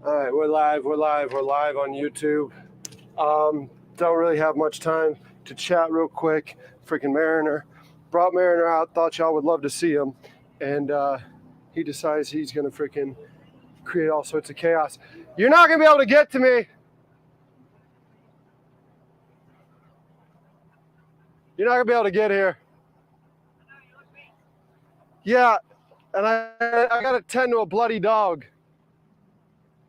All right, we're live on YouTube. Don't really have much time to chat real quick. Freaking Mariner. Brought Mariner out, thought y'all would love to see him. And he decides he's gonna freaking create all sorts of chaos. You're not gonna be able to get to me. You're not gonna be able to get here. Yeah, and I gotta tend to a bloody dog.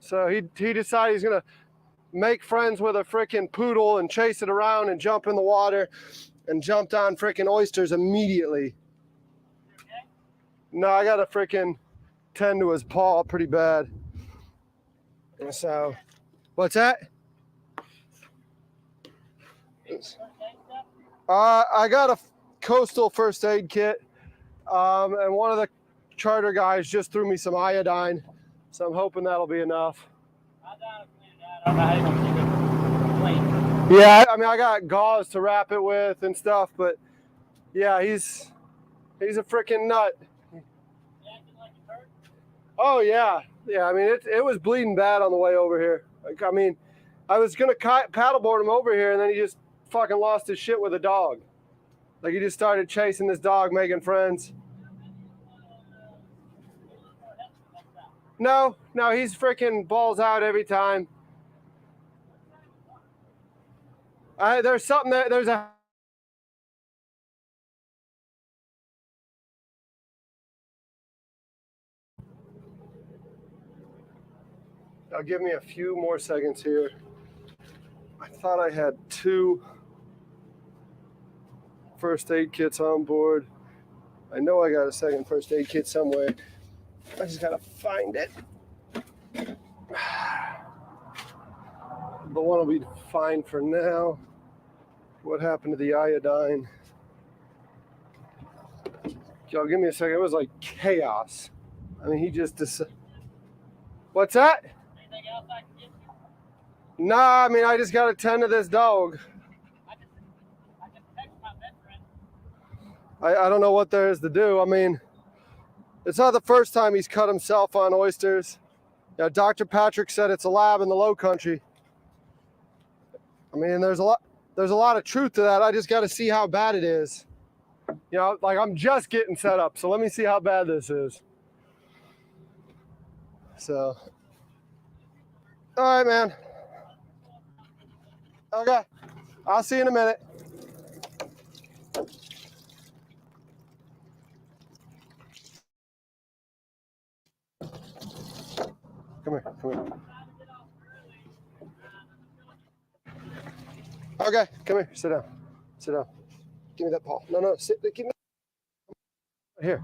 So he decided he's gonna make friends with a freaking poodle and chase it around and jump in the water and jumped on freaking oysters immediately. Okay? No, I gotta freaking tend to his paw pretty bad. So, what's that? I got a coastal first aid kit, and one of the charter guys just threw me some iodine, so I'm hoping that'll be enough. Yeah, I mean, I got gauze to wrap it with and stuff, but yeah, he's a freaking nut. Oh yeah, yeah. I mean, it was bleeding bad on the way over here. Like, I mean, I was gonna paddleboard him over here, and then he just fucking lost his shit with a dog. Like, he just started chasing this dog, making friends. No, he's freaking balls out every time. There's something that there's a. Now give me a few more seconds here. I thought I had 2 first aid kits on board. I know I got a second first aid kit somewhere. I just gotta find it. The one will be fine for now. What happened to the iodine? Y'all give me a second. It was like chaos. I mean, he just decided. What's that? Anything else I can get you? Nah, I mean, I just gotta tend to this dog. I can text my veteran. I don't know what there is to do. I mean, it's not the first time he's cut himself on oysters. Yeah, Dr. Patrick said it's a lab in the low country. I mean, there's a lot of truth to that. I just got to see how bad it is. You know, like, I'm just getting set up, so let me see how bad this is. So, all right, man. Okay, I'll see you in a minute. Come here. Okay, come here. Sit down. Give me that paw. No, sit. Give me. Here.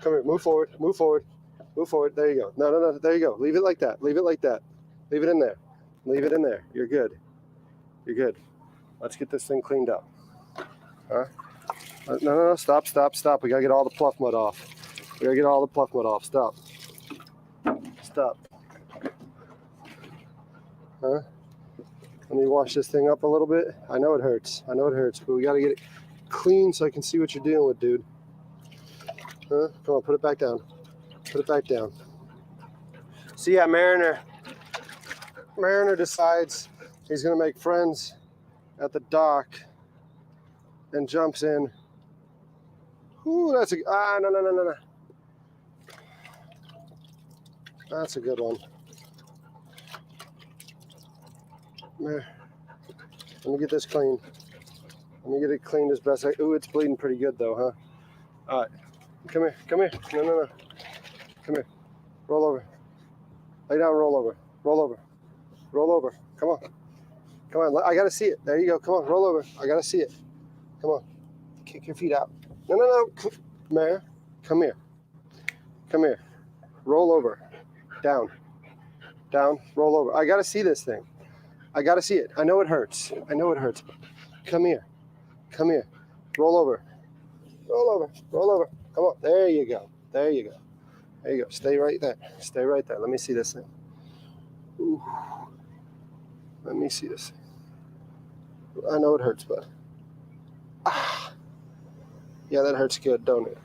Come here. Move forward. There you go. No. There you go. Leave it like that. Leave it in there. You're good. Let's get this thing cleaned up. Huh? No. Stop. We gotta get all the pluff mud off. Stop. Huh? Let me wash this thing up a little bit. I know it hurts, but we gotta get it clean so I can see what you're dealing with, dude. Huh? Come on, put it back down. So yeah, Mariner decides he's gonna make friends at the dock and jumps in. Ooh, that's no. That's a good one. Let me get this clean. Let me get it cleaned as best I. Ooh, it's bleeding pretty good though, huh? All right, come here. No. Come here. Roll over. Lay down. Roll over. Come on. I gotta see it. There you go. Come on. Roll over. I gotta see it. Come on. Kick your feet out. No. Mare, come here. Roll over. Down. Roll over. I gotta see this thing. I gotta see it. I know it hurts. Come here. Roll over. Come on. There you go. Stay right there. Let me see this thing. Ooh. Let me see this thing. I know it hurts, but yeah, that hurts good, don't it?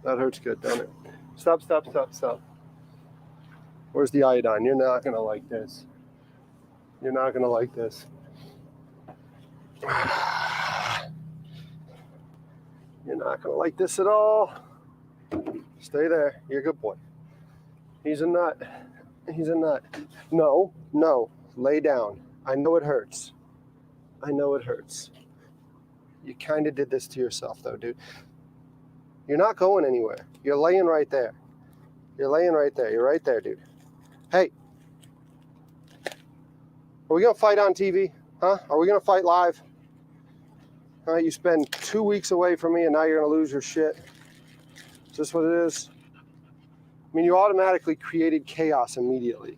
That hurts good, don't it? Stop, stop, stop, stop. Where's the iodine? You're not gonna like this. You're not gonna like this. You're not gonna like this at all. Stay there. You're a good boy. He's a nut. He's a nut. No, no. Lay down. I know it hurts. I know it hurts. You kind of did this to yourself, though, dude. You're not going anywhere. You're laying right there. You're laying right there. You're right there, dude. Hey, are we gonna fight on TV? Huh? Are we gonna fight live? Huh? You spend 2 weeks away from me, and now you're gonna lose your shit. Is this what it is? I mean, you automatically created chaos immediately.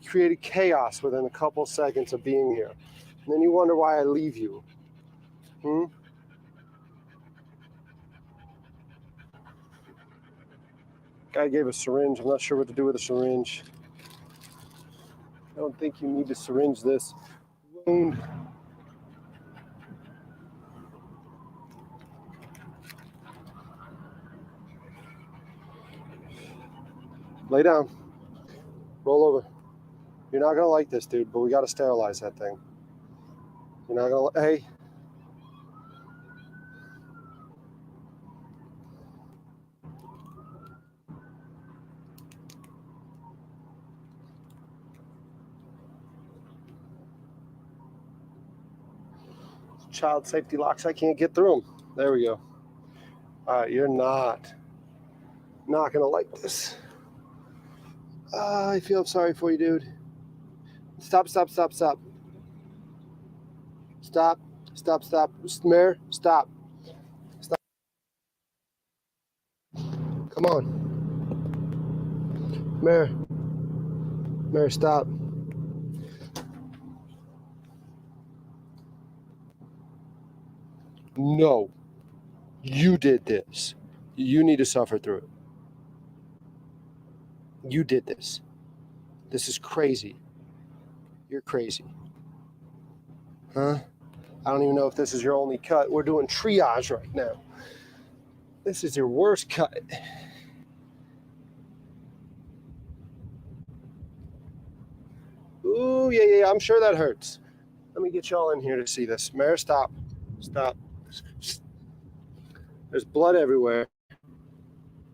You created chaos within a couple seconds of being here. And then you wonder why I leave you. Guy gave a syringe. I'm not sure what to do with a syringe. I don't think you need to syringe this wound. Lay down. Roll over. You're not gonna like this, dude, but we gotta sterilize that thing. You're not gonna. Hey. Child safety locks. I can't get through them. There we go. All right, you're not gonna like this. I feel sorry for you, dude. Stop, stop, stop, stop. Stop, stop, stop. Mare, stop. Stop. Come on. Mare. Mare, stop. No. You did this. You need to suffer through it. You did this. This is crazy. You're crazy. Huh? I don't even know if this is your only cut. We're doing triage right now. This is your worst cut. Ooh, yeah. I'm sure that hurts. Let me get y'all in here to see this. Mare, stop. Stop. There's blood everywhere.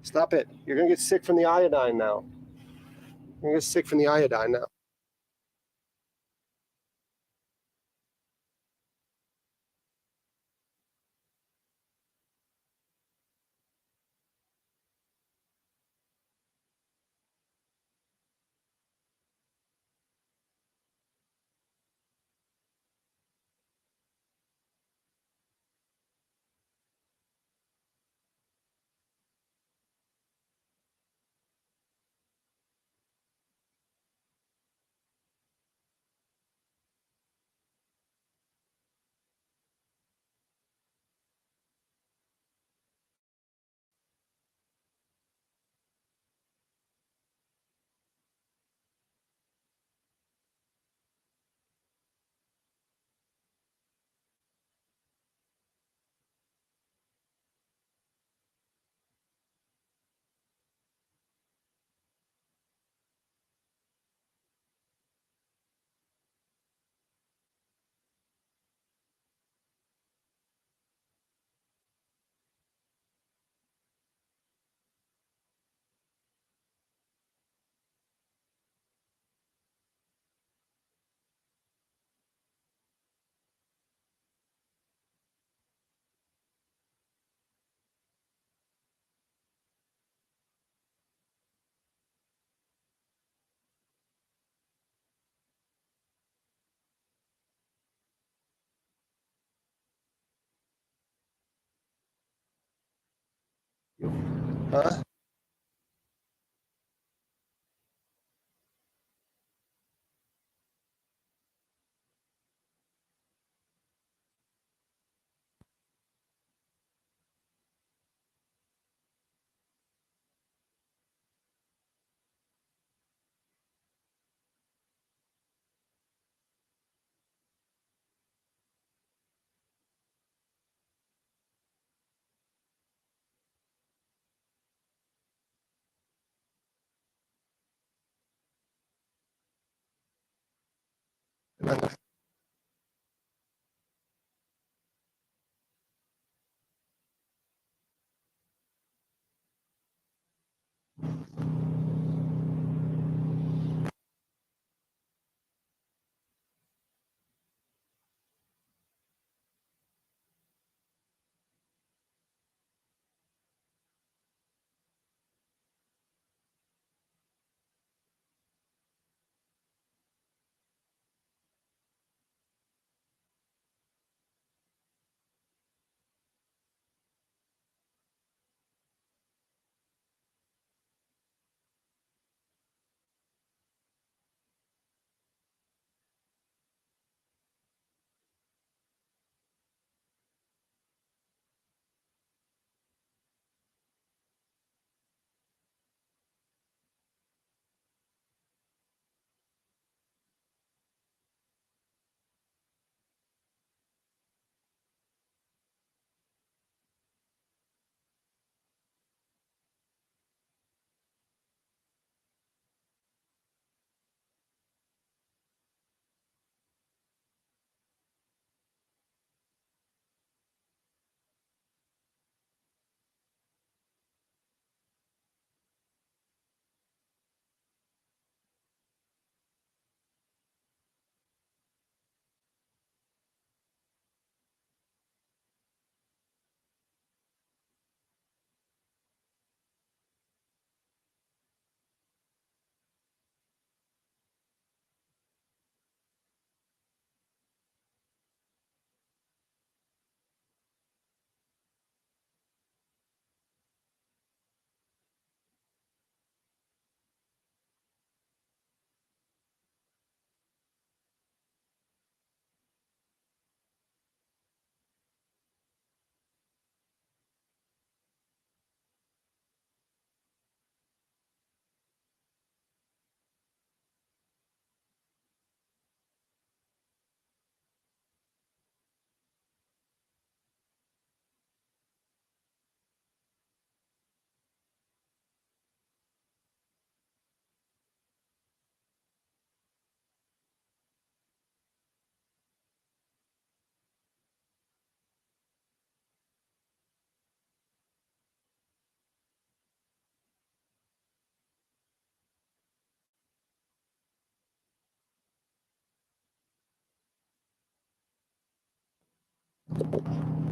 Stop it. You're going to get sick from the iodine now. You're going to get sick from the iodine now. Huh?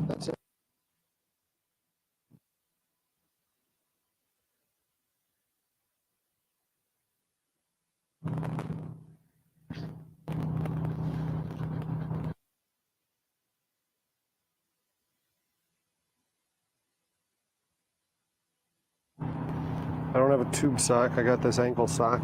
That's it. I don't have a tube sock. I got this ankle sock.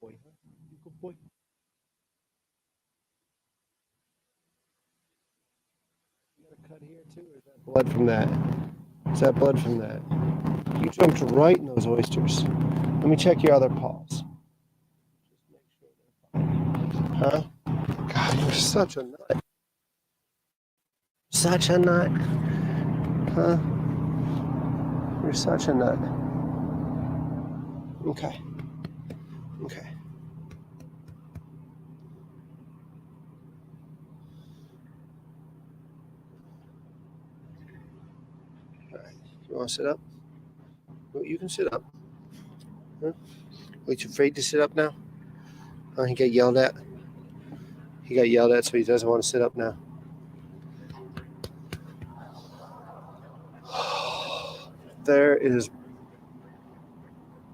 Boy, huh? Good boy. You got a cut here too, or is that blood from that? Is that blood from that? You jumped right in those oysters. Let me check your other paws. Just make sure they're fine. Huh? God, you're such a nut. Such a nut. Huh? You're such a nut. Okay. Okay. All right. You want to sit up? Well, you can sit up. Huh? Wait, you afraid to sit up now? Oh, he got yelled at. He got yelled at, so he doesn't want to sit up now. There is.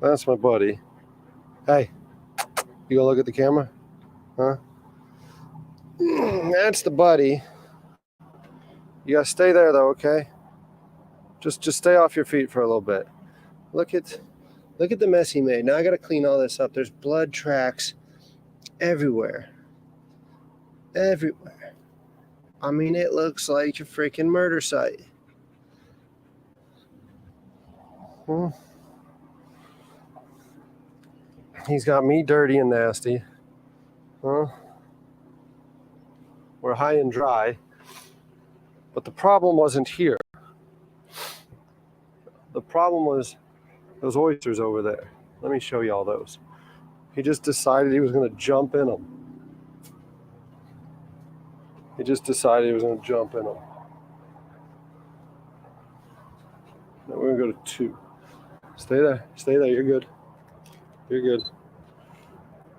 That's my buddy. Hey, you gonna look at the camera? Huh? That's the buddy. You gotta stay there though, okay? Just stay off your feet for a little bit. Look at the mess he made. Now I got to clean all this up. There's blood tracks everywhere. Everywhere. I mean, it looks like a freaking murder site. He's got me dirty and nasty. We're high and dry. But the problem wasn't here. The problem was those oysters over there. Let me show you all those. He just decided he was going to jump in them. He just decided he was going to jump in them. Now we're going to go to 2. Stay there. Stay there. You're good. You're good.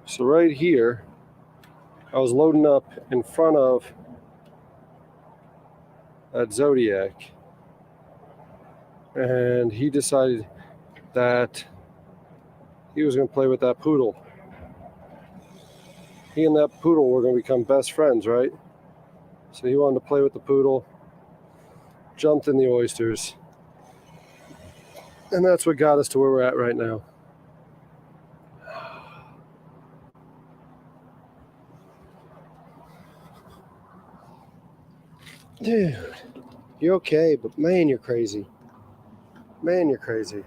So right here, I was loading up in front of that Zodiac. And he decided that he was going to play with that poodle. He and that poodle were going to become best friends, right? So he wanted to play with the poodle, jumped in the oysters, and that's what got us to where we're at right now. Dude, you're okay, but man, you're crazy. Man, you're crazy.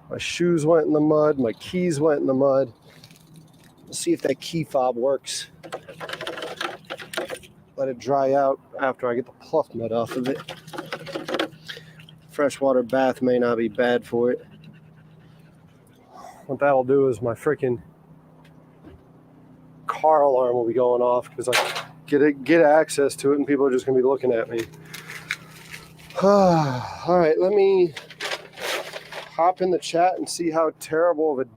My shoes went in the mud. My keys went in the mud. Let's see if that key fob works. Let it dry out after I get the pluff mud off of it. Freshwater bath may not be bad for it. What that'll do is my freaking car alarm will be going off because I get access to it and people are just going to be looking at me. All right, let me hop in the chat and see how terrible of a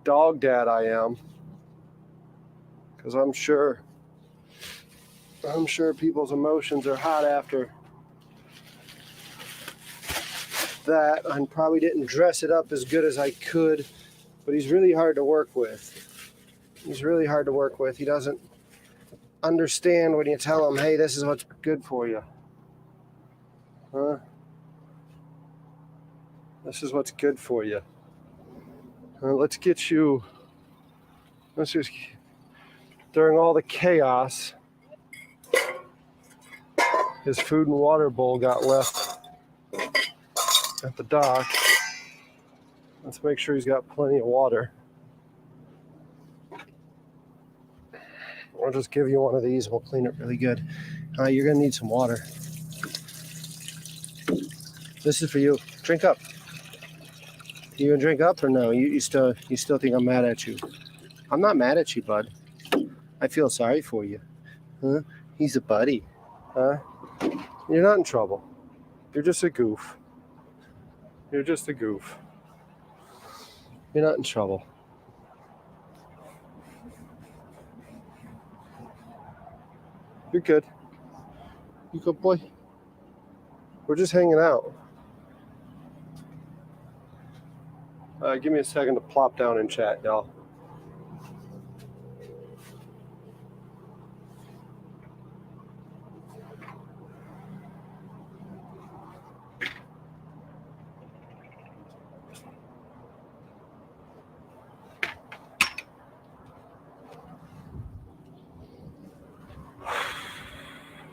dog dad I am, because I'm sure people's emotions are hot after that. I probably didn't dress it up as good as I could, but he's really hard to work with. He's really hard to work with. He doesn't understand when you tell him, hey, this is what's good for you. This is what's good for you. Let's just, during all the chaos, his food and water bowl got left at the dock. Let's make sure he's got plenty of water. I'll just give you one of these and we'll clean it really good. You're gonna need some water. This is for you. Drink up. You gonna drink up or no? You still think I'm mad at you? I'm not mad at you, bud. I feel sorry for you. Huh? He's a buddy. Huh? You're not in trouble. You're just a goof. You're just a goof. You're not in trouble. You're good. You good boy? We're just hanging out. Give me a second to plop down and chat, y'all.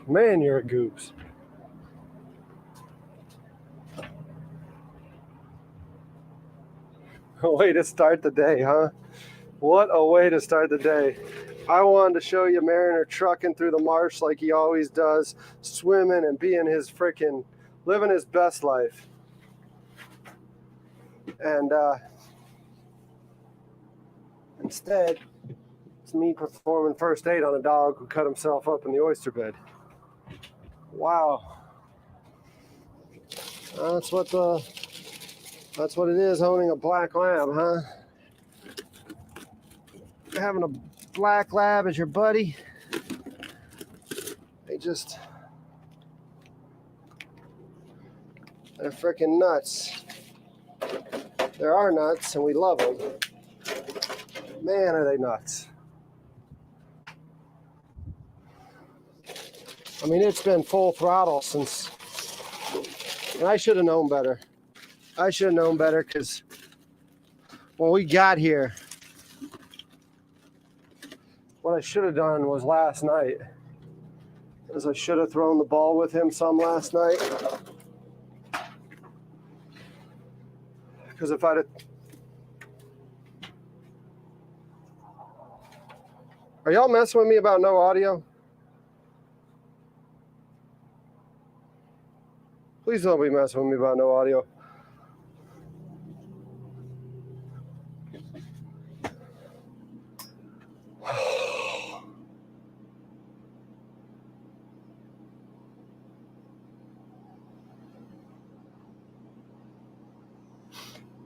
Man, you're a goose. A way to start the day, huh? What a way to start the day. I wanted to show you Mariner trucking through the marsh like he always does, swimming and being his freaking, living his best life. And instead, it's me performing first aid on a dog who cut himself up in the oyster bed. Wow. That's what it is, owning a black lab, huh? Having a black lab as your buddy. They're freaking nuts. There are nuts and we love them. Man, are they nuts. I mean, it's been full throttle since, and I should have known better. I should have known better because when we got here, what I should have done was last night, is I should have thrown the ball with him some last night. Because if I'd have... Are y'all messing with me about no audio? Please don't be messing with me about no audio.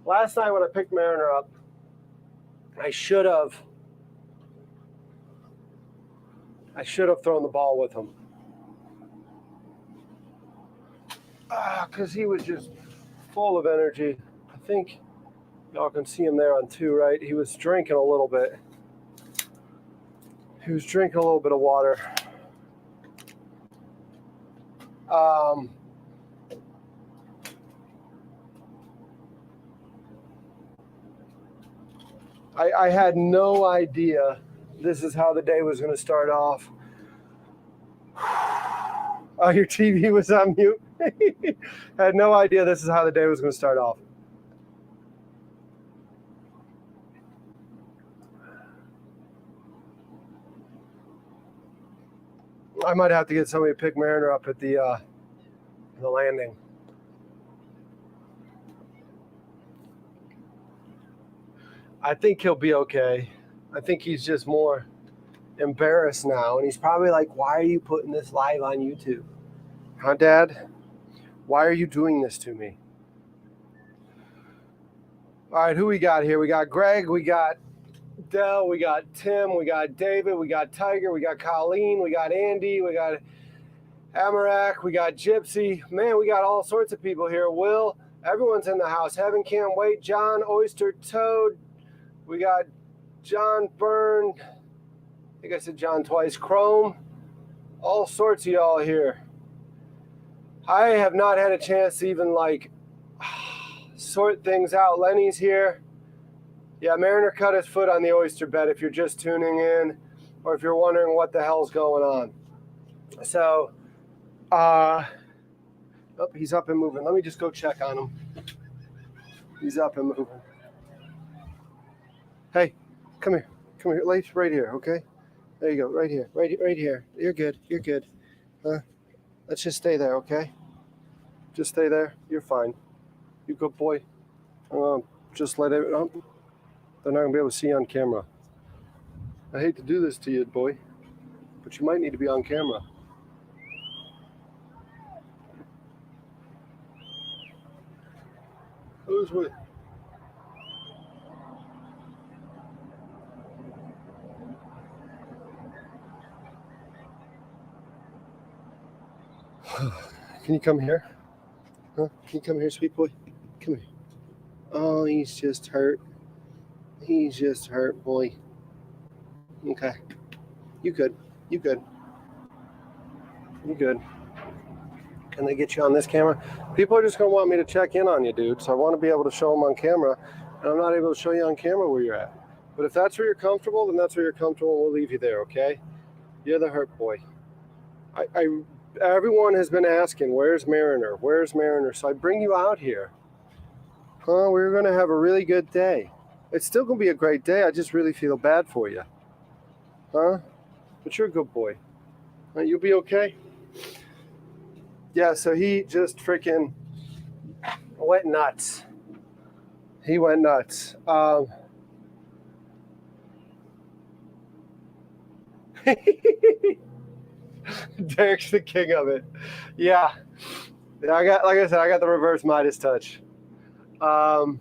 Last night when I picked Mariner up, I should have thrown the ball with him. Because he was just full of energy. I think y'all can see him there on 2, right? He was drinking a little bit. He was drinking a little bit of water. I had no idea this is how the day was going to start off. Oh, your TV was on mute? I had no idea this is how the day was going to start off. I might have to get somebody to pick Mariner up at the landing. I think he'll be okay. I think he's just more embarrassed now, and he's probably like, why are you putting this live on YouTube? Huh, Dad? Why are you doing this to me? All right, who we got here? We got Greg, we got Dell, we got Tim, we got David, we got Tiger, we got Colleen, we got Andy, we got Amarak, we got Gypsy. Man, we got all sorts of people here. Will, everyone's in the house. Heaven can't wait. John, Oyster Toad. We got John Byrne. I think I said John twice. Chrome. All sorts of y'all here. I have not had a chance to even sort things out. Lenny's here. Yeah, Mariner cut his foot on the oyster bed if you're just tuning in or if you're wondering what the hell's going on. So, he's up and moving. Let me just go check on him. He's up and moving. Hey, come here. Come here. Right here, okay? There you go. Right here. Right here. You're good. You're good. Let's just stay there, okay? Just stay there. You're fine. You good boy. Just let it... they're not going to be able to see you on camera. I hate to do this to you, boy, but you might need to be on camera. Who's with? Can you come here? Huh? Can you come here, sweet boy? Come here. Oh, he's just hurt. He's just hurt, boy. Okay. You good. You good. You good. Can they get you on this camera? People are just going to want me to check in on you, dude. So I want to be able to show them on camera. And I'm not able to show you on camera where you're at. But if that's where you're comfortable, then that's where you're comfortable. And we'll leave you there, okay? You're the hurt boy. Everyone has been asking, where's Mariner? Where's Mariner? So I bring you out here. We're going to have a really good day. It's still going to be a great day. I just really feel bad for you. But you're a good boy. You'll be okay? Yeah, so he just freaking went nuts. He went nuts. Derek's the king of it. Yeah, I got, like I said, I got the reverse Midas touch. I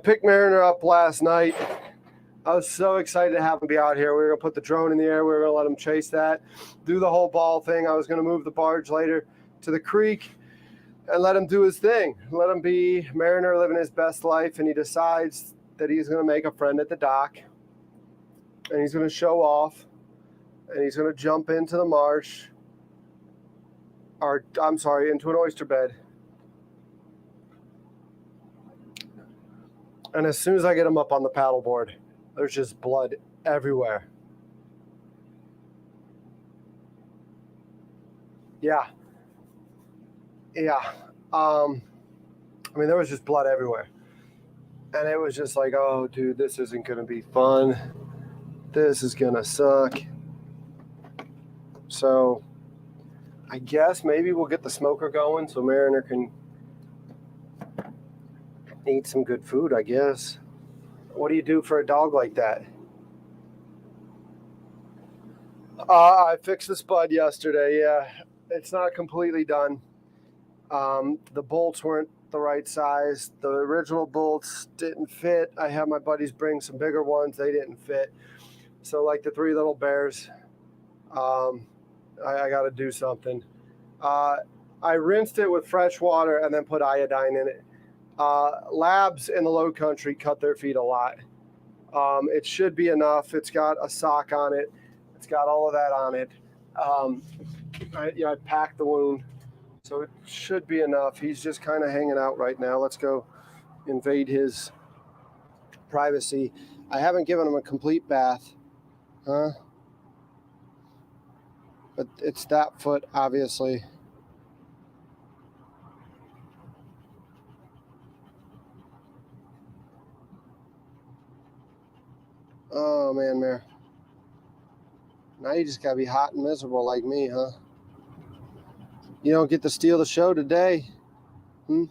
picked Mariner up last night. I was so excited to have him be out here. We were going to put the drone in the air. We were going to let him chase that, do the whole ball thing. I was going to move the barge later to the creek and let him do his thing. Let him be Mariner living his best life, and he decides that he's going to make a friend at the dock, and he's going to show off, and he's going to jump into the marsh, or I'm sorry, into an oyster bed. And as soon as I get him up on the paddleboard, there's just blood everywhere. Yeah. I mean, there was just blood everywhere. And it was just like, oh, dude, this isn't going to be fun. This is going to suck. So I guess maybe we'll get the smoker going so Mariner can eat some good food, I guess. What do you do for a dog like that? I fixed the spud yesterday, yeah. It's not completely done. The bolts weren't the right size. The original bolts didn't fit. I had my buddies bring some bigger ones. They didn't fit. So like the three little bears, I got to do something. I rinsed it with fresh water and then put iodine in it. Labs in the low country cut their feet a lot. It should be enough. It's got a sock on it. It's got all of that on it. I packed the wound, so it should be enough. He's just kind of hanging out right now. Let's go invade his privacy. I haven't given him a complete bath, huh? But it's that foot, obviously. Oh, man, Mare. Now you just gotta be hot and miserable like me, huh? You don't get to steal the show today. You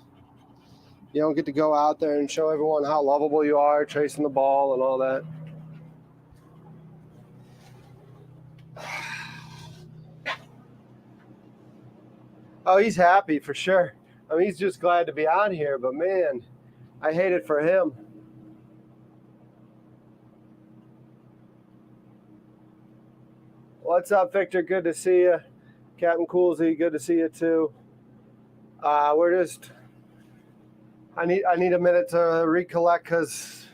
don't get to go out there and show everyone how lovable you are, chasing the ball and all that. Oh, he's happy for sure. I mean, he's just glad to be out here, but man, I hate it for him. What's up, Victor? Good to see you. Captain Coolsey, good to see you too. We're just, I need a minute to recollect because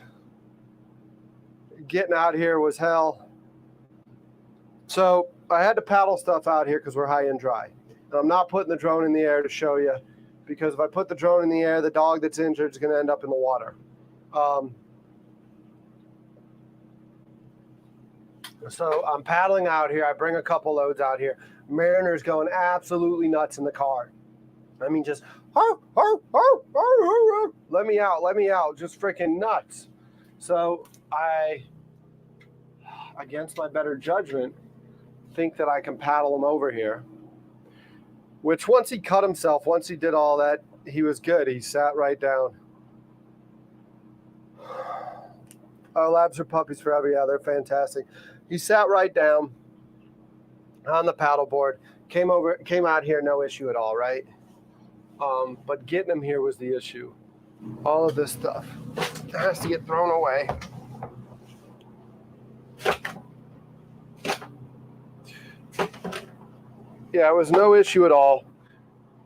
getting out here was hell. So I had to paddle stuff out here because we're high and dry. And I'm not putting the drone in the air to show you, because if I put the drone in the air, the dog that's injured is going to end up in the water. So I'm paddling out here. I bring a couple loads out here. Mariner's going absolutely nuts in the car. I mean, just, let me out, just freaking nuts. So I, against my better judgment, think that I can paddle him over here. Which once he cut himself, once he did all that, he was good. He sat right down. Oh, labs are puppies forever. Yeah, they're fantastic. He sat right down on the paddleboard, came out here, no issue at all, right? But getting him here was the issue. All of this stuff has to get thrown away. Yeah, it was no issue at all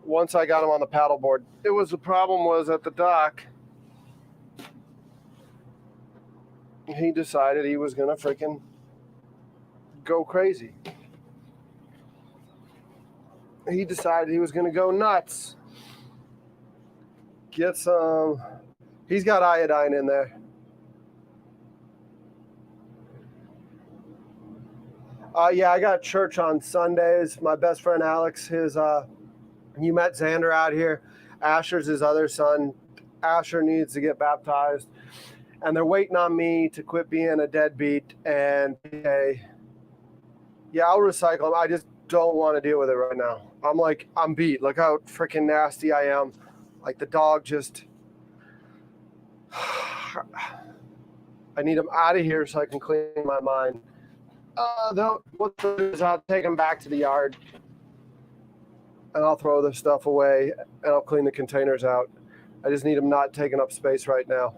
once I got him on the paddleboard. The problem was at the dock, he decided he was going to freaking go crazy. He decided he was going to go nuts. Get some, he's got iodine in there. Yeah, I got church on Sundays. My best friend Alex, you met Xander out here. Asher's his other son. Asher needs to get baptized. And they're waiting on me to quit being a deadbeat and yeah, I'll recycle him. I just don't want to deal with it right now. I'm beat. Look how freaking nasty I am. Like the dog just, I need him out of here so I can clean my mind. What I'll do is I'll take him back to the yard and I'll throw the stuff away and I'll clean the containers out. I just need him not taking up space right now.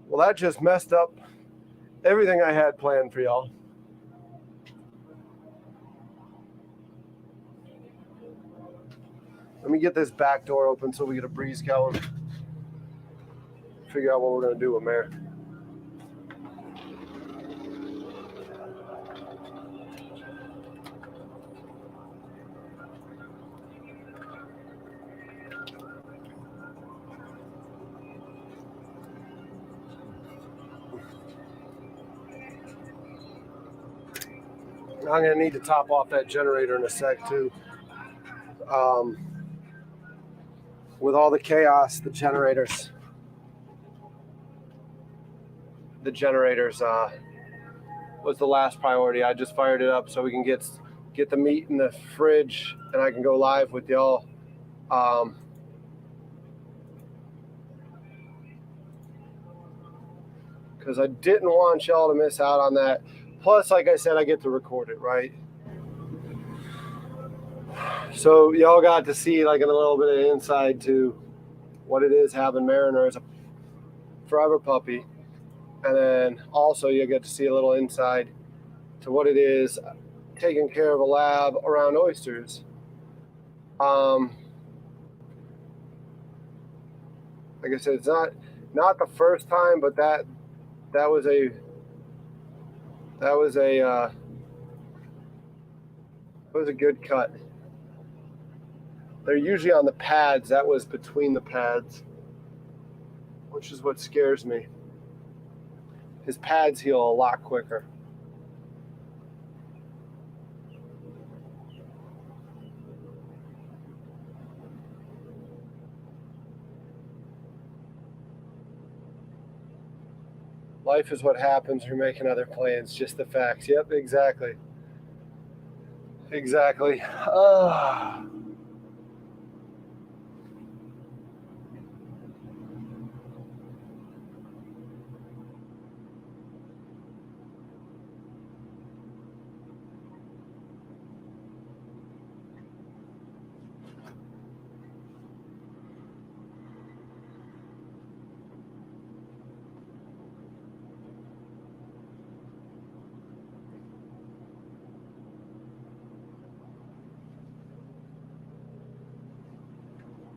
Well, that just messed up everything I had planned for y'all. Let me get this back door open so we get a breeze going. Figure out what we're going to do with Mare. I'm going to need to top off that generator in a sec too. With all the chaos, the generators was the last priority. I just fired it up so we can get the meat in the fridge and I can go live with y'all. Because I didn't want y'all to miss out on that. Plus, like I said, I get to record it, right? So y'all got to see like a little bit of inside to what it is having Mariner as a forever puppy. And then also you get to see a little inside to what it is taking care of a lab around oysters. Like I said, it's not the first time, but that was a good cut. They're usually on the pads. That was between the pads, which is what scares me. His pads heal a lot quicker. Life is what happens when you're making other plans, just the facts. Yep, exactly. Exactly.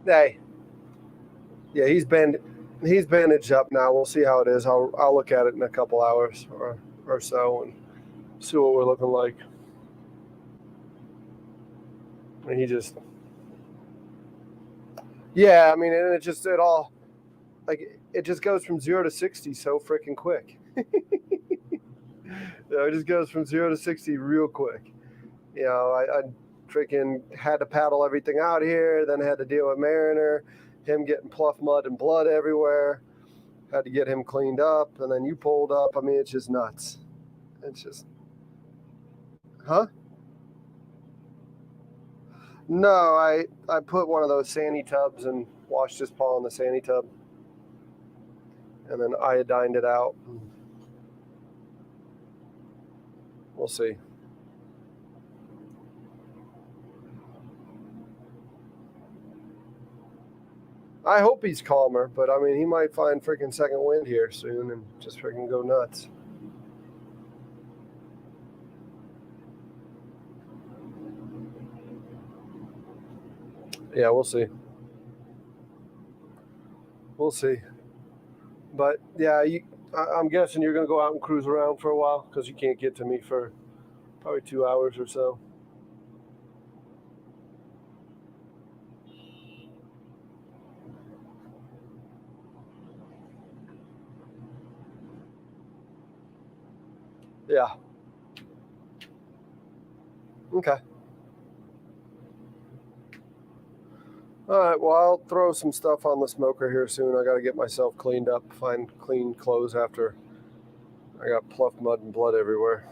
Hey, yeah, he's bandaged up now. We'll see how it is. I'll look at it in a couple hours or so and see what we're looking like. And he just, yeah, I mean, and it just goes from 0 to 60 so freaking quick. It just goes from 0 to 60 real quick. I freaking had to paddle everything out here, then had to deal with Mariner, him getting pluff mud and blood everywhere, had to get him cleaned up, and then you pulled up. I mean, it's just nuts. It's just, huh? No, I put one of those sani tubs and washed his paw in the sani tub, and then iodined it out. We'll see. I hope he's calmer, but I mean, he might find freaking second wind here soon and just freaking go nuts. Yeah, we'll see. We'll see. But yeah, I'm guessing you're going to go out and cruise around for a while because you can't get to me for probably 2 hours or so. Yeah. Okay. All right, well, I'll throw some stuff on the smoker here soon. I got to get myself cleaned up, find clean clothes after I got pluff mud and blood everywhere.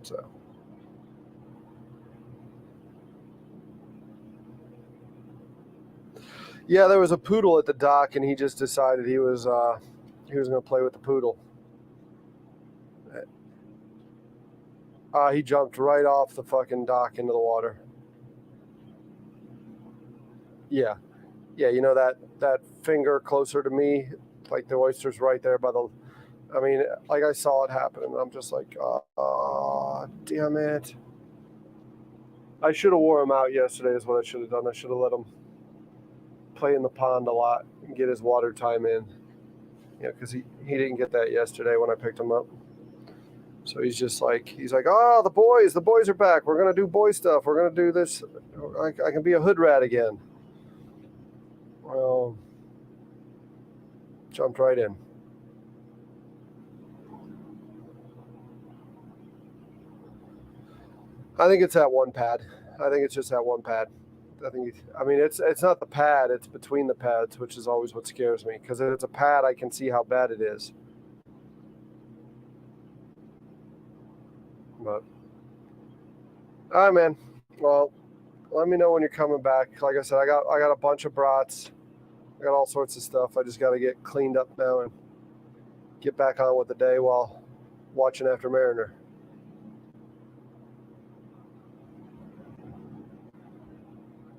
So. Yeah, there was a poodle at the dock, and he just decided he was going to play with the poodle. He jumped right off the fucking dock into the water. Yeah, you know that finger closer to me, like the oyster's right there by I mean, like I saw it happen, and I'm just like, damn it. I should have wore him out yesterday is what I should have done. I should have let him play in the pond a lot and get his water time in. Because he didn't get that yesterday when I picked him up. So he's like, oh, the boys are back. We're going to do boy stuff. We're going to do this. I can be a hood rat again. Well, jumped right in. I think it's that one pad. I think it's just that one pad. It's not the pad. It's between the pads, which is always what scares me. Because if it's a pad, I can see how bad it is. But, all right, man. Well, let me know when you're coming back. Like I said, I got a bunch of brats. I got all sorts of stuff. I just got to get cleaned up now and get back on with the day while watching after Mariner.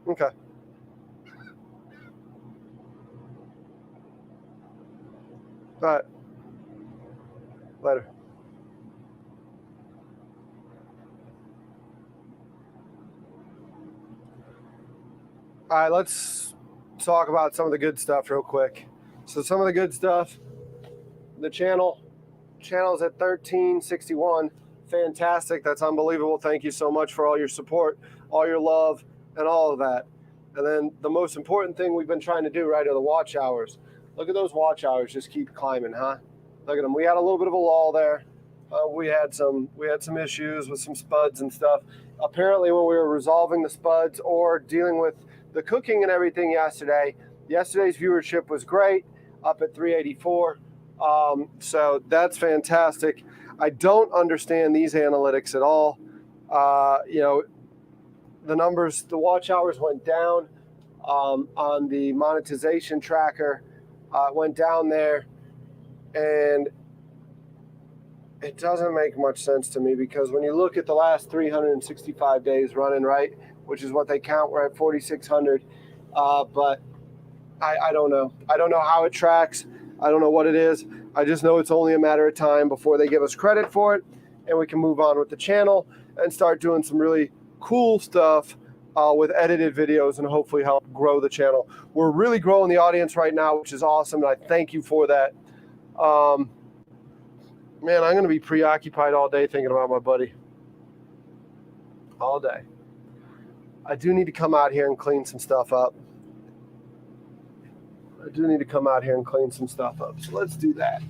Okay. All right. Later. All right, let's talk about some of the good stuff real quick. So some of the good stuff, the channel's at 1361. Fantastic. That's unbelievable. Thank you so much for all your support, all your love, and all of that. And then the most important thing we've been trying to do, right, are the watch hours. Look at those watch hours just keep climbing, huh? Look at them. We had a little bit of a lull there. We had some issues with some spuds and stuff. Apparently, when we were resolving the spuds or dealing with the cooking and everything yesterday's viewership was great, up at 384. So that's fantastic. I don't understand these analytics at all. The numbers, the watch hours went down on the monetization tracker. Went down there, and it doesn't make much sense to me because when you look at the last 365 days running, right, which is what they count, we're at 4,600. But I don't know. I don't know how it tracks. I don't know what it is. I just know it's only a matter of time before they give us credit for it, and we can move on with the channel and start doing some really cool stuff with edited videos and hopefully help grow the channel. We're really growing the audience right now, which is awesome, and I thank you for that. Man, I'm going to be preoccupied all day thinking about my buddy. All day. I do need to come out here and clean some stuff up. So let's do that.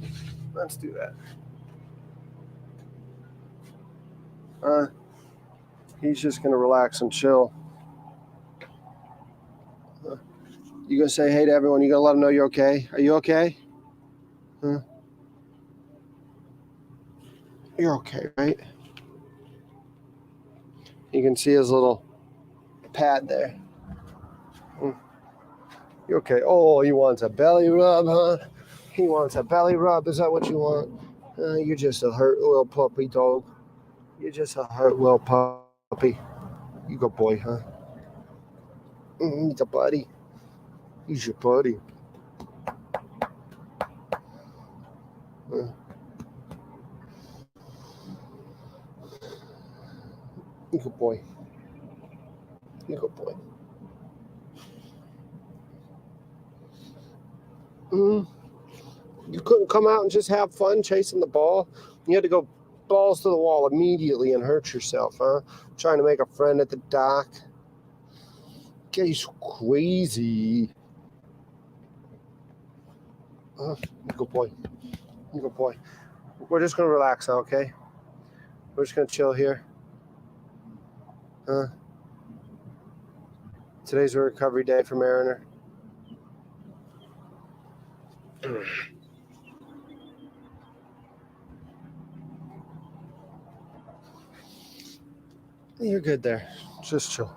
He's just going to relax and chill. You going to say hey to everyone? You going to let them know you're okay? Are you okay? Huh? You're okay, right? You can see his little pad there. You okay? Oh, he wants a belly rub, huh? He wants a belly rub. Is that what you want? You're just a hurt little puppy, dog. You're just a hurt little puppy. You good boy, huh? He's a buddy. He's your buddy. You good boy. You good boy. You couldn't come out and just have fun chasing the ball. You had to go balls to the wall immediately and hurt yourself, huh? Trying to make a friend at the dock. He's crazy. Good boy. Good boy. We're just going to relax now, okay? We're just going to chill here. Today's a recovery day for Mariner. You're good there. Just chill.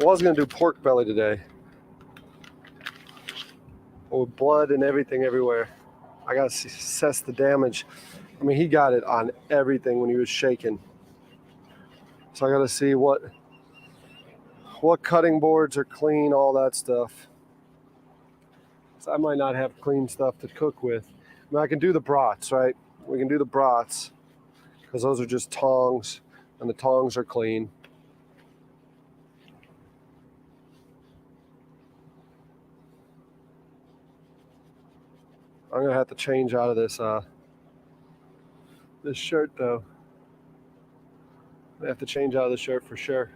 I was going to do pork belly today. with blood and everything everywhere. I gotta assess the damage. I mean, he got it on everything when he was shaking. So I gotta see what cutting boards are clean, all that stuff. So I might not have clean stuff to cook with. I mean, I can do the brats, right? We can do the brats because those are just tongs, and the tongs are clean. I'm gonna have to change out of this this shirt though. I have to change out of the shirt for sure.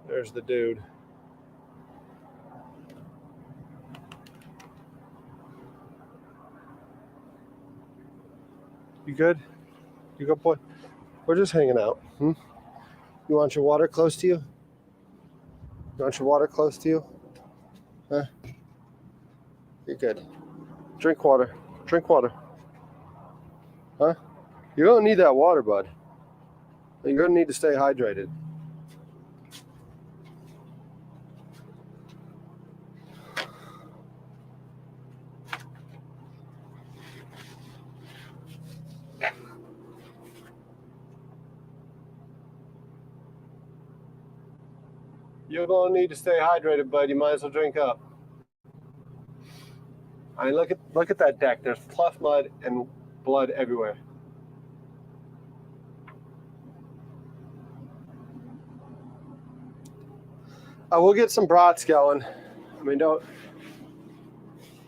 There's the dude. You good? You good, boy? We're just hanging out. You want your water close to you? You want your water close to you? Huh? You're good. Drink water. Drink water. Huh? You're gonna need that water, bud. You're gonna need to stay hydrated. You're gonna need to stay hydrated, bud. You might as well drink up. I mean, look at that deck. There's pluff mud and blood everywhere. I will get some brats going. I mean, don't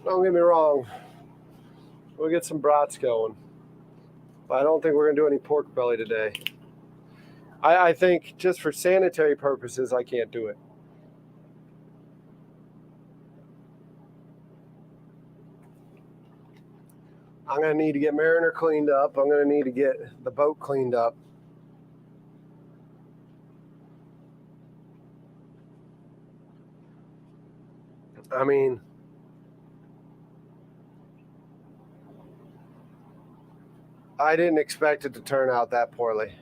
get me wrong. We'll get some brats going, but I don't think we're gonna do any pork belly today. I think just for sanitary purposes, I can't do it. I'm gonna need to get Mariner cleaned up. I'm gonna need to get the boat cleaned up. I mean, I didn't expect it to turn out that poorly.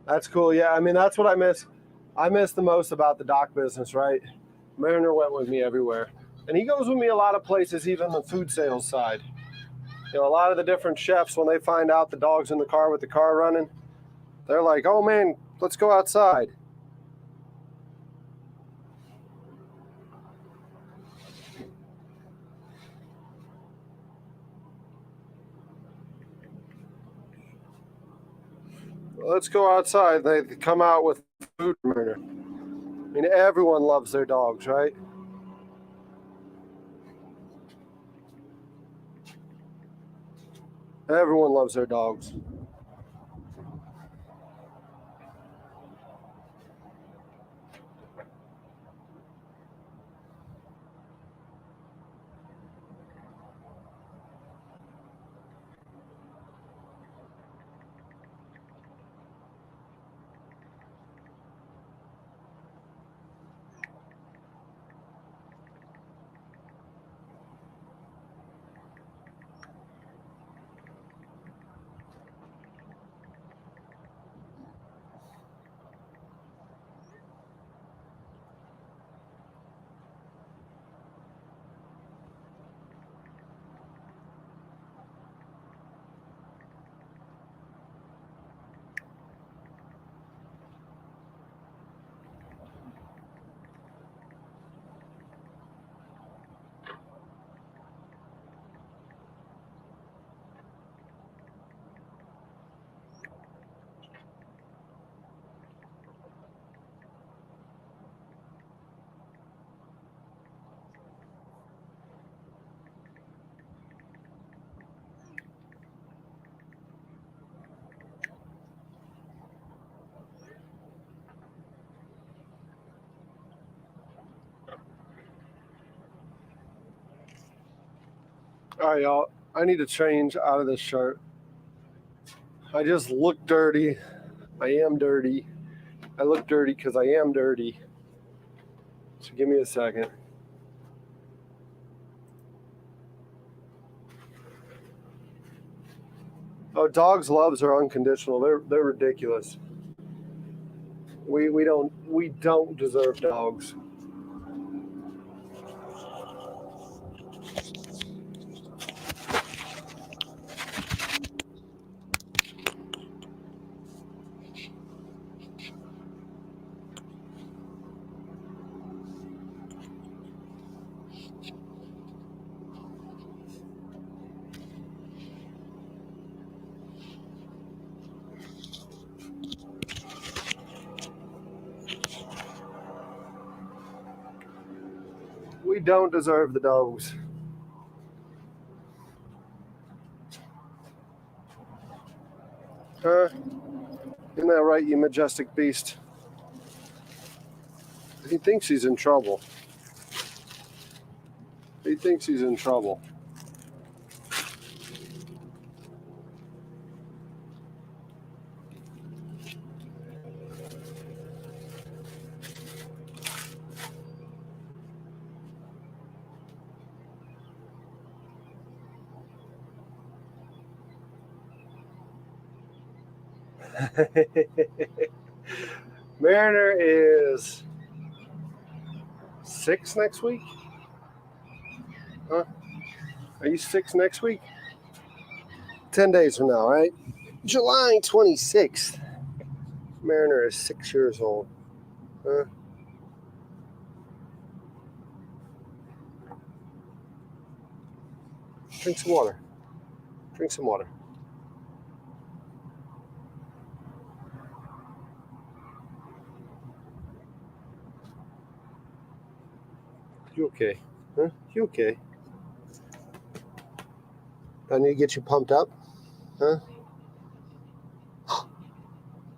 That's cool. Yeah, I mean, that's what I miss. I miss the most about the dock business, right? Mariner went with me everywhere. And he goes with me a lot of places, even the food sales side. You know, a lot of the different chefs, when they find out the dog's in the car with the car running, they're like, oh man, let's go outside. Let's go outside. They come out with food for Mariner. I mean, everyone loves their dogs, right? Everyone loves their dogs. All right, y'all. I need to change out of this shirt. I just look dirty. I am dirty. I look dirty because I am dirty. So give me a second. Oh, dogs' loves are unconditional. They're ridiculous. We don't deserve dogs. We don't deserve the dogs. Huh? Isn't that right, you majestic beast? He thinks he's in trouble. He thinks he's in trouble. Mariner is 6 next week? Huh? Are you 6 next week? 10 days from now, right? July 26th. Mariner is 6 years old. Huh? Drink some water. Drink some water. You okay? Huh? You okay? I need to get you pumped up? Huh?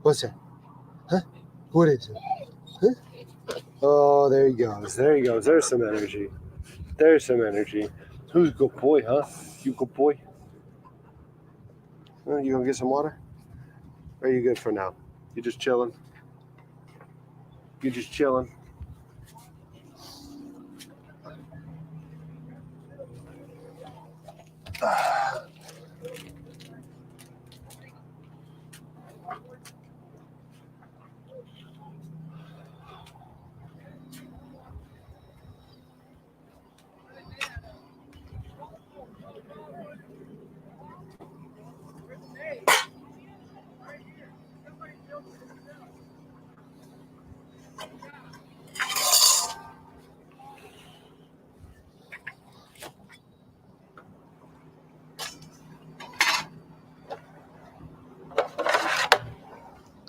What's that? Huh? What is it? Huh? Oh, there he goes. There he goes. There's some energy. There's some energy. Who's a good boy, huh? You good boy? You gonna get some water? Or are you good for now? You just chilling? You just chilling?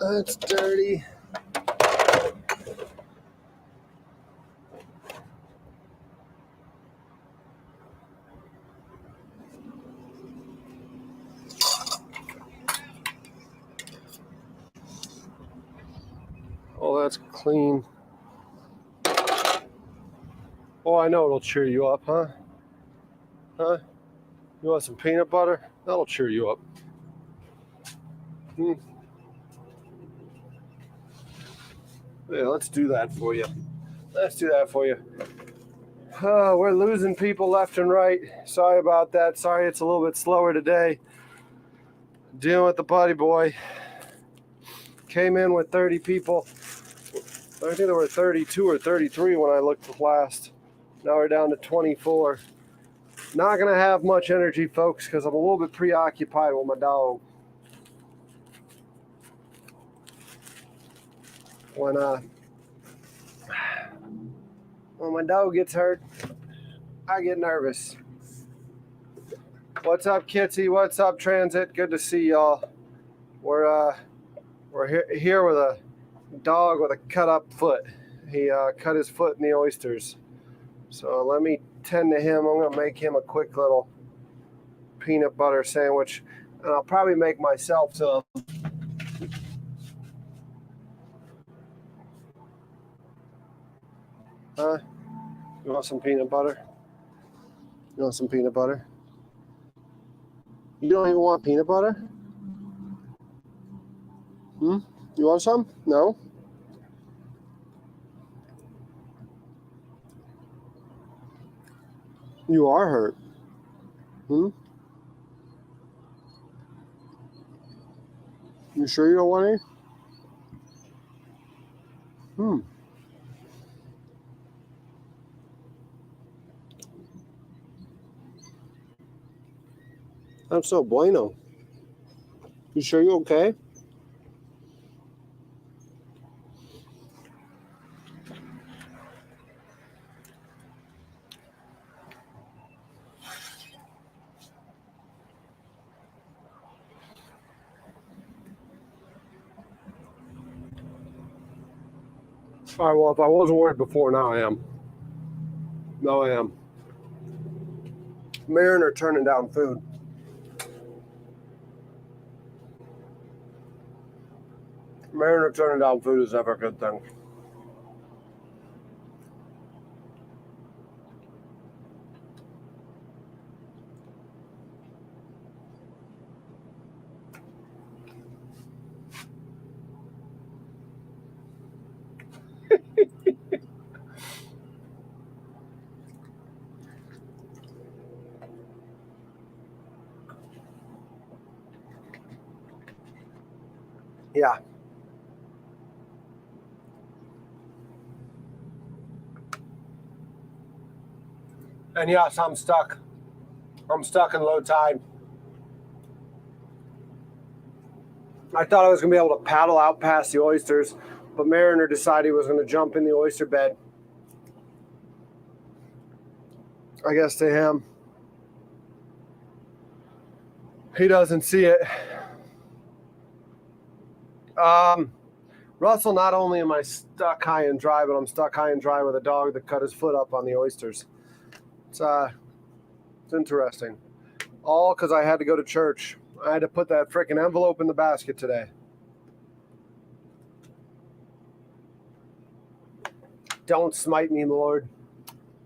It's dirty. Oh, that's clean. Oh, I know it'll cheer you up, huh? Huh? You want some peanut butter? That'll cheer you up. Hmm. Yeah, let's do that for you. Let's do that for you. Oh, we're losing people left and right. Sorry about that. Sorry it's a little bit slower today. Dealing with the buddy boy. Came in with 30 people. I think there were 32 or 33 when I looked last. Now we're down to 24. Not going to have much energy, folks, because I'm a little bit preoccupied with my dog. When my dog gets hurt, I get nervous. What's up, Kitsy? What's up, Transit? Good to see y'all. We're here with a dog with a cut up foot. He cut his foot in the oysters. So let me tend to him. I'm going to make him a quick little peanut butter sandwich. And I'll probably make myself some. Huh? You want some peanut butter? You want some peanut butter? You don't even want peanut butter? Hmm? You want some? No? You are hurt. Hmm? You sure you don't want any? Hmm. That's so bueno. You sure you okay? All right, well, if I wasn't worried before, now I am. Now I am. Mariner turning down food. Mariner turning down food is never a good thing. Yeah. And yes, I'm stuck. I'm stuck in low tide. I thought I was going to be able to paddle out past the oysters, but Mariner decided he was going to jump in the oyster bed. I guess to him, he doesn't see it. Russell, not only am I stuck high and dry, but I'm stuck high and dry with a dog that cut his foot up on the oysters. It's interesting. All because I had to go to church. I had to put that freaking envelope in the basket today. Don't smite me, Lord.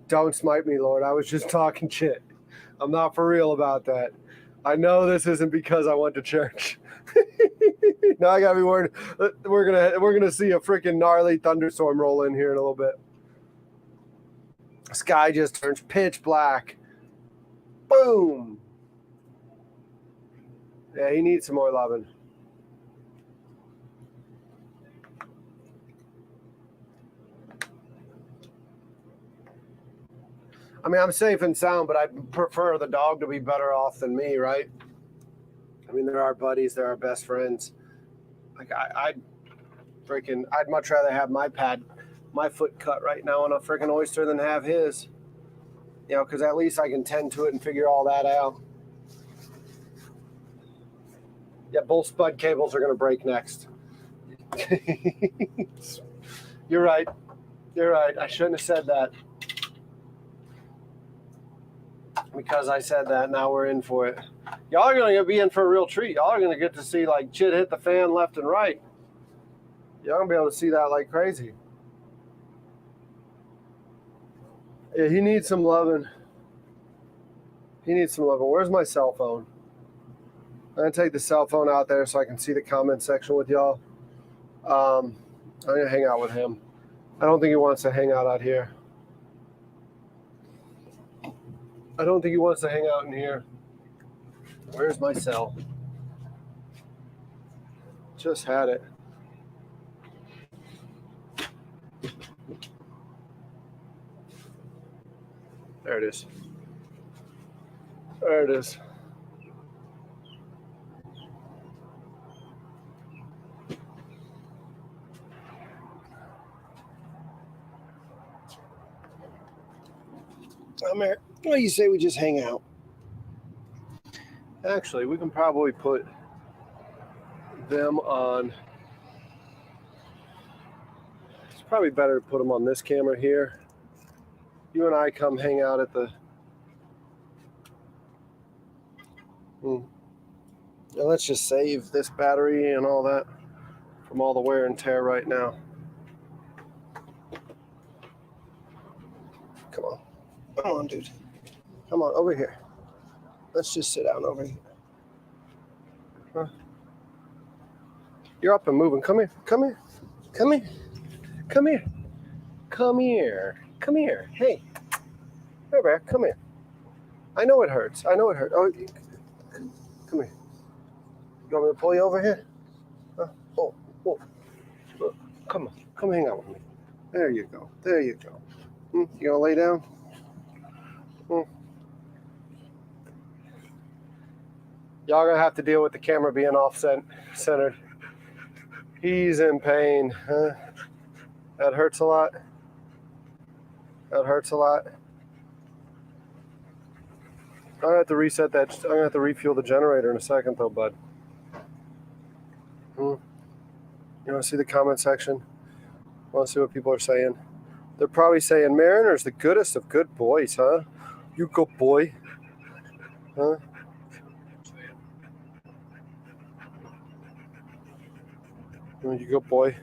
Don't smite me, Lord. I was just talking shit. I'm not for real about that. I know this isn't because I went to church. Now I gotta be worried. We're gonna see a freaking gnarly thunderstorm roll in here in a little bit. Sky just turns pitch black. Boom. Yeah, he needs some more loving. I mean, I'm safe and sound, but I'd prefer the dog to be better off than me, right? I mean, they're our buddies, they're our best friends. Like I'd much rather have my foot cut right now on a freaking oyster than have his. You know, because at least I can tend to it and figure all that out. Yeah, both spud cables are going to break next. You're right. You're right. I shouldn't have said that. Because I said that, now we're in for it. Y'all are going to be in for a real treat. Y'all are going to get to see like shit hit the fan left and right. Y'all going to be able to see that like crazy. Yeah, he needs some loving. He needs some loving. Where's my cell phone? I'm going to take the cell phone out there so I can see the comment section with y'all. I'm going to hang out with him. I don't think he wants to hang out here. I don't think he wants to hang out in here. Where's my cell? Just had it. There it is. There it is. Come here. What do you say we just hang out? Actually, we can probably put them on. It's probably better to put them on this camera here. You and I come hang out at the. Now let's just save this battery and all that from all the wear and tear right now. Come on. Come on, dude. Come on, over here. Let's just sit down over here. Huh? You're up and moving. Come here. Come here. Come here. Come here. Come here. Come here. Hey. Hey, bear. Come here. I know it hurts. I know it hurts. Oh, come here. You want me to pull you over here? Oh. Come on. Come hang out with me. There you go. There you go. You gonna lay down? Y'all gonna have to deal with the camera being off-centered. He's in pain. Huh? That hurts a lot. That hurts a lot. I'm gonna have to reset that. I'm gonna have to refuel the generator in a second, though, bud. You want to see the comment section? Want to see what people are saying? They're probably saying Mariner's the goodest of good boys, huh? You good boy, huh? You good boy.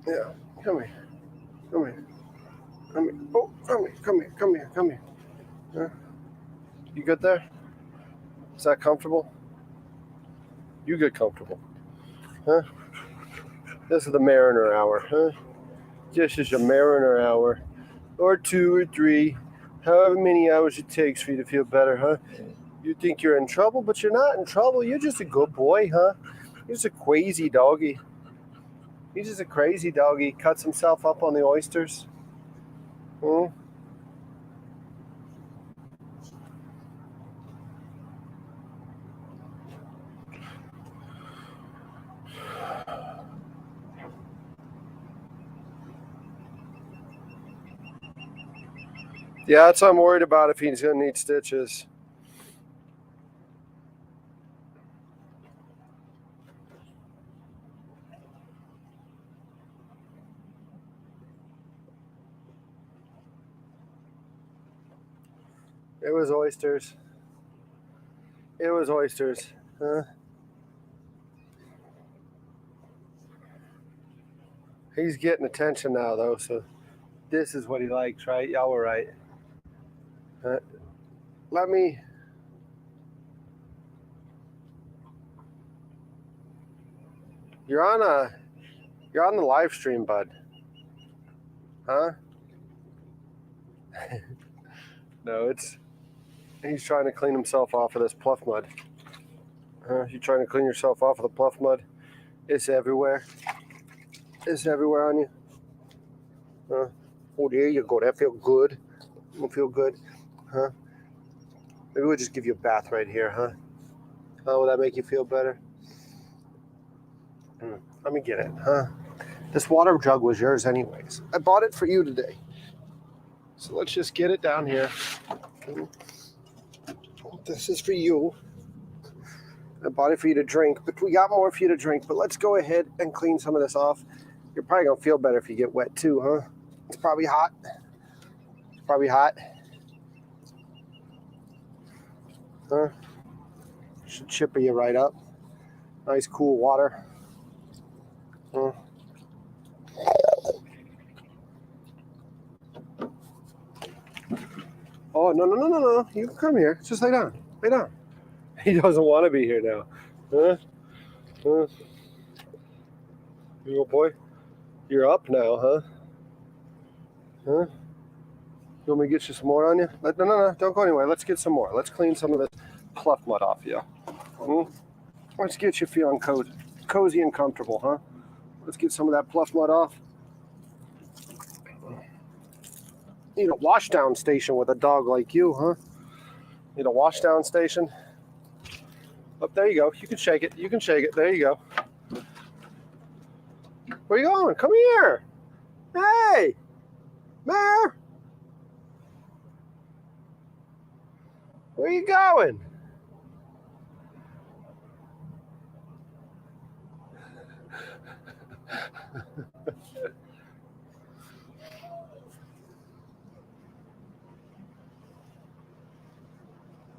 Yeah, come here. Come here. Come here. Oh, come here. Come here. Come here. Come here. Huh? You good there? Is that comfortable? You get comfortable. Huh? This is the Mariner hour, huh? This is your Mariner hour. Or 2 or 3. However many hours it takes for you to feel better, huh? You think you're in trouble, but you're not in trouble. You're just a good boy, huh? You're just a crazy doggy. He's just a crazy doggy. Cuts himself up on the oysters. Yeah, that's what I'm worried about, if he's going to need stitches. It was oysters. It was oysters. Huh? He's getting attention now, though, so this is what he likes, right? Y'all were right. Let me... You're on the live stream, bud. Huh? No, he's trying to clean himself off of this pluff mud. You trying to clean yourself off of the pluff mud? It's everywhere. It's everywhere on you. Oh, there you go. That feel good. Don't feel good, huh? Maybe we'll just give you a bath right here, huh? Will that make you feel better? Let me get it, huh? This water jug was yours anyways. I bought it for you today. So let's just get it down here. This is for you. I bought it for you to drink, but we got more for you to drink. But let's go ahead and clean some of this off. You're probably going to feel better if you get wet too, huh? It's probably hot. It's probably hot. Huh? Should chipper you right up. Nice cool water. Huh? Oh, no. You can come here. Just lay down. Lay down. He doesn't want to be here now. Huh? You little boy? You're up now, huh? Huh? You want me to get you some more on you? No. Don't go anywhere. Let's get some more. Let's clean some of this pluff mud off you. Let's get you feeling cozy and comfortable, huh? Let's get some of that pluff mud off. Need a washdown station with a dog like you, huh? Need a washdown station? Oh, there you go. You can shake it. You can shake it. There you go. Where are you going? Come here. Hey, Mare. Where are you going?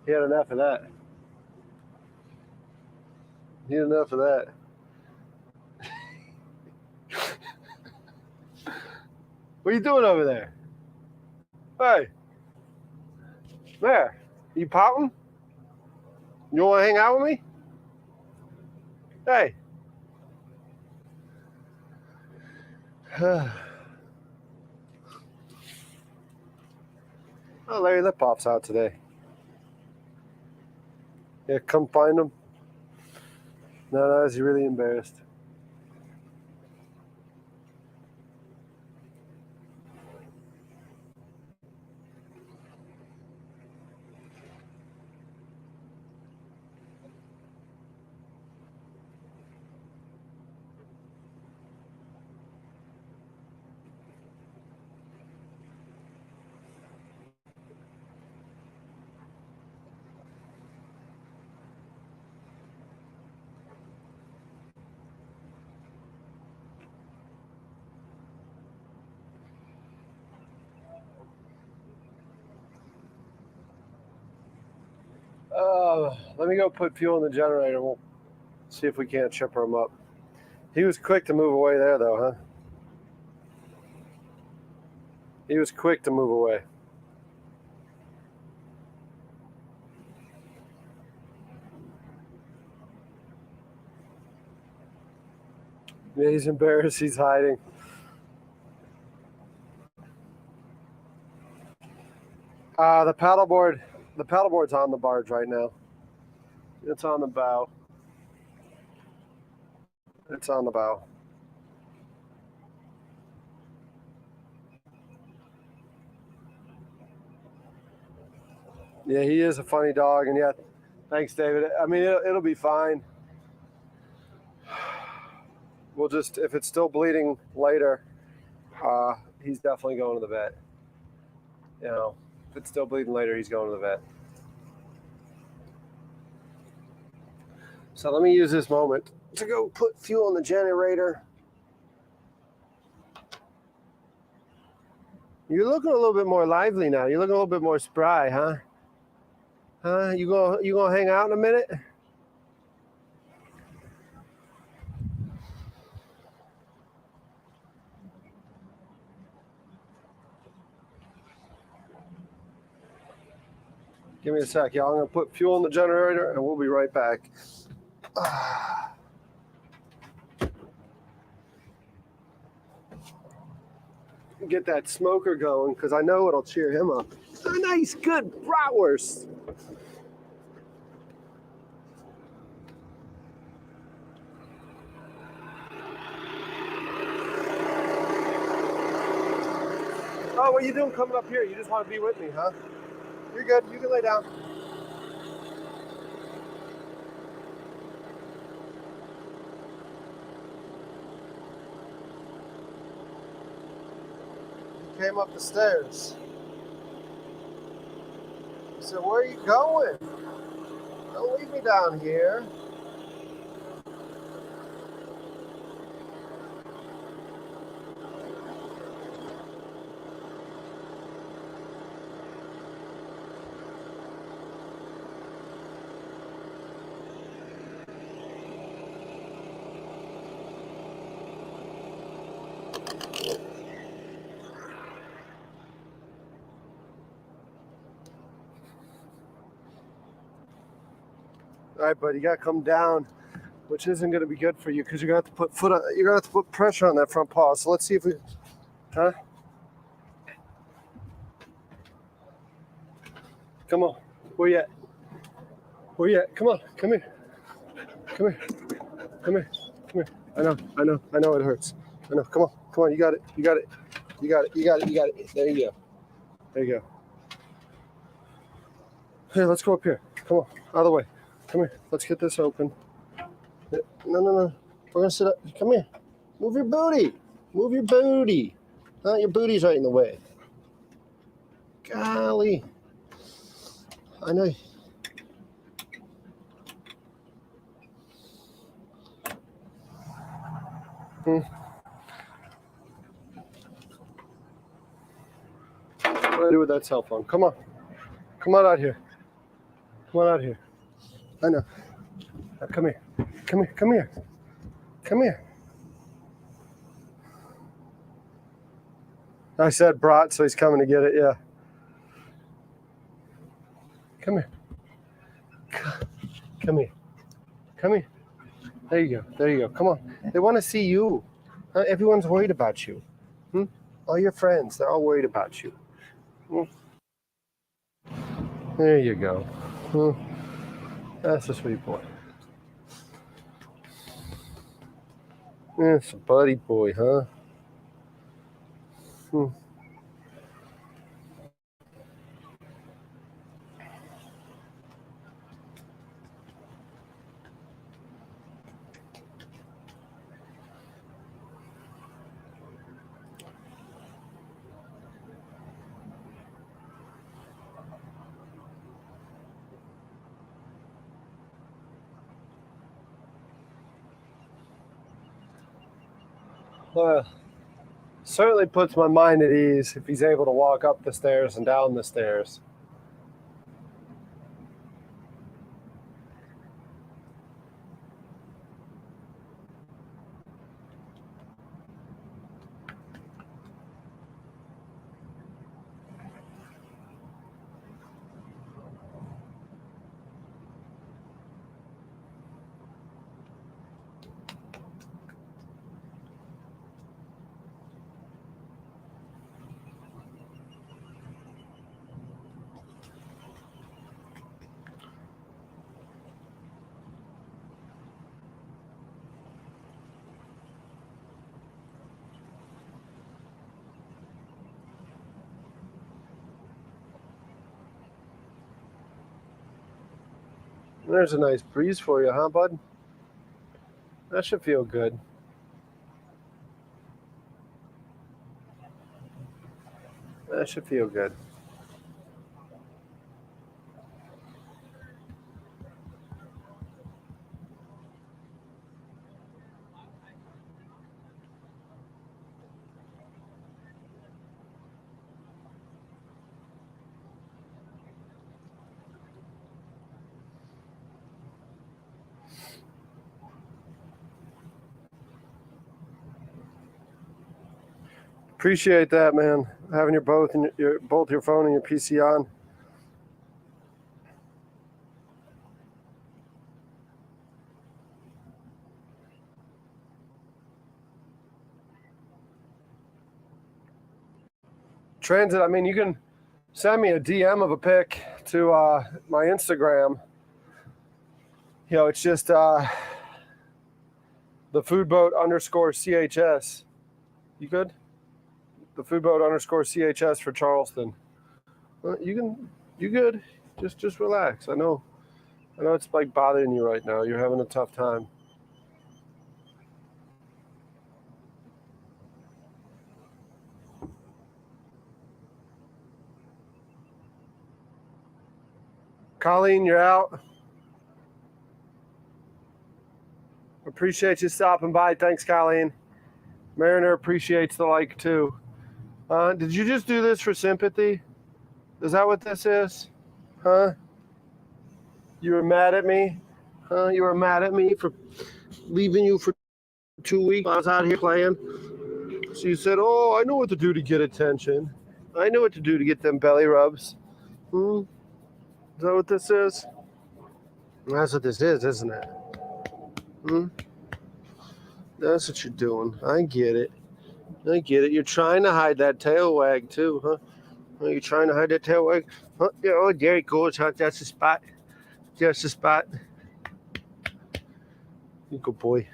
He had enough of that. He had enough of that. 'Cause What are you doing over there? Hey. There. You pouting? You want to hang out with me? Hey. Oh, Larry Lip Pop's out today. Yeah, come find him. No, is he really embarrassed? Let me go put fuel in the generator. We'll see if we can't chipper him up. He was quick to move away there, though, huh? He was quick to move away. Yeah, he's embarrassed. He's hiding. The paddleboard's on the barge right now. It's on the bow. It's on the bow. Yeah, he is a funny dog, and yeah, thanks, David. I mean, it'll be fine. We'll just, if it's still bleeding later, he's definitely going to the vet. You know, if it's still bleeding later, he's going to the vet. So let me use this moment to go put fuel in the generator. You're looking a little bit more lively now. You're looking a little bit more spry, huh? Huh? You gonna hang out in a minute? Give me a sec, y'all. I'm gonna put fuel in the generator, and we'll be right back. Get that smoker going, because I know it'll cheer him up. A nice, good bratwurst. Oh, what are you doing coming up here? You just want to be with me, huh? You're good. You can lay down. He came up the stairs. He said, where are you going? Don't leave me down here. All right, buddy, you gotta come down, which isn't gonna be good for you because you're gonna have to put pressure on that front paw. So let's see if we, huh? Come on, where you at? Where you at? Come on, come here, come here, come here, come here. I know it hurts. I know. Come on, you got it. There you go. Hey, let's go up here. Come on, out of the way. Come here. Let's get this open. No. We're gonna sit up. Come here. Move your booty. Your booty's right in the way. Golly. I know. What do I do with that cell phone? Come on out here. I know. Come here. I said brought, so he's coming to get it. Yeah. Come here. Come here. Come here. There you go. There you go. Come on. They want to see you. Everyone's worried about you. All your friends, they're all worried about you. There you go. That's a sweet boy. It's a buddy boy, huh? Well, certainly puts my mind at ease if he's able to walk up the stairs and down the stairs. There's a nice breeze for you, huh, bud? That should feel good. That should feel good. Appreciate that, man. Having both your phone and your PC on. Transit, I mean, you can send me a DM of a pic to my Instagram. You know, it's just the foodboat _CHS. You good? The foodboat _CHS for Charleston. You good? Just relax. I know it's like bothering you right now. You're having a tough time. Colleen, you're out. Appreciate you stopping by. Thanks, Colleen. Mariner appreciates the like too. Did you just do this for sympathy? Is that what this is? Huh? You were mad at me? Huh? You were mad at me for leaving you for 2 weeks? I was out here playing. So you said, oh, I know what to do to get attention. I know what to do to get them belly rubs. Is that what this is? That's what this is, isn't it? That's what you're doing. I get it. You're trying to hide that tail wag too, huh? You're trying to hide that tail wag? Huh? Yeah, oh, there it goes, huh? That's the spot. That's the spot. You good boy.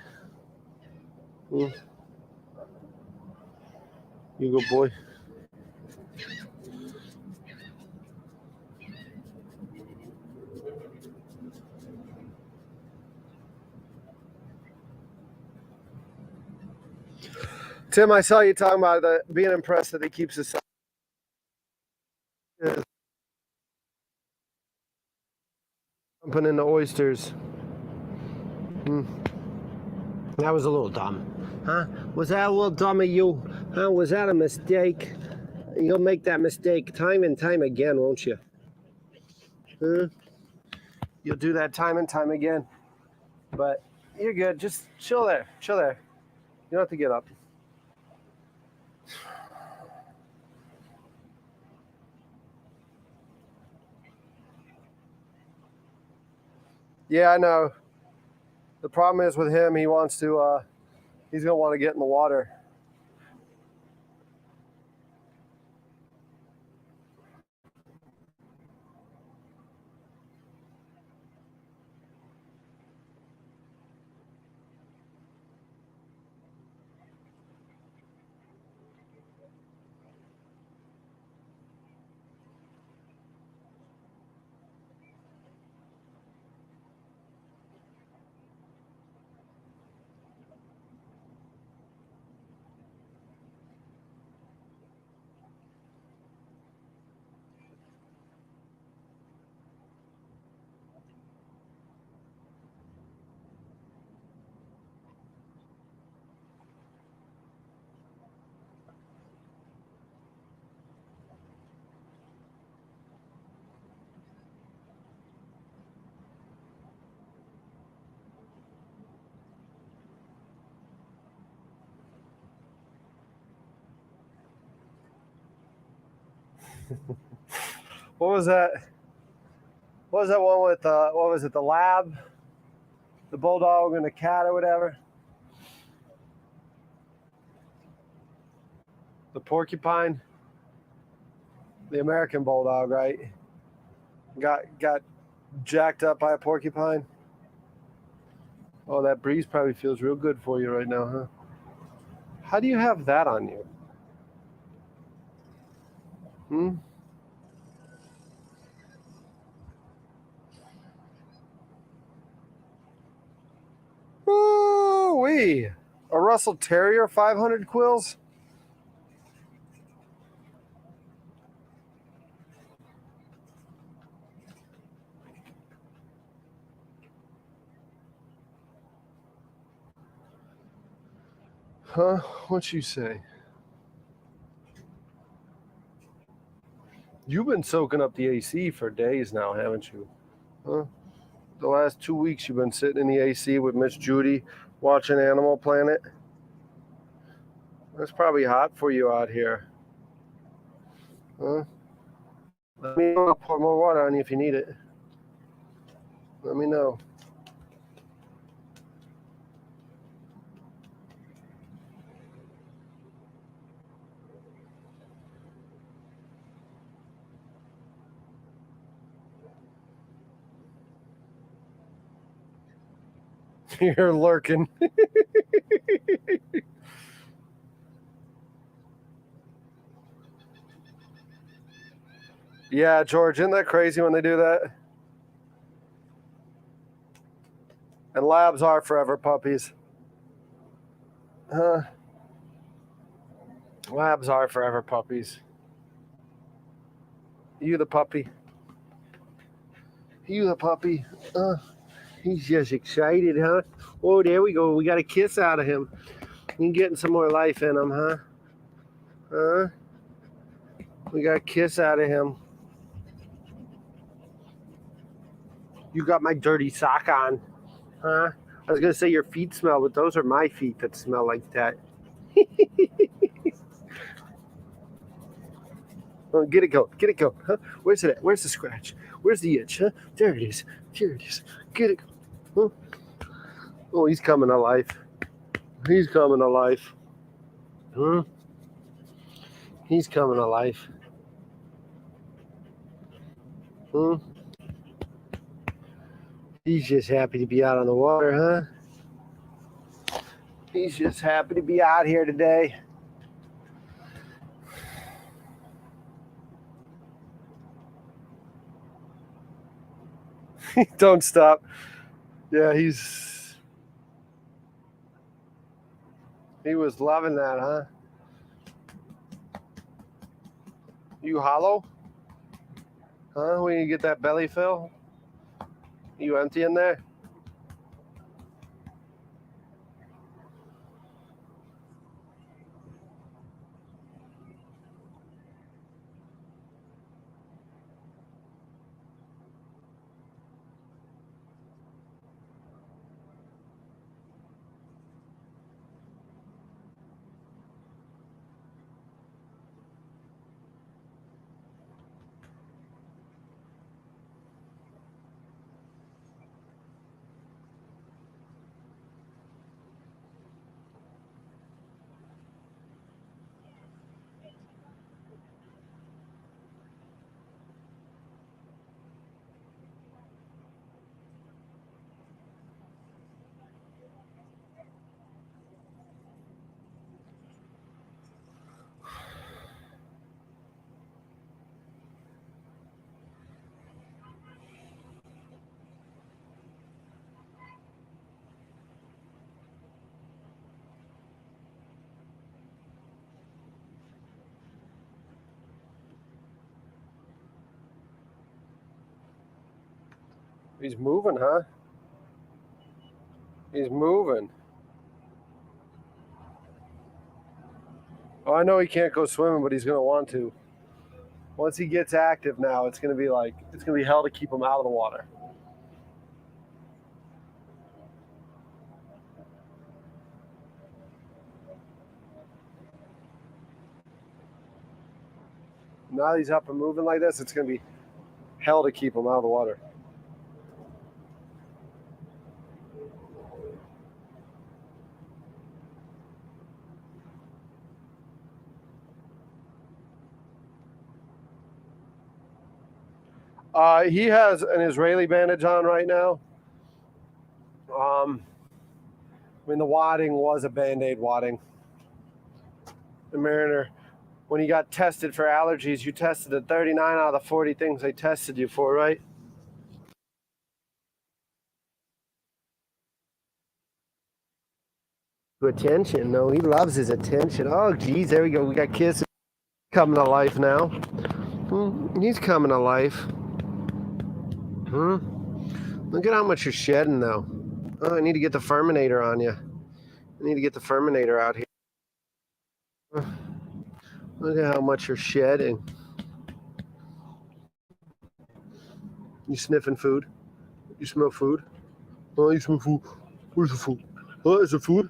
You good boy. Tim, I saw you talking about being impressed that he keeps his jumping into oysters. That was a little dumb. Huh? Was that a little dumb of you? Huh? Was that a mistake? You'll make that mistake time and time again, won't you? Huh? You'll do that time and time again. But you're good. Just chill there. Chill there. You don't have to get up. Yeah, I know. The problem is with him, he wants to, he's going to want to get in the water. What was that? What was that one with, what was it, the lab? The bulldog and the cat or whatever? The porcupine? The American bulldog, right? Got jacked up by a porcupine. Oh, that breeze probably feels real good for you right now, huh? How do you have that on you? Hmm? Ooh-wee. A Russell Terrier 500 quills? Huh? What you say? You've been soaking up the AC for days now, haven't you? Huh? The last 2 weeks you've been sitting in the AC with Miss Judy watching Animal Planet. It's probably hot for you out here. Huh? Let me know. I'll pour more water on you if you need it. Let me know. You're lurking. Yeah, George, isn't that crazy when they do that? And labs are forever puppies. Huh? Labs are forever puppies. You the puppy. You the puppy. He's just excited, huh? Oh, there we go. We got a kiss out of him. You getting some more life in him, huh? Huh? We got a kiss out of him. You got my dirty sock on, huh? I was gonna say your feet smell, but those are my feet that smell like that. Oh, get it go, get it go, huh? Where's it at? Where's the scratch? Where's the itch, huh? There it is. Here it is. Get it go. Huh? Oh, he's coming to life. He's coming to life. Huh? He's coming to life. Huh? He's just happy to be out on the water, huh? He's just happy to be out here today. Don't stop. Yeah, he was loving that, huh? You hollow? Huh? When you get that belly fill? You empty in there? He's moving, huh? He's moving. Oh, I know he can't go swimming, but he's going to want to. Once he gets active now, it's going to be hell to keep him out of the water. Now he's up and moving like this, it's going to be hell to keep him out of the water. He has an Israeli bandage on right now. I mean, the wadding was a Band-Aid wadding. The Mariner, when he got tested for allergies, you tested at 39 out of the 40 things they tested you for, right? Attention. No, he loves his attention. Oh, geez, there we go. We got kisses coming to life now. He's coming to life. Look at how much you're shedding, though. Oh, I need to get the Furminator on you. I need to get the Furminator out here. Look at how much you're shedding. You sniffing food? You smell food? Oh, you smell food. Where's the food? Oh, is it food?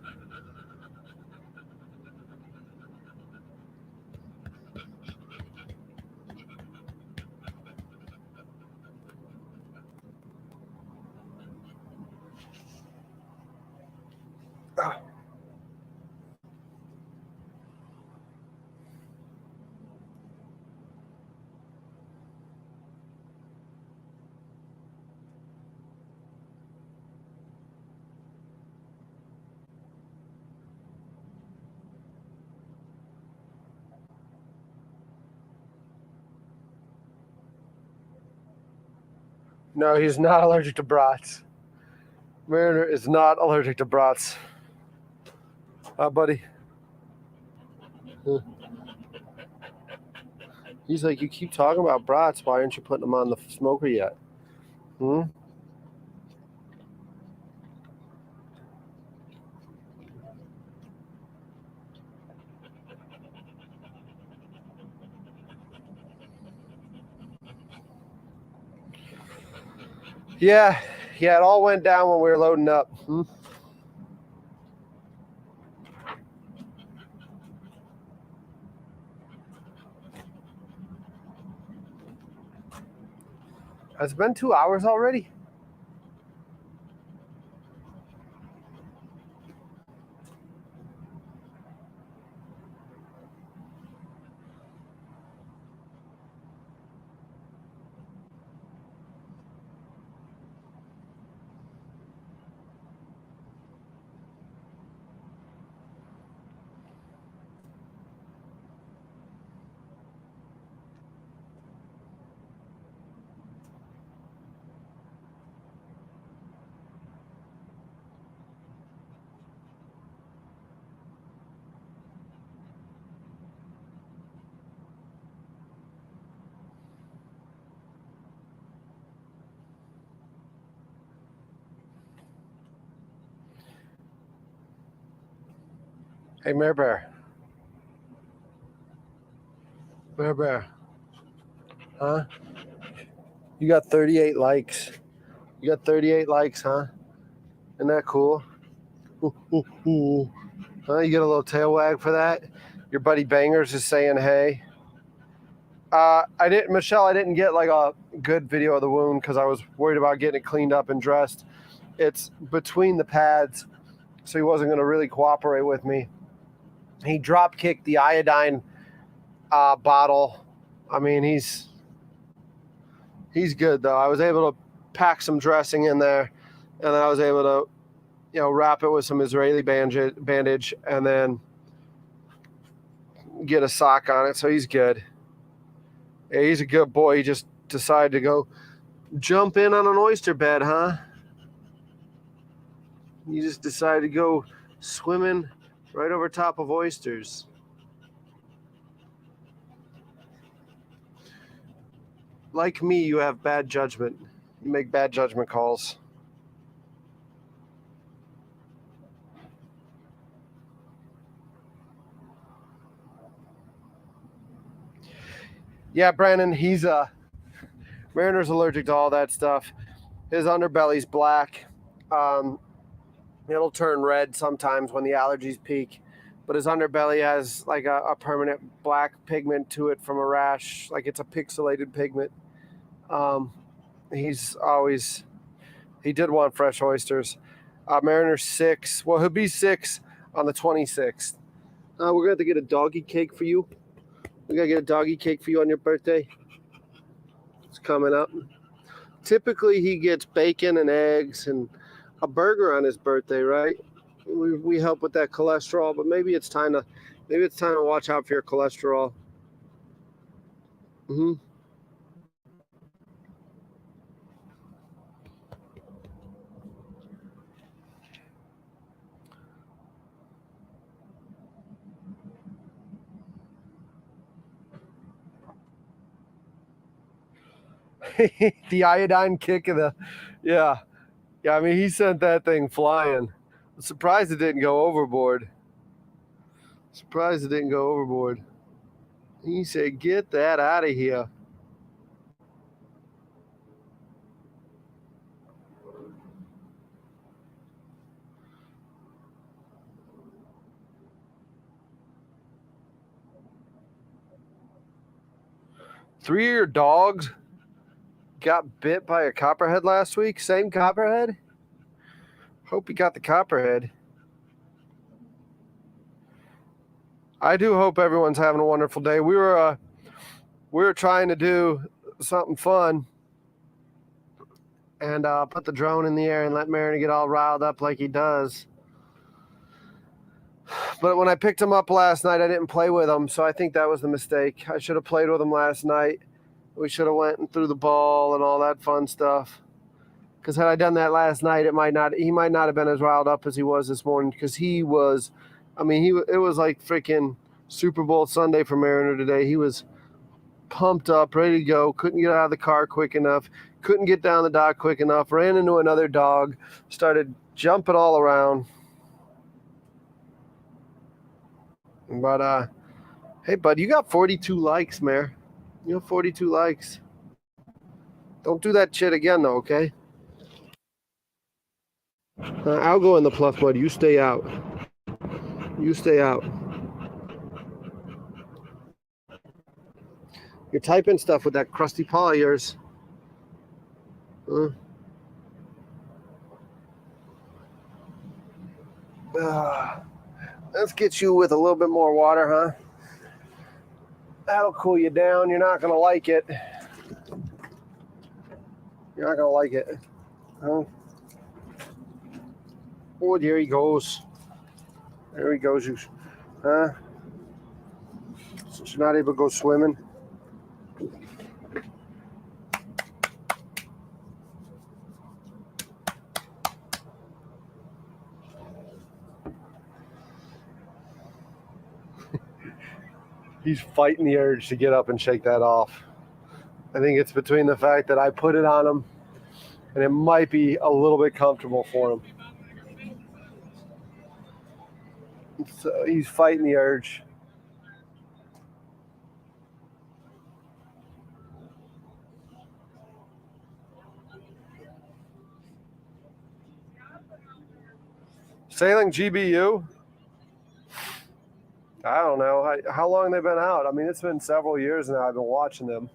No, he's not allergic to brats. Mariner is not allergic to brats. Buddy. He's like, you keep talking about brats. Why aren't you putting them on the smoker yet? Yeah, it all went down when we were loading up. Has it been 2 hours already? Hey, Mare Bear. Mare Bear. Huh? You got 38 likes. You got 38 likes, huh? Isn't that cool? Huh? You get a little tail wag for that? Your buddy Bangers is saying hey. Michelle, I didn't get like a good video of the wound because I was worried about getting it cleaned up and dressed. It's between the pads, so he wasn't going to really cooperate with me. He drop kicked the iodine bottle. I mean, he's good though. I was able to pack some dressing in there, and then I was able to, wrap it with some Israeli bandage, and then get a sock on it. So he's good. Yeah, he's a good boy. He just decided to go jump in on an oyster bed, huh? You just decided to go swimming right over top of oysters. Like me, you have bad judgment. You make bad judgment calls. Yeah, Brandon, he's Mariner's allergic to all that stuff. His underbelly's black. It'll turn red sometimes when the allergies peak, but his underbelly has like a permanent black pigment to it from a rash, like it's a pixelated pigment. He's always he did want fresh oysters. Mariner's 6. Well, he'll be 6 on the 26th. We're gonna have to get a doggy cake for you. We gotta get a doggy cake for you on your birthday. It's coming up. Typically, he gets bacon and eggs and a burger on his birthday, right? We help with that cholesterol, but maybe it's time to watch out for your cholesterol. The iodine kick of the, yeah. I mean, he sent that thing flying. I'm surprised it didn't go overboard. He said, "Get that out of here." Three of your dogs got bit by a copperhead last week. Same copperhead? Hope you got the copperhead. I do hope everyone's having a wonderful day. We were trying to do something fun and put the drone in the air and let Mariner get all riled up like he does. But when I picked him up last night, I didn't play with him, so I think that was the mistake. I should have played with him last night. We should have went and threw the ball and all that fun stuff. Because had I done that last night, he might not have been as riled up as he was this morning. Because he was, it was like freaking Super Bowl Sunday for Mariner today. He was pumped up, ready to go. Couldn't get out of the car quick enough. Couldn't get down the dock quick enough. Ran into another dog. Started jumping all around. But hey, bud, you got 42 likes, Mayor. You have 42 likes. Don't do that shit again, though, okay? I'll go in the pluff mud. You stay out. You're typing stuff with that crusty paw of yours. Let's get you with a little bit more water, huh? That'll cool you down. You're not going to like it. Huh? Oh, there he goes. You. Huh? Since you're not able to go swimming. He's fighting the urge to get up and shake that off. I think it's between the fact that I put it on him and it might be a little bit comfortable for him. So he's fighting the urge. Sailing GBU? I don't know. How long they've been out? I mean, it's been several years now I've been watching them.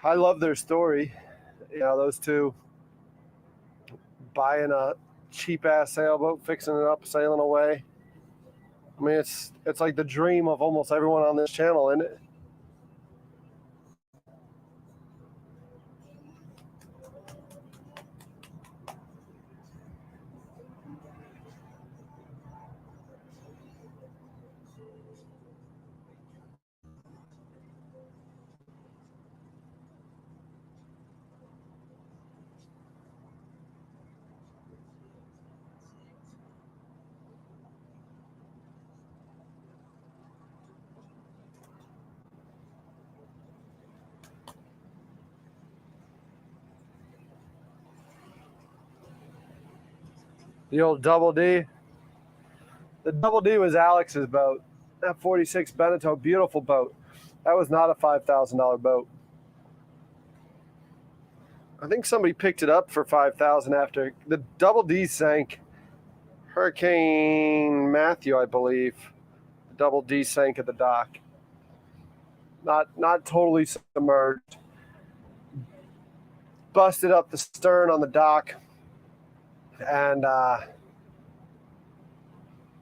I love their story. You know, those two buying a cheap-ass sailboat, fixing it up, sailing away. I mean, it's like the dream of almost everyone on this channel, isn't it? The old Double D. The Double D was Alex's boat. That 46 Beneteau, beautiful boat. That was not a $5,000 boat. I think somebody picked it up for $5,000 after the Double D sank. Hurricane Matthew, I believe. The Double D sank at the dock. Not totally submerged. Busted up the stern on the dock, and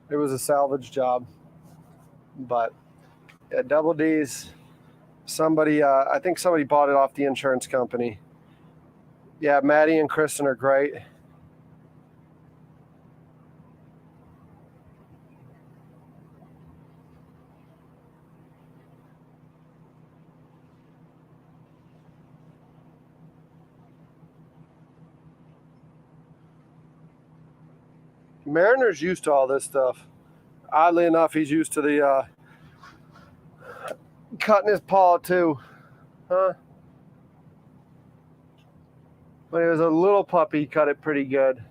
it was a salvage job. But yeah, Double D's. Somebody, I think somebody bought it off the insurance company. Yeah, Maddie and Kristen are great. Mariner's used to all this stuff. Oddly enough, he's used to the cutting his paw too. Huh? When he was a little puppy, he cut it pretty good.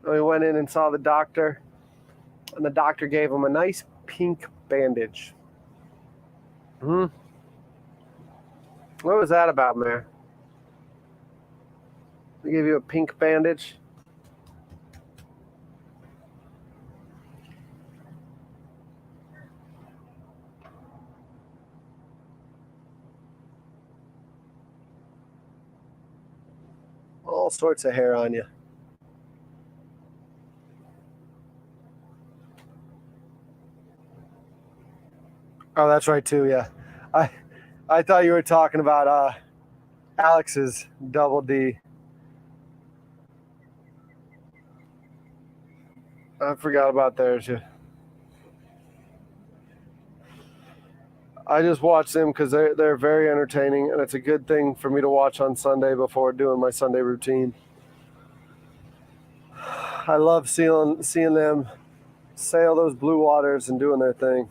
We went in and saw the doctor, and the doctor gave him a nice pink bandage. What was that about, Mayor? They gave you a pink bandage? All sorts of hair on you. Oh, that's right too. Yeah, I thought you were talking about Alex's Double D. I forgot about theirs. Yeah. I just watch them because they're very entertaining, and it's a good thing for me to watch on Sunday before doing my Sunday routine. I love seeing them sail those blue waters and doing their thing.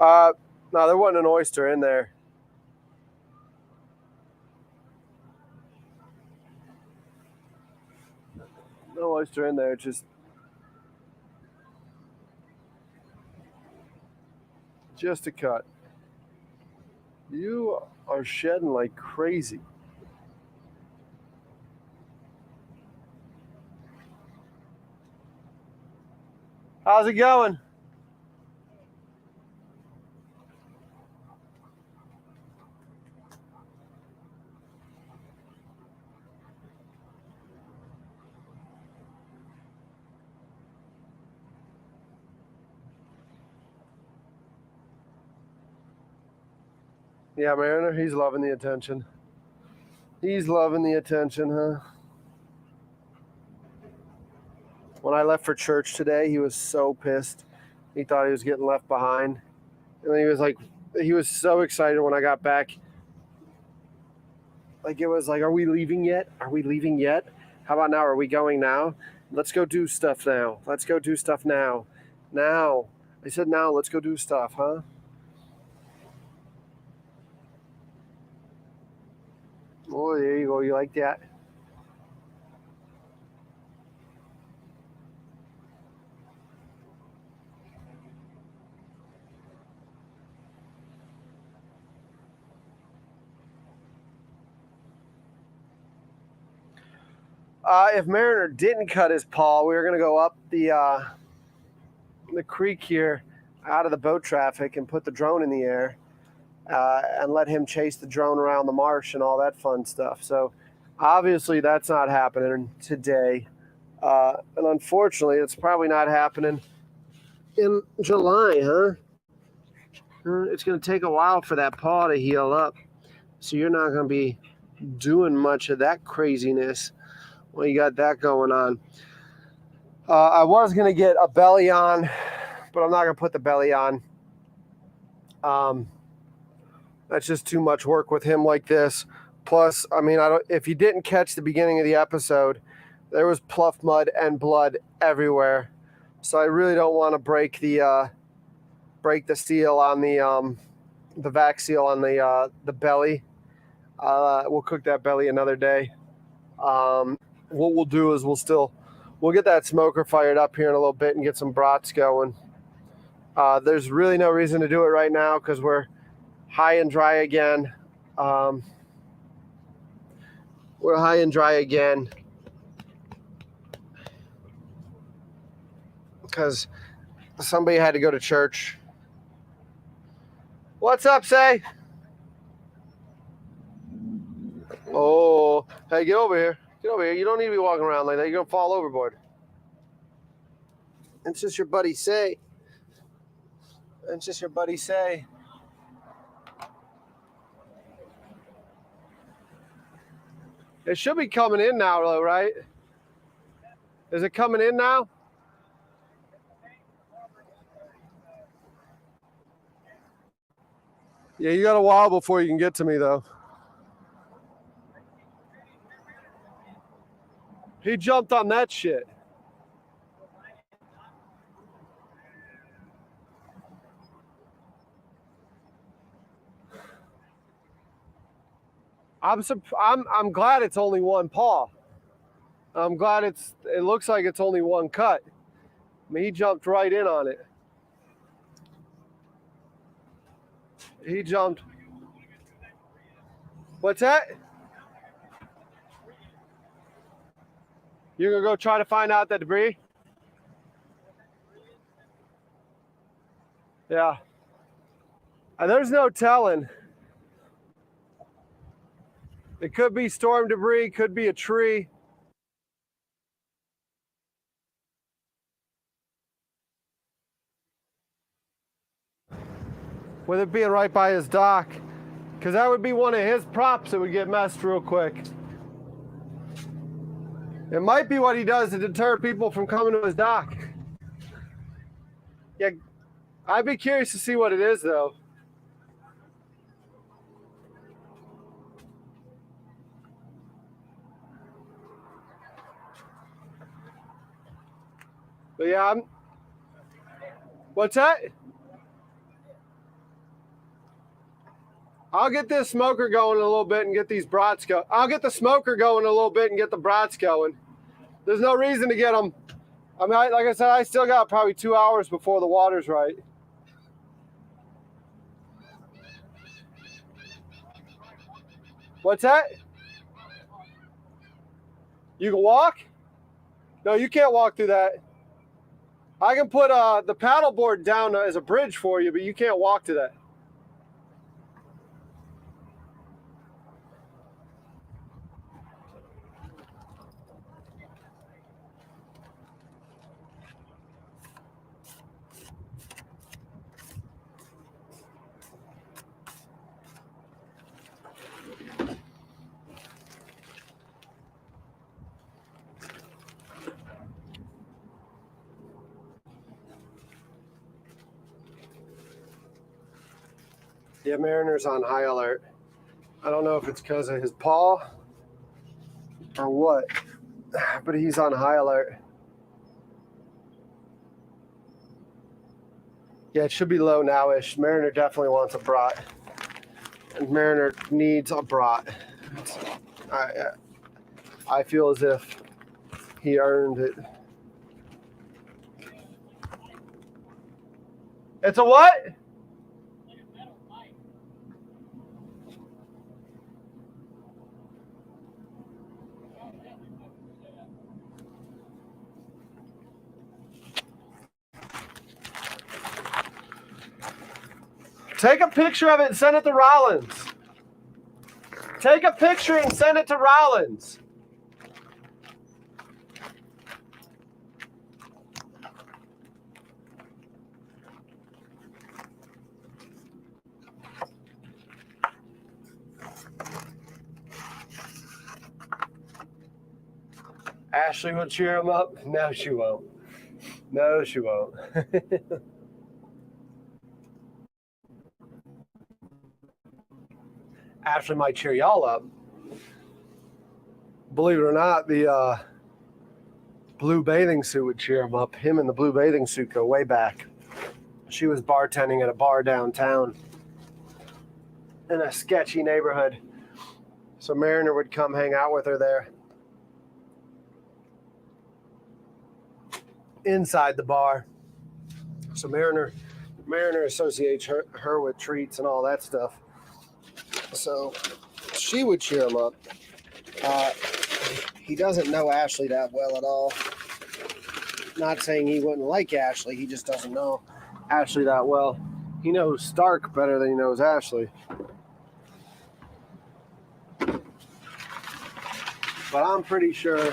No, there wasn't an oyster in there. No oyster in there, just a cut. You are shedding like crazy. How's it going? Yeah, Mariner, he's loving the attention. He's loving the attention, huh? When I left for church today, he was so pissed. He thought he was getting left behind. And then he was so excited when I got back. Like, it was like, are we leaving yet? Are we leaving yet? How about now? Are we going now? Let's go do stuff now. Let's go do stuff now. Now. I said now, let's go do stuff, huh? Oh, there you go. You like that? If Mariner didn't cut his paw, we were going to go up the creek here out of the boat traffic and put the drone in the air and let him chase the drone around the marsh and all that fun stuff. So obviously that's not happening today. And unfortunately, it's probably not happening in July, huh? It's going to take a while for that paw to heal up. So you're not going to be doing much of that craziness when you got that going on. I was going to get a belly on, but I'm not going to put the belly on. That's just too much work with him like this. Plus, I mean, if you didn't catch the beginning of the episode, there was pluff mud and blood everywhere. So I really don't want to break the seal on the the vac seal on the belly. We'll cook that belly another day. What we'll do is we'll get that smoker fired up here in a little bit and get some brats going. There's really no reason to do it right now because we're high and dry again. We're high and dry again because somebody had to go to church. What's up, Say? Oh, hey, get over here. Get over here. You don't need to be walking around like that. You're going to fall overboard. It's just your buddy Say. It's just your buddy Say. It should be coming in now, though, right? Is it coming in now? Yeah, you got a while before you can get to me, though. He jumped on that shit. I'm glad it's only one paw. I'm glad it looks like it's only one cut. I mean, he jumped right in on it. He jumped. What's that? You're gonna go try to find out that debris? Yeah. And there's no telling. It could be storm debris, could be a tree. With it being right by his dock, because that would be one of his props that would get messed real quick. It might be what he does to deter people from coming to his dock. Yeah, I'd be curious to see what it is, though. But yeah, what's that? I'll get this smoker going a little bit and get these brats going. I'll get the smoker going a little bit and get the brats going. There's no reason to get them. I mean, like I said, I still got probably 2 hours before the water's right. What's that? You can walk? No, you can't walk through that. I can put the paddle board down as a bridge for you, but you can't walk to that. Yeah, Mariner's on high alert. I don't know if it's because of his paw or what, but he's on high alert. Yeah, it should be low now-ish. Mariner definitely wants a brat. And Mariner needs a brat. I feel as if he earned it. It's a what? Take a picture of it and send it to Rollins. Take a picture and send it to Rollins. Ashley will cheer him up. No, she won't. No, she won't. Ashley might cheer y'all up. Believe it or not, the blue bathing suit would cheer him up. Him and the blue bathing suit go way back. She was bartending at a bar downtown. in a sketchy neighborhood. So Mariner would come hang out with her there. Inside the bar. So Mariner associates her with treats and all that stuff. So she would cheer him up. He doesn't know Ashley that well at all. Not saying he wouldn't like Ashley, he just doesn't know Ashley that well. He knows Stark better than he knows Ashley. But I'm pretty sure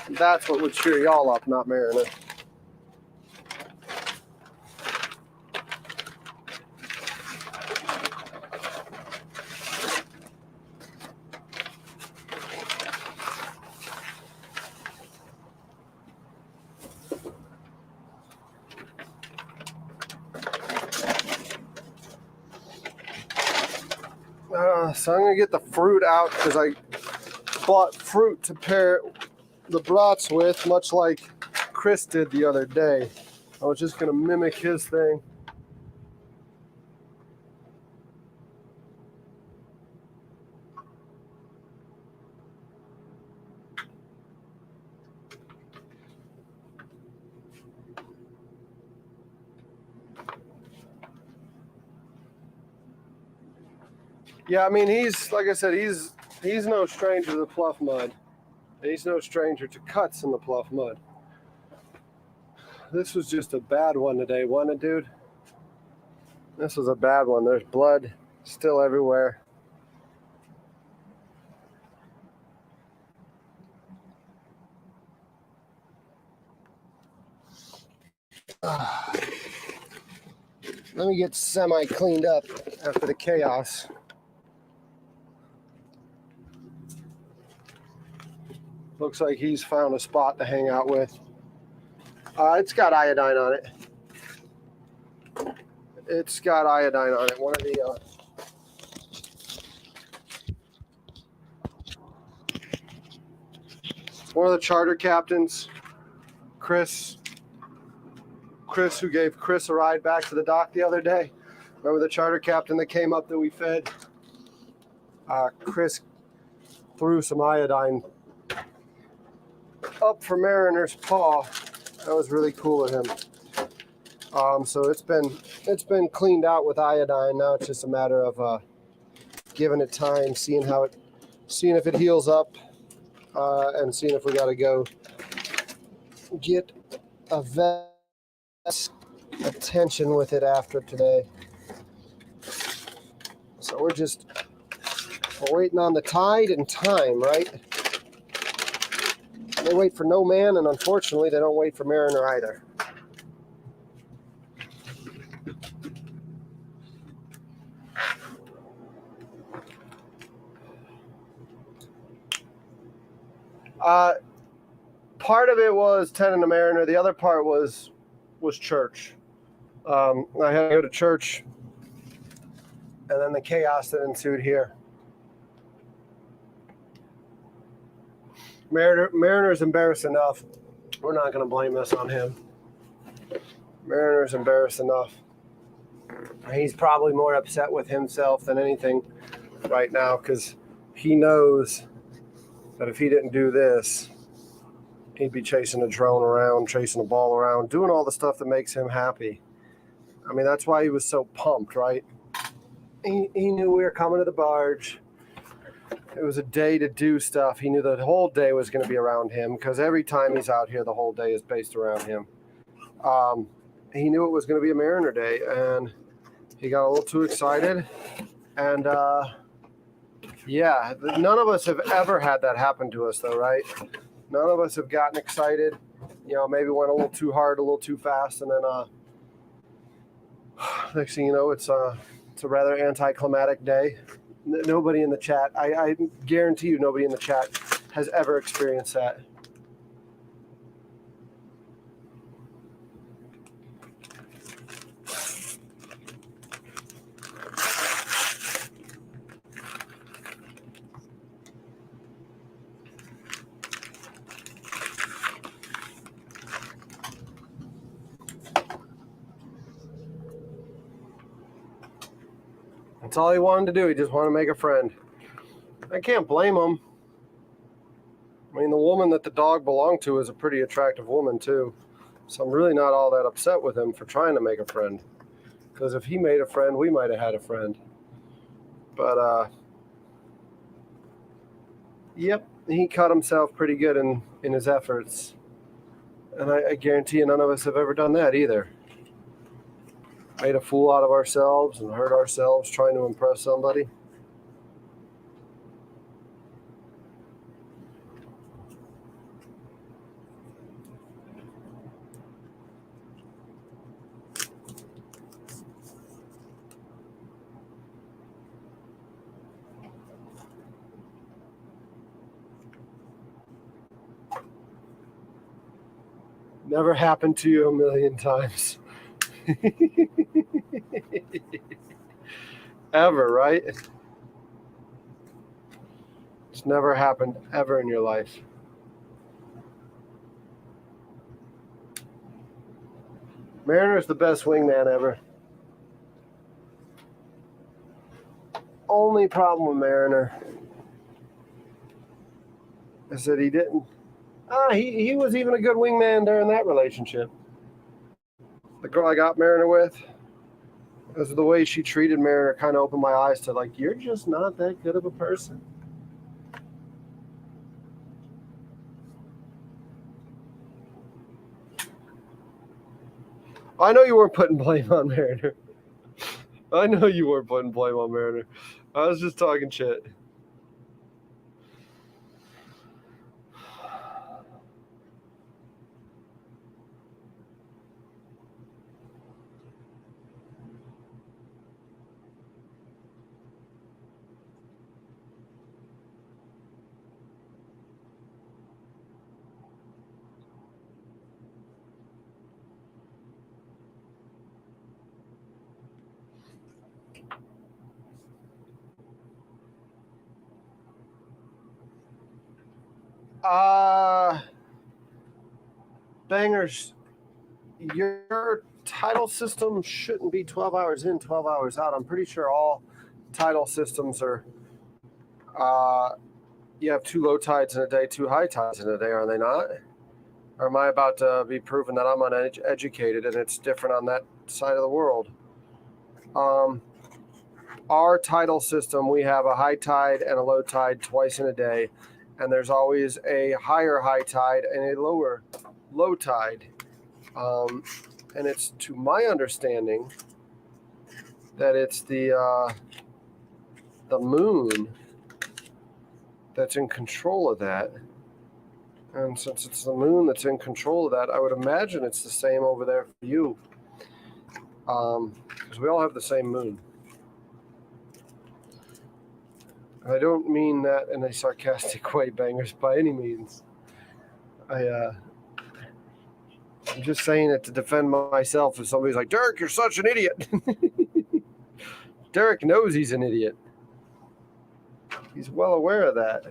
that's what would cheer y'all up, not Mariner. So I'm gonna get the fruit out because I bought fruit to pair the brats with, much like Chris did the other day. I was just gonna mimic his thing. Yeah, I mean, he's, like I said, he's no stranger to the Pluff mud. And he's no stranger to cuts in the Pluff mud. This was just a bad one today, wasn't it, dude? This was a bad one. There's blood still everywhere. Let me get semi-cleaned up after the chaos. Looks like he's found a spot to hang out with. It's got iodine on it. It's got iodine on it. One of the charter captains, Chris, who gave Chris a ride back to the dock the other day. Remember the charter captain that came up that we fed? Chris threw some iodine up for Mariner's paw. That was really cool of him. So it's been cleaned out with iodine. Now it's just a matter of giving it time, seeing if it heals up, and seeing if we got to go get a vet's attention with it after today. So we're waiting on the tide and time, right? They wait for no man, and unfortunately, they don't wait for Mariner either. Part of it was tending to Mariner. The other part was church. I had to go to church, and then the chaos that ensued here. Mariner's embarrassed enough. We're not going to blame this on him. Mariner's embarrassed enough. He's probably more upset with himself than anything right now because he knows that if he didn't do this, he'd be chasing a drone around, chasing a ball around, doing all the stuff that makes him happy. I mean, that's why he was so pumped, right? He knew we were coming to the barge. It was a day to do stuff. He knew the whole day was going to be around him because every time he's out here, the whole day is based around him. He knew it was going to be a Mariner day, and he got a little too excited. And, yeah, none of us have ever had that happen to us, though, right? None of us have gotten excited. Maybe went a little too hard, a little too fast, and then next thing you know, it's a rather anticlimactic day. Nobody in the chat, I guarantee you nobody in the chat has ever experienced that. That's all he wanted to do. He just wanted to make a friend. I can't blame him. I mean, the woman that the dog belonged to is a pretty attractive woman, too. So I'm really not all that upset with him for trying to make a friend. Because if he made a friend, we might have had a friend. But, yep, he cut himself pretty good in his efforts. And I guarantee you none of us have ever done that either. Made a fool out of ourselves and hurt ourselves trying to impress somebody. Never happened to you a million times. Ever, right? It's never happened ever in your life. Mariner's the best wingman ever. Only problem with Mariner is that he didn't. He was even a good wingman during that relationship. The girl I got Mariner with, because of the way she treated Mariner, kind of opened my eyes to like, you're just not that good of a person. I know you weren't putting blame on Mariner. I know you weren't putting blame on Mariner. I was just talking shit. Bangers, your title system shouldn't be 12 hours in, 12 hours out. I'm pretty sure all tidal systems are, you have 2 low tides in a day, 2 high tides in a day, are they not? Or am I about to be proven that I'm uneducated and it's different on that side of the world? Our tidal system, we have a high tide and a low tide twice in a day, and there's always a higher high tide and a lower low tide. And it's, to my understanding, that it's the moon that's in control of that. And since it's the moon that's in control of that, I would imagine it's the same over there for you. Because we all have the same moon. And I don't mean that in a sarcastic way, Bangers, by any means. I'm just saying it to defend myself if somebody's like, Derek, you're such an idiot. Derek knows he's an idiot. He's well aware of that.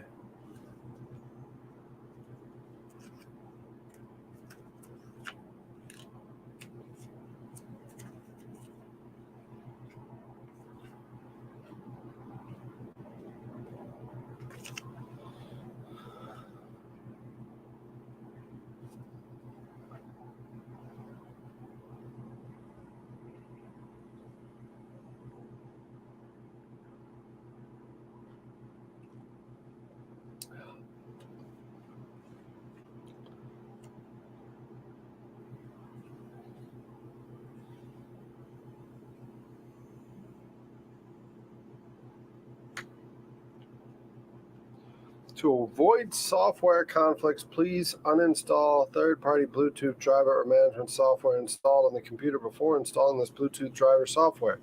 To avoid software conflicts, please uninstall third-party Bluetooth driver or management software installed on the computer before installing this Bluetooth driver software.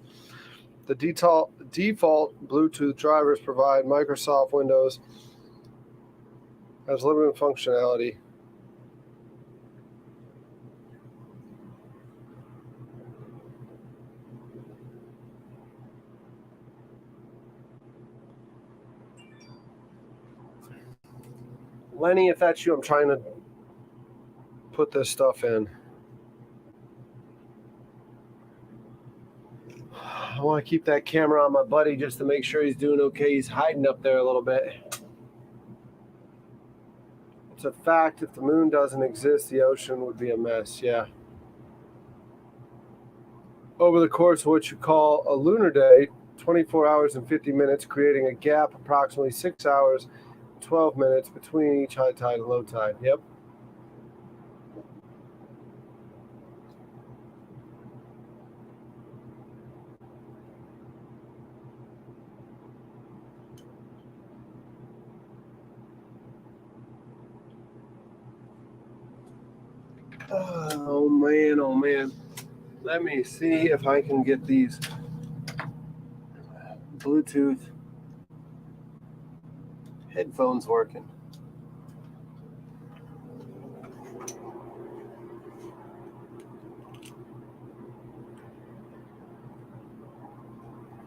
The default Bluetooth drivers provide Microsoft Windows has limited functionality. Lenny, if that's you, I'm trying to put this stuff in. I want to keep that camera on my buddy just to make sure he's doing okay. He's hiding up there a little bit. It's a fact, if the moon doesn't exist, the ocean would be a mess, yeah. Over the course of what you call a lunar day, 24 hours and 50 minutes, creating a gap approximately 6 hours, 12 minutes between each high tide and low tide. Yep. Oh man, oh man. Let me see if I can get these Bluetooth headphones working.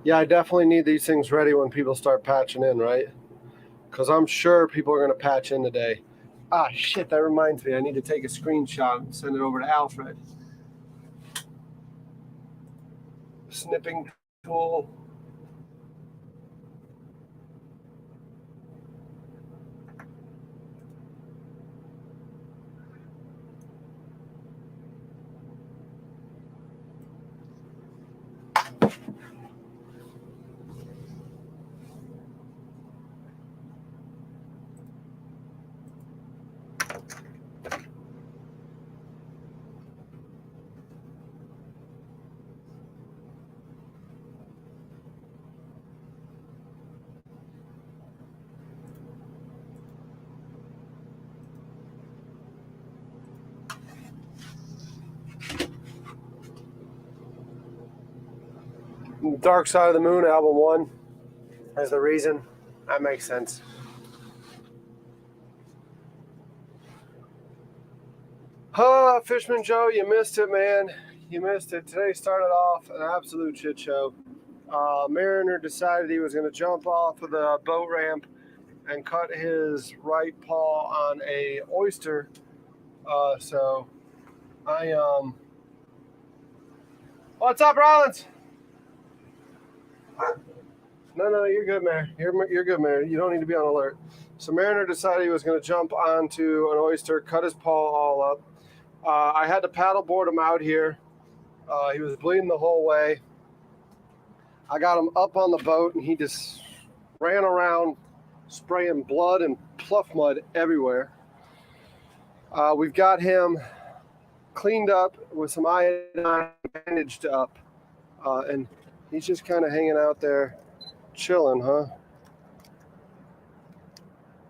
Yeah, I definitely need these things ready when people start patching in, right? Because I'm sure people are going to patch in today. Ah, shit, that reminds me. I need to take a screenshot and send it over to Alfred. Snipping tool. Dark Side of the Moon, album 1, is the reason. That makes sense. Fishman Joe, you missed it, man. You missed it. Today started off an absolute shit show. Mariner decided he was going to jump off of the boat ramp and cut his right paw on a oyster. So I What's up, Rollins? No, you're good, man. You're good, man. You don't need to be on alert. So Mariner decided he was going to jump onto an oyster, cut his paw all up. I had to paddleboard him out here. He was bleeding the whole way. I got him up on the boat, and he just ran around spraying blood and pluff mud everywhere. We've got him cleaned up with some iodine, bandaged up, and he's just kind of hanging out there chilling, huh?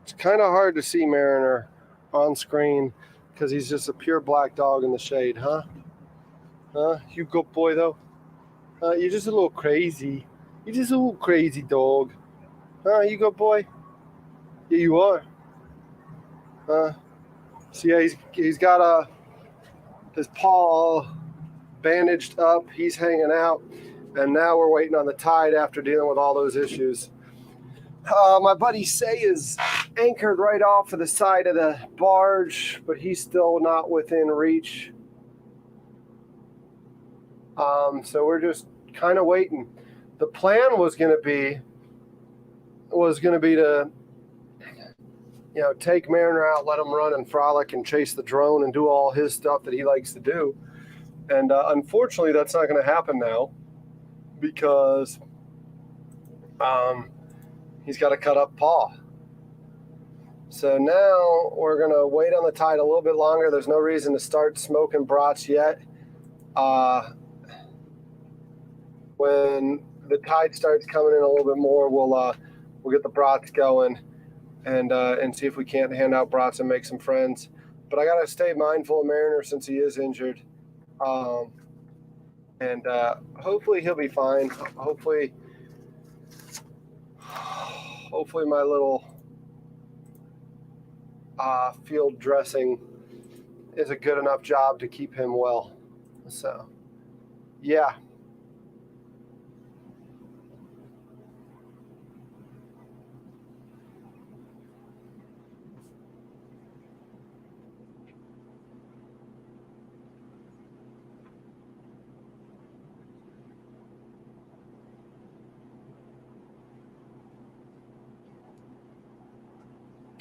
It's kind of hard to see Mariner on screen because he's just a pure black dog in the shade, huh? Huh? You good boy, though? You're just a little crazy. You're just a little crazy dog. Huh? You good boy? Yeah, you are. So yeah, he's got his paw all bandaged up. He's hanging out, and now we're waiting on the tide after dealing with all those issues. My buddy Say is anchored right off of the side of the barge, but he's still not within reach. So we're just kind of waiting. The plan was going to be to, take Mariner out, let him run and frolic and chase the drone and do all his stuff that he likes to do. And unfortunately, that's not going to happen now because he's got a cut up paw. So now we're going to wait on the tide a little bit longer. There's no reason to start smoking brats yet. When the tide starts coming in a little bit more, we'll get the brats going and see if we can't hand out brats and make some friends. But I got to stay mindful of Mariner since he is injured. And hopefully he'll be fine. Hopefully my little field dressing is a good enough job to keep him well. So, yeah.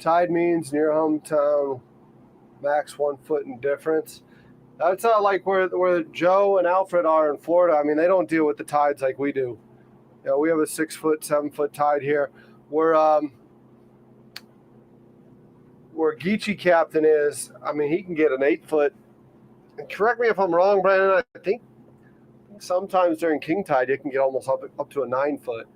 Tide means near hometown, max 1 foot in difference. That's like where Joe and Alfred are in Florida. I mean, they don't deal with the tides like we do. You know, we have a 6 foot, 7 foot tide here. Where Geechee Captain is, I mean, he can get an 8 foot. And correct me if I'm wrong, Brandon. I think sometimes during king tide, you can get almost up to a 9 foot.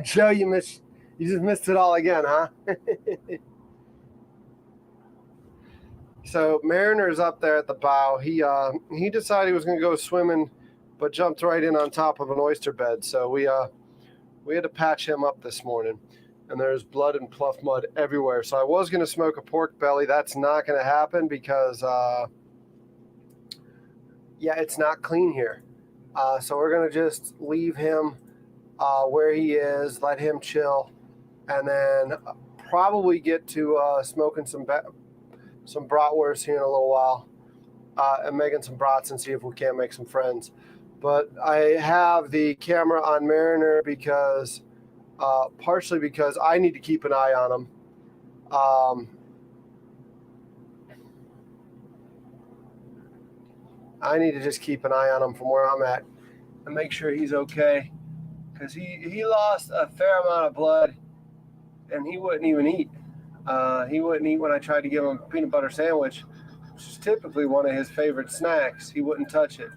Joe, you just missed it all again, huh? So Mariner's up there at the bow. He decided he was going to go swimming, but jumped right in on top of an oyster bed. So we had to patch him up this morning, and there's blood and pluff mud everywhere. So I was going to smoke a pork belly. That's not going to happen because it's not clean here. So we're going to just leave him where he is, let him chill, and then probably get to smoking some bratwurst here in a little while, and making some brats and see if we can't make some friends. But I have the camera on Mariner because, partially because I need to keep an eye on him. I need to just keep an eye on him from where I'm at and make sure he's okay, because he lost a fair amount of blood, and he wouldn't even eat. He wouldn't eat when I tried to give him a peanut butter sandwich, which is typically one of his favorite snacks. He wouldn't touch it.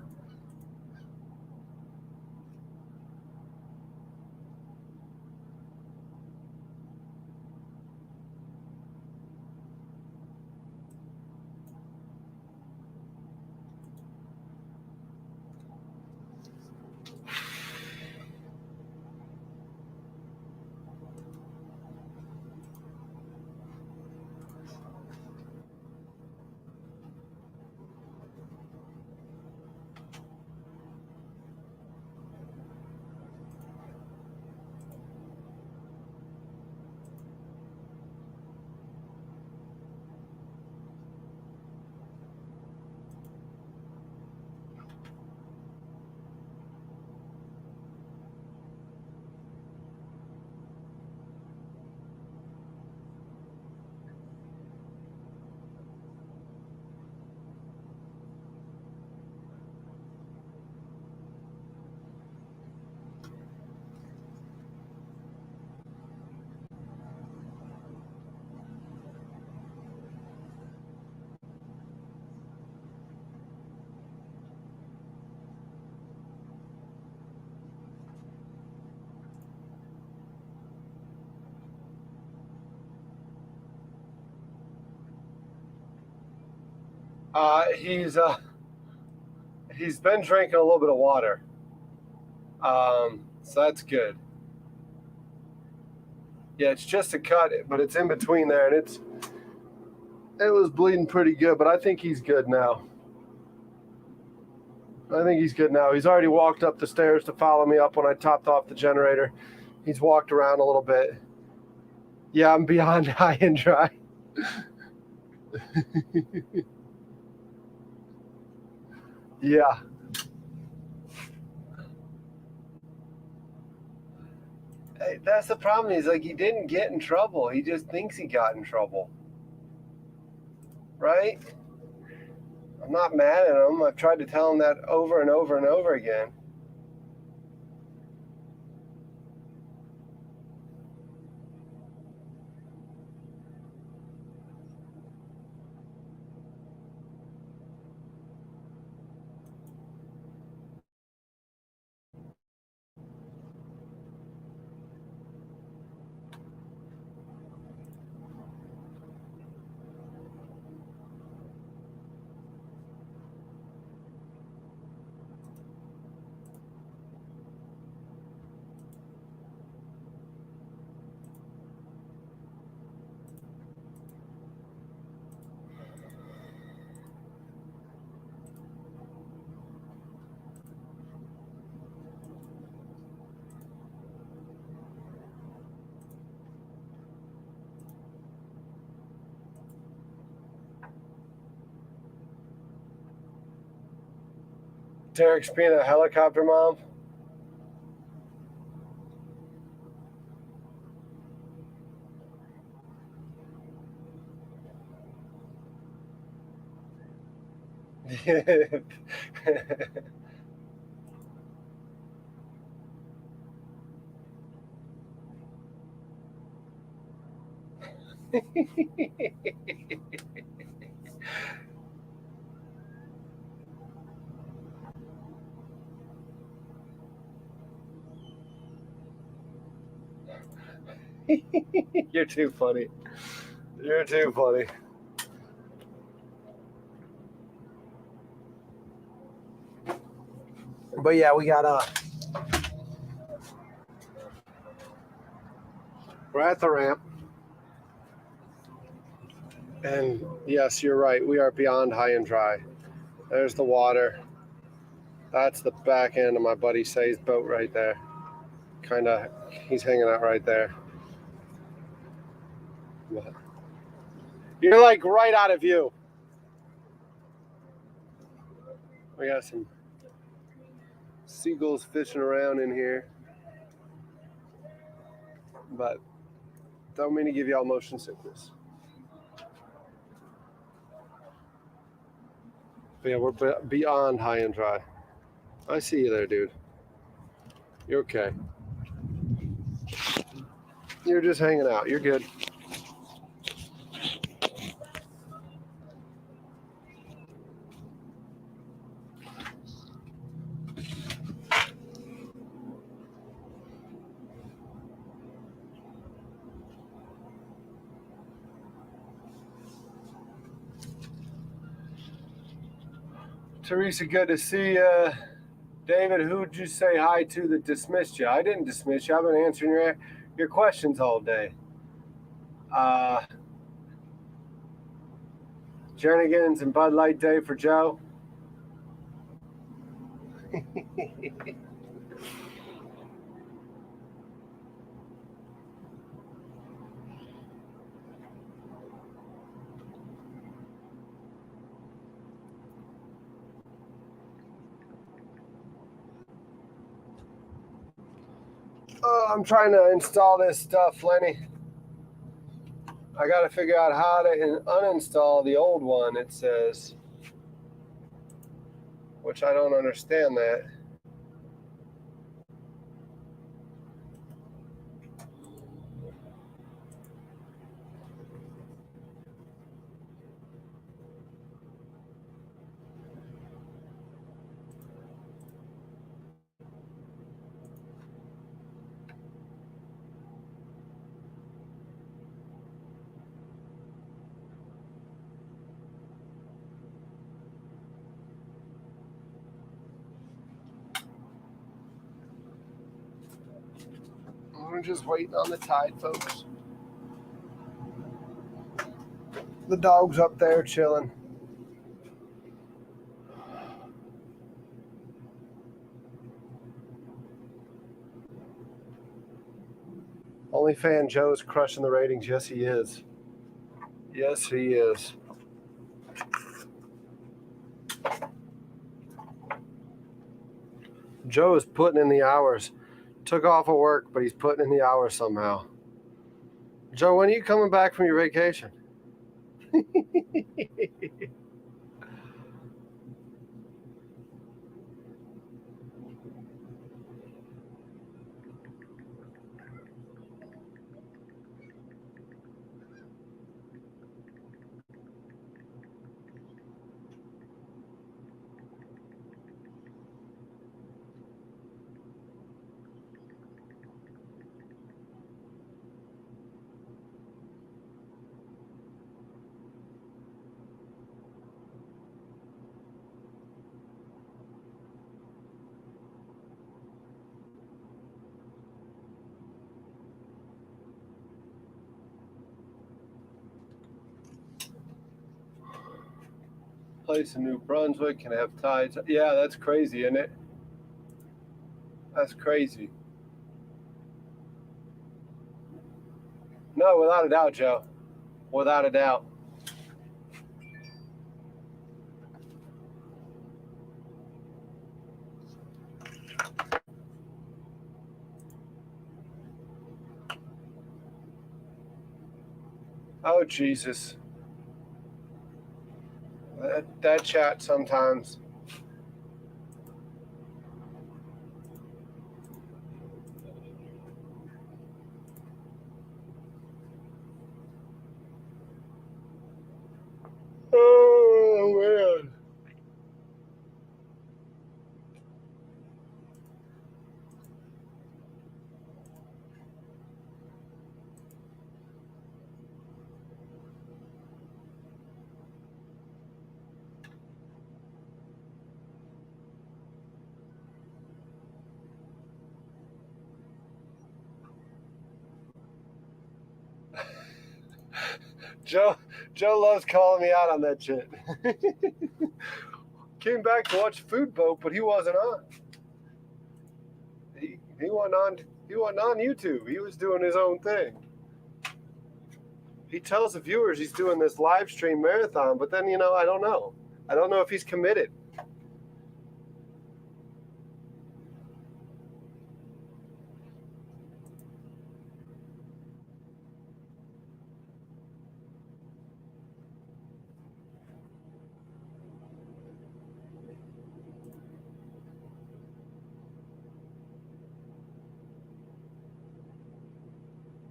He's been drinking a little bit of water, so that's good. Yeah, it's just a cut, but it's in between there, and it was bleeding pretty good. But I think he's good now. He's already walked up the stairs to follow me up when I topped off the generator. He's walked around a little bit. Yeah, I'm beyond high and dry. Yeah. Hey, that's the problem. He's like, he didn't get in trouble. He just thinks he got in trouble. Right? I'm not mad at him. I've tried to tell him that over and over and over again. Derek's being a helicopter mom. You're too funny. You're too funny. But yeah, we're at the ramp. And yes, you're right. We are beyond high and dry. There's the water. That's the back end of my buddy Say's boat right there. He's hanging out right there. What? You're like right out of view. We got some seagulls fishing around in here. But don't mean to give y'all motion sickness. But yeah, we're beyond high and dry. I see you there, dude. You're okay. You're just hanging out. You're good. Teresa, good to see you. David, who'd you say hi to that dismissed you? I didn't dismiss you. I've been answering your questions all day. Jernigan's and Bud Light Day for Joe. Oh, I'm trying to install this stuff, Lenny. I got to figure out how to uninstall the old one, it says. Which I don't understand that. We're just waiting on the tide, folks. The dog's up there chilling. Only fan Joe's crushing the ratings. Yes, he is. Yes, he is. Joe is putting in the hours. Took off of work, but he's putting in the hours somehow. Joe, when are you coming back from your vacation? Place in New Brunswick can have tides. Yeah, that's crazy, isn't it? That's crazy. No, without a doubt, Joe. Without a doubt. Oh, Jesus. That chat sometimes. Oh, man. Joe loves calling me out on that shit. Came back to watch Food Boat, but he wasn't on. He wasn't on. He wasn't on YouTube. He was doing his own thing. He tells the viewers he's doing this live stream marathon, but then I don't know. I don't know if he's committed.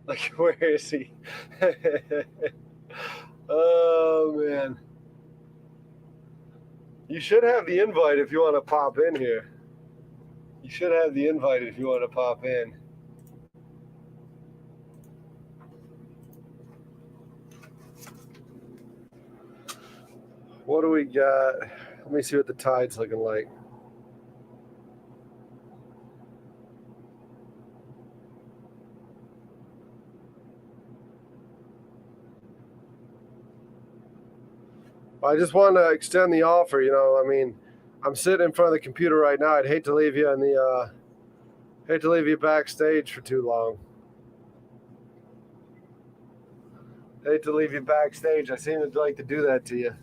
Like, where is he? Oh, man. You should have the invite if you want to pop in here. You should have the invite if you want to pop in. What do we got? Let me see what the tide's looking like. I just want to extend the offer. I mean, I'm sitting in front of the computer right now. I'd hate to leave you backstage for too long. Hate to leave you backstage. I seem to like to do that to you.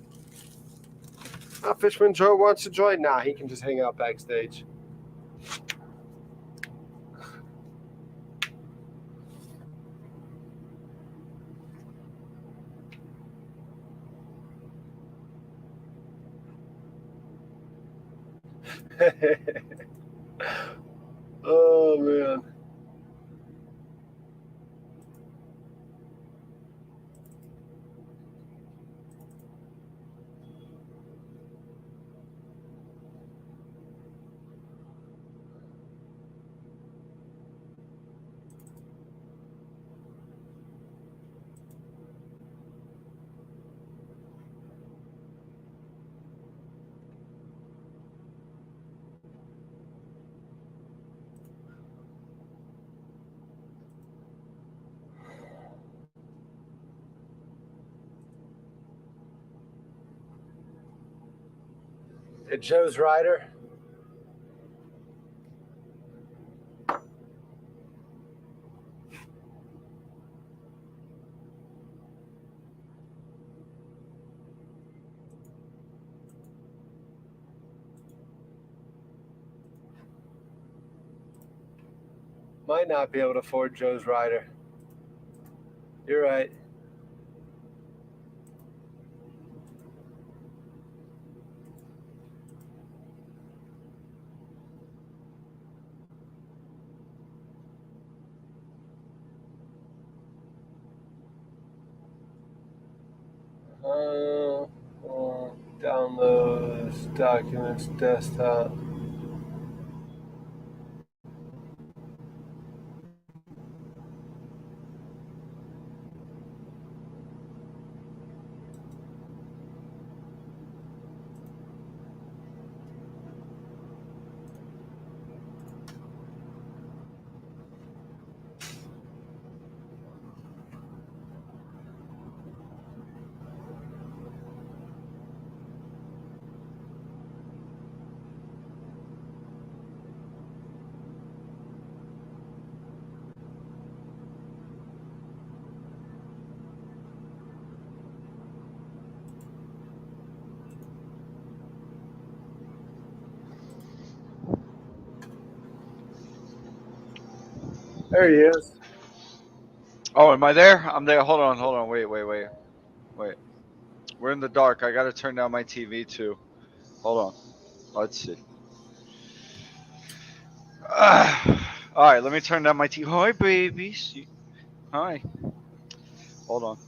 Fishman Joe wants to join. Nah, he can just hang out backstage. Oh, man. At Joe's Rider. Might not be able to afford Joe's Rider. You're right. Downloads, documents, desktop. There he is. Oh, am I there? I'm there. Hold on. Wait. We're in the dark. I gotta turn down my TV too. Hold on. Let's see. All right, let me turn down my TV. Hi, babies. Hi. Hold on.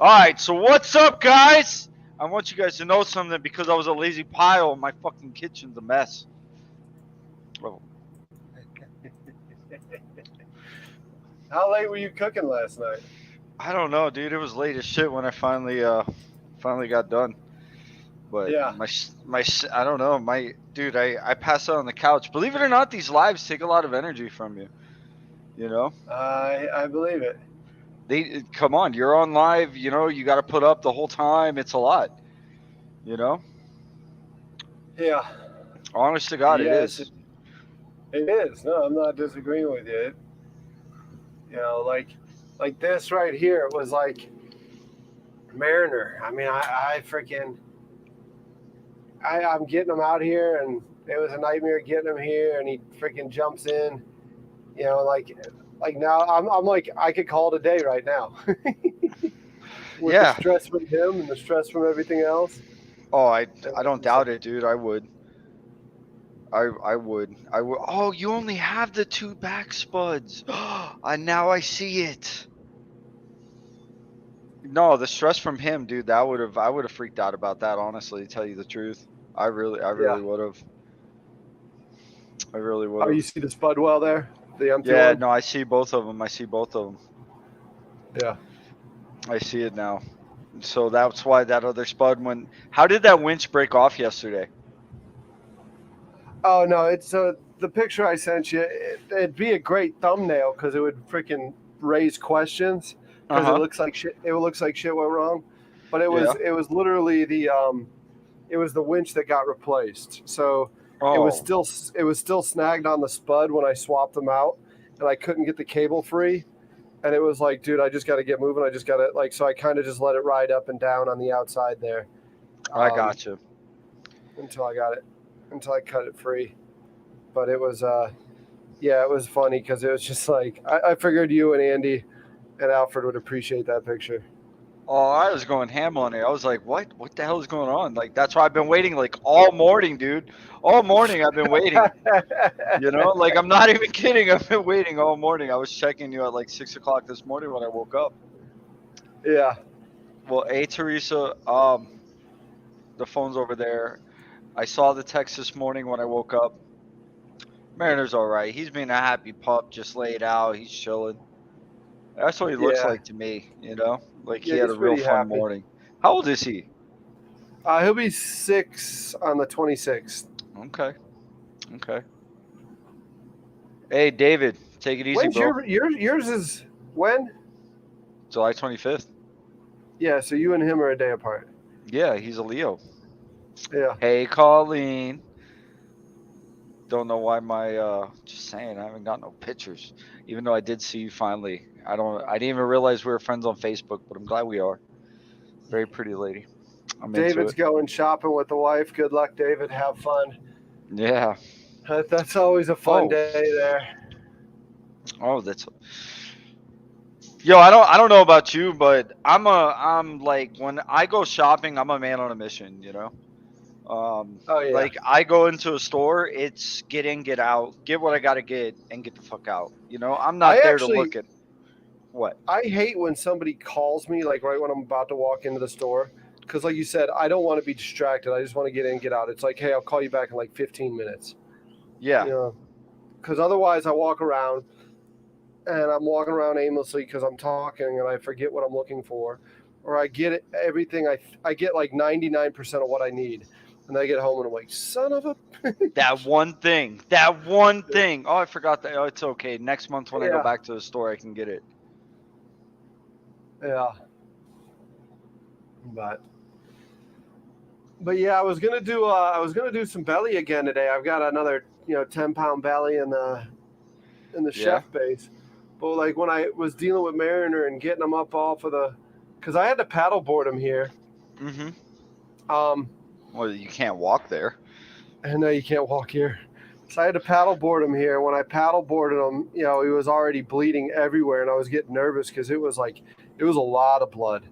All right, so what's up, guys? I want you guys to know something because I was a lazy pile. My fucking kitchen's a mess. Oh, How late were you cooking last night? I don't know, dude. It was late as shit when I finally got done. But Yeah, I don't know, my dude. I passed out on the couch. Believe it or not, these lives take a lot of energy from you. You know, I believe it. they come on. You're on live. You know, you got to put up the whole time. It's a lot. You know, Yeah, honest to God, it yes, is. it is. No, I'm not disagreeing with you. You know, like this right here, it was like Mariner. I mean, I freaking, I'm getting him out here, and it was a nightmare getting him here, and he freaking jumps in. You know, like now, I'm like, I could call it a day right now with the Yeah. stress from him and the stress from everything else. Oh, It I was don't just doubt like, it, dude. I would. I would. I would. Oh, you only have the two back spuds. And now I see it. No, the stress from him, dude. I would have freaked out about that. Honestly, to tell you the truth, I yeah. really would have. I really would Oh, have. you see the spud well there, the empty Yeah, one. no, I see both of them. I see both of them. Yeah. I see it now. So that's why that other spud went. How did that winch break off yesterday? Oh no, it's the picture I sent you. It'd be a great thumbnail because it would freaking raise questions Uh because it huh. looks like shit. It looks like shit went wrong, but Yeah. it was literally it was the winch that got replaced. So Oh, it was still snagged on the spud when I swapped them out, and I couldn't get the cable free. And it was like, dude, I just got to get moving. I just got to like, so I kind of just let it ride up and down on the outside there I um, got you. until I got it, until I cut it free. But it was yeah, it was funny because it was just like I figured you and Andy and Alfred would appreciate that picture. Oh, I was going ham on it. I was like, "What? What the hell is going on?" Like that's why I've been waiting like all morning, dude. All morning I've been waiting. You know, like I'm not even kidding. I've been waiting all morning. I was checking you at like 6 o'clock this morning when I woke up. Yeah, Well, hey Teresa, the phone's over there. I saw the text this morning when I woke up. Mariner's all right. He's being a happy pup, just laid out. He's chilling. That's what he looks yeah, like to me. You know, like he yeah. had a He's real pretty fun happy. morning. How old is he? He'll be 6 on the 26th. Okay, okay. Hey, David, take it easy, When's bro. yours is when? July 25th. Yeah, so you and him are a day apart. Yeah, he's a Leo. Yeah, Hey, Colleen. Don't know why just saying, I haven't got no pictures. Even though I did see you finally. I didn't even realize we were friends on Facebook, but I'm glad we are. Very pretty lady. I'm into David's it. going shopping with the wife. Good luck, David. Have fun. Yeah. That's always a fun Oh, day there. oh, that's yo. I don't know about you, but I'm like when I go shopping, I'm a man on a mission. You know. Oh yeah, Like I go into a store, it's get in, get out, get what I gotta get, and get the fuck out. You know, I'm I not there to actually look at what. I hate when somebody calls me like right when I'm about to walk into the store because like you said, I don't want to be distracted. I just want to get in, get out. It's like, hey, I'll call you back in like 15 minutes. Yeah, You know, because otherwise I walk around and I'm walking around aimlessly because I'm talking and I forget what I'm looking for, or I get everything I get like 99% of what I need, and then I get home and I'm like, son of a that one thing. That one thing. Oh, I forgot that. Oh, it's okay. Next month when I go yeah, back to the store, I can get it. yeah, but yeah, I was gonna do some belly again today. I've got another 10-pound belly in the Yeah. chef base, but like when I was dealing with Mariner and getting him up off of the, because I had to paddleboard him here. Mm-hmm. Um, Well, you can't walk there. and now you can't walk here. So I had to paddleboard him here. When I paddleboarded him, he was already bleeding everywhere, and I was getting nervous because it was a lot of blood,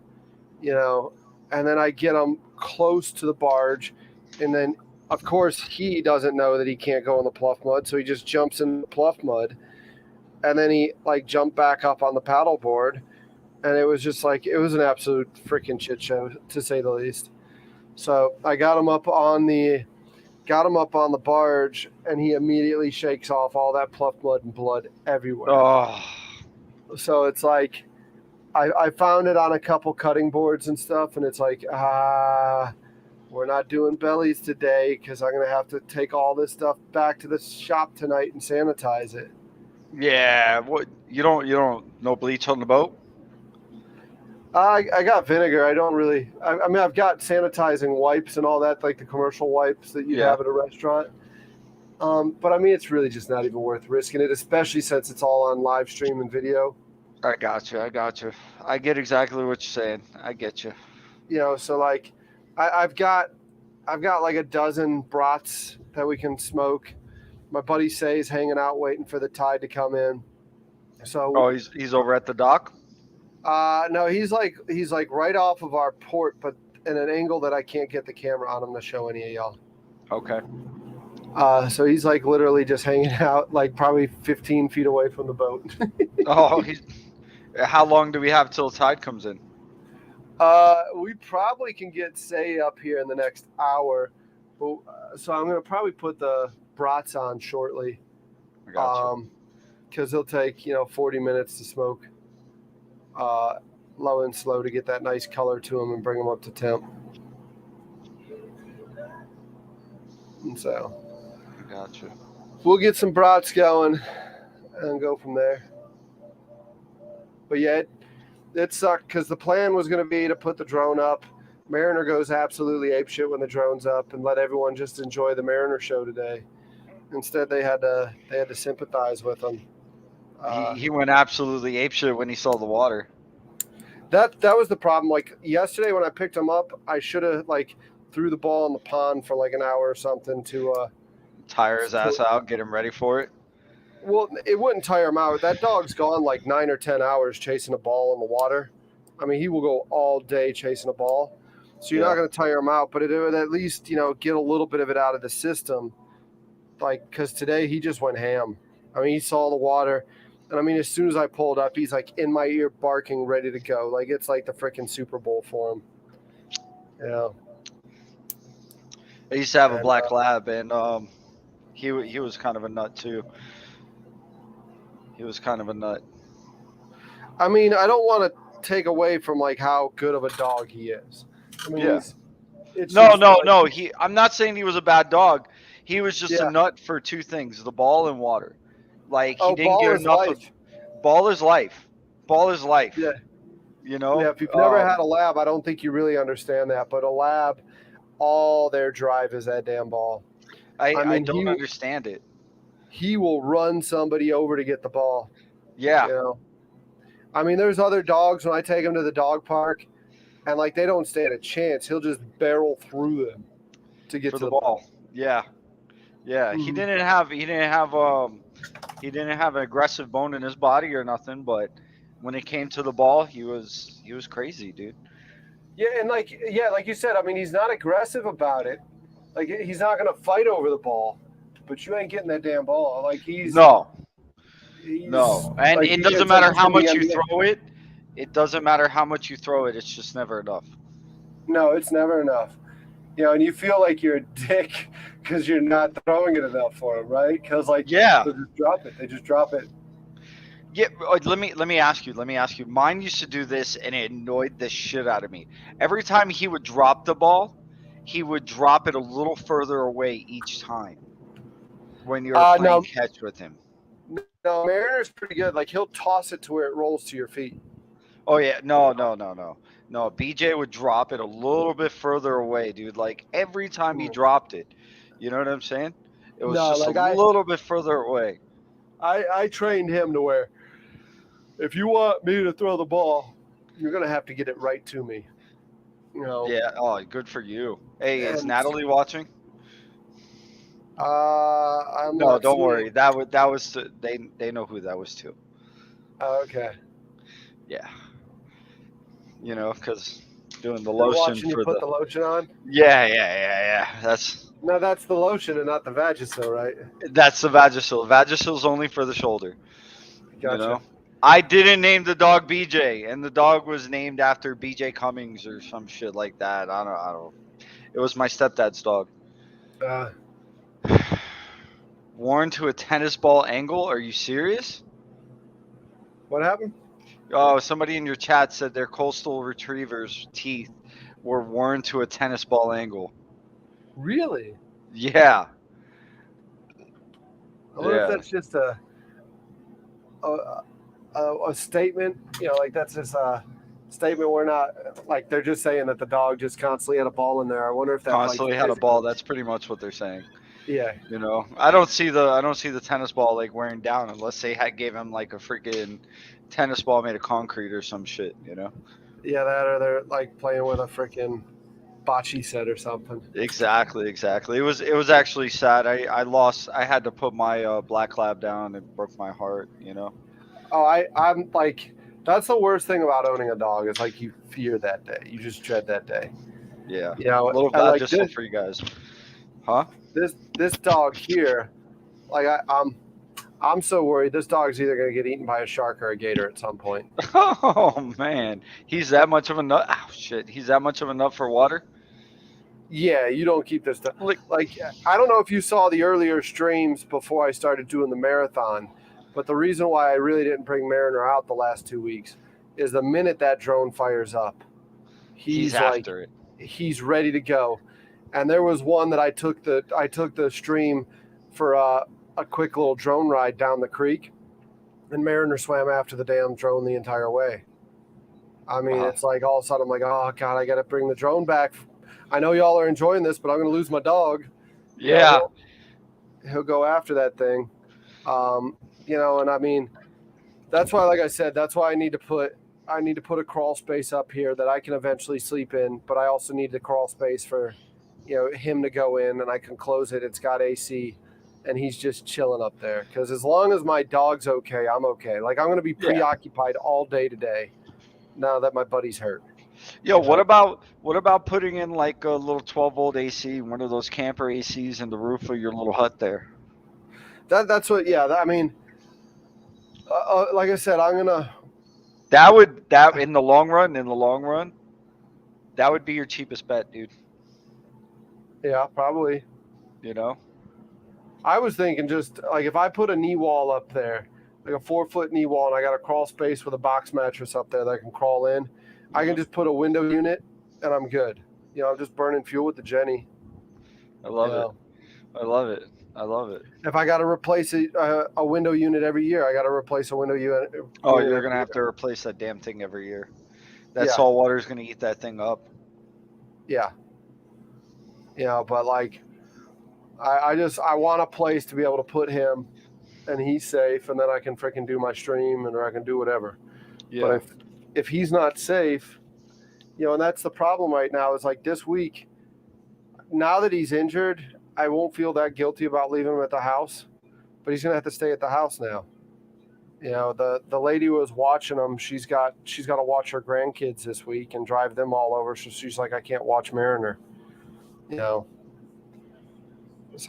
And then I get him close to the barge, and then of course he doesn't know that he can't go in the pluff mud, so he just jumps in the pluff mud, and then he jumped back up on the paddleboard, and it was just it was an absolute freaking shit show to say the least. So I got him up on the barge, and he immediately shakes off all that pluff mud and blood everywhere. Oh, So it's I found it on a couple cutting boards and stuff, and it's we're not doing bellies today because I'm gonna have to take all this stuff back to the shop tonight and sanitize it. yeah. What you don't no bleach on the boat? I got vinegar. I don't really. I mean, I've got sanitizing wipes and all that, like the commercial wipes that you have at a restaurant. But I mean, it's really just not even worth risking it, especially since it's all on live stream and video. I got you. I get exactly what you're saying. I get you. So I've got like a dozen brats that we can smoke. My buddy Say's hanging out waiting for the tide to come in. So he's over at the dock. no, he's right off of our port, but in an angle that I can't get the camera on him to show any of y'all. Okay. So he's literally just hanging out, probably 15 feet away from the boat. How long do we have till tide comes in? We probably can get Say up here in the next hour. So I'm gonna probably put the brats on shortly. I got you. Because they'll take 40 minutes to smoke. Low and slow to get that nice color to them and bring them up to temp. And so I got you. We'll get some brats going and go from there. But yeah, it sucked because the plan was going to be to put the drone up. Mariner goes absolutely apeshit when the drone's up and let everyone just enjoy the Mariner show today. Instead, they had to sympathize with him. He went absolutely apeshit when he saw the water. That was the problem. Yesterday when I picked him up, I should have threw the ball in the pond for an hour or something to tire his ass out, get him ready for it. Well, it wouldn't tire him out. That dog's gone 9 or 10 hours chasing a ball in the water. I mean, he will go all day chasing a ball. So you're not going to tire him out, but it would at least, get a little bit of it out of the system. Because today he just went ham. I mean, he saw the water. And I mean, as soon as I pulled up, he's in my ear barking, ready to go. It's the freaking Super Bowl for him. Yeah. I used to have a black lab, and he was kind of a nut too. He was kind of a nut. I mean, I don't want to take away from how good of a dog he is. I mean, no. I'm not saying he was a bad dog. He was just a nut for two things: the ball and water. He didn't get enough of. Ball is life. Ball is life. Yeah. Yeah. If you've never had a lab, I don't think you really understand that. But a lab, all their drive is that damn ball. I don't understand it. He will run somebody over to get the ball. Yeah. I mean, there's other dogs when I take them to the dog park, and they don't stand a chance. He'll just barrel through them to get to the ball. Yeah. Yeah. Mm-hmm. He didn't have an aggressive bone in his body or nothing, but when it came to the ball, he was crazy, dude. Yeah, and like you said, I mean, he's not aggressive about it. He's not gonna fight over the ball, but you ain't getting that damn ball. No. And it doesn't matter how much you throw it. It doesn't matter how much you throw it. It's just never enough. No, it's never enough. And you feel like you're a dick because you're not throwing it enough for them, right? Because they just drop it. They just drop it. Yeah, let me ask you. Mine used to do this, and it annoyed the shit out of me. Every time he would drop the ball, he would drop it a little further away each time. When you're playing catch with him. No, Mariner's pretty good. He'll toss it to where it rolls to your feet. Oh yeah, no. BJ would drop it a little bit further away, dude. Every time he dropped it, you know what I'm saying? It was just a little bit further away. I trained him to where if you want me to throw the ball, you're gonna have to get it right to me. Yeah. Oh, good for you. Hey, is Natalie watching? I'm No, not don't seeing. worry. That was they know who that was too. Oh, okay. Yeah, because doing the They're lotion watching you for put the the lotion on. yeah. No, that's the lotion and not the Vagisil, right? That's the Vagisil. Vagisil's only for the shoulder. You Gotcha. know, I didn't name the dog BJ, and the dog was named after BJ Cummings or some shit like that. I don't. It was my stepdad's dog. Uh, Worn to a tennis ball angle? Are you serious? what happened? Oh, somebody in your chat said their coastal retrievers' teeth were worn to a tennis ball angle. Really? Yeah, I wonder if yeah. that's just a, a statement. Like that's just a statement. We're not like they're just saying that the dog just constantly had a ball in there. I wonder if that's like Constantly had a ball. physical. That's pretty much what they're saying. Yeah. I don't see the tennis ball like wearing down unless they gave him like a freaking tennis ball made of concrete or some shit. Yeah, that or they're like playing with a freaking bocce set or something. Exactly. It was actually sad. I had to put my black lab down. It broke my heart. Oh, I'm like that's the worst thing about owning a dog is like you fear that day. You just dread that day. Yeah. A Little and like Vagisil for you guys. Huh? this dog here, like I'm so worried this dog's either gonna get eaten by a shark or a gator at some point. Oh man, he's that much of a nut. Oh shit, he's that much of a nut for water. Yeah, you don't keep this stuff. Like, Like I don't know if you saw the earlier streams before I started doing the marathon, but the reason why I really didn't bring Mariner out the last 2 weeks is the minute that drone fires up, he's he's like after it. he's ready to go. And there was one that I took the stream for a quick little drone ride down the creek, and Mariner swam after the damn drone the entire way. I mean, Wow. it's like all of a sudden I'm like, oh god, I got to bring the drone back. I know y'all are enjoying this, but I'm going to lose my dog. Yeah. He'll go after that thing. And I mean, that's why, like I said, that's why I need to put a crawl space up here that I can eventually sleep in, but I also need the crawl space for him to go in, and I can close it. It's got AC, and he's just chilling up there. Because as long as my dog's okay, I'm okay. Like I'm going to be preoccupied all day today. Now that my buddy's hurt. Yo, what about putting in like a little 12-volt AC, one of those camper ACs in the roof of your little hut there? That's what. Yeah. I mean, like I said, I'm gonna. That in the long run, that would be your cheapest bet, dude. Yeah, probably. I was thinking just like if I put a knee wall up there, like a 4-foot knee wall, and I got a crawl space with a box mattress up there that I can crawl in, I can just put a window unit, and I'm good. I'm just burning fuel with the Jenny. I love it. I love it. I love it. If I got to replace a window unit every year, I got to replace a window unit. Oh, unit you're every gonna have year. to replace that damn thing every year. That Yeah. salt water is gonna eat that thing up. Yeah. But like, I want a place to be able to put him, and he's safe, and then I can freaking do my stream, or I can do whatever. Yeah. But if he's not safe, and that's the problem right now is like this week, now that he's injured, I won't feel that guilty about leaving him at the house, but he's gonna have to stay at the house now. The lady who was watching him, she's got to watch her grandkids this week and drive them all over. So she's like, I can't watch Mariner. So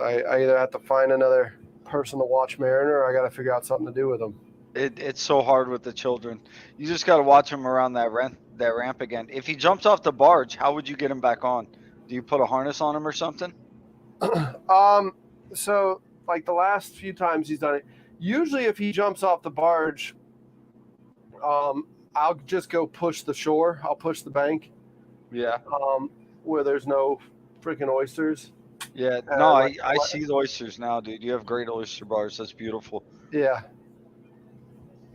I either have to find another person to watch Mariner, or I got to figure out something to do with him. It's so hard with the children. You just got to watch him around that ramp again. If he jumps off the barge, how would you get him back on? Do you put a harness on him or something? So like the last few times he's done it, usually if he jumps off the barge, I'll just go push the shore. I'll push the bank. Yeah. Where there's no freaking oysters. Yeah. No, I see the oysters now, dude. You have great oyster bars. That's beautiful. Yeah.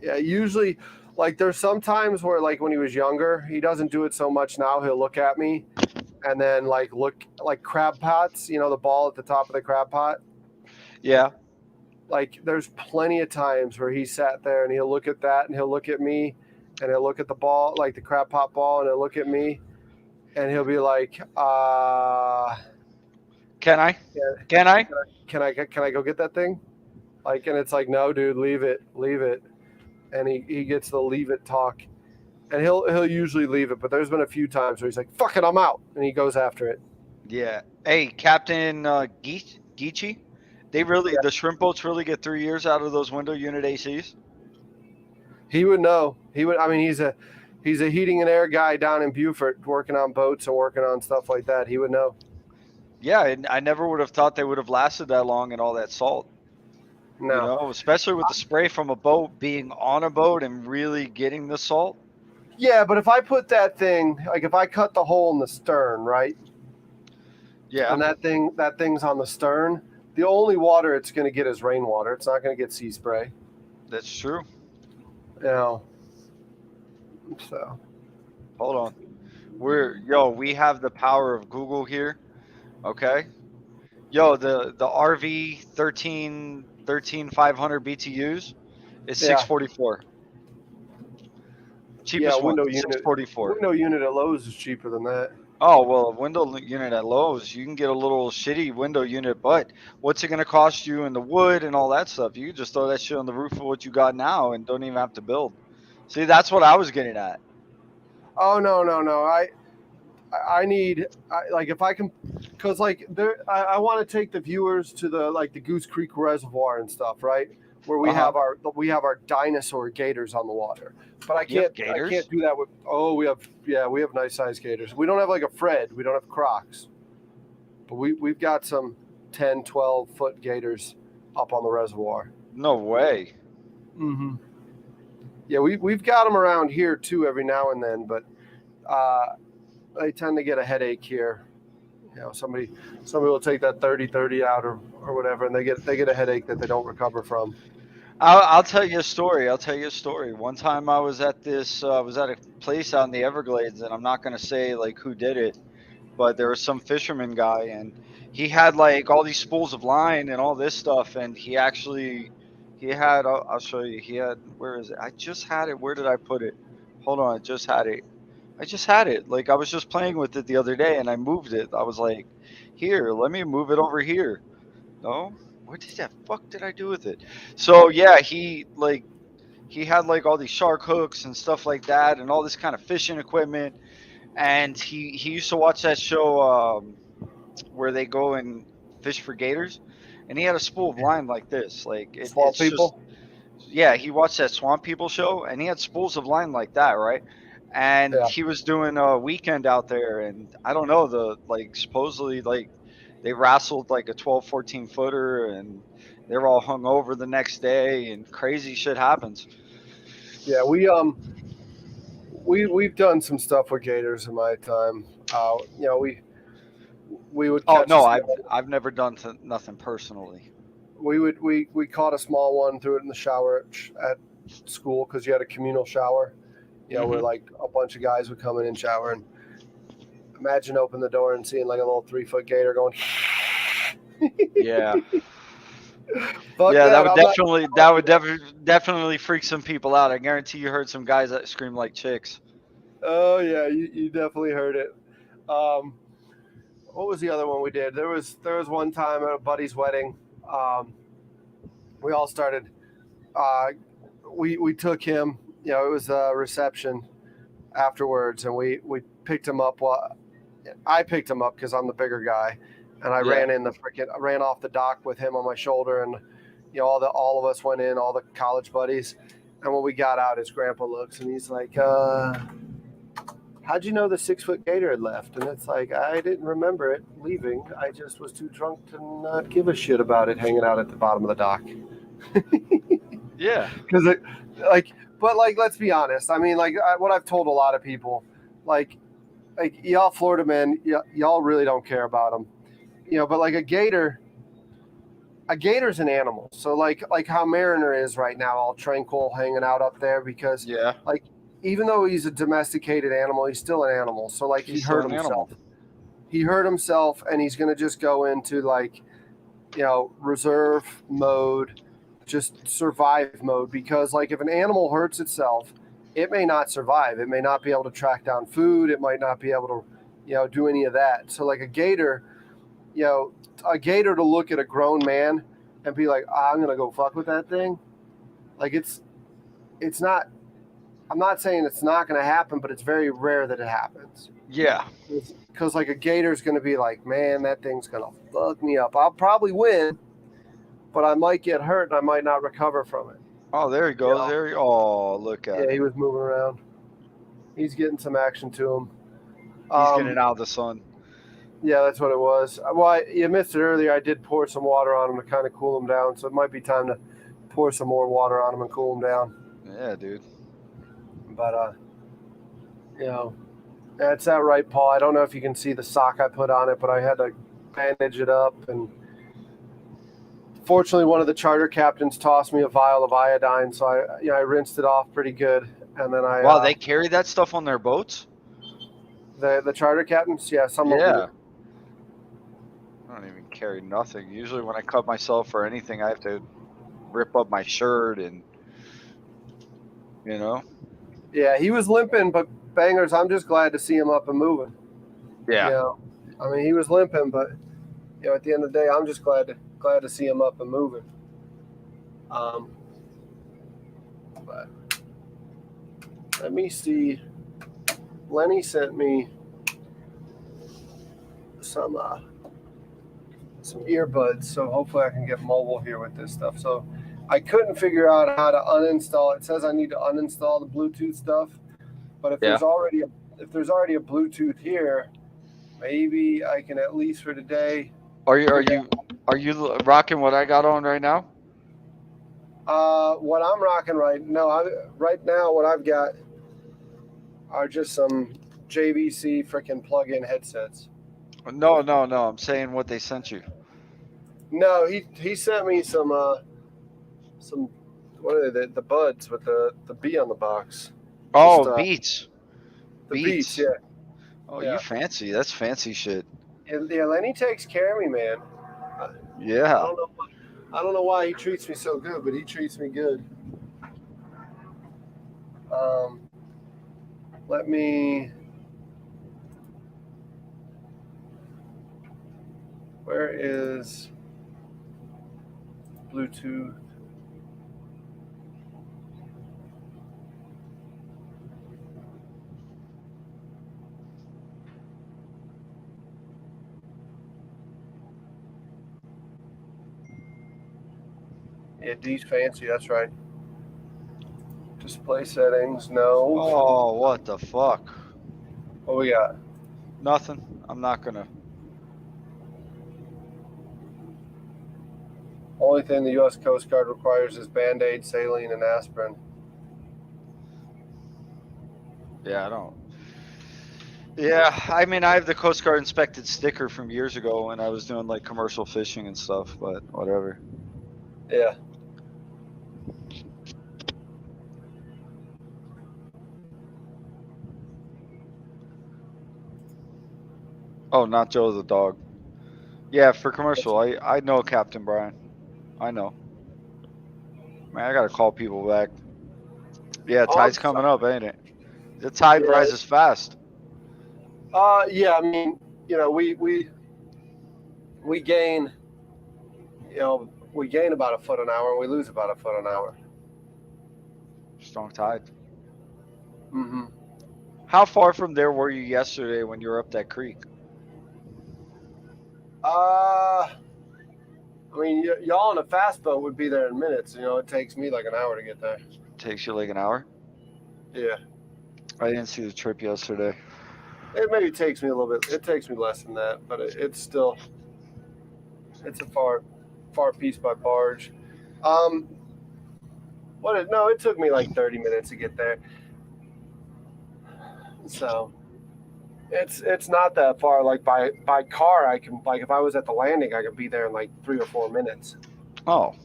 Yeah. Usually, like there's some times where like when he was younger, he doesn't do it so much now. He'll look at me, and then look like crab pots. The ball at the top of the crab pot. Yeah. Like there's plenty of times where he sat there and he'll look at that and he'll look at me and he'll look at the ball, like the crab pot ball, and he'll look at me and he'll be like, Can Can I? Yeah. Can I? Can I go get that thing? Like, and it's like, no, dude, leave it, and he gets the leave it talk, and he'll usually leave it, but there's been a few times where he's like, fuck it, I'm out, and he goes after it. Yeah. Hey, Captain Geechee, Yeah. the shrimp boats really get 3 years out of those window unit ACs. He would know. He would. I mean, he's a heating and air guy down in Beaufort, working on boats and working on stuff like that. He would know. Yeah, and I never would have thought they would have lasted that long in all that salt. You No. know, especially with the spray from a boat being on a boat and really getting the salt. Yeah, but if I put that thing, like if I cut the hole in the stern, right, Yeah, and that thing's on the stern, the only water it's going to get is rainwater. It's not going to get sea spray. that's true. You know. So. Hold on. We have the power of Google here. Okay. Yo, the RV 500 BTUs is Yeah. 644. Yeah. Cheapest one, 644. Window unit at Lowe's is cheaper than that. Oh, well, a window unit at Lowe's, you can get a little shitty window unit, but what's it going to cost you in the wood and all that stuff? You can just throw that shit on the roof of what you got now and don't even have to build. See, that's what I was getting at. Oh no. I need like if I can, because like I want to take the viewers to the Goose Creek Reservoir and stuff, right? Where we have our dinosaur gators on the water. But You have I gators? can't do that with. Oh, we have nice sized gators. We don't have like a Fred. We don't have Crocs, but we've got some 10, 12 foot gators up on the reservoir. No way. Mm-hmm. Yeah, we've got them around here too every now and then, but they tend to get a headache here. You know, somebody will take that 30-30 out or whatever, and they get a headache that they don't recover from. I'll tell you a story. One time I was at a place out in the Everglades, and I'm not going to say like who did it, but there was some fisherman guy, and he had like all these spools of line and all this stuff, and he had. I'll show you. He had. Where is it? I just had it. Where did I put it? Hold on. I just had it. Like I was just playing with it the other day, and I moved it. I was like, here, let me move it over here. No, what the fuck did I do with it? So yeah, he had like all these shark hooks and stuff like that, and all this kind of fishing equipment. And he used to watch that show where they go and fish for gators, and he had a spool of line like this. Like Swamp it's people. just yeah, he watched that Swamp People show, and he had spools of line like that, right? And Yeah. he was doing a weekend out there, and I don't know, supposedly they wrestled like a 12, 14 footer, and they were all hung over the next day, and crazy shit happens. Yeah, we've done some stuff with gators in my time. You know, we would Oh catch. no, I've never done nothing personally. We caught a small one, threw it in the shower at school because you had a communal shower. You know, where like a bunch of guys would come in and shower, and imagine opening the door and seeing like a little 3-foot gator going. Yeah. Fuck Yeah, that would definitely freak some people out. I guarantee you heard some guys that scream like chicks. Oh yeah, you definitely heard it. What was the other one we did? There was one time at a buddy's wedding. We all started. We took him. You know, it was a reception afterwards, and we picked him up. I picked him up because I'm the bigger guy, and I ran off the dock with him on my shoulder, and you know all of us went in, all the college buddies, and when we got out, his grandpa looks and he's like, "How'd you know the 6-foot gator had left?" And it's like, I didn't remember it leaving. I just was too drunk to not give a shit about it hanging out at the bottom of the dock. Yeah, because let's be honest. I mean, what I've told a lot of people, like y'all Florida men, y'all really don't care about them, you know. But like a gator's an animal. So like how Mariner is right now, all tranquil, hanging out up there because yeah. like even though he's a domesticated animal, he's still an animal. So like he hurt himself. He hurt himself, and he's gonna just go into like, you know, reserve mode. Just survive mode, because like if an animal hurts itself, it may not survive. It may not be able to track down food. It might not be able to, you know, do any of that. So like a gator, you know, a gator to look at a grown man and be like, I'm gonna go fuck with that thing. Like it's not. I'm not saying it's not gonna happen, but it's very rare that it happens. Yeah. Because like a gator's gonna be like, man, that thing's gonna fuck me up. I'll probably win, but I might get hurt and I might not recover from it. Oh, there he goes. Yeah. There. Oh, look at Yeah, him. he was moving around. He's getting some action to him. He's getting out of the sun. Yeah, that's what it was. Well, you missed it earlier. I did pour some water on him to kind of cool him down, so it might be time to pour some more water on him and cool him down. Yeah, dude. But that's that right, Paul. I don't know if you can see the sock I put on it, but I had to bandage it up. And fortunately, one of the charter captains tossed me a vial of iodine, so I rinsed it off pretty good. And then Wow, they carry that stuff on their boats? The charter captains, yeah, some of them. Yeah. I don't even carry nothing. Usually when I cut myself or anything, I have to rip up my shirt and, Yeah, he was limping, but bangers, I'm just glad to see him up and moving. Yeah. I mean, he was limping, but at the end of the day, I'm just glad to see him up and moving. But let me see. Lenny sent me some earbuds, so hopefully I can get mobile here with this stuff. So I couldn't figure out how to uninstall. It says I need to uninstall the Bluetooth stuff, but if there's already a Bluetooth here, maybe I can at least for today. Are you rocking what I got on right now? What I'm rocking right now, what I've got are just some JVC freaking plug-in headsets. No. I'm saying what they sent you. No, he sent me some what are they? The buds with the B on the box. Oh, Beats. The Beats, yeah. Oh, yeah. You fancy? That's fancy shit. Yeah, Lenny takes care of me, man. Yeah. I don't know why he treats me so good, but he treats me good. Let me. Where is Bluetooth? Yeah, D's fancy, that's right. Display settings, no. Oh, what the fuck? What we got? Nothing. I'm not gonna. Only thing the U.S. Coast Guard requires is Band-Aid, saline, and aspirin. Yeah, I don't. Yeah, I mean, I have the Coast Guard inspected sticker from years ago when I was doing like commercial fishing and stuff, but whatever. Yeah. Oh, not Joe the dog. Yeah, for commercial, I know Captain Brian. I know. Man, I gotta call people back. Yeah, tide's coming up, ain't it? The tide rises fast. Yeah, I mean, we gain, about a foot an hour, and we lose about a foot an hour. Strong tide. Mm-hmm. How far from there were you yesterday when you were up that creek? I mean, y'all on a fast boat would be there in minutes. It takes me like an hour to get there. Takes you like an hour? Yeah. I didn't see the trip yesterday. It maybe takes me a little bit. It takes me less than that, but it's still, it's a far piece by barge. It took me like 30 minutes to get there. So it's not that far. Like by car, I can, like, if I was at the landing, I could be there in like 3 or 4 minutes. Oh,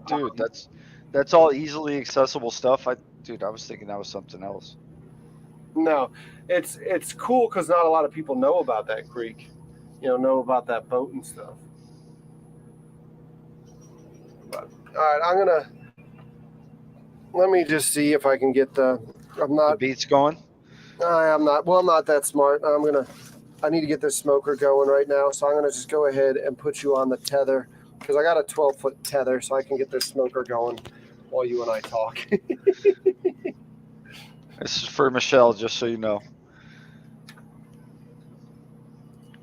dude, that's all easily accessible stuff. I was thinking that was something else. No, it's cool because not a lot of people know about that creek, know about that boat and stuff. But all right, let me just see if I can get the beats going. I'm not that smart. I'm gonna I need to get this smoker going right now, so I'm gonna just go ahead and put you on the tether because I got a 12-foot tether, so I can get this smoker going while you and I talk. This is for Michelle, just so you know.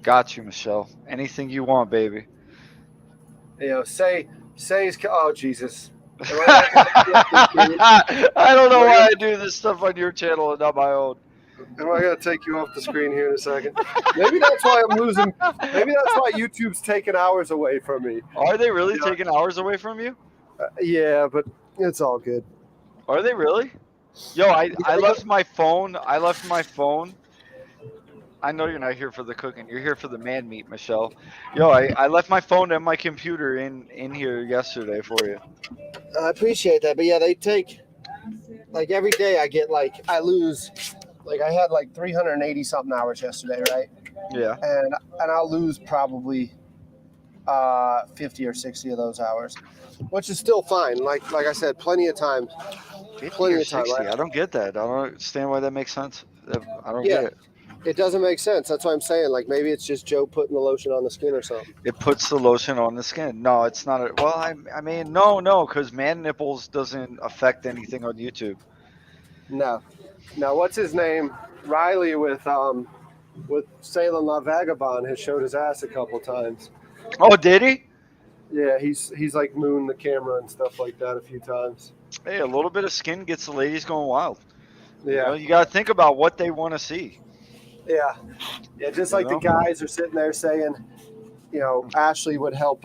Got you, Michelle. Anything you want, baby. Say is oh Jesus. I don't know why I do this stuff on your channel and not my own. Am I gonna take you off the screen here in a second? Maybe that's why I'm losing. Maybe that's why YouTube's taking hours away from me. Are they really taking hours away from you? Yeah, but it's all good. Are they really? Yo, I left my phone. I left my phone. I know you're not here for the cooking. You're here for the man meat, Michelle. Yo, I left my phone and my computer in here yesterday for you. I appreciate that, but yeah, they take like every day. I lose. Like I had like 380 something hours yesterday, right? Yeah. And I'll lose probably 50 or 60 of those hours, which is still fine. Like I said, plenty of time. 50 Plenty or of time, 60. right? I don't get that. I don't understand why that makes sense. I don't get it. It doesn't make sense. That's what I'm saying. Like maybe it's just Joe putting the lotion on the skin or something. It puts the lotion on the skin. No, it's not. Well, I mean, no, because man nipples doesn't affect anything on YouTube. No. Now, what's his name? Riley with Salem La Vagabond has showed his ass a couple times. Oh, did he? Yeah, he's like mooned the camera and stuff like that a few times. Hey, a little bit of skin gets the ladies going wild. Yeah, You got to think about what they want to see. yeah. Just like the guys are sitting there saying, Ashley would help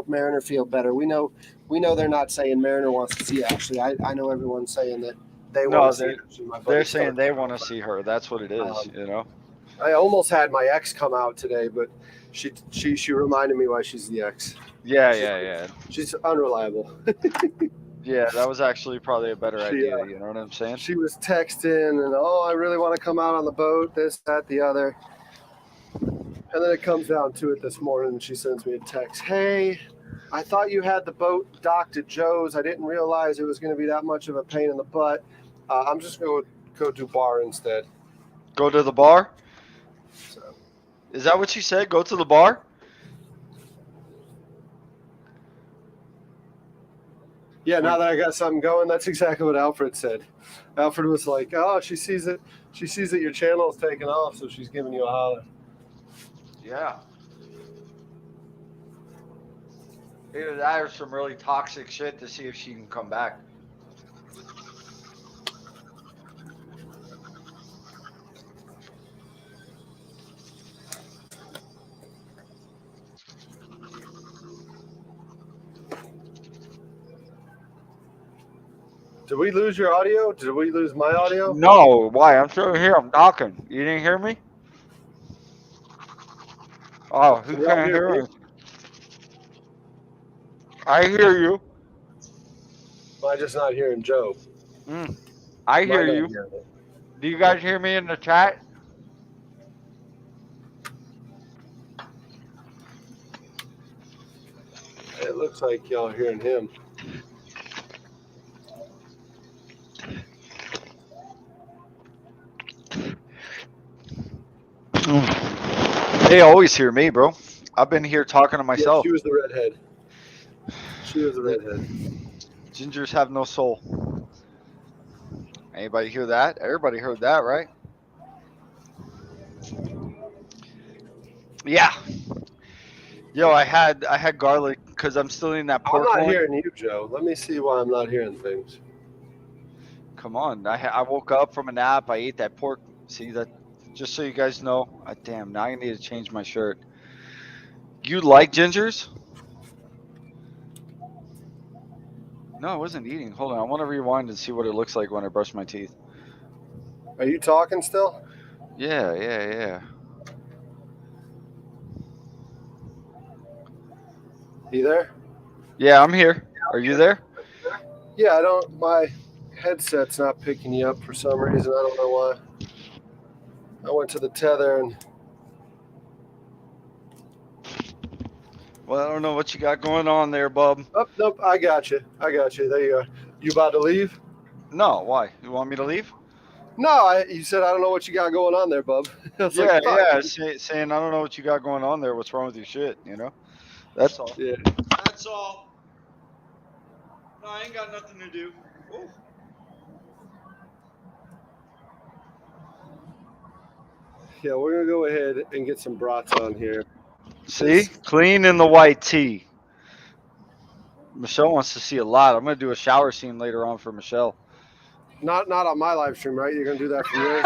Mariner feel better. We know they're not saying Mariner wants to see Ashley. I know everyone's saying that they want to see Ashley. They're saying they want to see her. That's what it is, I almost had my ex come out today, but she reminded me why she's the ex. Yeah. She's unreliable. Yeah, that was actually probably a better idea. You know what I'm saying? She was texting and, I really want to come out on the boat, this, that, the other. And then it comes down to it this morning, and she sends me a text. Hey, I thought you had the boat docked at Joe's. I didn't realize it was going to be that much of a pain in the butt. I'm just going to go do bar instead. Go to the bar? So. Is that what she said? Go to the bar? Yeah, now that I got something going, that's exactly what Alfred said. Alfred was like, she sees that your channel is taking off, so she's giving you a holler. Yeah. Either that or some really toxic shit to see if she can come back. Did we lose your audio? Did we lose my audio? No, why? I'm still here. I'm talking. You didn't hear me? Oh, who can't hear me? I hear you. I'm just not hearing Joe. I hear you. Do you guys hear me in the chat? It looks like y'all are hearing him. They always hear me, bro. I've been here talking to myself. Yeah, she was the redhead. Gingers have no soul. Anybody hear that? Everybody heard that, right? Yeah. Yo, I had garlic because I'm still in that pork. I'm not hearing you, Joe. Let me see why I'm not hearing things. Come on. I woke up from a nap. I ate that pork. See that? Just so you guys know. Damn, now I need to change my shirt. You like gingers? No, I wasn't eating. Hold on. I want to rewind and see what it looks like when I brush my teeth. Are you talking still? Yeah. You there? Yeah, I'm here. Are you there? Yeah, my headset's not picking you up for some reason. I don't know why. I went to the tether and... Well, I don't know what you got going on there, bub. Oh, nope, I got you. There you are. You about to leave? No, why? You want me to leave? No, you said I don't know what you got going on there, bub. I was like, Yeah, fuck. yeah. Saying I don't know what you got going on there. What's wrong with your shit? You know. That's all. Yeah. That's all. No, I ain't got nothing to do. Oh. Yeah, we're gonna go ahead and get some brats on here. See, clean in the white tee. Michelle wants to see a lot. I'm gonna do a shower scene later on for Michelle. Not on my live stream, right? You're gonna do that from yours.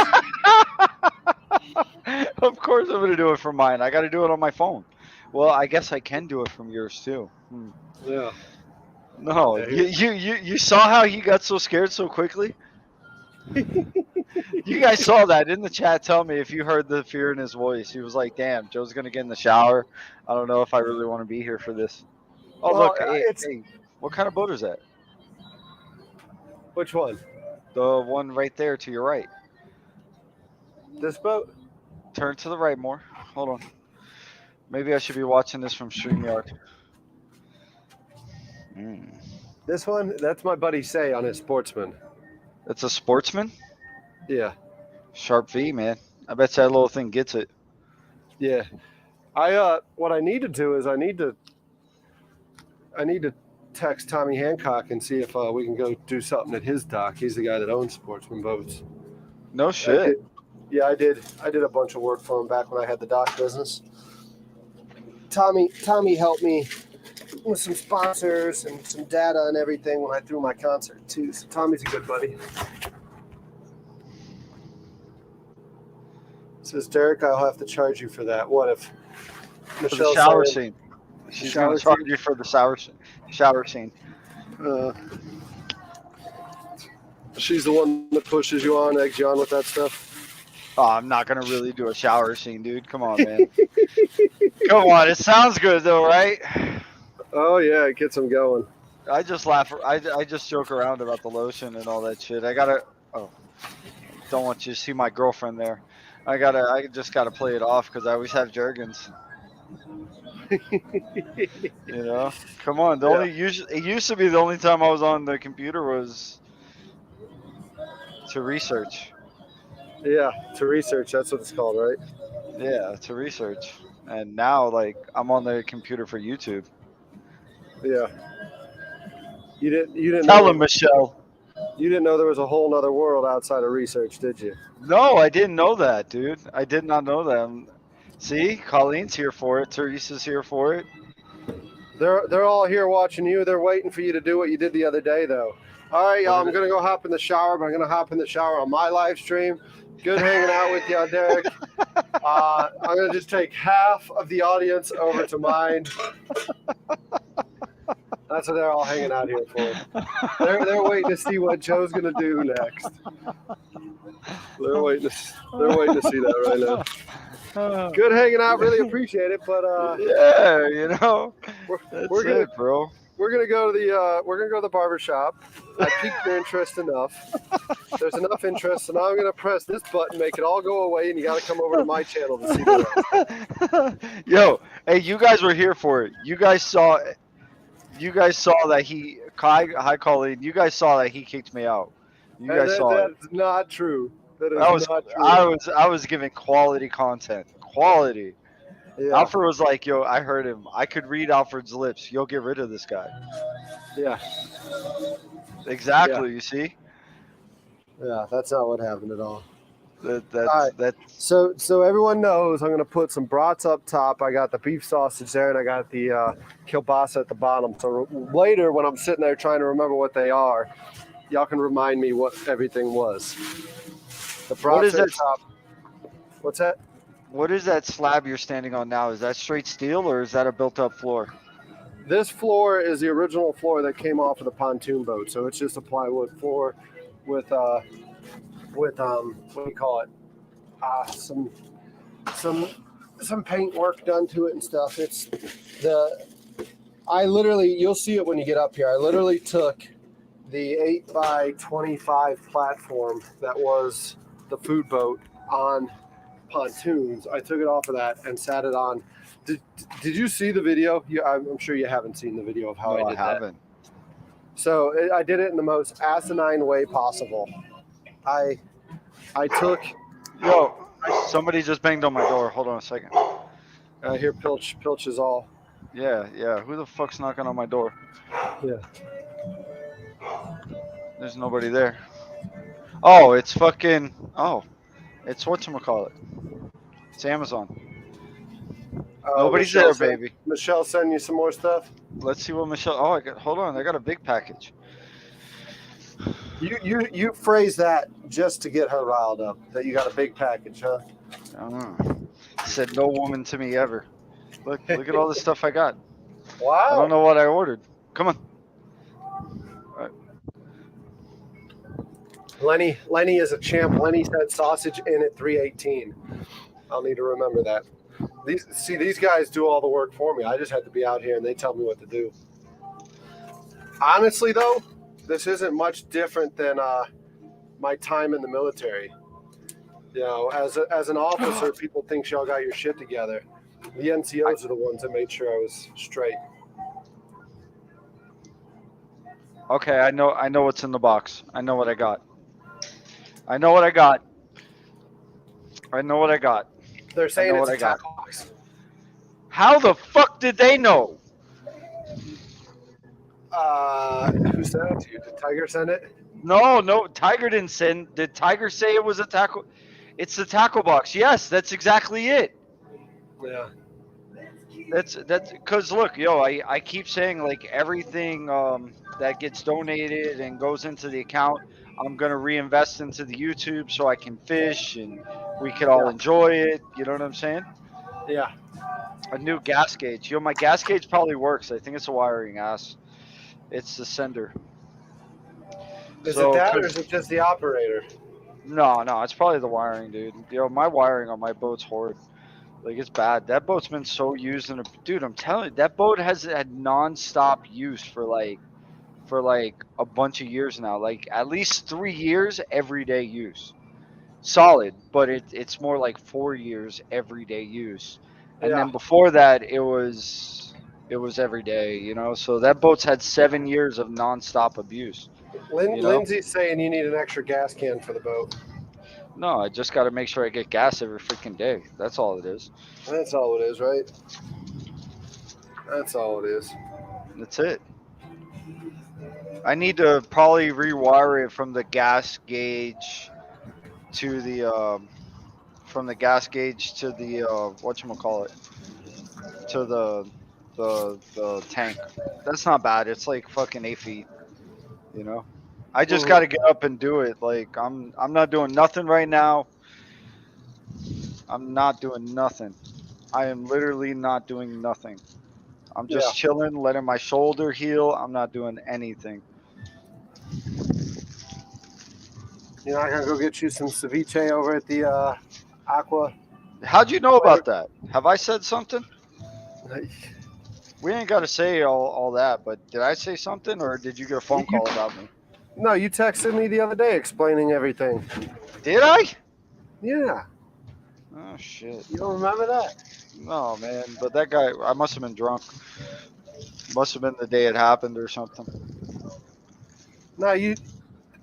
Of course, I'm gonna do it from mine. I got to do it on my phone. Well, I guess I can do it from yours too. Yeah. No, Yeah, you saw how he got so scared so quickly. You guys saw that in the chat. Tell me if you heard the fear in his voice. He was like, "Damn, Joe's gonna get in the shower. I don't know if I really want to be here for this." Oh, Well, look, hey, it's hey, what kind of boat is that? which one? The one right there to your right. This boat? Turn to the right more. Hold on. Maybe I should be watching this from StreamYard. Mm. This one? That's my buddy Say on his Sportsman. That's a sportsman? Yeah. Sharp V, man. I bet that little thing gets it. Yeah. What I need to do is I need to text Tommy Hancock and see if we can go do something at his dock. He's the guy that owns Sportsman boats. No shit. I did a bunch of work for him back when I had the dock business. Tommy helped me with some sponsors and some data and everything when I threw my concert too. So Tommy's a good buddy. Says Derek, I'll have to charge you for that. What if For the Michelle's shower saying, scene. She's shower going to charge scene? you for the shower scene. She's the one that pushes you on, eggs you on with that stuff? Oh, I'm not going to really do a shower scene, dude. Come on, man. Come on. It sounds good, though, right? Oh, yeah, it gets them going. I just laugh. I just joke around about the lotion and all that shit. I got to. Oh. Don't want you to see my girlfriend there. I just gotta play it off because I always have Jergens. You know, come on. It used to be the only time I was on the computer was to research. Yeah, to research. That's what it's called, right? Yeah, to research. And now, like, I'm on the computer for YouTube. Yeah. You didn't Tell know him, Michelle. you didn't know there was a whole nother world outside of research, did you? No, I didn't know that, dude. I did not know that. See, Colleen's here for it. Teresa's here for it. They're all here watching you. They're waiting for you to do what you did the other day, though. All right, y'all. I'm gonna go hop in the shower, but I'm gonna hop in the shower on my live stream. Good hanging out with you, Derek. I'm gonna just take half of the audience over to mine. That's what they're all hanging out here for. They're waiting to see what Joe's gonna do next. They're waiting to see that right now. Good hanging out. Really appreciate it. But yeah, you know, we're gonna, bro. We're gonna go to the barber shop. I piqued your interest enough. There's enough interest, so now I'm gonna press this button, make it all go away, and you gotta come over to my channel to see the rest. Yo, hey, you guys were here for it. You guys saw that he hi Colleen. You guys saw that he kicked me out. You guys saw it. That's not true. That is not true. I was giving quality content. Quality. Yeah. Alfred was like, yo, I heard him. I could read Alfred's lips. You'll get rid of this guy. Yeah. Exactly, Yeah. You see? Yeah, that's not what happened at all. That's So everyone knows I'm gonna put some brats up top. I got the beef sausage there, and I got the kielbasa at the bottom. So later, when I'm sitting there trying to remember what they are, y'all can remind me what everything was. The brats at the top. What's that? What is that slab you're standing on now? Is that straight steel or is that a built-up floor? This floor is the original floor that came off of the pontoon boat. So it's just a plywood floor with what do you call it? Some paint work done to it and stuff. You'll see it when you get up here. I literally took the 8x25 platform that was the food boat on pontoons. I took it off of that and sat it on. Did you see the video? I'm sure you haven't seen the video of how I did that. I haven't. So I did it in the most asinine way possible. I I took. Yo, somebody just banged on my door. Hold on a second. I hear Pilch is all. Yeah, yeah. Who the fuck's knocking on my door? Yeah. There's nobody there. Oh, it's fucking. Oh, it's whatchamacallit. It's Amazon. Nobody's there, baby. Michelle send you some more stuff. Let's see what Michelle. Oh, hold on. I got a big package. You phrase that just to get her riled up. That you got a big package, huh? Said no woman to me ever. Look at all the stuff I got. Wow. I don't know what I ordered. Come on. Lenny is a champ. Lenny said sausage in at 318. I'll need to remember that. These guys do all the work for me. I just have to be out here and they tell me what to do. Honestly, though, this isn't much different than my time in the military. You know, as an officer, people think y'all got your shit together. The NCOs are the ones that made sure I was straight. Okay, I know what's in the box. I know what I got. I know what I got. They're saying it's what a I got. tackle box. How the fuck did they know? Who sent it to you? Did Tiger send it? No, Tiger didn't send. Did Tiger say it was a tackle? It's the tackle box. Yes, that's exactly it. Yeah. That's because look, yo, I keep saying like everything that gets donated and goes into the account, I'm gonna reinvest into the YouTube so I can fish and we could all enjoy it. You know what I'm saying? Yeah. A new gas gauge. Yo, my gas gauge probably works. I think it's a wiring ass. It's the sender. Is it that or is it just the operator? No, it's probably the wiring, dude. Yo, my wiring on my boat's horrid. Like it's bad. That boat's been so used dude, I'm telling you, that boat has had nonstop use for like a bunch of years now. Like at least 3 years everyday use. Solid, but it's more like 4 years everyday use. And then before that it was every day, you know. So that boat's had 7 years of nonstop abuse. Lindsay's saying you need an extra gas can for the boat. No, I just got to make sure I get gas every freaking day. That's all it is. That's all it is, right? That's all it is. That's it. I need to probably rewire it from the gas gauge to the whatchamacallit, to the tank. That's not bad. It's like fucking 8 feet, you know. I just got to get up and do it. Like I'm not doing nothing right now. I'm not doing nothing. I am literally not doing nothing. I'm just chilling, letting my shoulder heal. I'm not doing anything. You're not gonna go get you some ceviche over at the Aqua? How'd you know about that? Have I said something? We ain't got to say all that, but did I say something or did you get a phone call about me? No, you texted me the other day explaining everything. Did I? Yeah. Oh, shit. You don't remember that? No, man. But that guy, I must have been drunk. Must have been the day it happened or something. No,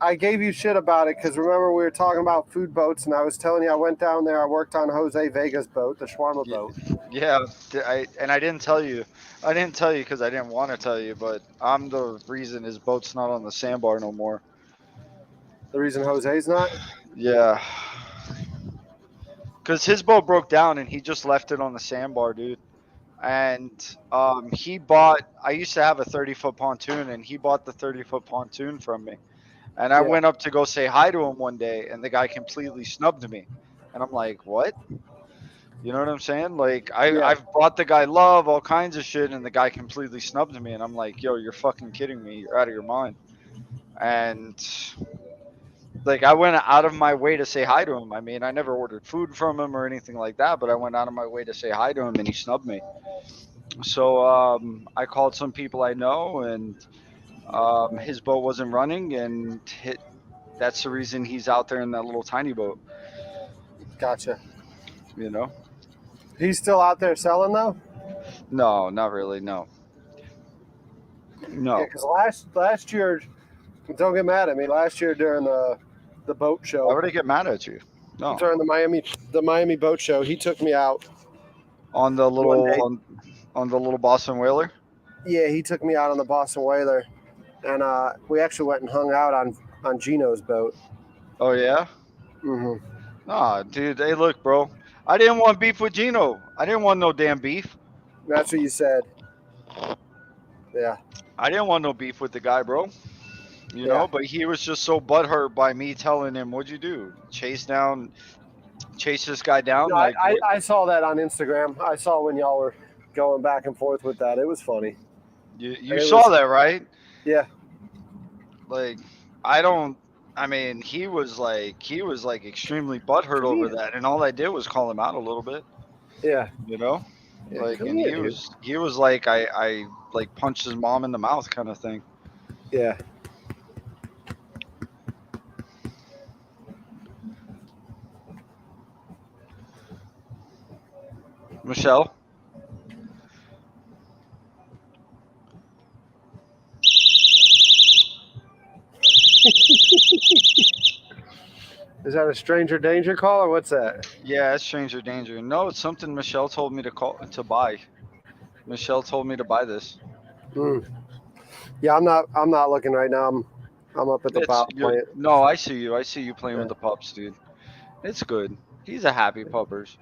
I gave you shit about it because remember we were talking about food boats and I was telling you I went down there. I worked on Jose Vega's boat, the shawarma boat. Yeah, I didn't tell you. I didn't tell you because I didn't want to tell you, but I'm the reason his boat's not on the sandbar no more. The reason Jose's not? Yeah. Because his boat broke down and he just left it on the sandbar, dude. And I used to have a 30-foot pontoon and he bought the 30-foot pontoon from me. And I went up to go say hi to him one day and the guy completely snubbed me. And I'm like, what? You know what I'm saying? Like, I've brought the guy love, all kinds of shit, and the guy completely snubbed me. And I'm like, yo, you're fucking kidding me. You're out of your mind. And, like, I went out of my way to say hi to him. I mean, I never ordered food from him or anything like that, but I went out of my way to say hi to him, and he snubbed me. So I called some people I know, and his boat wasn't running, and that's the reason he's out there in that little tiny boat. Gotcha. You know? He's still out there selling though? No, not really. No. Yeah, because last year, don't get mad at me. Last year during the the boat Why show. would I get mad at you? No. During the Miami boat show, he took me out. On the One little day. on the little Boston Whaler. Yeah, he took me out on the Boston Whaler, and we actually went and hung out on Gino's boat. Oh yeah. Hmm. Nah, dude. Hey, look, bro. I didn't want beef with Gino. I didn't want no damn beef. That's what you said. Yeah. I didn't want no beef with the guy, bro. You Yeah. know, but he was just so butthurt by me telling him, "What'd you do? Chase this guy down?" No, Like, what? I saw that on Instagram. I saw when y'all were going back and forth with that. It was funny. You It saw was- that, right? Yeah. Like, I don't. I mean, he was like extremely butthurt over that, and all I did was call him out a little bit. Yeah. You know, Yeah, like, come and here, he was like, I like punched his mom in the mouth, kind of thing. Yeah. Michelle. Is that a stranger danger call or what's that? Yeah, it's stranger danger. No, it's something Michelle told me to buy. Michelle told me to buy this. Mm. Yeah, I'm not looking right now. I'm up at the power plant. No, I see you. I see you playing Yeah. with the pups, dude. It's good. He's a happy puppers.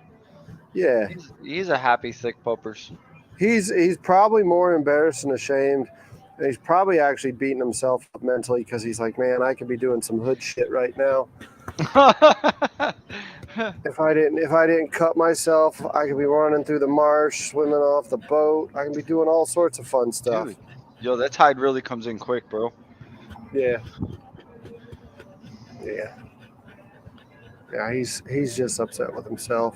Yeah. He's a happy thick puppers. He's probably more embarrassed and ashamed. And he's probably actually beating himself up mentally because he's like, man, I could be doing some hood shit right now. If I didn't cut myself, I could be running through the marsh, swimming off the boat. I can be doing all sorts of fun stuff. Dude, yo, that tide really comes in quick, bro. Yeah. Yeah. Yeah, he's just upset with himself.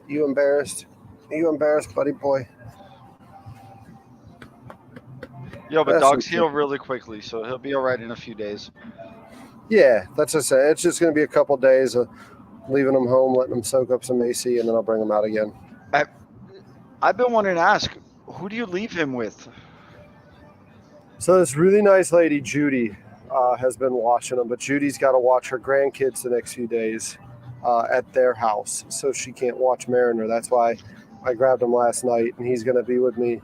You embarrassed? You embarrassed, buddy boy? Yo, but That's dogs okay. heal really quickly, so he'll be all right in a few days. Yeah, that's just it. It's just going to be a couple days of leaving them home, letting them soak up some AC, and then I'll bring them out again. I've been wanting to ask, who do you leave him with? So this really nice lady, Judy, has been watching them, but Judy's got to watch her grandkids the next few days at their house, so she can't watch Mariner. That's why I grabbed him last night, and he's going to be with me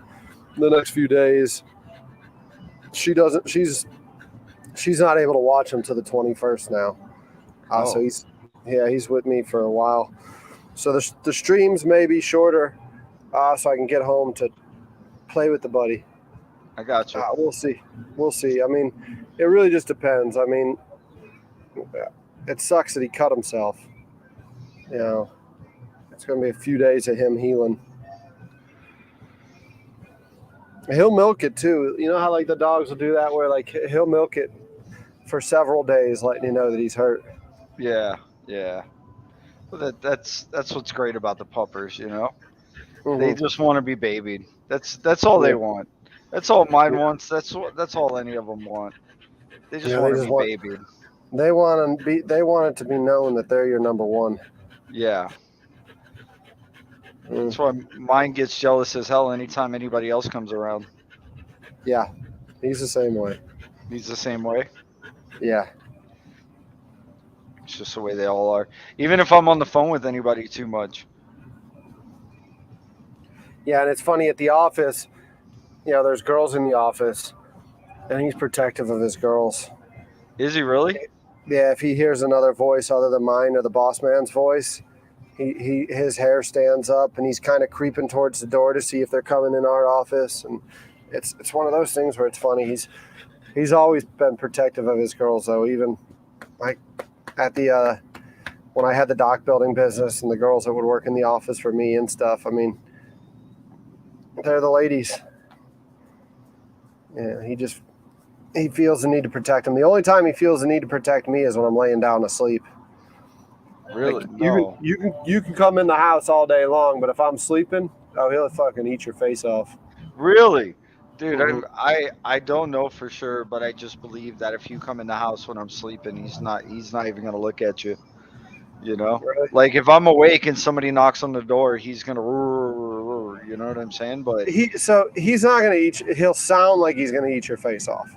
the next few days. She doesn't. She's not able to watch him to the 21st now. So he's with me for a while. So the streams may be shorter, so I can get home to play with the buddy. I got you. We'll see. We'll see. I mean, it really just depends. I mean, it sucks that he cut himself. You know, it's going to be a few days of him healing. He'll milk it too. You know how like the dogs will do that, where like he'll milk it for several days, letting you know that he's hurt. Yeah. Well, that's what's great about the puppers, you know. Mm-hmm. They just want to be babied. That's all they want. That's all mine wants. That's all any of them want. They just want to be babied. They want it to be known that they're your number one. Yeah. That's why mine gets jealous as hell anytime anybody else comes around. Yeah, he's the same way. He's the same way. Yeah. It's just the way they all are. Even if I'm on the phone with anybody too much. Yeah, and it's funny at the office, you know, there's girls in the office, and he's protective of his girls. Is he really? Yeah, if he hears another voice other than mine or the boss man's voice, his hair stands up and he's kind of creeping towards the door to see if they're coming in our office. And it's one of those things where it's funny. He's always been protective of his girls, though. Even like at the when I had the dock building business and the girls that would work in the office for me and stuff. I mean, they're the ladies. Yeah, he feels the need to protect them. The only time he feels the need to protect me is when I'm laying down asleep. Really? Like, No. you can come in the house all day long, but if I'm sleeping, he'll fucking eat your face off. Really? Dude, Mhm. I don't know for sure, but I just believe that if you come in the house when I'm sleeping, he's not even gonna look at you. You know? Really? Like if I'm awake and somebody knocks on the door, he's gonna you know what I'm saying? But He's not gonna eat. He'll sound like he's gonna eat your face off.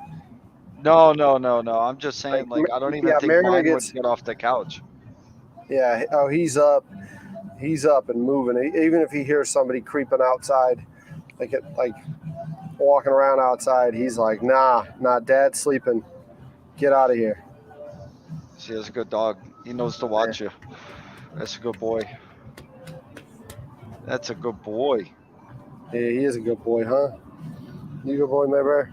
No. I'm just saying, Like, I don't even yeah, think Mariner mine would gets. get off the couch. Yeah. Oh, he's up. He's up and moving. Even if he hears somebody creeping outside, like walking around outside, he's like, nah, Dad's sleeping. Get out of here. See, that's a good dog. He knows to Yeah. watch you. That's a good boy. That's a good boy. Yeah, he is a good boy, huh? You a good boy, my bear?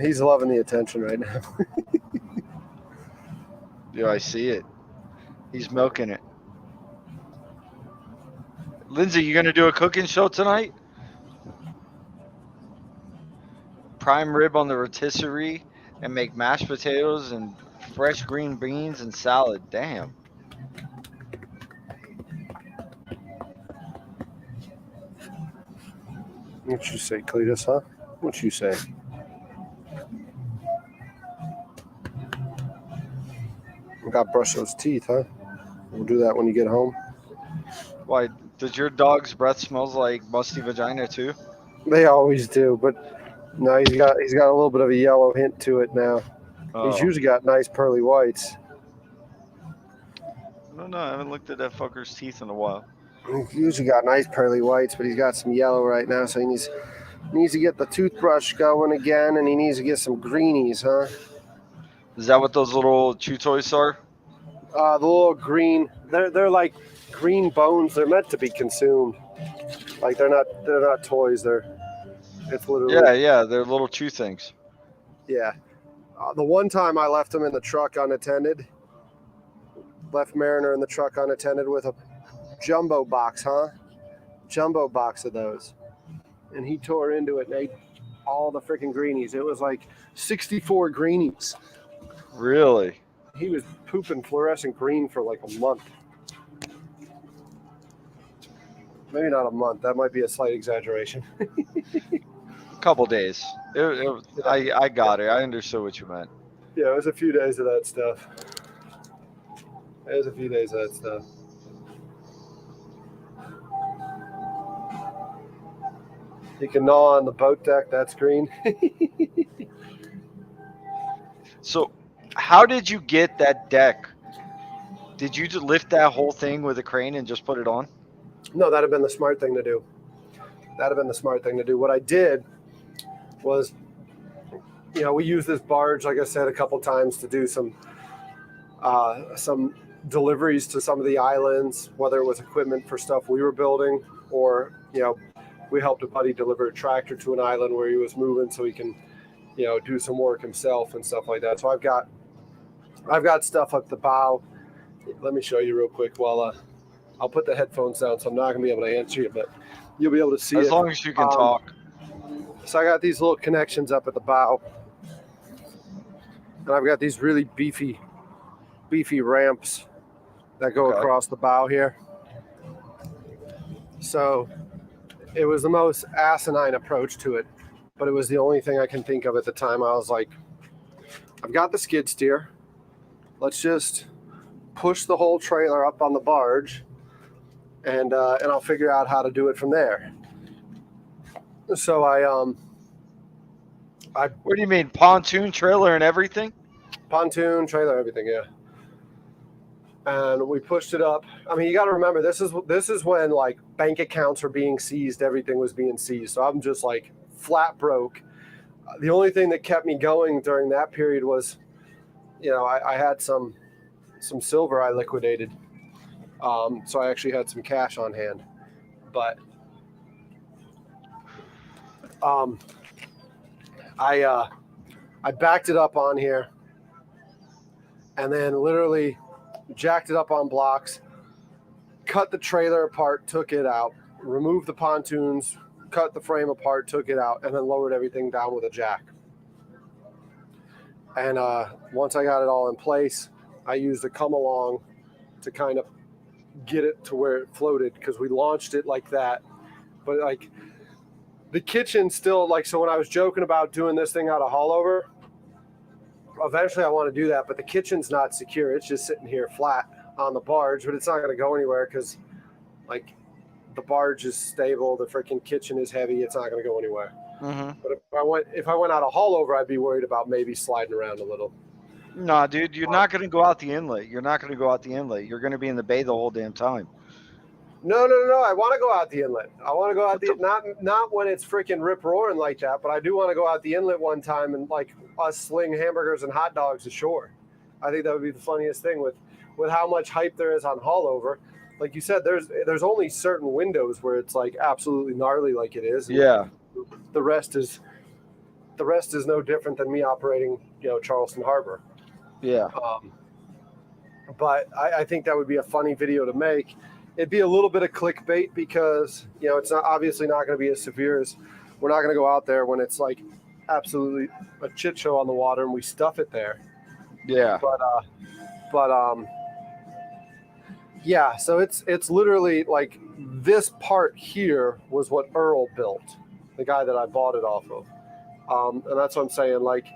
He's loving the attention right now. Yeah, I see it. He's milking it. Lindsay, you gonna do a cooking show tonight? Prime rib on the rotisserie and make mashed potatoes and fresh green beans and salad. Damn. What you say, Cletus, huh? What you say? Got to brush those teeth, huh? We'll do that when you get home. Why? Does your dog's breath smells like musty vagina too? They always do, but no, he's got a little bit of a yellow hint to it now. He's Oh. usually got nice pearly whites. I don't know. I haven't looked at that fucker's teeth in a while. He's usually got nice pearly whites, but he's got some yellow right now, so he needs to get the toothbrush going again, and he needs to get some greenies, huh? Is that what those little chew toys are? The little green, they're like green bones. They're meant to be consumed. Like they're not toys. It's literally Yeah. They're little chew things. yeah. The one time I left him in the truck unattended, left Mariner in the truck unattended with a jumbo box, huh? Jumbo box of those, and he tore into it and ate all the freaking greenies. It was like 64 greenies. Really? He was pooping fluorescent green for like a month. Maybe not a month. That might be a slight exaggeration. A couple days. I got it. I understood what you meant. Yeah, it was a few days of that stuff. It was a few days of that stuff. You can gnaw on the boat deck. That's green. So, how did you get that deck? Did you just lift that whole thing with a crane and just put it on? No, that'd have been the smart thing to do. What I did was, we used this barge, like I said, a couple times to do some deliveries to some of the islands, whether it was equipment for stuff we were building or, we helped a buddy deliver a tractor to an island where he was moving so he can, do some work himself and stuff like that. So I've got stuff up the bow. Let me show you real quick while I'll put the headphones down, so I'm not going to be able to answer you, but you'll be able to see it. As long as you can talk. So I got these little connections up at the bow, and I've got these really beefy ramps that go across the bow here. So it was the most asinine approach to it, but it was the only thing I can think of at the time. I was like, I've got the skid steer. Let's just push the whole trailer up on the barge, and I'll figure out how to do it from there. So What do you mean, pontoon trailer and everything? Pontoon trailer, everything, yeah. And we pushed it up. I mean, you got to remember, this is when like bank accounts were being seized, everything was being seized. So I'm just like flat broke. The only thing that kept me going during that period was, I had some silver I liquidated. So I actually had some cash on hand, but I backed it up on here, and then literally jacked it up on blocks, cut the trailer apart, took it out, removed the pontoons, cut the frame apart, took it out, and then lowered everything down with a jack. And once I got it all in place, I used a come along to kind of get it to where it floated, because we launched it like that. But like the kitchen still, like, so when I was joking about doing this thing out of haulover, eventually I want to do that, but the kitchen's not secure. It's just sitting here flat on the barge, but it's not going to go anywhere because, like, the barge is stable, the freaking kitchen is heavy, it's not going to go anywhere. Mm-hmm. But if I went out a haul over, I'd be worried about maybe sliding around a little. Nah, dude, you're not going to go out the inlet. You're not going to go out the inlet. You're going to be in the bay the whole damn time. No. I want to go out the inlet. I want to go out not when it's freaking rip roaring like that, but I do want to go out the inlet one time and like us sling hamburgers and hot dogs ashore. I think that would be the funniest thing with how much hype there is on haul over. Like you said, there's only certain windows where it's like absolutely gnarly like it is. Yeah. The rest is no different than me operating, Charleston Harbor. Yeah. But I think that would be a funny video to make. It'd be a little bit of clickbait because, it's obviously not going to be as severe as we're not going to go out there when it's like absolutely a shit show on the water and we stuff it there. Yeah. But yeah, so it's literally like this part here was what Earl built, the guy that I bought it off of. And that's what I'm saying. Like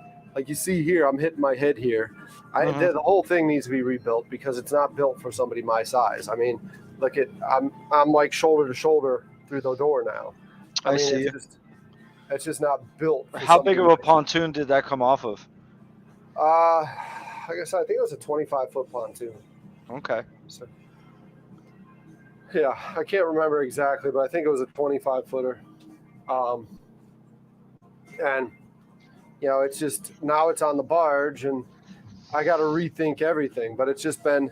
you see here, I'm hitting my head here. The whole thing needs to be rebuilt because it's not built for somebody my size. I mean, look at I'm like shoulder to shoulder through the door now. I see. It's just not built. How big of a pontoon did that come off of? Like I said, I think it was a 25-foot pontoon. Okay. So, yeah, I can't remember exactly, but I think it was a 25-footer. And it's just now it's on the barge, and I got to rethink everything. But it's just been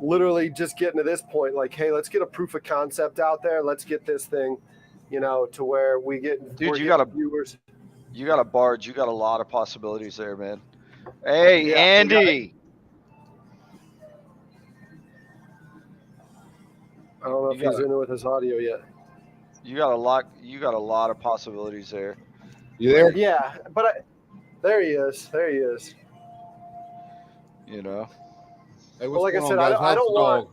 literally just getting to this point, like, hey, let's get a proof of concept out there. Let's get this thing, to where we get. Dude, you got viewers. You got a barge. You got a lot of possibilities there, man. Hey, yeah, Andy. I don't know if he's in it with his audio yet. You got a lot of possibilities there. You there? Yeah, but there he is. There he is. You know. Hey, well, like I said, I don't want.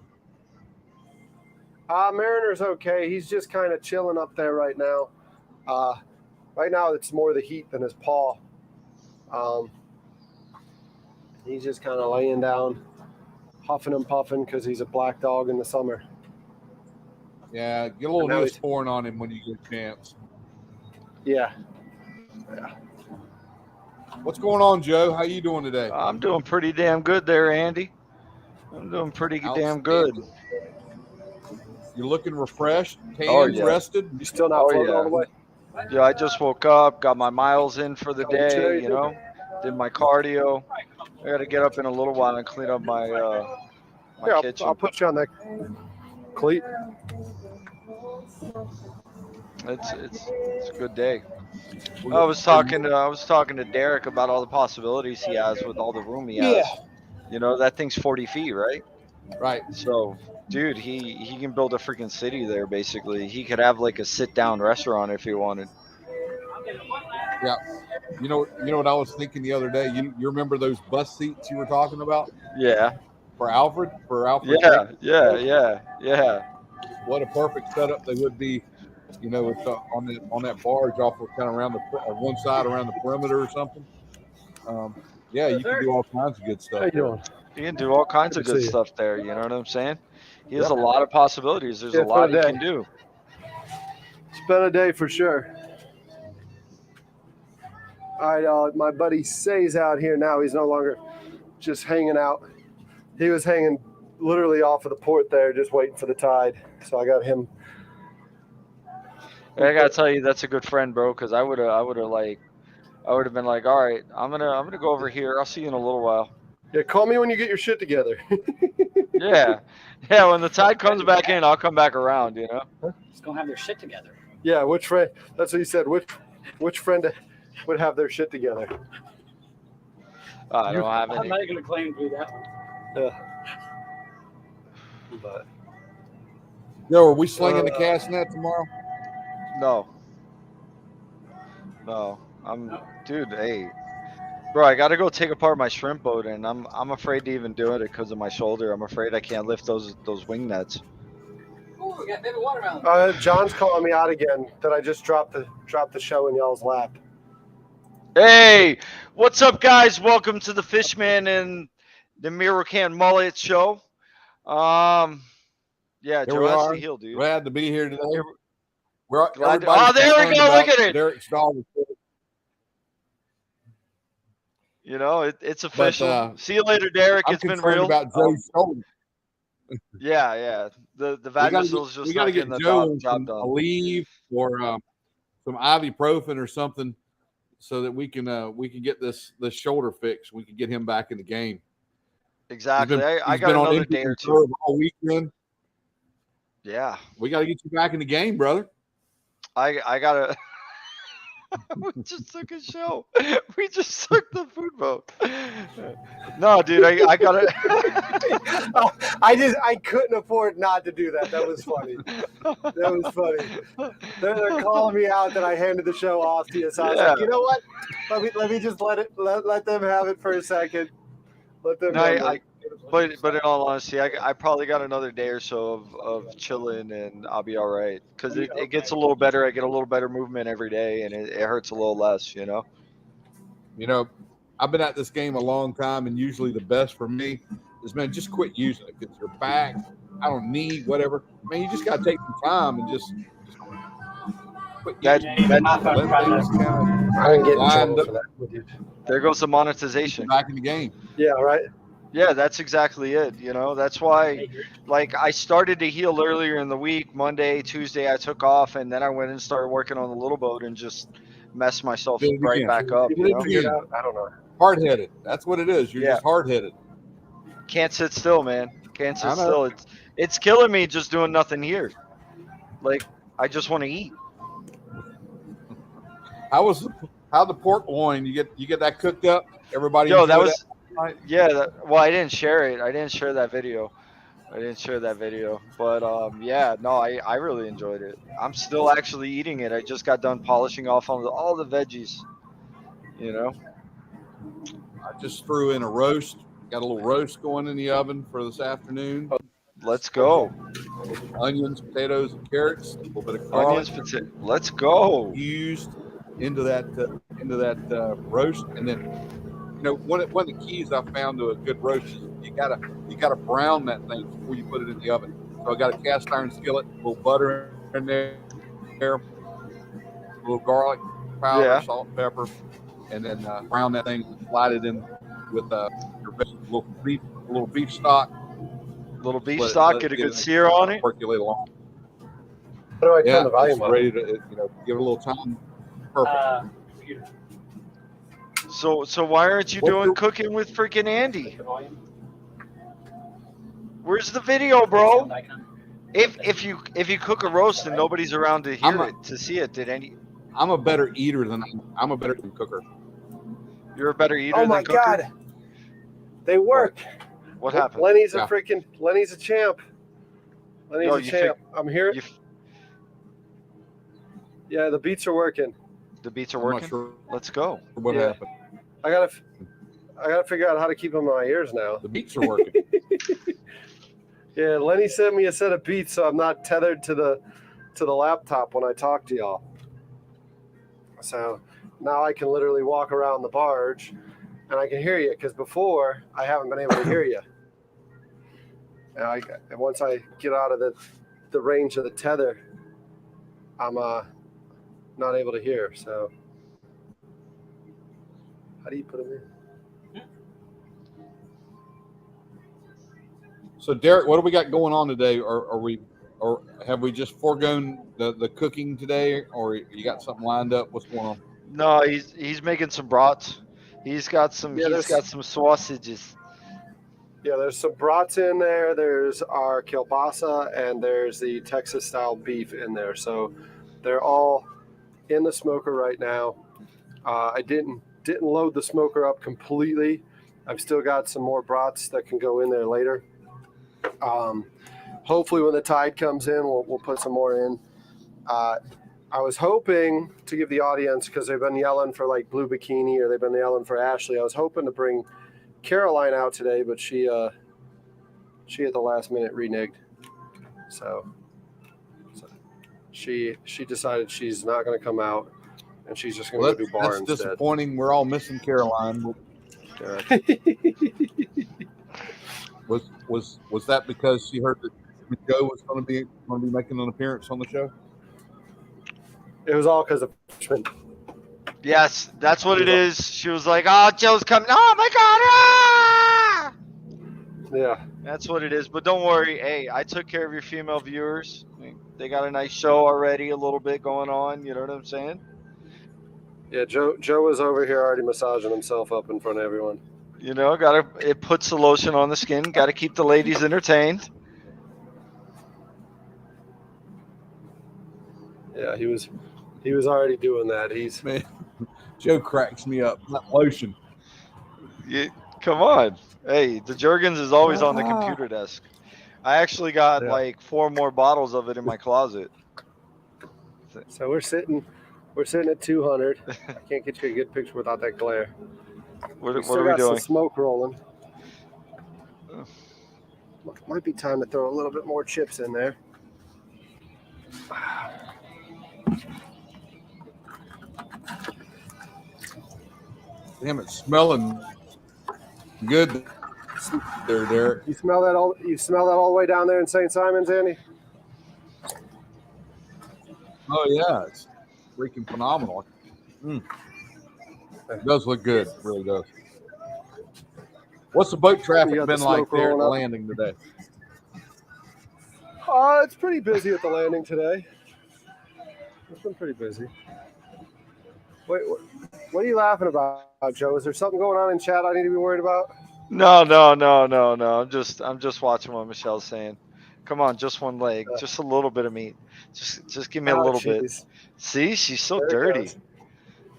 Mariner's okay. He's just kind of chilling up there right now. Right now, it's more the heat than his paw. He's just kind of laying down, huffing and puffing because he's a black dog in the summer. Yeah, get a little Neosporin on him when you get a chance. Yeah. What's going on, Joe? How you doing today? I'm doing pretty damn good there, Andy. I'm doing pretty damn good. You're looking refreshed, tanned, rested. You still not floating all the way? Yeah, I just woke up, got my miles in for the day, did my cardio. I got to get up in a little while and clean up my kitchen. I'll put you on that cleat. It's a good day. I was talking to Derek about all the possibilities he has with all the room he has. Yeah. That thing's 40 feet, right? Right. So, dude, he can build a freaking city there. Basically, he could have like a sit-down restaurant if he wanted. Yeah. You know what I was thinking the other day? You remember those bus seats you were talking about? Yeah. For Alfred. Yeah. What a perfect setup they would be. It's on that barge off of kind of around one side around the perimeter or something. You can do all kinds of good stuff. How you doing? You can do all kinds of good stuff there. You know what I'm saying? He has a lot of possibilities. There's a lot he can do. It's been a day for sure. All right, my buddy Say's out here now. He's no longer just hanging out. He was hanging literally off of the port there, just waiting for the tide. So I got him. I gotta tell you, that's a good friend, bro. Because I would have been like, all right, I'm gonna go over here. I'll see you in a little while. Yeah, call me when you get your shit together. Yeah. When the tide comes back in, I'll come back around. Just gonna have their shit together. Yeah, which friend? That's what he said. Which friend would have their shit together? I don't have any. I'm not gonna claim to do that. Yeah. But. Yo, are we slinging the cast net tomorrow? No. Dude, hey. Bro, I got to go take apart my shrimp boat, and I'm afraid to even do it because of my shoulder. I'm afraid I can't lift those wing nets. Ooh, we got baby watermelon. John's calling me out again that I just dropped the show in y'all's lap. Hey, what's up, guys? Welcome to the Fishman and the Mirror Can Mullet Show. Yeah, Here Joe we has are. to heal, dude. Glad to be here today. Glad to- Everybody's oh, there we concerned go. Look about at it. Derek's dog. You know, it's But official. See you later, Derek. I'm It's been concerned real. about Joe's shoulder. Yeah. The We got Vagisil's just to not get getting the Joe job some done. Aleve or some ibuprofen or something, so that we can get this shoulder fixed. We can get him back in the game. Exactly. I He's got been on another injury day or two. reserve all weekend. Yeah. We got to get you back in the game, brother. I gotta. We just took a show. We just took the food vote. No, dude, I gotta. I couldn't afford not to do that. That was funny. That was funny. They're calling me out that I handed the show off to you, so I was like, you know what? Let me just let them have it for a second. Let them. No, but in all honesty, I probably got another day or so of chilling, and I'll be all right. Because it gets a little better. I get a little better movement every day, and it hurts a little less. You know. You know, I've been at this game a long time, and usually the best for me is, man, just quit using it. Because your back, I don't need whatever. Man, you just got to take some time and just quit using it. Let things kind of I didn't get in lined trouble up. for that. There goes the monetization. Back in the game. Yeah, right. Yeah, that's exactly it. You know, that's why, like, I started to heal earlier in the week. Monday, Tuesday, I took off, and then I went and started working on the little boat and just messed myself Did it right again. back up. You You didn't know, figure it out. I don't know. Hard-headed. That's what it is. You're Yeah. just hard-headed. can't sit still, man. Can't sit I know. still. It's killing me just doing nothing here. Like, I just want to eat. How the pork loin? You get that cooked up? Everybody Yo, enjoy that was right? yeah. Well, I didn't share it. I didn't share that video. But yeah, no, I really enjoyed it. I'm still actually eating it. I just got done polishing off on all the veggies. You know. I just threw in a roast. Got a little roast going in the oven for this afternoon. Let's go. Onions, potatoes, and carrots. A little bit of garlic. Onions, let's go. Used into that roast, and then one of the keys I found to a good roast is you gotta brown that thing before you put it in the oven. So I got a cast iron skillet, a little butter in there, a little garlic powder, Yeah. salt, and pepper, and then brown that thing, slide it in with your little beef stock. Little beef Let stock, it get a get good it sear on it. Percolate along. How do I turn Yeah, the volume it's up? ready to give it a little time. Perfect. So why aren't you What's doing your- cooking with freaking Andy? Where's the video, bro? If you cook a roast and nobody's around to hear to see it, I'm a better eater than cooker. You're a better eater Oh than my cooker? God, they work. What happened? Lenny's Yeah. Lenny's a champ. Lenny's Yo, a you champ. I'm here. Yeah, the beats are working. The beats are I'm not working. sure Let's go. what Yeah. happened. I gotta figure out how to keep them in my ears now. The beats are working. Yeah, Lenny sent me a set of beats, so I'm not tethered to the laptop when I talk to y'all. So now I can literally walk around the barge, and I can hear you. Because before I haven't been able to hear you. And once I get out of the range of the tether, I'm not able to hear. So how do you put them in? So Derek, what do we got going on today? Or have we just foregone the cooking today, or you got something lined up? What's going on? No, he's making some brats. He's got some sausages. Yeah, there's some brats in there. There's our kielbasa, and there's the Texas style beef in there. So they're all in the smoker right now. I didn't load the smoker up completely. I've still got some more brats that can go in there later. Hopefully when the tide comes in, we'll put some more in. I was hoping to give the audience, because they've been yelling for like Blue Bikini, or they've been yelling for Ashley. I was hoping to bring Caroline out today, but she at the last minute reneged. So she decided she's not going to come out, and she's just going to go do bar that's instead. disappointing. We're all missing Caroline. Was that because she heard that Joe was going to be making an appearance on the show? It was all because of Fishman. Yes, that's what it is. She was like, "Oh, Joe's coming! Oh my God!" Ah! Yeah. That's what it is. But don't worry. Hey, I took care of your female viewers. I mean, they got a nice show already, a little bit going on. You know what I'm saying? Yeah, Joe was over here already massaging himself up in front of everyone. You know, it puts the lotion on the skin. Got to keep the ladies entertained. Yeah, he was already doing that. He's Man, Joe cracks me up. That lotion. Come on. Hey, the Jergens is always on the computer desk. I actually got like 4 more bottles of it in my closet. So we're sitting at 200. I can't get you a good picture without that glare. What still are we got doing? some smoke rolling. Might be time to throw a little bit more chips in there. Damn, it's smelling good there, Derek. You smell that all the way down there in St. Simons, Andy? Oh yeah, it's freaking phenomenal. It does look good, it really does. What's the boat traffic been like there at the landing today? It's pretty busy at the landing today. It's been pretty busy. Wait, what are you laughing about, Joe? Is there something going on in chat I need to be worried about? No. I'm just watching what Michelle's saying. Come on, just one leg, just a little bit of meat. Just give me a little bit. See, she's so dirty.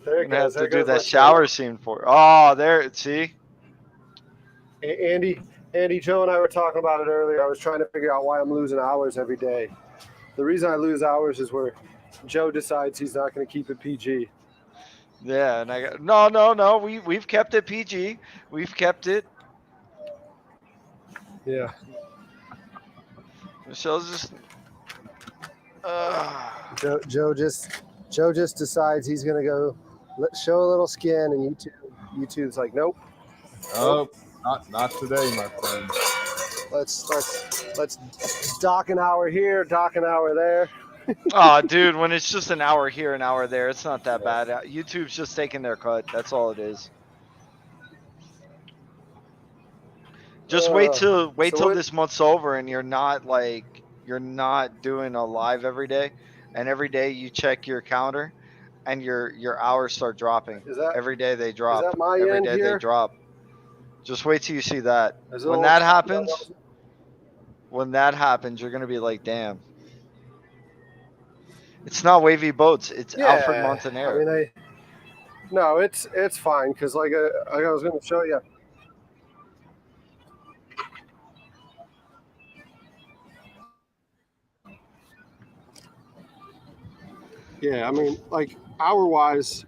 There I'm gonna have to do that shower scene for her. Oh, there. See. Andy, Joe and I were talking about it earlier. I was trying to figure out why I'm losing hours every day. The reason I lose hours is where Joe decides he's not going to keep it PG. Yeah, and I got no. We've kept it PG. We've kept it. Yeah. Michelle's just. Joe just decides he's going to go show a little skin, and YouTube's like, nope. Oh, not today, my friend. Let's dock an hour here, dock an hour there. Oh, dude, when it's just an hour here, an hour there, it's not that bad. YouTube's just taking their cut. That's all it is. Just wait till this month's over and you're not doing a live every day, and every day you check your calendar and your hours start dropping. Every day they drop. Is that my every end day here? They drop. Just wait till you see that. When that happens, you're gonna be like, damn. It's not Wavy Boats. It's Alfred Montaner. I mean, no, it's fine because like I was going to show you. Yeah, I mean, like hour-wise,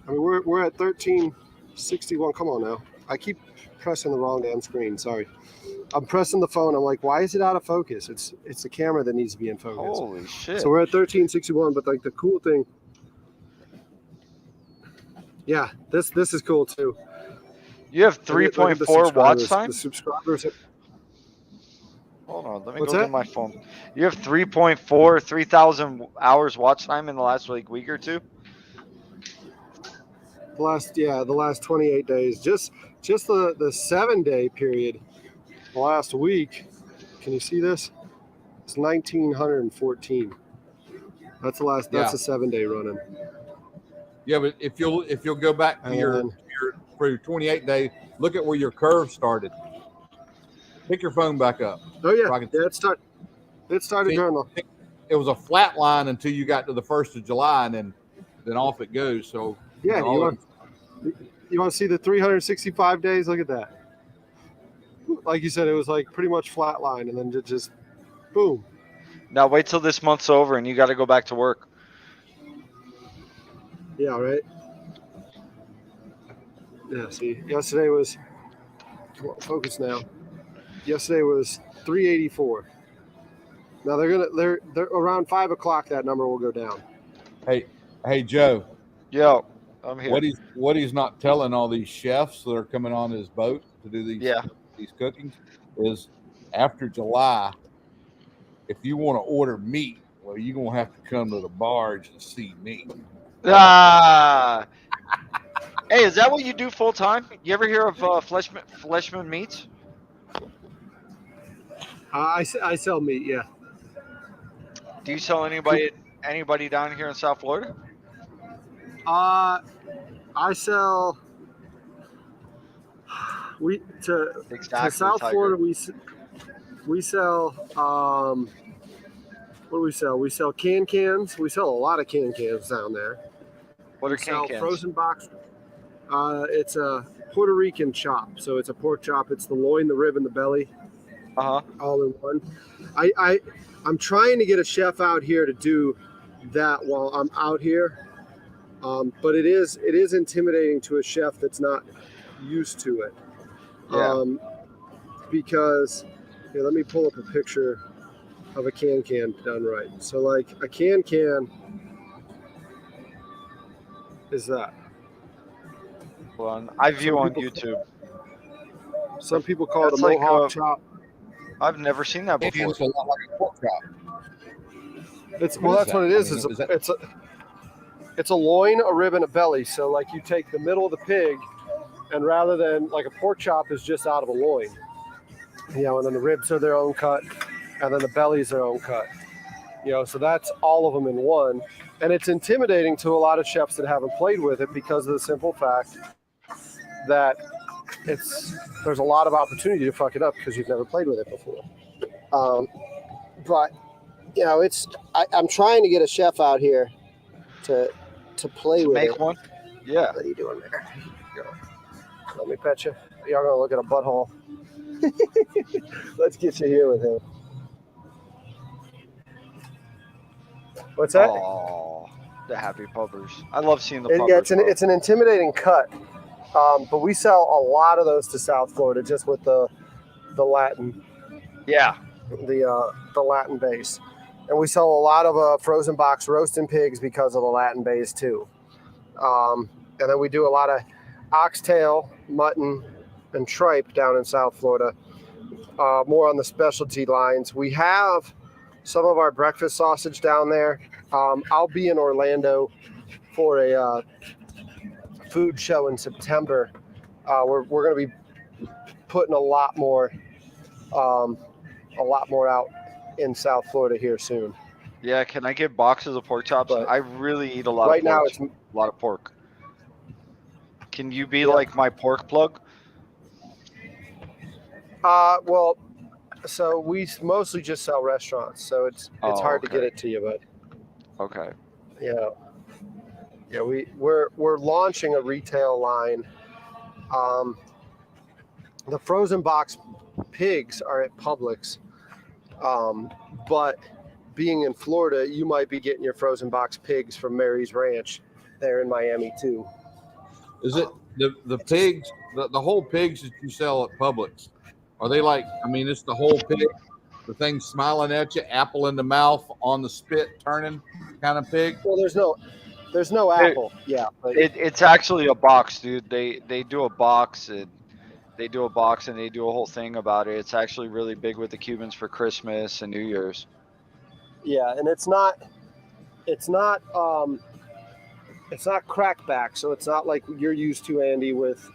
I mean we're at 13:61. Come on now, I keep pressing the wrong damn screen. Sorry, I'm pressing the phone. I'm like, why is it out of focus? It's the camera that needs to be in focus. Holy shit! So we're at 13:61, but like the cool thing, yeah, this is cool too. You have 3.4 watch time. The subscribers. Hold on, let me go to my phone. You have 3,000 hours watch time in the last week or two. The last 28 days. Just the 7-day period. The last week. Can you see this? It's 1,914. That's the last. That's a 7-day running. Yeah, but if you'll go back to your 28 days, look at where your curve started. Pick your phone back up. Oh yeah, it started journal. It was a flat line until you got to the 1st of July, and then off it goes. So yeah, you want to see the 365 days? Look at that. Like you said, it was like pretty much flat line, and then just boom. Now wait till this month's over, and you got to go back to work. Yeah, right. Yeah, see, yesterday was. Come on, focus now. Yesterday was 384. Now they're around 5 o'clock. That number will go down. Hey Joe. Yo, I'm here. What he's not telling all these chefs that are coming on his boat to do these cookings is after July, if you want to order meat, well, you're gonna have to come to the barge and see me. Ah. Hey, is that what you do full time? You ever hear of Fleshman Meats? I sell meat. Yeah. Do you sell anybody down here in South Florida? I sell. To Exactly, South Tiger. Florida. We sell. What do we sell? We sell cans. We sell a lot of cans down there. What We are sell cans? frozen box. It's a Puerto Rican chop. So it's a pork chop. It's the loin, the rib, and the belly, Uh huh. all in one. I'm trying to get a chef out here to do that while I'm out here, but it is intimidating to a chef that's not used to it. Yeah. Because here, let me pull up a picture of a can done right. So like a can is that. Well, I view Some on people- YouTube. Some people call it a That's like, mohawk chop. I've never seen that It before. looks a lot like a pork chop. That's What is what it that? is. I mean, It's a loin, a rib, and a belly. So like you take the middle of the pig, and rather than like a pork chop is just out of a loin, and then the ribs are their own cut, and then the belly's their own cut. So that's all of them in one, and it's intimidating to a lot of chefs that haven't played with it because of the simple fact that there's a lot of opportunity to fuck it up because you've never played with it before. But I'm trying to get a chef out here to play with Make it. one? Yeah. What are you doing there? Let me pet you. Y'all gonna look at a butthole. Let's get you here with him. What's that? Oh, the happy puppers. I love seeing the Yeah, puppers. it's an intimidating cut, but we sell a lot of those to South Florida just with the Latin, Yeah. the Latin base, and we sell a lot of frozen box roasting pigs because of the Latin base too, and then we do a lot of oxtail, mutton, and tripe down in South Florida. More on the specialty lines. We have some of our breakfast sausage down there. I'll be in Orlando for a food show in September. We're going to be putting a lot more out in South Florida here soon. Yeah, can I get boxes of pork chops? But I really eat a lot right of now pork. it's A lot of pork. Can you be Yeah. like my pork plug? well, so we mostly just sell restaurants, so it's Oh, hard to get okay. it to you, but Okay. we're launching a retail line. The frozen box pigs are at Publix, but being in Florida, you might be getting your frozen box pigs from Mary's Ranch there in Miami too. Is it the pigs, the whole pigs that you sell at Publix? Are they like? I mean, it's the whole pig, the thing smiling at you, apple in the mouth, on the spit, turning kind of pig. Well, there's no apple. Yeah, but It's actually a box, dude. They do a box and they do a whole thing about it. It's actually really big with the Cubans for Christmas and New Year's. yeah, and it's not crackback, so it's not like you're used to, Andy, with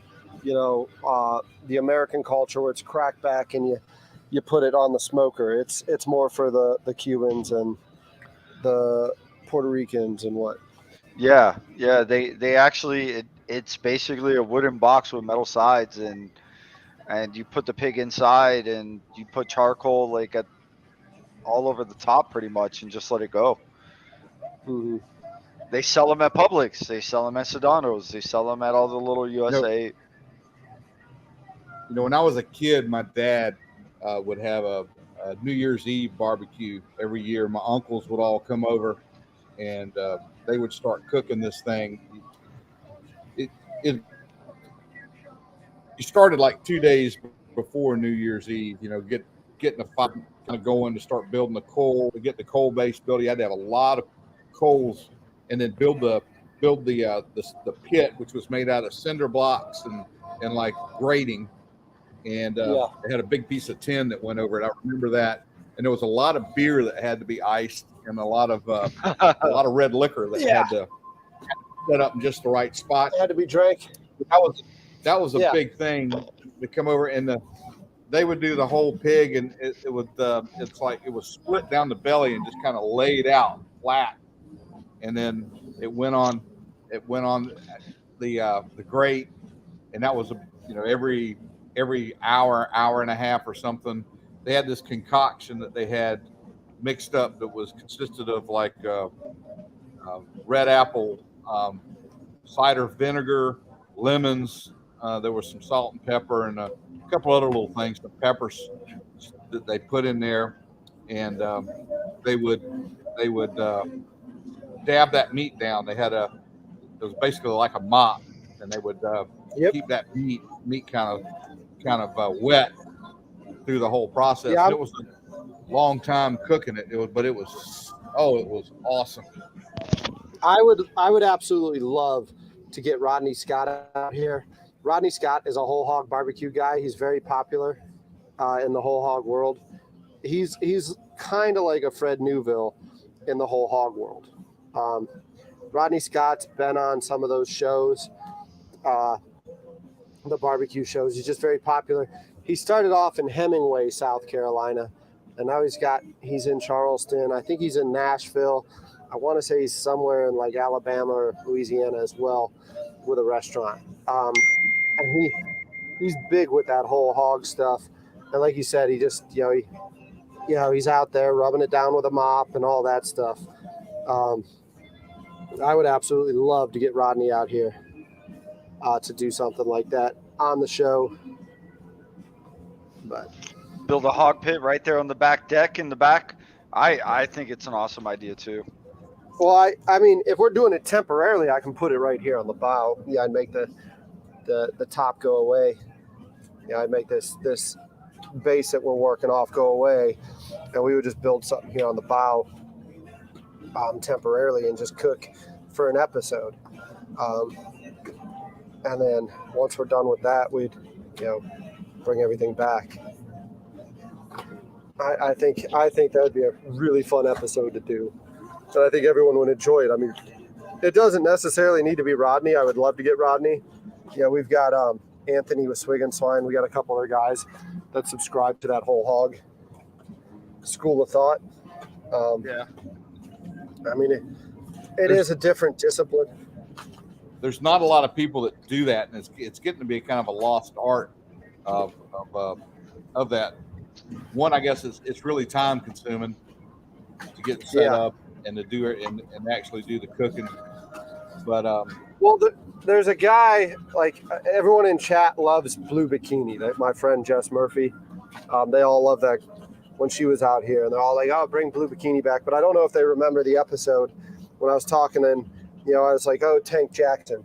the American culture where it's crackback and you put it on the smoker. It's more for the Cubans and the Puerto Ricans and what. Yeah. They actually it's basically a wooden box with metal sides and you put the pig inside and you put charcoal like all over the top pretty much and just let it go. Mm-hmm. They sell them at Publix. They sell them at Sedano's. They sell them at all the little USA. When I was a kid, my dad would have a New Year's Eve barbecue every year. My uncles would all come over, and they would start cooking this thing. You started like 2 days before New Year's Eve. Getting the fire kind of going to start building the coal. To get the coal base built, you had to have a lot of coals, and then build the pit, which was made out of cinder blocks and like grating. And they had a big piece of tin that went over it. I remember that. and there was a lot of beer that had to be iced, and a lot of red liquor that had to set up in just the right spot. It had to be drank. That was a big thing to come over, and they would do the whole pig, and it would it's like it was split down the belly and just kind of laid out flat, and then it went on the grate, and that was every hour and a half or something, they had this concoction that they had mixed up that was consisted of like red apple cider vinegar, lemons. There was some salt and pepper and a couple other little things, some peppers that they put in there, and they would dab that meat down. It was basically like a mop, and they would keep that meat kind of wet through the whole process. Yeah. And it was a long time cooking it. It was awesome. I would absolutely love to get Rodney Scott out here. Rodney Scott is a whole hog barbecue guy. He's very popular in the whole hog world. He's kind of like a Fred Newville in the whole hog world. Rodney Scott's been on some of those shows, the barbecue shows. He's just very popular. He started off in Hemingway, South Carolina, and now he's in Charleston. I think he's in Nashville. I want to say he's somewhere in like Alabama or Louisiana as well with a restaurant. And he's big with that whole hog stuff. And like you said, he just, he's out there rubbing it down with a mop and all that stuff. I would absolutely love to get Rodney out here to do something like that on the show. But build a hog pit right there on the back deck in the back. I think it's an awesome idea too. Well, I mean, if we're doing it temporarily, I can put it right here on the bow. Yeah, I'd make the top go away. Yeah, I'd make this base that we're working off go away, and we would just build something here on the bow temporarily and just cook for an episode. And then once we're done with that, we'd bring everything back. I think that would be a really fun episode to do. And I think everyone would enjoy it. I mean, it doesn't necessarily need to be Rodney. I would love to get Rodney. Yeah, we've got Anthony with Swig and Swine. We got a couple other guys that subscribe to that whole hog school of thought. Yeah. I mean, it is a different discipline. There's not a lot of people that do that, and it's getting to be kind of a lost art of that. One, I guess it's really time consuming to get set up and to do it and actually do the cooking. But well, there's a guy, like everyone in chat loves Blue Bikini. My friend Jess Murphy, they all love that when she was out here, and they're all like, "Oh, bring Blue Bikini back." But I don't know if they remember the episode when I was talking, and I was like, "Oh, Tank Jackson."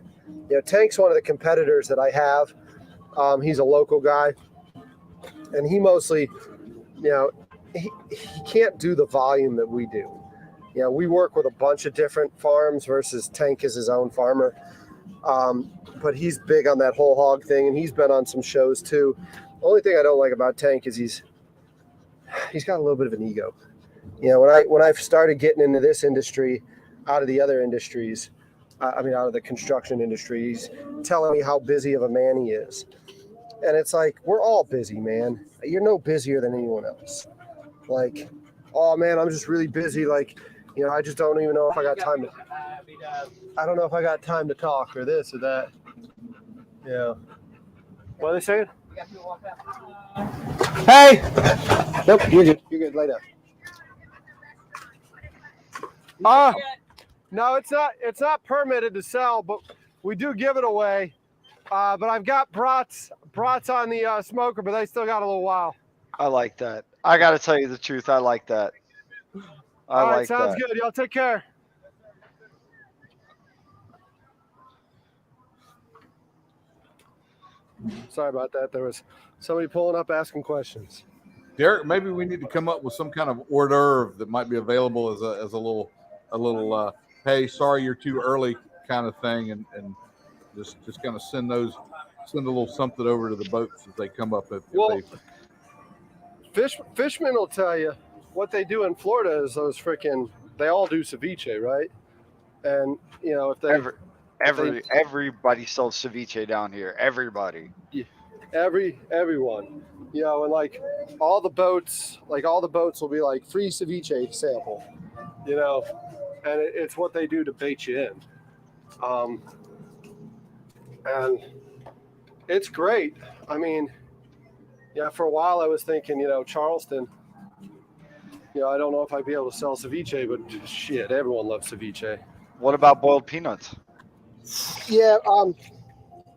Tank's one of the competitors that I have. He's a local guy, and he mostly, he can't do the volume that we do. We work with a bunch of different farms versus Tank is his own farmer. But he's big on that whole hog thing, and he's been on some shows too. The only thing I don't like about Tank is he's got a little bit of an ego. When I started getting into this industry, out of the other industries, out of the construction industry, he's telling me how busy of a man he is. And it's like, we're all busy, man. You're no busier than anyone else. Like, oh man, I'm just really busy. Like, I just don't even know if I got time to. I don't know if I got time to talk or this or that. Yeah. What are they saying? Hey. Nope. You're good. You're good. Lay down. No, it's not. It's not permitted to sell, but we do give it away. But I've got brats on the smoker, but they still got a little while. I like that. I got to tell you the truth. I like that. All right, sounds good. Y'all take care. Sorry about that. There was somebody pulling up asking questions. Derek, maybe we need to come up with some kind of hors d'oeuvre that might be available as a little hey, sorry you're too early kind of thing, and just kind of send a little something over to the boats as they come up. Fishermen will tell you what they do in Florida is those freaking. They all do ceviche, right? And if they Everybody sells ceviche down here. Everybody. everyone, and like all the boats will be like free ceviche sample, and it's what they do to bait you in, and it's great. I mean, for a while I was thinking, Charleston. I don't know if I'd be able to sell ceviche, but shit, everyone loves ceviche. What about boiled peanuts? Yeah,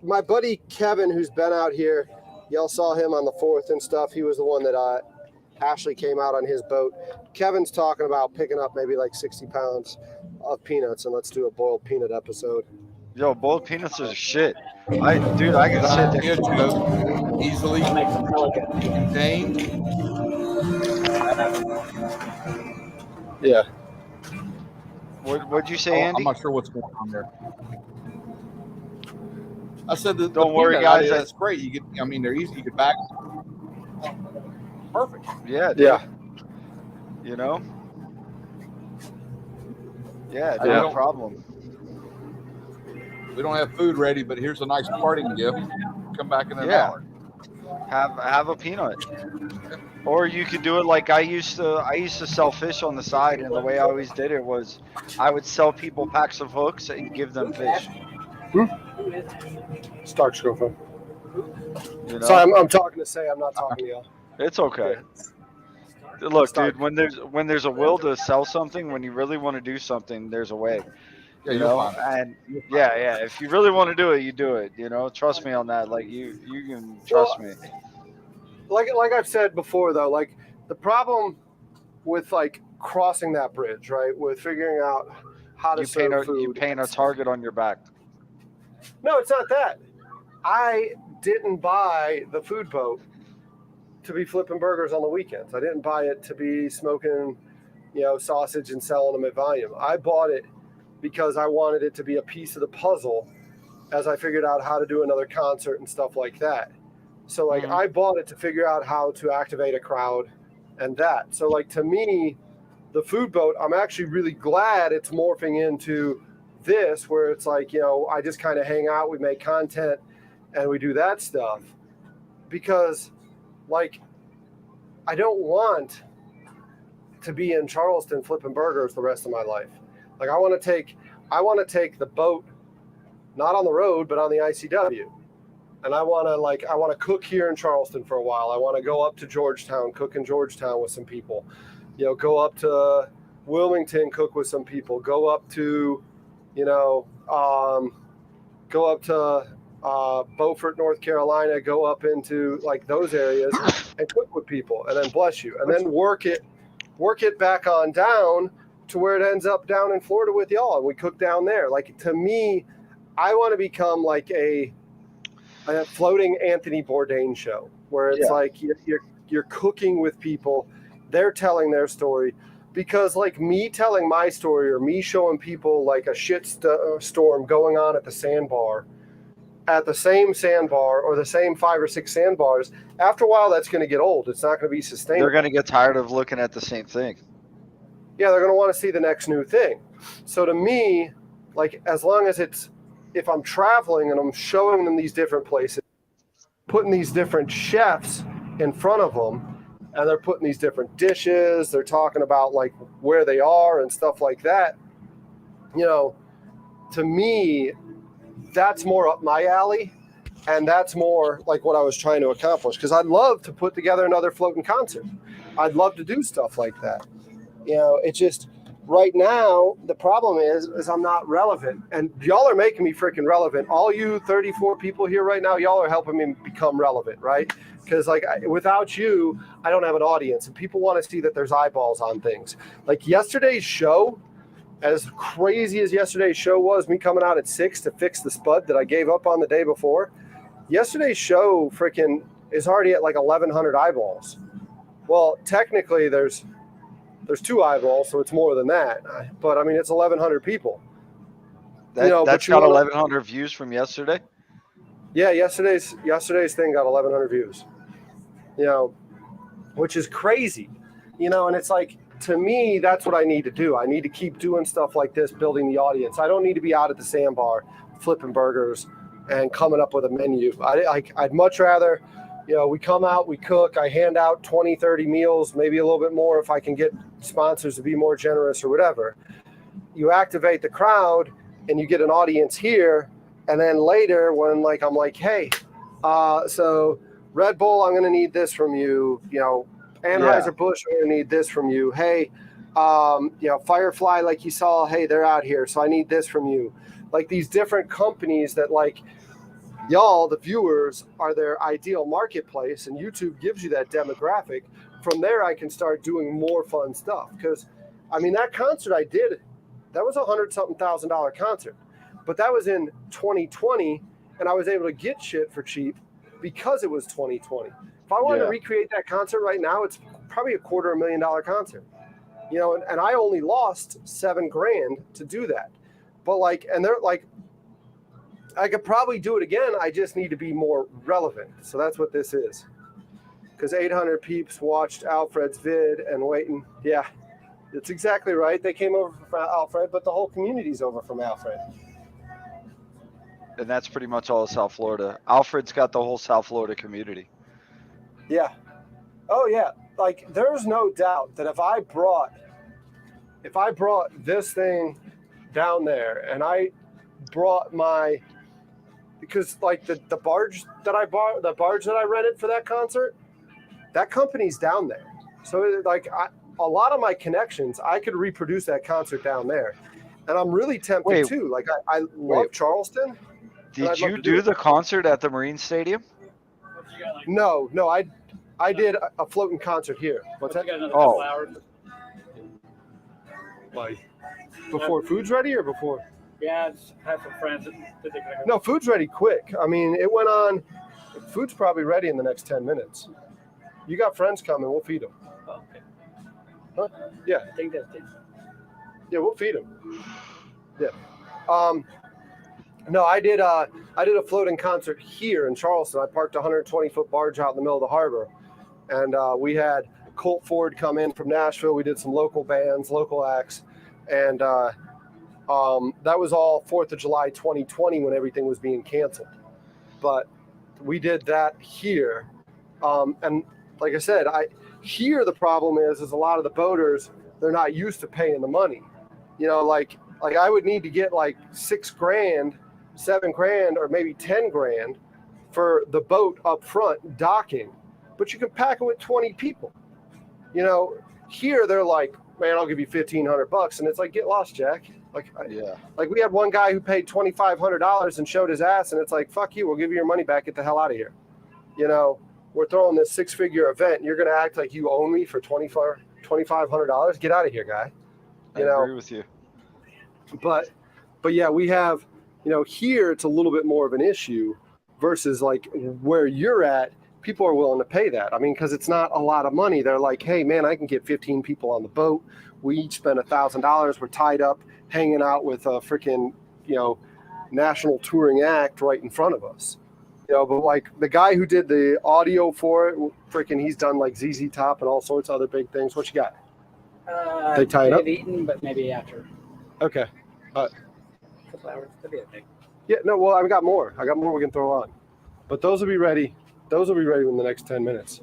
my buddy Kevin, who's been out here, y'all saw him on the 4th and stuff. He was the one that Ashley came out on his boat. Kevin's talking about picking up maybe like 60 pounds of peanuts, and let's do a boiled peanut episode. Yo, boiled peanuts are shit. I can sit there. Joke, easily Make them really good. contained. Yeah. What'd you say, Andy? I'm not sure what's going on there. I said that. Don't worry, guys. That's great. You get. I mean, they're easy. You get back. Perfect. Yeah. Dude. Yeah. Yeah, I no don't- problem. We don't have food ready, but here's a nice parting gift. Come back in an Yeah. hour. Have a peanut. Or you could do it like I used to sell fish on the side, and the way I always did it was I would sell people packs of hooks and give them fish. Starch girlfriend. You know? So I'm talking to say, I'm not talking to y'all. It's okay. Look, Start. dude, when there's a will to sell something, when you really want to do something, there's a way. Yeah, You you're know, fine. and yeah. If you really want to do it, you do it. Trust me on that. Like you can trust me. Like I've said before, though, like the problem with like crossing that bridge, right, with figuring out how to You serve food. you paint a target on your back. No, it's not that. I didn't buy the food boat to be flipping burgers on the weekends. I didn't buy it to be smoking, sausage and selling them at volume. I bought it because I wanted it to be a piece of the puzzle as I figured out how to do another concert and stuff like that. So like I bought it to figure out how to activate a crowd and that. So like to me, the food boat, I'm actually really glad it's morphing into this where it's like, I just kind of hang out, we make content and we do that stuff because like I don't want to be in Charleston flipping burgers the rest of my life. Like I want to take the boat not on the road but on the ICW. And I want to cook here in Charleston for a while. I want to go up to Georgetown, cook in Georgetown with some people. Go up to Wilmington, cook with some people. Go up to, Beaufort, North Carolina. Go up into like those areas and cook with people, and then bless you, and then work it back on down to where it ends up down in Florida with y'all, and we cook down there. Like to me, I want to become like a floating Anthony Bourdain show where it's like you're cooking with people, they're telling their story, because like me telling my story or me showing people like a shit storm going on at the sandbar, at the same sandbar or the same 5 or 6 sandbars, after a while that's going to get old. It's not going to be sustainable. They're going to get tired of looking at the same thing. Yeah, they're going to want to see the next new thing. So to me, like as long as if I'm traveling and I'm showing them these different places, putting these different chefs in front of them, and they're putting these different dishes, they're talking about like where they are and stuff like that, to me, that's more up my alley. And that's more like what I was trying to accomplish, because I'd love to put together another floating concert. I'd love to do stuff like that. It's just right now, the problem is I'm not relevant, and y'all are making me freaking relevant. All you 34 people here right now, y'all are helping me become relevant, right? Because like without you, I don't have an audience, and people want to see that there's eyeballs on things. Like yesterday's show, as crazy as yesterday's show was, me coming out at 6 to fix the spud that I gave up on the day before, yesterday's show freaking is already at like 1,100 eyeballs. Well, technically there's 2 eyeballs, so it's more than that. But I mean, it's 1,100 people. That's got 1,100 views from yesterday. Yeah, yesterday's thing got 1,100 views. Which is crazy. You know, and it's like, to me, that's what I need to do. I need to keep doing stuff like this, building the audience. I don't need to be out at the sandbar flipping burgers and coming up with a menu. I'd much rather, you know, we come out, we cook, I hand out 20, 30 meals, maybe a little bit more if I can get sponsors to be more generous or whatever. You activate the crowd and you get an audience here. And then later when like, I'm like, hey, so Red Bull, I'm going to need this from you, you know, Anheuser-Busch, I'm going to need this from you. Hey, you know, Firefly, like you saw, hey, they're out here, so I need this from you. Like these different companies that like y'all, the viewers, are their ideal marketplace, and YouTube gives you that demographic. From there, I can start doing more fun stuff. Because, I mean, that concert I did, that was $100-something thousand concert. But that was in 2020, and I was able to get shit for cheap because it was 2020. If I wanted to recreate that concert right now, it's probably a $250,000 concert, you know, and I only lost $7,000 to do that. But like, and they're like, I could probably do it again. I just need to be more relevant. So that's what this is. Because 800 peeps watched Alfred's vid and waiting. Yeah, it's exactly right. They came over from Alfred, but the whole community's over from Alfred. And that's pretty much all of South Florida. Alfred's got the whole South Florida community. Yeah. Oh yeah. Like there's no doubt that if I brought this thing down there and I brought because like the barge that I bought, the barge that I rented for that concert, that company's down there. So like a lot of my connections, I could reproduce that concert down there. And I'm really tempted too. Like I love Charleston. Did you do the concert at the Marine Stadium? No, I did a floating concert here. What's that? Oh. Like before food's ready or before? Yeah, I have some friends that No, food's ready quick. I mean, it went on. Food's probably ready in the next 10 minutes. You got friends coming, we'll feed them. Oh, okay. Huh? Yeah. I think that's it. Yeah, we'll feed them. Yeah. No, I did a floating concert here in Charleston. I parked a 120-foot barge out in the middle of the harbor, and we had Colt Ford come in from Nashville. We did some local bands, local acts, and that was all 4th of July 2020 when everything was being canceled. But we did that here, and like I said, here the problem is a lot of the boaters, they're not used to paying the money. You know, like I would need to get like $6,000, $7,000, or maybe $10,000 for the boat up front docking, but you can pack it with 20 people. You know, here they're like, man, I'll give you $1,500, and it's like, get lost, Jack. Like, like we had one guy who paid $2,500 and showed his ass, and it's like, fuck you, we'll give you your money back, get the hell out of here. You know, we're throwing this 6-figure event, and you're gonna act like you own me for $2,500? Get out of here, guy. You know, I agree with you. But yeah, we have, you know, here it's a little bit more of an issue versus like where you're at, people are willing to pay that. I mean, because it's not a lot of money. They're like, hey, man, I can get 15 people on the boat. We each spend $1,000. We're tied up hanging out with a freaking, you know, national touring act right in front of us. You know, but like the guy who did the audio for it, freaking, he's done like ZZ Top and all sorts of other big things. What you got? They tie it up? I've eaten, but maybe after. Okay. A couple hours. That'd be okay. Yeah, no, well, I've got more. I got more we can throw on. But those will be ready. Those will be ready in the next 10 minutes.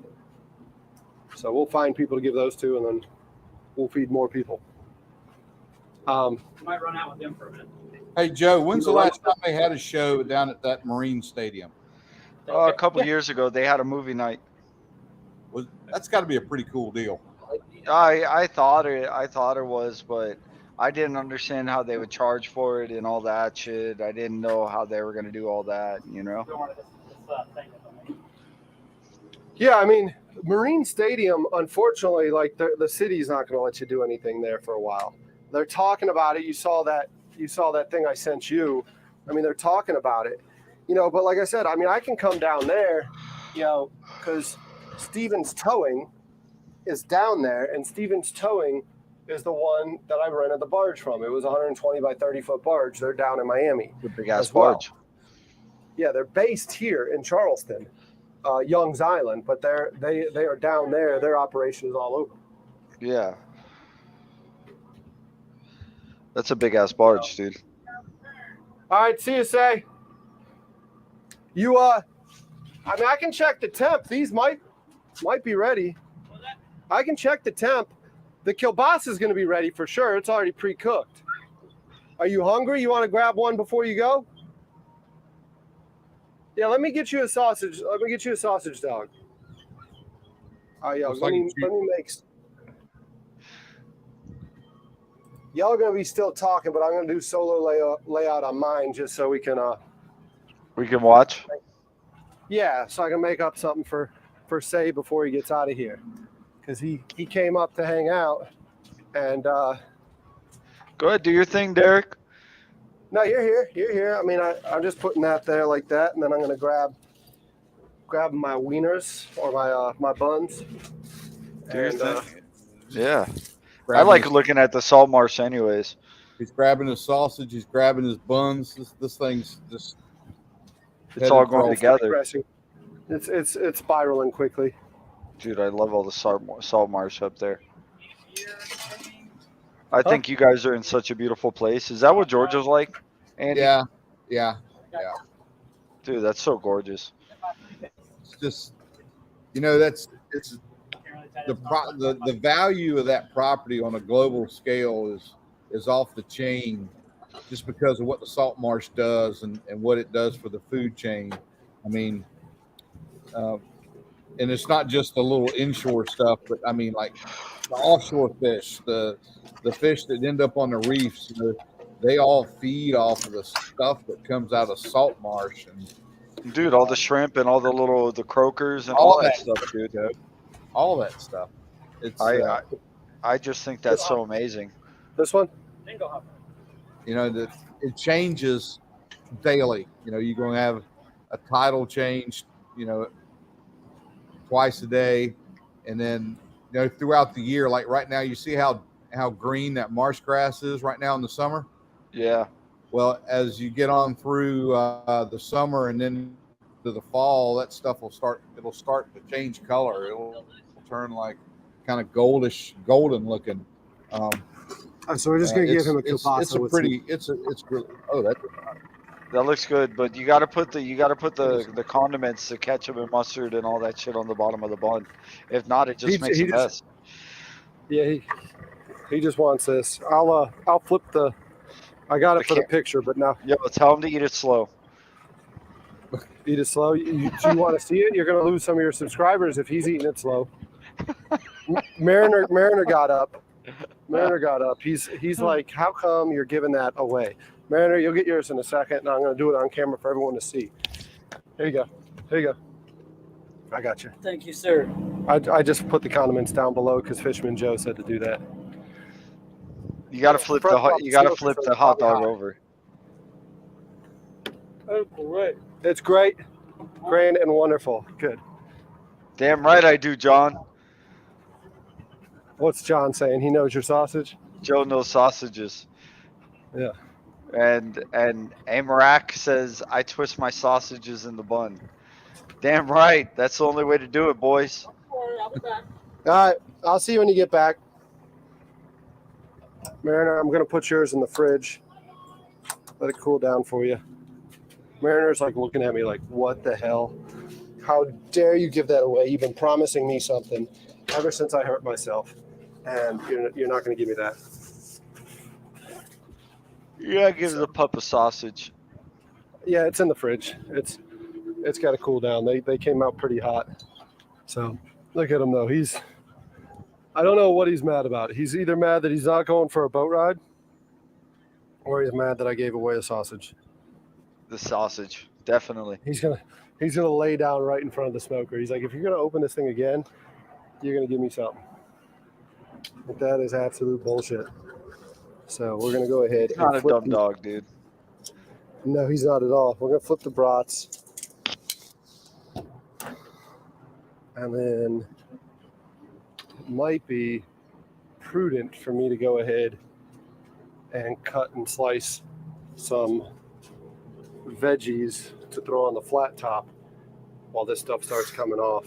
So we'll find people to give those to, and then we'll feed more people. Might run out with them for a minute. Hey, Joe, when's the last time they had a show down at that Marine Stadium? A couple years ago, they had a movie night. That's got to be a pretty cool deal. I thought it was, but I didn't understand how they would charge for it and all that shit. I didn't know how they were going to do all that, you know? Yeah, I mean, Marine Stadium, unfortunately, like the city's not going to let you do anything there for a while. They're talking about it. You saw that thing I sent you. I mean, they're talking about it, you know, but like I said, I mean, I can come down there, you know, because Stevens Towing is down there, and Stevens Towing is the one that I rented the barge from. It was a 120 by 30 foot barge. They're down in Miami. The big ass barge. Yeah, they're based here in Charleston, Young's Island, but they are down there. Their operation is all over. Yeah. That's a big ass barge, dude. All right, see you, Say. You I mean, I can check the temp. These might be ready. I can check the temp. The kielbasa is going to be ready for sure. It's already pre-cooked. Are you hungry? You want to grab one before you go? Yeah, let me get you a sausage. Let me get you a sausage dog. Oh yeah, Looks let like me make. Y'all are gonna be still talking, but I'm gonna do solo layout on mine just so we can We can watch. yeah, so I can make up something for Say before he gets out of here, because he came up to hang out, and Go ahead, do your thing, Derek. no, you're here. I mean, I'm just putting that there like that, and then I'm gonna grab my wieners or my buns. Do your And thing. Yeah. I grabbing like his, looking at the salt marsh anyways. he's grabbing his sausage. He's grabbing his buns. This thing's just It's all headed for going all- together. progressing. It's spiraling quickly. Dude, I love all the salt marsh up there. I think you guys are in such a beautiful place. Is that what Georgia's like, Andy? Yeah. Dude, that's so gorgeous. It's just, it's the value of that property on a global scale is off the chain, just because of what the salt marsh does and what it does for the food chain. I mean, and it's not just the little inshore stuff, but I mean, like the offshore fish, the fish that end up on the reefs, they all feed off of the stuff that comes out of salt marsh and Dude, all the shrimp and all the croakers and all that stuff, dude. all that stuff. It's I just think that's so amazing. This one? it changes daily. You're going to have a tidal change, twice a day, and then throughout the year. Like right now, you see how green that marsh grass is right now in the summer. Yeah. Well, as you get on through the summer and then to the fall, that stuff it'll start to change color. It'll turn like kind of golden looking. So we're just gonna give him a kielbasa. It's really, That looks good, but you gotta put the condiments, the ketchup and mustard and all that shit on the bottom of the bun. If not, it just makes a mess. Yeah, he just wants this. I'll flip the. I got it for the picture, but now. Yeah, but tell him to eat it slow. Eat it slow. Do you want to see it? You're gonna lose some of your subscribers if he's eating it slow. Mariner got up. He's like, how come you're giving that away? Mariner, you'll get yours in a second, and I'm gonna do it on camera for everyone to see. Here you go. I got you. Thank you, sir. I just put the condiments down below because Fishman Joe said to do that. You gotta flip the hot dog over. Oh, great. It's great, grand, and wonderful. Good. Damn right I do, John. What's John saying? He knows your sausage? Joe knows sausages. Yeah. And Amarak says I twist my sausages in the bun. Damn right. That's the only way to do it, boys. All right. I'll see you when you get back. Mariner, I'm gonna put yours in the fridge. Let it cool down for you. Mariner's like looking at me like, what the hell? How dare you give that away? You've been promising me something ever since I hurt myself, and you're not going to give me that. You gotta give the pup a sausage. Yeah, it's in the fridge. It's got to cool down. They came out pretty hot. So look at him though. I don't know what he's mad about. He's either mad that he's not going for a boat ride, or he's mad that I gave away a sausage. The sausage, definitely. He's gonna lay down right in front of the smoker. He's like, if you're gonna open this thing again, you're gonna give me something. But that is absolute bullshit. So we're gonna go ahead. Not a dumb dog, dude. No, he's not at all. We're gonna flip the brats, and then it might be prudent for me to go ahead and cut and slice some veggies to throw on the flat top while this stuff starts coming off.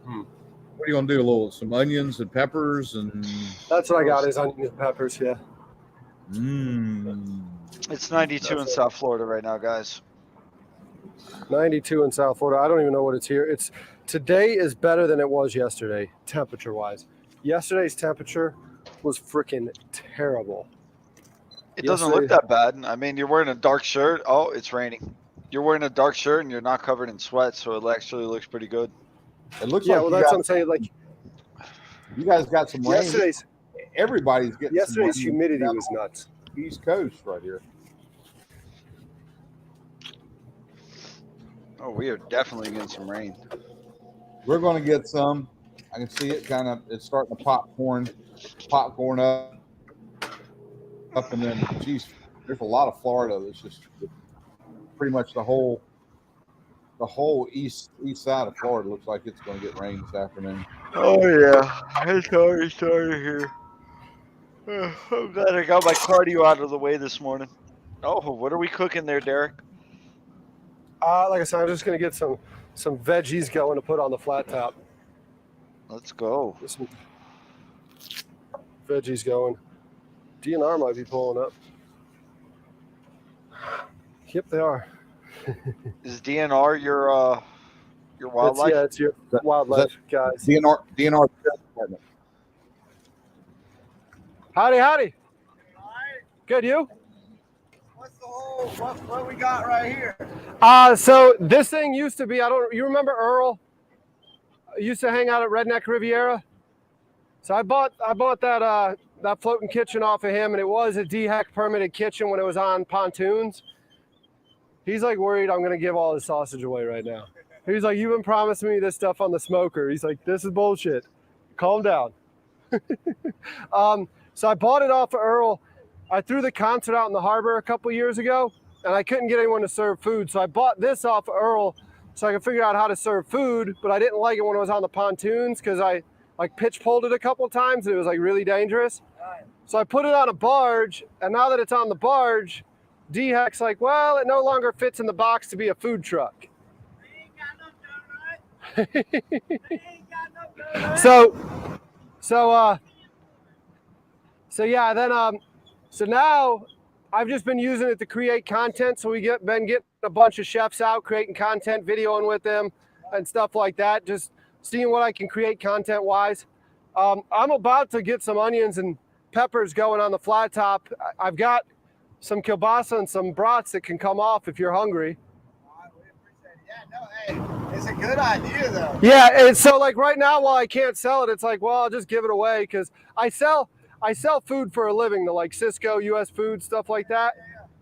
What are you gonna do? Some onions and peppers and. That's what I got is onions and peppers. Yeah. It's 92 in South Florida right now, guys. 92 in South Florida. I don't even know what it's here. Today is better than it was yesterday, temperature-wise. Yesterday's temperature was freaking terrible. It doesn't look that bad. I mean, you're wearing a dark shirt. Oh, it's raining. You're wearing a dark shirt and you're not covered in sweat, so it actually looks pretty good. It looks yeah, like well, that's what I'm saying. Like, you guys got some rain. Everybody's getting. Yesterday's humidity was nuts. East Coast right here. Oh, we are definitely getting some rain. We're going to get some. I can see it kind of. It's starting to popcorn up, and then, geez, there's a lot of Florida that's just pretty much the whole east side of Florida looks like it's going to get rain this afternoon. Oh yeah, it's already started here. I'm glad I got my cardio out of the way this morning. Oh, what are we cooking there, Derek? Like I said, I'm just gonna get some veggies going to put on the flat top. Let's go. Get some veggies going. DNR might be pulling up. Yep, they are. Is DNR your wildlife? It's your wildlife guys. DNR department. Howdy. Good, you? What's the whole, what we got right here? So this thing used to be, you remember Earl? Used to hang out at Redneck Riviera. So I bought that floating kitchen off of him, and it was a DHEC permitted kitchen when it was on pontoons. He's like worried I'm gonna give all his sausage away right now. He's like, you've been promising me this stuff on the smoker. He's like, this is bullshit. Calm down. So I bought it off of Earl. I threw the concert out in the harbor a couple years ago, and I couldn't get anyone to serve food. So I bought this off of Earl so I could figure out how to serve food, but I didn't like it when it was on the pontoons because I like pitch pulled it a couple times and it was like really dangerous. So I put it on a barge, and now that it's on the barge, DHEC's like, well, it no longer fits in the box to be a food truck. So yeah, then so now I've just been using it to create content. So been getting a bunch of chefs out, creating content, videoing with them and stuff like that, just seeing what I can create content wise. I'm about to get some onions and peppers going on the flat top. I've got some kielbasa and some brats that can come off if you're hungry. Yeah, no, hey, it's a good idea though. Yeah, and so like right now while I can't sell it, it's like, well, I'll just give it away because I sell food for a living to like Cisco, US Food, stuff like that.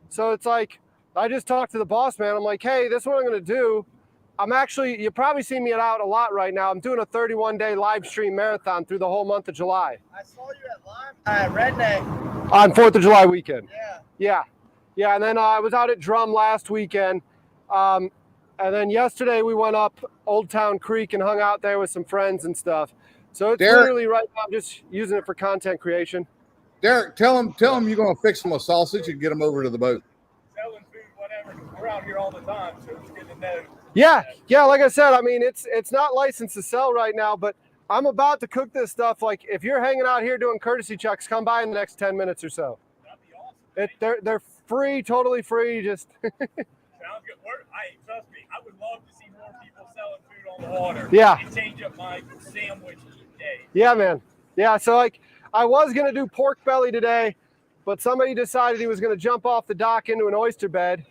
So it's like, I just talked to the boss man. I'm like, hey, this is what I'm going to do. You probably see me out a lot right now. I'm doing a 31-day live stream marathon through the whole month of July. I saw you at Redneck. On 4th of July weekend. Yeah. Yeah, and then I was out at Drum last weekend. And then yesterday we went up Old Town Creek and hung out there with some friends and stuff. So it's literally right now I'm just using it for content creation. Derek, tell him you're going to fix them a sausage and get them over to the boat. Selling food, whatever. We're out here all the time, so it's good to know. Yeah, like I said, I mean, it's not licensed to sell right now, but I'm about to cook this stuff. Like, if you're hanging out here doing courtesy checks, come by in the next 10 minutes or so. That'd be awesome. They're free, totally free. Just Sounds good. Trust me, I would love to see more people selling food on the water. Yeah. And change up my sandwich day. Yeah, man. Yeah, so like I was gonna do pork belly today, but somebody decided he was gonna jump off the dock into an oyster bed.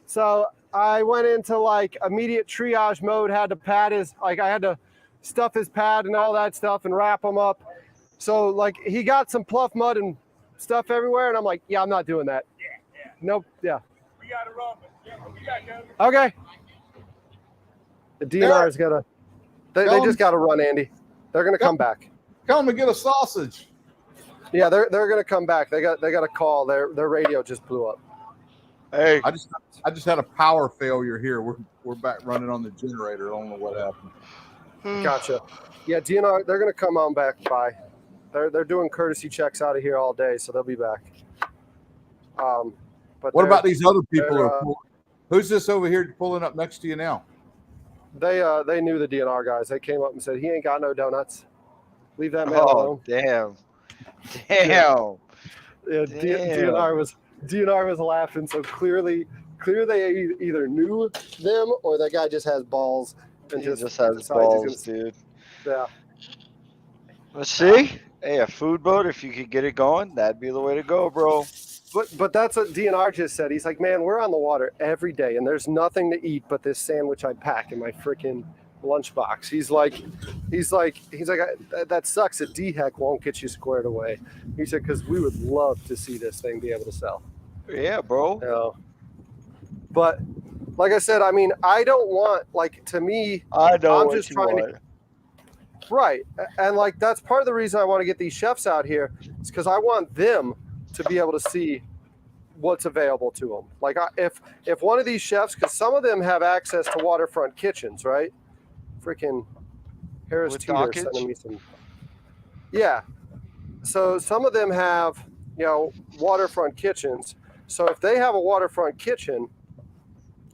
So I went into like immediate triage mode, had to I had to stuff his pad and all that stuff and wrap him up. So like he got some pluff mud and stuff everywhere, and I'm like, yeah, I'm not doing that. Yeah. Nope. Yeah. We got to run, but yeah, we got covered. Okay. The DNR is gonna. They just got to run, Andy. They're gonna come back. Come and get a sausage. Yeah, they're gonna come back. They got a call. Their radio just blew up. Hey, I just had a power failure here. We're back running on the generator. I don't know what happened. Gotcha. Yeah, DNR, they're gonna come on back by. They're doing courtesy checks out of here all day, so they'll be back. But What about these other people? Who's this over here pulling up next to you now? They knew the DNR guys. They came up and said he ain't got no donuts. Leave that man Oh, alone. damn. Yeah, Damn. DNR was laughing. So clearly they either knew them or that guy just has balls and He just just has decides balls, he's gonna. dude. Yeah. Let's see. Hey, a food boat, if you could get it going, that'd be the way to go, bro. But that's what DNR just said. He's like, man, we're on the water every day, and there's nothing to eat but this sandwich I pack in my freaking lunchbox. He's like, that sucks that DHEC won't get you squared away. He said, because we would love to see this thing be able to sell. Yeah, bro. You know? But like I said, I mean, I don't want, like, to me, I know I'm what just you trying want. right. And like, that's part of the reason I want to get these chefs out here is because I want them to be able to see what's available to them. Like if one of these chefs, because some of them have access to waterfront kitchens, right? Freaking Harris With Teeter dockage? sending me some. Yeah. So some of them have, waterfront kitchens. So if they have a waterfront kitchen,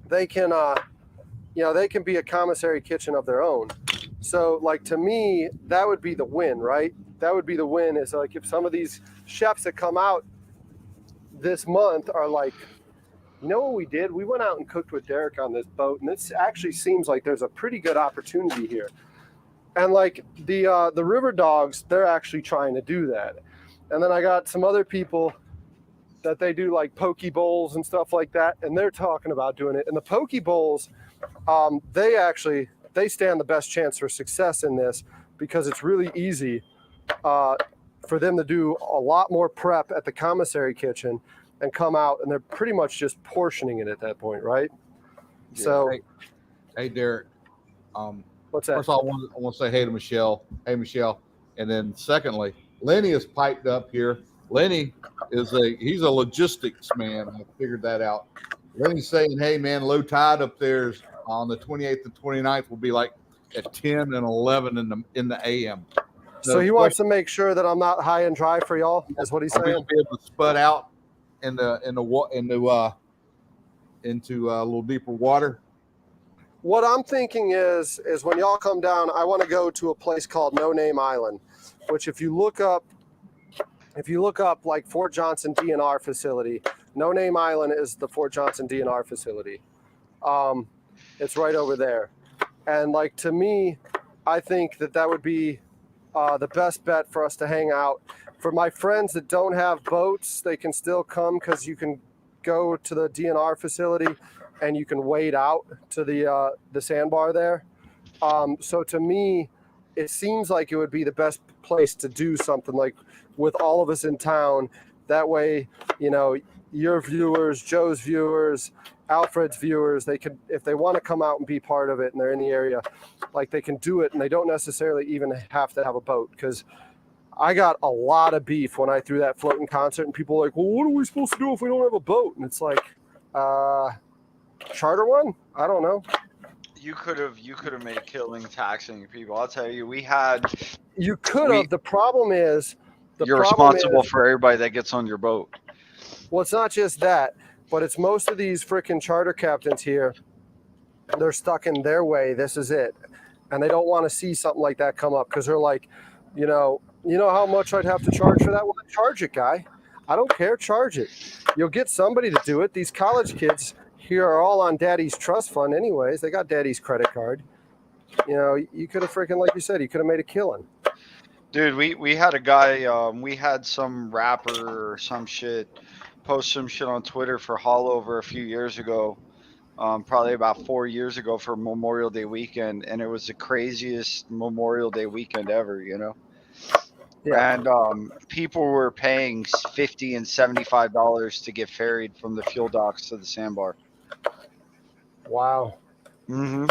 they can, they can be a commissary kitchen of their own. So like to me, that would be the win, right? That would be the win is like if some of these chefs that come out this month are like, you know what we did? We went out and cooked with Derek on this boat, and this actually seems like there's a pretty good opportunity here. And like the River Dogs, they're actually trying to do that. And then I got some other people that they do like poke bowls and stuff like that, and they're talking about doing it. And the poke bowls, they stand the best chance for success in this because it's really easy for them to do a lot more prep at the commissary kitchen and come out, and they're pretty much just portioning it at that point, right? Yeah. So, Hey, Derek. what's that? First of all, I want to say hey to Michelle. Hey, Michelle. And then secondly, Lenny is piped up here. Lenny he's a logistics man. I figured that out. Lenny's saying, hey, man, low tide up there is on the 28th and 29th will be like at 10 and 11 in the a.m. So he wants to make sure that I'm not high and dry for y'all, is what he's Are we saying. gonna be able to spud out into a little deeper water? What I'm thinking is when y'all come down, I want to go to a place called No Name Island, which if you look up like Fort Johnson DNR facility, No Name Island is the Fort Johnson DNR facility. It's right over there. And like to me, I think that would be the best bet for us to hang out. For my friends that don't have boats, they can still come because you can go to the DNR facility and you can wade out to the sandbar there. So to me, it seems like it would be the best place to do something like with all of us in town. That way, your viewers, Joe's viewers, Alfred's viewers, they could, if they want to come out and be part of it and they're in the area, like they can do it and they don't necessarily even have to have a boat. Because I got a lot of beef when I threw that floating concert and people are like, well, what are we supposed to do if we don't have a boat? And it's like, charter one? I don't know. You could have made a killing taxing people. I'll tell you, You could have. The problem is, you're responsible for everybody that gets on your boat. Well, it's not just that, but it's most of these freaking charter captains here. They're stuck in their way. This is it. And they don't want to see something like that come up because they're like, you know how much I'd have to charge for that? Well, charge it, guy. I don't care. Charge it. You'll get somebody to do it. These college kids here are all on daddy's trust fund anyways. They got daddy's credit card. You could have freaking, like you said, you could have made a killing. Dude, we had a guy, we had some rapper or some shit post some shit on Twitter for Hollover a few years ago, probably about 4 years ago for Memorial Day weekend, and it was the craziest Memorial Day weekend ever, Yeah. And people were paying $50 and $75 to get ferried from the fuel docks to the sandbar. Wow. Mm-hmm.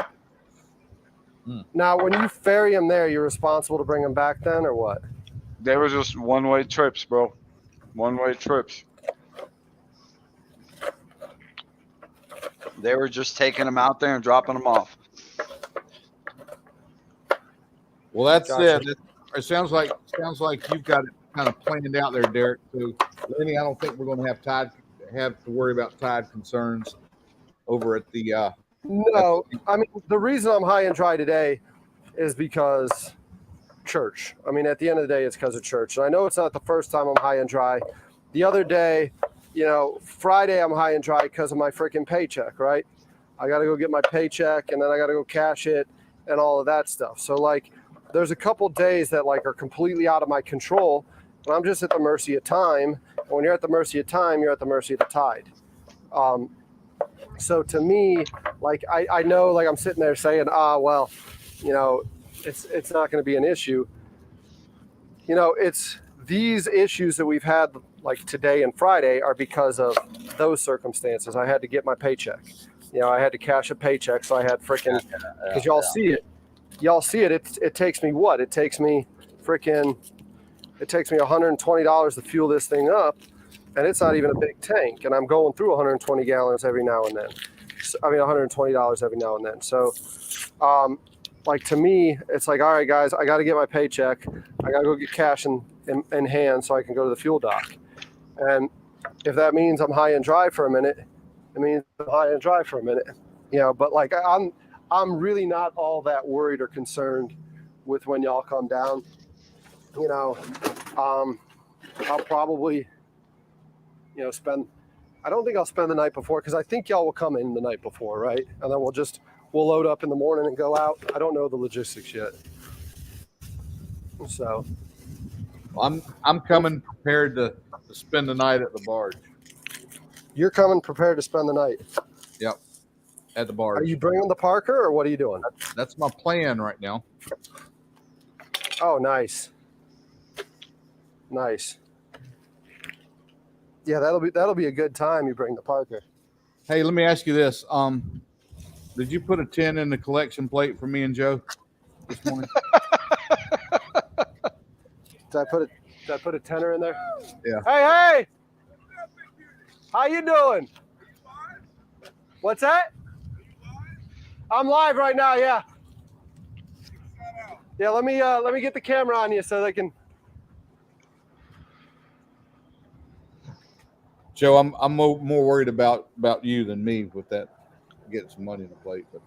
Now, when you ferry them there, you're responsible to bring them back then, or what? They were just one-way trips, bro. One-way trips. They were just taking them out there and dropping them off. Well, that's Gotcha. it. It sounds like you've got it kind of planned out there, Derek. So, Lenny, I don't think we're going to have to worry about tide concerns over at the No, I mean, the reason I'm high and dry today is because church. I mean, at the end of the day, it's because of church. And I know it's not the first time I'm high and dry. The other day, Friday, I'm high and dry because of my freaking paycheck, right? I got to go get my paycheck and then I got to go cash it and all of that stuff. So, like, there's a couple days that, like, are completely out of my control. And I'm just at the mercy of time. And when you're at the mercy of time, you're at the mercy of the tide. So to me, like, I know, like, I'm sitting there saying, well, it's not going to be an issue. It's these issues that we've had, like today and Friday, are because of those circumstances. I had to get my paycheck. I had to cash a paycheck, so I had freaking, because y'all see it. It takes me what? It takes me $120 to fuel this thing up, and it's not even a big tank, and I'm going through 120 gallons every now and then. $120 every now and then. So, like, to me, it's like, all right, guys, I got to get my paycheck. I got to go get cash in hand so I can go to the fuel dock. And if that means I'm high and dry for a minute, it means I'm high and dry for a minute. But like, I'm really not all that worried or concerned with when y'all come down. I'll probably, I don't think I'll spend the night before, because I think y'all will come in the night before, right? And then we'll load up in the morning and go out. I don't know the logistics yet. So I'm coming prepared to spend the night at the barge. you're coming prepared to spend the night. Yep, at the barge. Are you bringing the Parker, or what are you doing? That's my plan right now. Oh, nice. Yeah, that'll be a good time. You bring the Parker. Hey, let me ask you this. Did you put a 10 in the collection plate for me and Joe this morning? Did I put a tenner in there? Yeah. Hey! How you doing? What's that? I'm live right now. Yeah. Yeah. Let me get the camera on you so they can. Joe, I'm more worried about you than me with that, getting some money in the plate. But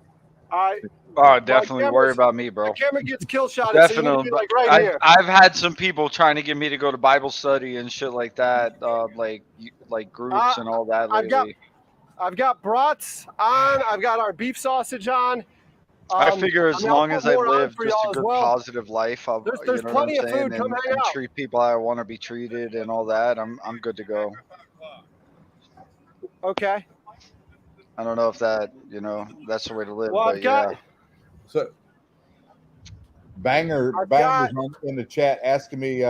Definitely worry about me, bro. My camera gets kill shot. Definitely. So you need to be, like, right here. I've had some people trying to get me to go to Bible study and shit like that, like groups and all that lately. I've got brats on. I've got our beef sausage on. I figure as long as I live just a good, well. positive life, There's plenty of food. Come hang out. Treat people how I want to be treated and all that. I'm good to go. Okay. I don't know if that, that's the way to live. Well, but I've got. Yeah. So, Banger's in the chat asking me,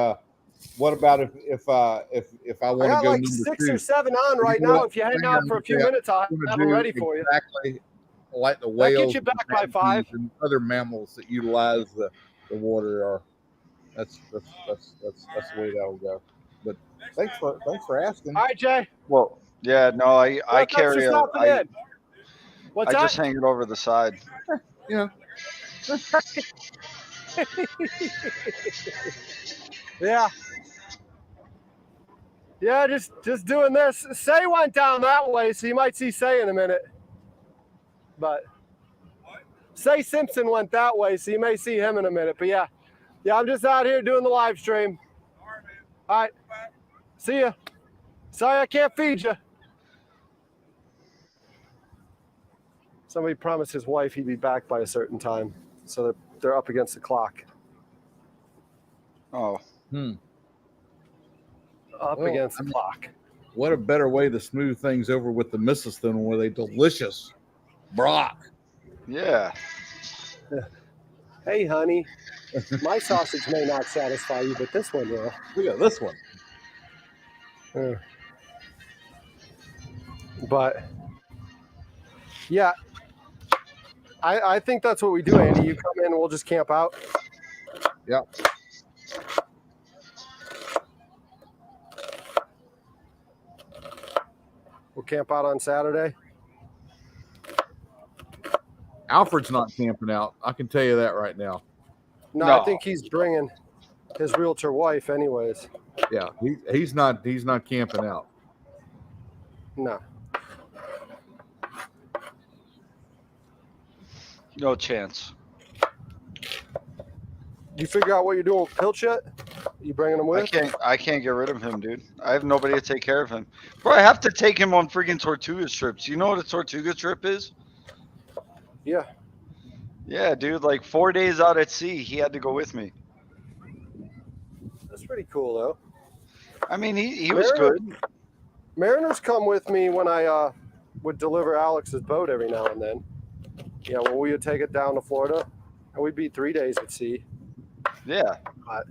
what about if I want to got go like number 6 2? or 7 on right now. If you hang out for a few minutes, I'll have them ready for you. Exactly like the That whales gets you back by 5. and other mammals that utilize the water are. That's the way that'll go. But thanks for asking. All right, Jay. Well, yeah, no, I carry a. What's I that? just hang it over the side. Yeah. Yeah. Yeah, just doing this. Say went down that way, so you might see Say in a minute. But Say Simpson went that way, so you may see him in a minute. But yeah, I'm just out here doing the live stream. All right. See ya. Sorry I can't feed you. Somebody promised his wife he'd be back by a certain time, so they're up against the clock. Oh. Up against the clock. What a better way to smooth things over with the missus than with a delicious brock. Yeah. Hey, honey, my sausage may not satisfy you, but this one will. Look at this one. But yeah, I think that's what we do, Andy. You come in and we'll just camp out. Yep. We'll camp out on Saturday. Alfred's not camping out. I can tell you that right now. No, I think he's bringing his realtor wife anyways. Yeah, he's not camping out. No. No chance. You figure out what you're doing with Pilch yet? You bringing him with? I can't get rid of him, dude. I have nobody to take care of him. Bro, I have to take him on freaking Tortuga trips. You know what a Tortuga trip is? Yeah. Yeah, dude. Like 4 days out at sea, he had to go with me. That's pretty cool, though. I mean, he was good. Mariners come with me when I would deliver Alex's boat every now and then. Yeah, when we would take it down to Florida, and we'd be 3 days at sea. Yeah. But,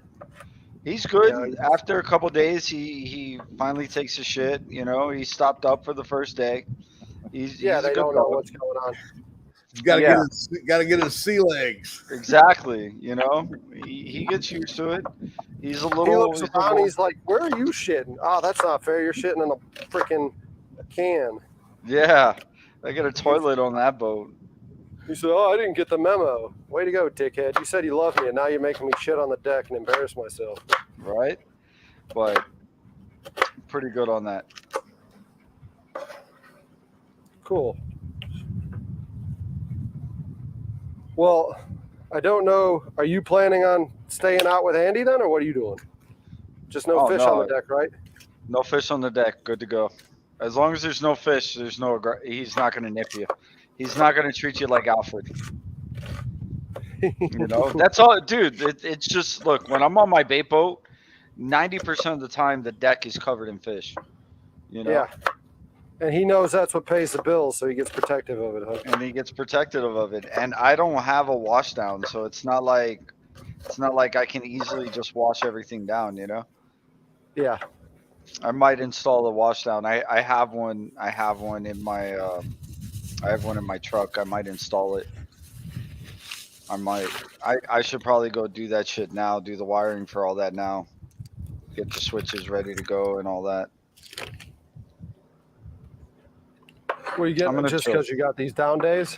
He's good. Yeah, After a couple days, he finally takes a shit. You know, he stopped up for the first day. He's yeah, a they good don't know dog. what's going on. He's got to Yeah. get his sea legs. Exactly. You know, he gets used to it. He's a little. He looks he's a around, little- he's like, "Where are you shitting? Oh, that's not fair. You're shitting in a freaking can." Yeah, I got a toilet on that boat. He said, "Oh, I didn't get the memo. Way to go, dickhead. You said you loved me, and now you're making me shit on the deck and embarrass myself." Right? But pretty good on that. Cool. Well, I don't know. Are you planning on staying out with Andy then, or what are you doing? Just no fish on the deck, right? No fish on the deck. Good to go. As long as there's no fish, there's no. He's not going to nip you. He's not going to treat you like Alfred. You know, that's all, dude. It's just look. When I'm on my bait boat, 90% of the time the deck is covered in fish. You know. Yeah. And he knows that's what pays the bills, so he gets protective of it, huh? And he gets protective of it. And I don't have a wash down, so it's not like I can easily just wash everything down, you know? Yeah. I might install a wash down. I have one in my I have one in my truck. I might install it. I should probably go do that shit now, do the wiring for all that now. Get the switches ready to go and all that. Well, you get just chill. because you got these down days?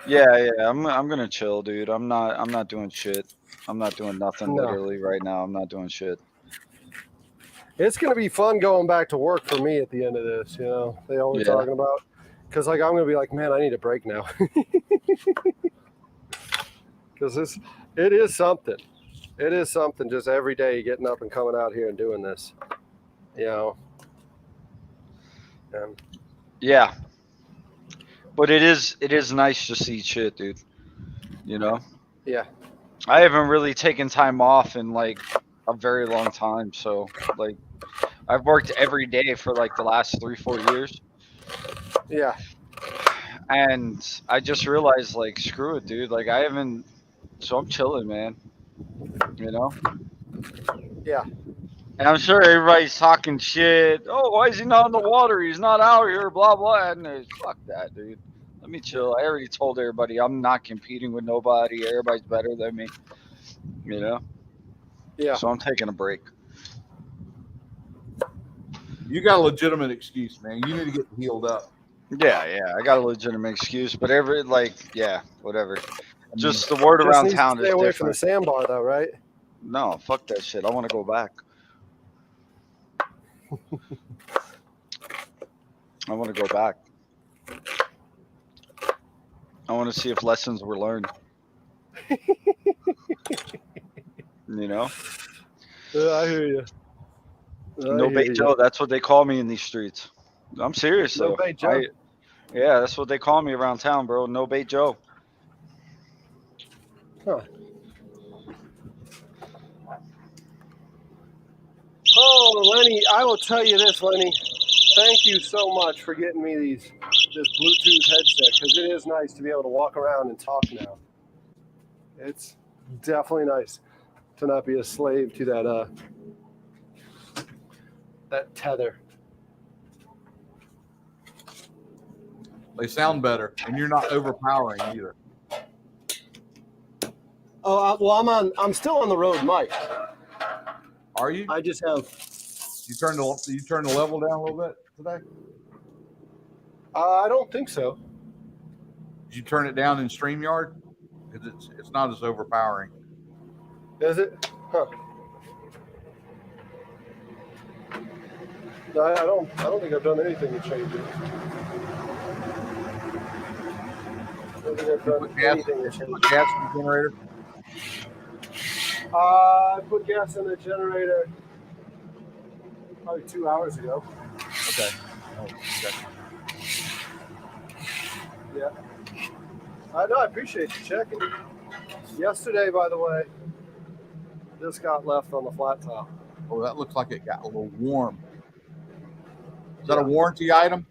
Yeah, I'm gonna chill, dude. I'm not doing shit. I'm not doing nothing No. literally right now. I'm not doing shit. It's going to be fun going back to work for me at the end of this, you know? They always Yeah. talking about. Because, like, I'm going to be like, man, I need a break now. Because it is something. It is something just every day getting up and coming out here and doing this, you know? And Yeah. But it is nice to see shit, dude. You know? Yeah. I haven't really taken time off in like a very long time, so like I've worked every day for like the last 3-4 years. Yeah. And I just realized like screw it, dude. Like I haven't, so I'm chilling, man. You know? Yeah. And I'm sure everybody's talking shit. Oh, why is he not in the water? He's not out here, blah blah. And fuck that, dude. Let me chill. I already told everybody I'm not competing with nobody. Everybody's better than me. You know? Yeah. So I'm taking a break. You got a legitimate excuse, man. You need to get healed up. Yeah, I got a legitimate excuse, but whatever. Just the word Just around needs to town stay is away from the different. sandbar, though, right? No, fuck that shit. I want to go back. I want to go back. I want to see if lessons were learned. You know? I hear you. No bait Joe, that's what they call me in these streets. I'm serious though. No bait Joe. Yeah, that's what they call me around town, bro. No bait Joe. Huh. Oh, Lenny, I will tell you this, Lenny. Thank you so much for getting me this Bluetooth headset, because it is nice to be able to walk around and talk now. It's definitely nice to not be a slave to that tether. They sound better, and you're not overpowering either. Oh, well, I'm still on the road, Mike. Are you? I just have. You turned the level down a little bit today? I don't think so. Did you turn it down in StreamYard? Because it's not as overpowering. Is it? Huh. No, I don't think I've done anything to change it. wouldn't have You done put gas, anything to you change put it. gas in the generator. I put gas in the generator probably 2 hours ago. Okay. Oh, okay. Yeah. I know. I appreciate you checking. Yesterday, by the way, this got left on the flat top. Oh, that looks like it got a little warm. Is that Yeah. a warranty item?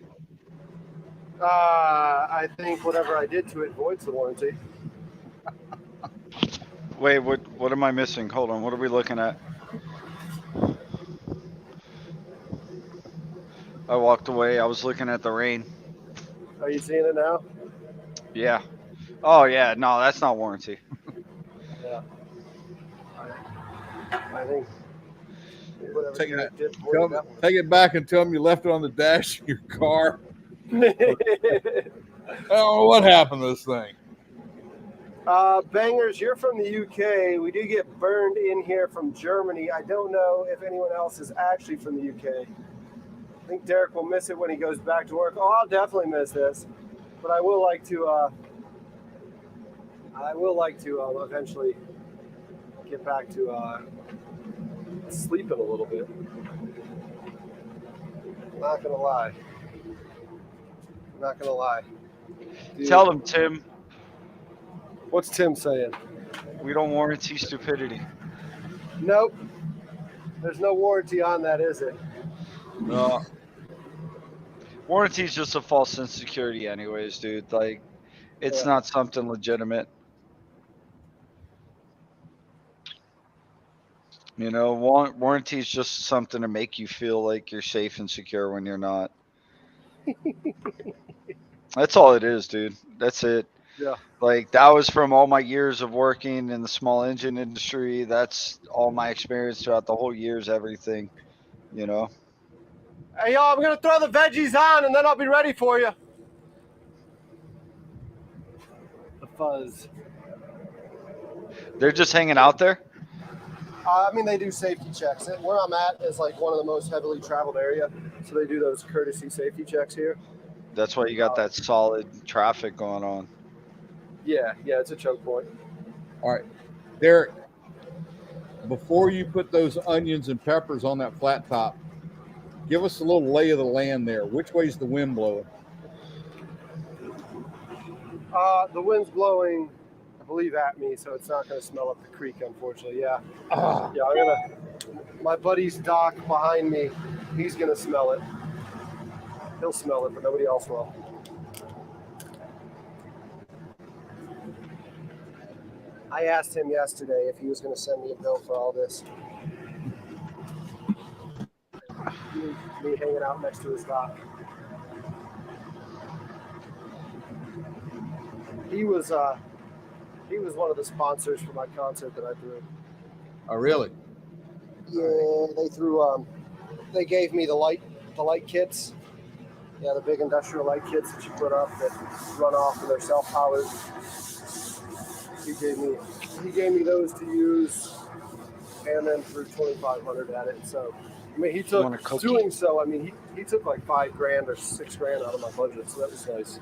I think whatever I did to it voids the warranty. Wait, what am I missing? Hold on. What are we looking at? I walked away. I was looking at the rain. Are you seeing it now? Yeah. Oh yeah. No, that's not warranty. Yeah. I think whatever Take Derek did Tell voided me, that one. take it back and tell them you left it on the dash of your car. I don't know what happened to this thing. Bangers, you're from the UK. We do get burned in here from Germany. I don't know if anyone else is actually from the UK. I think Derek will miss it when he goes back to work. Oh, I'll definitely miss this, but I will like to. Eventually get back to sleeping a little bit. Not gonna lie. Not gonna lie. Dude, Tell them, Tim. what's Tim saying? We don't warranty stupidity. Nope. There's no warranty on that, is it? No, Warranty is just a false sense of security, anyways, dude. Like, it's Yeah. not something legitimate. You know, warranty is just something to make you feel like you're safe and secure when you're not. That's all it is, dude. That's it. Yeah. Like, that was from all my years of working in the small engine industry. That's all my experience throughout the whole years, everything, you know? Hey, y'all, I'm gonna throw the veggies on and then I'll be ready for you. The fuzz. They're just hanging out there. I mean, they do safety checks. Where I'm at is like one of the most heavily traveled area, so they do those courtesy safety checks here. That's why you got that solid traffic going on. Yeah, it's a choke point. all right, Derek. Before you put those onions and peppers on that flat top, give us a little lay of the land there. Which way's the wind blowing? The wind's blowing, I believe, at me, so it's not gonna smell up the creek, unfortunately. Yeah, yeah. My buddy's Doc behind me. He's gonna smell it. He'll smell it, but nobody else will. I asked him yesterday if he was going to send me a bill for all this. Me hanging out next to his dock. He was one of the sponsors for my concert that I threw. Oh, really? Yeah, they threw. They gave me the light kits. Yeah, the big industrial light kits that you put up that run off and they're self-powered. He gave me those to use, and then threw $2,500 at it. So, I mean, he took doing so. I mean, he took like $5,000 or $6,000 out of my budget, so that was nice.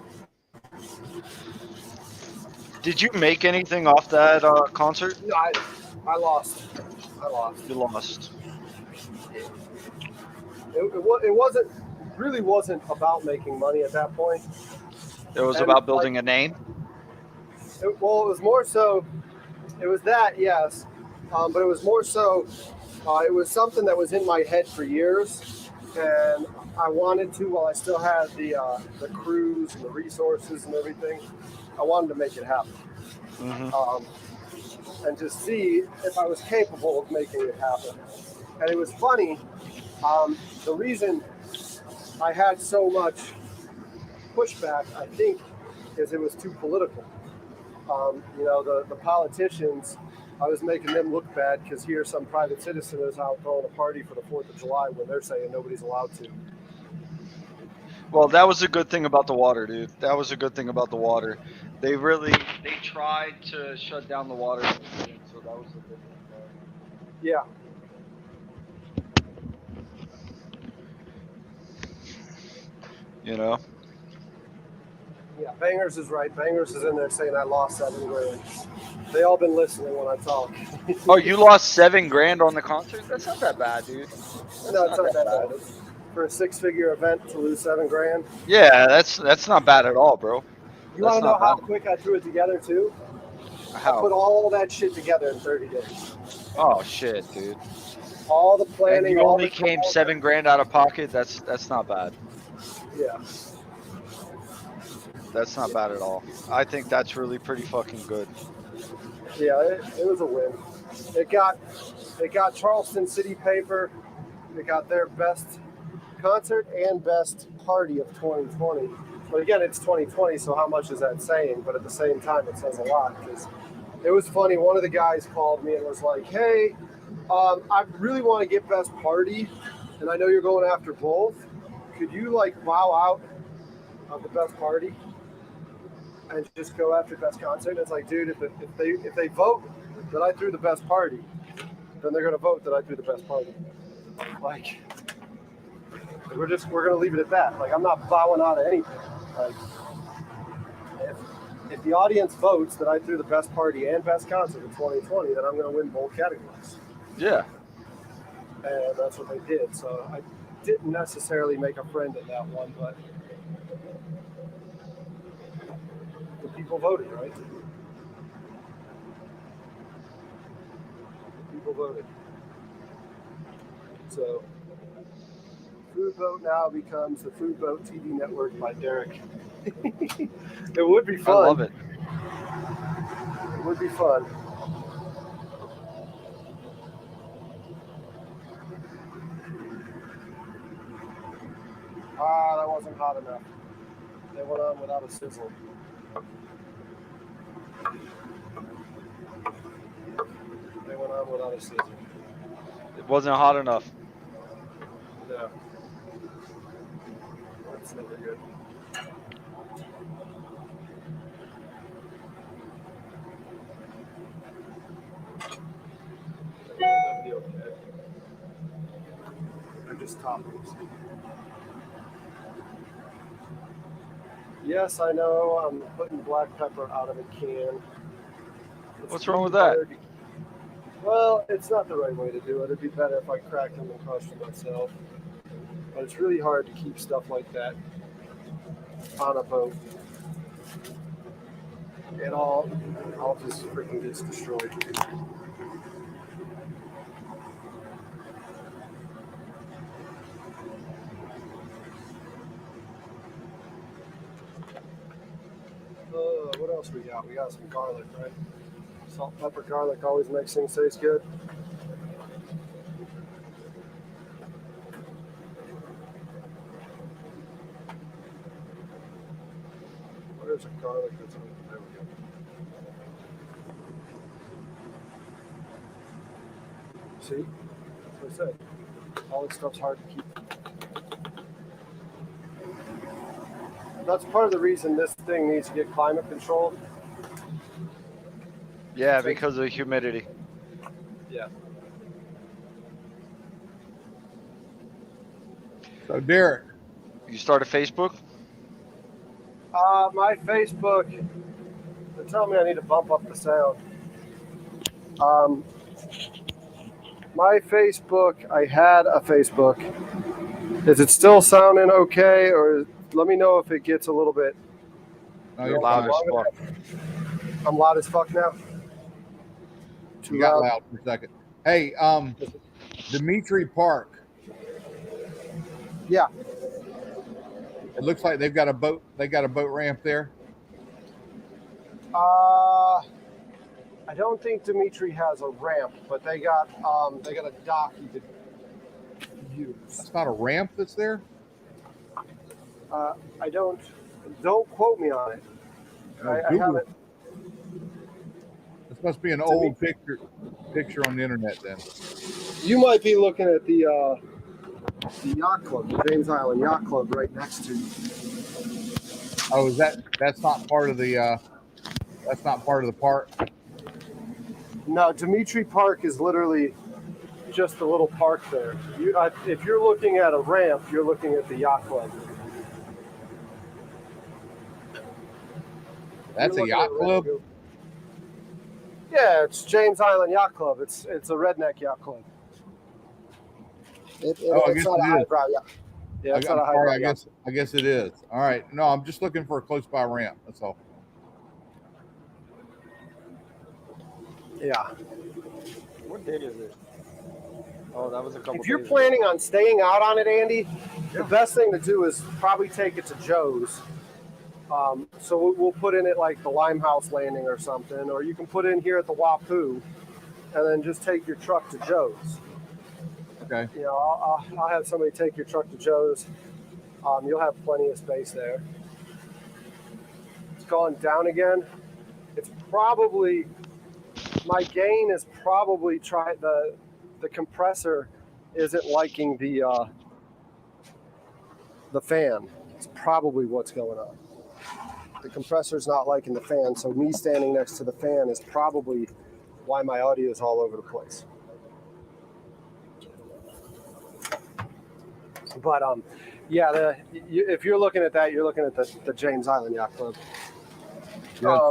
Did you make anything off that concert? No, I lost. You lost. It wasn't about making money at that point. It was about building a name. It was more so. It was that, yes, but it was more so. It was something that was in my head for years, and I wanted to, while I still had the crews and the resources and everything, I wanted to make it happen. Mm-hmm. And to see if I was capable of making it happen. And it was funny. The reason I had so much pushback, I think, is it was too political. The politicians, I was making them look bad because here some private citizen is out throwing a party for the 4th of July when they're saying nobody's allowed to. Well, that was a good thing about the water, dude. That was a good thing about the water. They tried to shut down the water, so that was a good thing. Yeah. You know? Yeah, Bangers is right. Bangers is in there saying I lost $7,000. They all been listening when I talk. Oh, you lost $7,000 on the concert? That's not that bad, dude. That's No, it's not that bad. bad. It's for a six-figure event to lose $7,000. Yeah, that's not bad at all, bro. You That's want to know not how bad. quick I threw it together too? I How? put all that shit together in 30 days. Oh shit, dude. All the And planning, you all only the came calls. $7,000 out of pocket. That's not bad. Yeah, That's not bad at all. I think that's really pretty fucking good. yeah, it was a win. It got Charleston City Paper. It got their best concert and best party of 2020. But again, it's 2020, so how much is that saying? But at the same time, it says a lot because it was funny. One of the guys called me and was like, "Hey, I really want to get best party, and I know you're going after both. Could you like bow out of the best party and just go after best concert?" And it's like, dude, if they vote that I threw the best party, then they're gonna vote that I threw the best party. Like, we're gonna leave it at that. Like, I'm not bowing out of anything. Like, if the audience votes that I threw the best party and best concert in 2020, then I'm gonna win both categories. Yeah. And that's what they did. So I didn't necessarily make a friend in that one, but the people voted, right? The people voted. So Food Boat now becomes the Food Boat TV network by Derek. It would be fun. I love it. It would be fun. That wasn't hot enough. They went on without a sizzle. They went on without a sizzle. It wasn't hot enough. No. That's never good. That'd be okay. They're just toppings. Yes, I know I'm putting black pepper out of a can. What's wrong with that? Well, it's not the right way to do it. It'd be better if I cracked them and crushed them myself. But it's really hard to keep stuff like that on a boat. It all just freaking gets destroyed. What else we got? We got some garlic, right? Salt, pepper, garlic always makes things taste good. Where's the garlic that's on? There we go. See? That's what I said. All this stuff's hard to keep. That's part of the reason this thing needs to get climate controlled. Yeah, because of humidity. Yeah. So Derek, You started Facebook? My Facebook, they're telling me I need to bump up the sound. My Facebook, I had a Facebook. Is it still sounding okay, or let me know if it gets a little bit no, you're Loud fine. as fuck. I'm loud as fuck now. Too You got loud. loud for a second. Hey, Dimitri Park. Yeah. It looks like they've got a boat. They got a boat ramp there. I don't think Dimitri has a ramp, but they got a dock you could use. That's not a ramp that's there. I don't quote me on it. I Google. haven't. This must be an old picture on the internet then. You might be looking at the yacht club, the James Island Yacht Club, right next to you. Oh, that's not part of the park? No, Dimitri Park is literally just a little park there. If you're looking at a ramp, you're looking at the yacht club. That's You're a looking yacht at club? Red. Yeah, it's James Island Yacht Club. It's a redneck yacht club. I It's guess not a it is. highbrow yacht. Yeah, it's I'm not a sorry. highbrow yacht. I guess it is. All right. No, I'm just looking for a close by ramp. That's all. Yeah. What day is it? Oh, that was a couple If you're days planning on staying out on it, Andy, the best thing to do is probably take it to Joe's. So we'll put in at like the Limehouse Landing or something, or you can put in here at the Wappoo, and then just take your truck to Joe's. Okay. You know, I'll have somebody take your truck to Joe's. You'll have plenty of space there. It's gone down again. It's probably, my gain is probably the compressor isn't liking the fan. It's probably what's going on. The compressor's not liking the fan, so me standing next to the fan is probably why my audio is all over the place. But yeah, if you're looking at that, you're looking at the James Island Yacht Club. Yeah,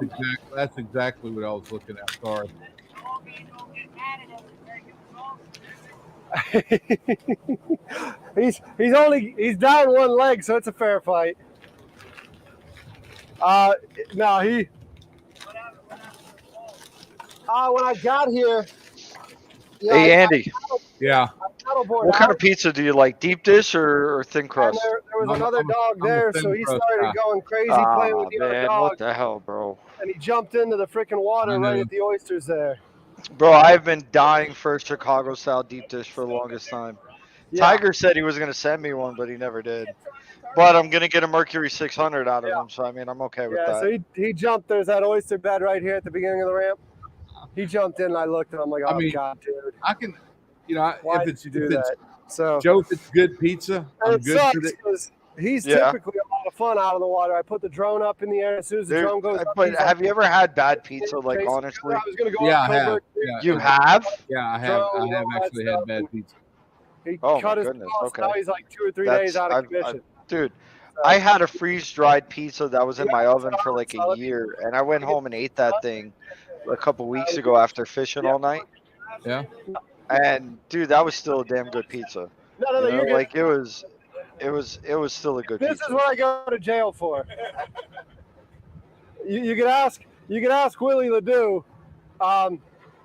that's exactly what I was looking at. Sorry. he's down one leg, so it's a fair fight. No, when I got here, yeah, Hey, Andy. Yeah. What kind of pizza do you like? Deep dish or thin crust? And there was I'm another dog I'm a there, thin so he crust started guy. going crazy playing with the other Man, dog, what the hell, bro? and he jumped into the freaking water I right know. at the oysters there. Bro, I've been dying for a Chicago-style deep dish for the longest time. Yeah. Tiger said he was going to send me one, but he never did. But I'm going to get a Mercury 600 out of him, so I mean, I'm okay with that. So he jumped. There's that oyster bed right here at the beginning of the ramp. He jumped in, and I looked, and I'm like, oh, I mean, God, dude. I can, Why if did it's you do that? So, Joe, if it's good pizza, and I'm it good sucks for it. because he's Yeah. typically a lot of fun out of the water. I put the drone up in the air. As soon as the drone goes up, But he's have like, you ever had bad pizza, like, chasing honestly? I was going to go Yeah, up I have. Coburg. Yeah, You have? Yeah, I have. Drone, I all have that actually stuff, had bad and pizza. He Oh, cut my his goodness. cost. Okay. Now he's like 2 or 3 days out of commission. Dude, So, I had a freeze-dried pizza that was in my oven for like a solid. year, and I went home and ate that thing a couple weeks ago after fishing all night. Yeah. And dude, that was still a damn good pizza. No, You know, you're good. like it was still a good This pizza. is what I go to jail for. You could ask Willie Ledoux.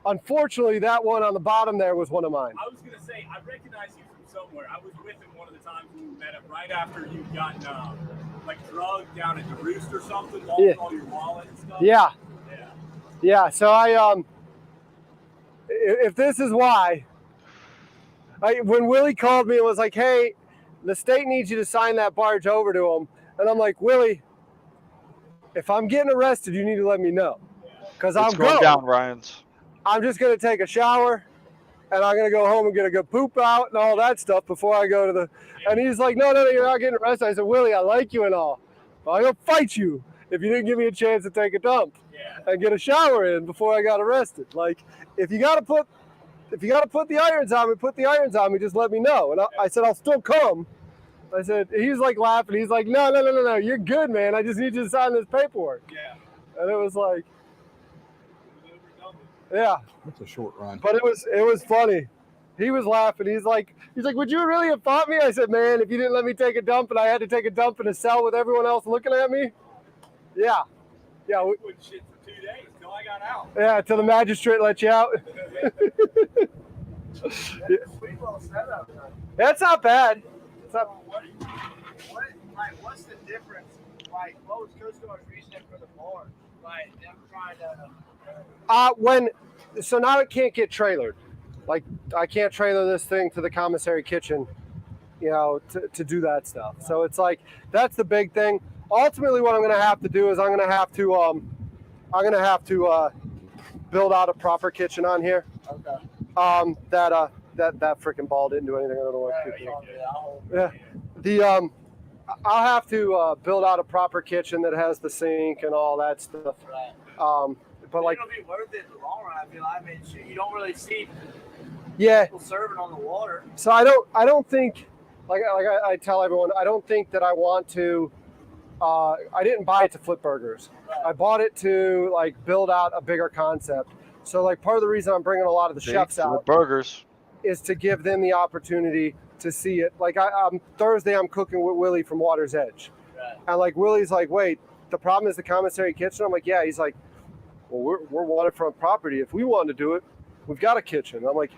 Unfortunately, that one on the bottom there was one of mine. I was gonna say I recognize you from somewhere. I was with him one of the times when we met him right after you'd gotten like drugged down at the Roost or something, lost all your wallet and stuff. Yeah. So if this is why, when Willie called me and was like, "Hey, the state needs you to sign that barge over to him," and I'm like, "Willie, if I'm getting arrested, you need to let me know, because I'm going down, Ryan's. I'm just gonna take a shower, and I'm gonna go home and get a good poop out and all that stuff before I go to the." And he's like, "No, you're not getting arrested." I said, "Willie, I like you and all, but I'm gonna fight you if you didn't give me a chance to take a dump and get a shower in before I got arrested. Like, if you gotta put the irons on me, put the irons on me. Just let me know." And I said, "I'll still come." I said, he's like laughing. He's like, no, you're good, man. I just need you to sign this paperwork. Yeah. And it was like, yeah. That's a short run. But it was funny. He was laughing. He's like, would you really have fought me? I said, man, if you didn't let me take a dump and I had to take a dump in a cell with everyone else looking at me, yeah. We wouldn't shit for 2 days till I got out. Yeah, till the magistrate let you out. Sweet little setup. That's not bad. It's not. What's the difference? Like, what was Coast Guard's reasoning for the bar? Like, them trying to. So now it can't get trailered. Like, I can't trailer this thing to the commissary kitchen, to do that stuff. So it's like, that's the big thing. Ultimately, what I'm going to have to do is I'm going to have to build out a proper kitchen on here. Okay. That freaking ball didn't do anything. I don't know what. Yeah. I'll have to build out a proper kitchen that has the sink and all that stuff. Right. But like, it'll be worth it in the long run. I feel like, you don't really see yeah. people serving on the water. So I don't think, like I tell everyone, I don't think that I want to. I didn't buy it to flip burgers. I bought it to like build out a bigger concept. So like part of the reason I'm bringing a lot of the chefs For the out burgers. is to give them the opportunity to see it. Like Thursday, I'm cooking with Willie from Water's Edge, and like Willie's like, wait, the problem is the commissary kitchen. I'm like, yeah. He's like, well, we're waterfront property. If we wanted to do it, we've got a kitchen. I'm like,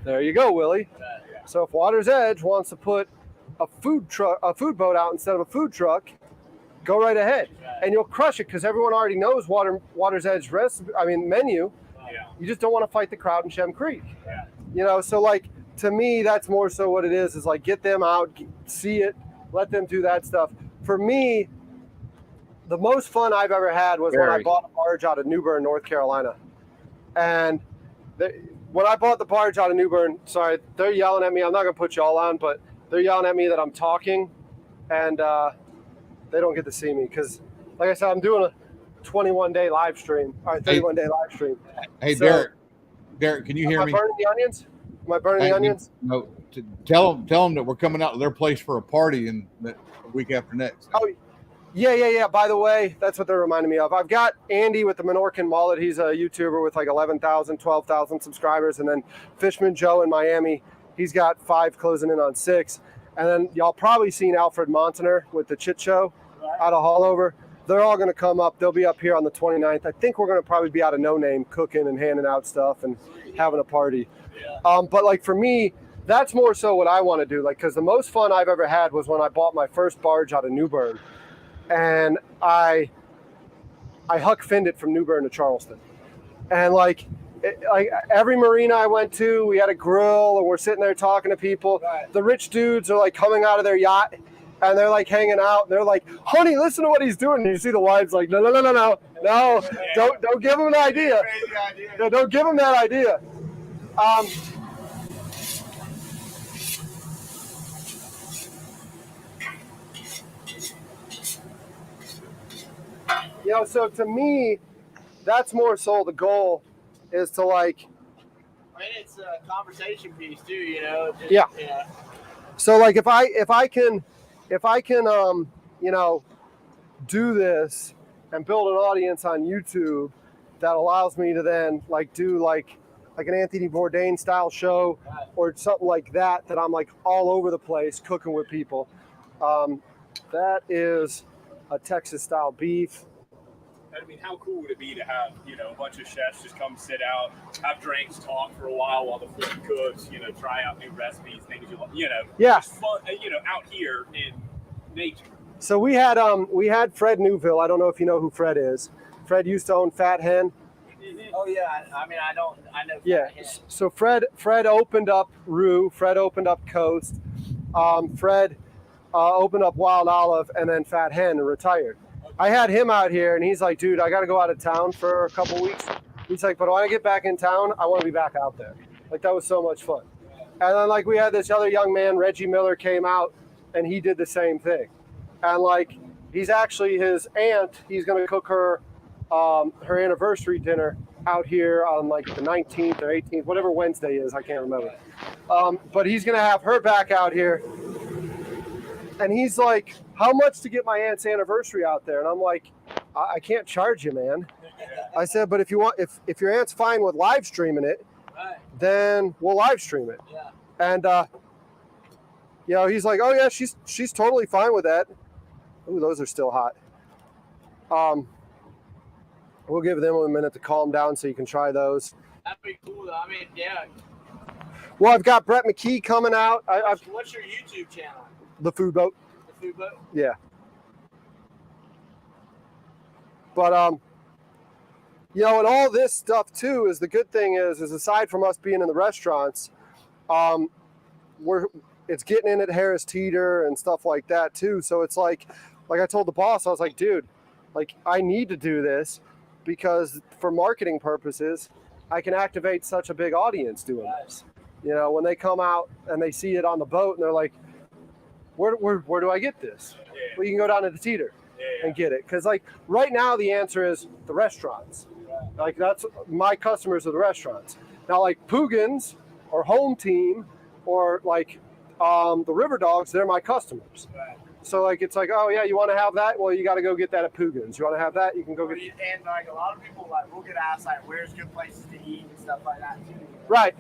there you go, Willie. So if Water's Edge wants to put a food boat out instead of a food truck, go right ahead, and you'll crush it because everyone already knows Water's Edge menu. Yeah. You just don't want to fight the crowd in Shem Creek. Yeah. You know, so like to me, that's more so what it is like get them out, see it, let them do that stuff. For me, the most fun I've ever had was when I bought a barge out of New Bern, North Carolina. And when I bought the barge out of New Bern, sorry, they're yelling at me. I'm not going to put y'all on, but they're yelling at me that I'm talking, and they don't get to see me because, like I said, I'm doing a 21-day live stream. All right, 31-day live stream. Hey, So- Derek, can you hear me? Am I burning the onions? Am I burning the onions? No. Tell them that we're coming out to their place for a party in the week after next. Oh, yeah. By the way, that's what they're reminding me of. I've got Andy with the Menorcan Mullet. He's a YouTuber with like 11,000, 12,000 subscribers. And then Fishman Joe in Miami. He's got 5 closing in on 6. And then y'all probably seen Alfred Montaner with the Chit Show out of Hallover. They're all going to come up. They'll be up here on the 29th. I think we're going to probably be out of No Name cooking and handing out stuff and having a party. But like for me, that's more so what I want to do. Like, because the most fun I've ever had was when I bought my first barge out of New Bern. And I Huck Finned it from New Bern to Charleston. And like every marina I went to, we had a grill and we're sitting there talking to people. Right. The rich dudes are like coming out of their yacht and they're like hanging out. And they're like, honey, listen to what he's doing. And you see the wives like, no, don't give him an idea. Crazy idea. No, don't give him that idea. You know, so to me, that's more so the goal is to like, I mean, it's a conversation piece too, you know. Just, Yeah. Yeah. so like if I can, you know, do this and build an audience on YouTube that allows me to then like do like an Anthony Bourdain style show or something like that I'm like all over the place cooking with people. That is a Texas style beef. I mean, how cool would it be to have, you know, a bunch of chefs just come sit out, have drinks, talk for a while the food cooks, you know, try out new recipes, things you like, you know. Yeah. Just fun, you know, out here in nature. So we had Fred Newville. I don't know if you know who Fred is. Fred used to own Fat Hen. Oh yeah. I mean, I know. Yeah. So Fred opened up Rue. Fred opened up Coast. Fred opened up Wild Olive, and then Fat Hen and retired. I had him out here, and he's like, dude, I got to go out of town for a couple weeks. He's like, but when I get back in town, I want to be back out there. Like, that was so much fun. And then, like, we had this other young man, Reggie Miller, came out, and he did the same thing. And, like, he's actually his aunt. He's going to cook her her anniversary dinner out here on, like, the 19th or 18th, whatever Wednesday is. I can't remember. But he's going to have her back out here. And he's like, how much to get my aunt's anniversary out there? And I'm like, I can't charge you, man. I said, but if you want, if your aunt's fine with live streaming it, Right. then we'll live stream it. Yeah. And you know, he's like, oh yeah, she's totally fine with that. Ooh, those are still hot. We'll give them a minute to calm down so you can try those. That'd be cool though. I mean, yeah. Well, I've got Brett McKee coming out. What's your YouTube channel? The Food Boat. The Food Boat? Yeah. But you know, and all this stuff too is the good thing is aside from us being in the restaurants, it's getting in at Harris Teeter and stuff like that too. So it's like I told the boss, I was like, dude, like I need to do this because for marketing purposes, I can activate such a big audience doing this. You know, when they come out and they see it on the boat and they're like, where do I get this? Yeah. Well, you can go down to the Teeter and get it. Because like right now the answer is the restaurants. Like that's my customers are the restaurants. Now like Pugins or Home Team or like the River Dogs, they're my customers. So like it's like, oh yeah, you want to have that? Well, you got to go get that at Poogan's. You want to have that? You can go get. And like a lot of people like we'll get asked like where's good places to eat and stuff like that too. Right.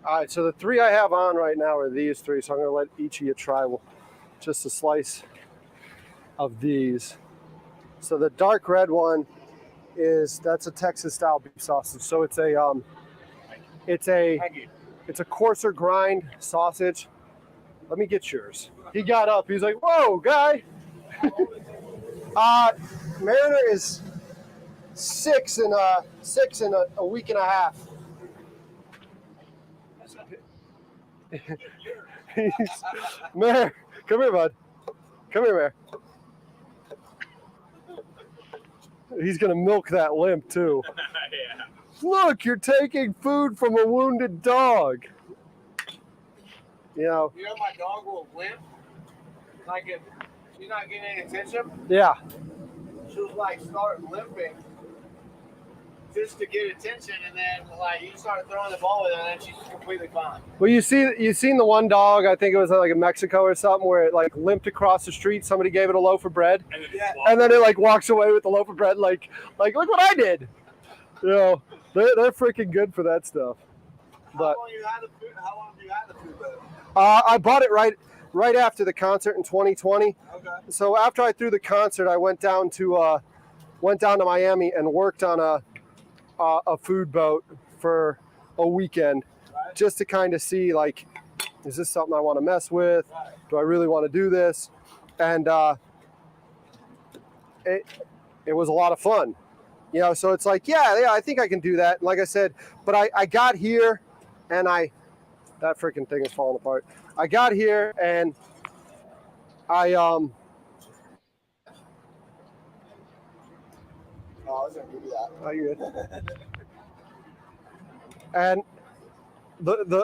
All right, so the three I have on right now are these three. So I'm going to let each of you try just a slice of these. So the dark red one that's a Texas style beef sausage. So it's a coarser grind sausage. Let me get yours. He got up. He's like, "Whoa, guy!" Mariner is 6 in a week and a half. Mare, come here, bud. Come here, Mare. He's gonna milk that limp too. Yeah. Look, you're taking food from a wounded dog. You know. You know my dog will limp. Like if she's not getting any attention, Yeah. she'll like start limping just to get attention, and then like you start throwing the ball with her, and then she's completely fine. Well, you seen the one dog? I think it was like in Mexico or something, where it like limped across the street. Somebody gave it a loaf of bread, And then, Yeah. and then it like walks away with the loaf of bread, like look what I did. You know, they're freaking good for that stuff. But How long have you had the food boat? I bought it right after the concert in 2020. Okay. So after I threw the concert, I went down to Miami and worked on a food boat for a weekend, Right. just to kind of see like, is this something I want to mess with? Right. Do I really want to do this? And it was a lot of fun, you know. So it's like, yeah, I think I can do that. And like I said, but I got here, and that freaking thing is falling apart. I got here and I Oh, I was gonna give you that. Oh, you're good. And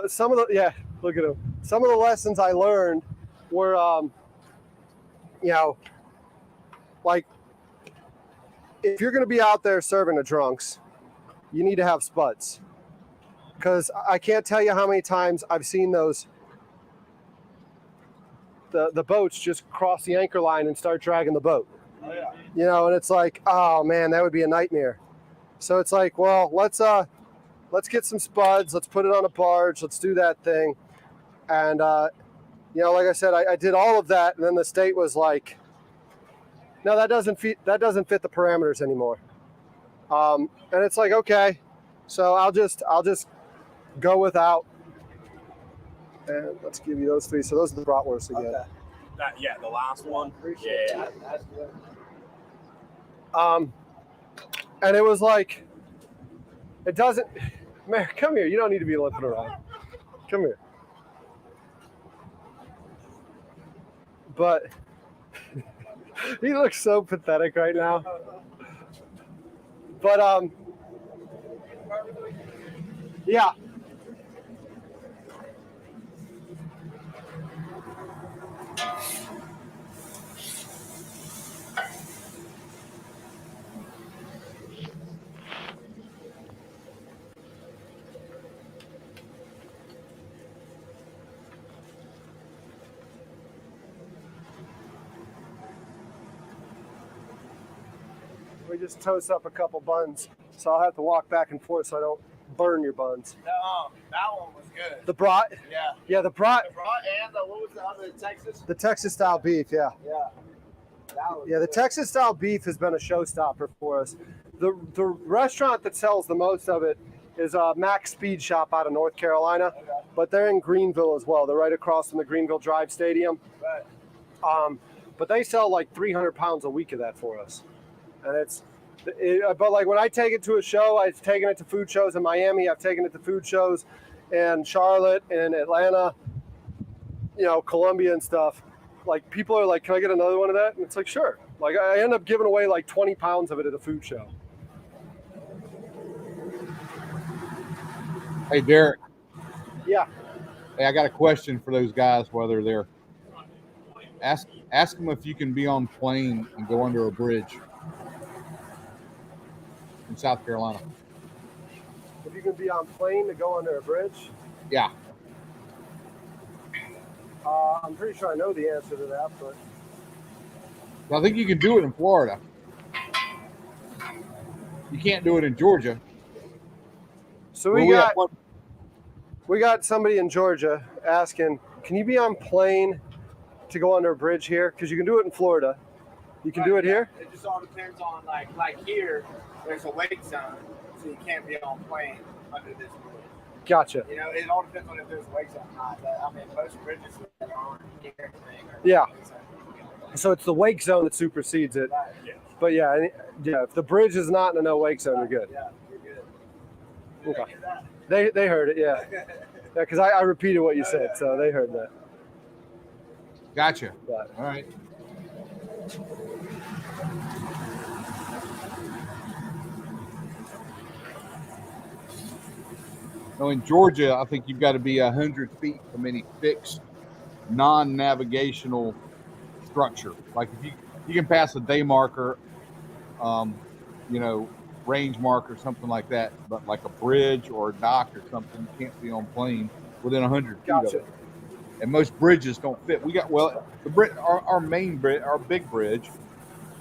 some of the lessons I learned were, you know, like if you're going to be out there serving the drunks, you need to have spuds, because I can't tell you how many times I've seen those. The boats just cross the anchor line and start dragging the boat. Oh yeah. You know, and it's like, oh man, that would be a nightmare. So it's like, well, let's get some spuds, let's put it on a barge, let's do that thing. And you know, like I said, I did all of that, and then the state was like, no, that doesn't fit the parameters anymore. And it's like, okay, so I'll just go without. And let's give you those three. So those are the bratwursts again. Okay. the last one. Appreciate Yeah. that. That's good. And it was like, it doesn't, man, come here. You don't need to be limping around. Come here. But he looks so pathetic right now. But yeah. We just toast up a couple buns, so I'll have to walk back and forth so I don't burn your buns. That one was good. The brat, Yeah. yeah, the brat, The raw and what was the other, Texas? the Texas style beef, yeah. Yeah. That was Yeah, the good. Texas style beef has been a showstopper for us. The restaurant that sells the most of it is Mac's Speed Shop out of North Carolina, Okay. but they're in Greenville as well. They're right across from the Greenville Drive Stadium. Right. But they sell like 300 pounds a week of that for us. and but like when I take it to a show, I've taken it to food shows in Miami. I've taken it to food shows in Charlotte and Atlanta, Columbia and stuff. Like people are like, "Can I get another one of that?" And it's like, "Sure." Like I end up giving away like 20 pounds of it at a food show. Hey, Derek. Yeah. Hey, I got a question for those guys while they're there. Ask them if you can be on plane and go under a bridge in South Carolina. If you can be on plane to go under a bridge? Yeah. I'm pretty sure I know the answer to that, but I think you can do it in Florida. You can't do it in Georgia. So we got somebody in Georgia asking, can you be on plane to go under a bridge here? Because you can do it in Florida. You can do it here? It just all depends on like here, there's a wake zone, so you can't be on plane under this bridge. Gotcha. It all depends on if there's a wake zone or not. But, I mean, most bridges aren't here. Yeah. So it's the wake zone that supersedes it. Right. But yeah, if the bridge is not in a no wake zone, you're good. Yeah, you're good. Okay. They heard it, yeah. Yeah, because I repeated what you said, so they heard that. Gotcha. But, all right. Now in Georgia, I think you've got to be 100 feet from any fixed, non-navigational structure. Like if you can pass a day marker, range marker, something like that, but like a bridge or a dock or something, you can't be on plane within 100 feet of it. And most bridges don't fit. We got our main bridge, our big bridge,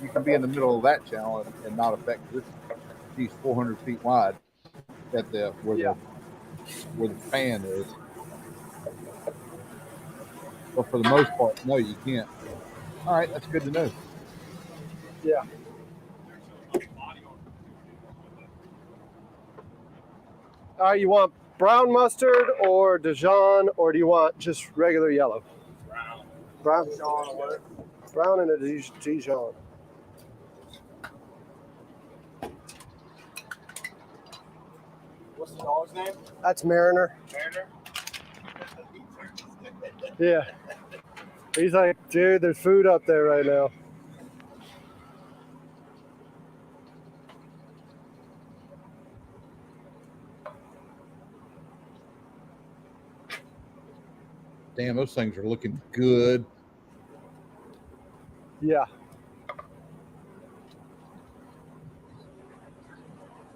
you can be in the middle of that channel and not affect this. He's 400 feet wide at where the fan is. But for the most part, no, you can't. All right, that's good to know. Yeah. All right, you want brown mustard or Dijon, or do you want just regular yellow? Brown. Brown and a Dijon. What's the dog's name? That's Mariner. Mariner? Yeah. He's like, dude, there's food up there right now. Damn, those things are looking good. Yeah.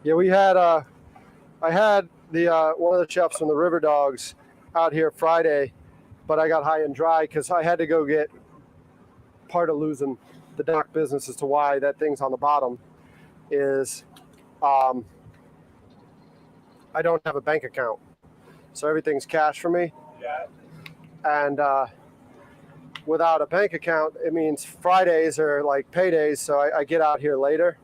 Yeah, we had I had the one of the chefs from the River Dogs out here Friday, but I got high and dry because I had to go get part of losing the dock business as to why that thing's on the bottom is I don't have a bank account. So everything's cash for me. Yeah. And without a bank account, it means Fridays are like paydays. So I get out here later.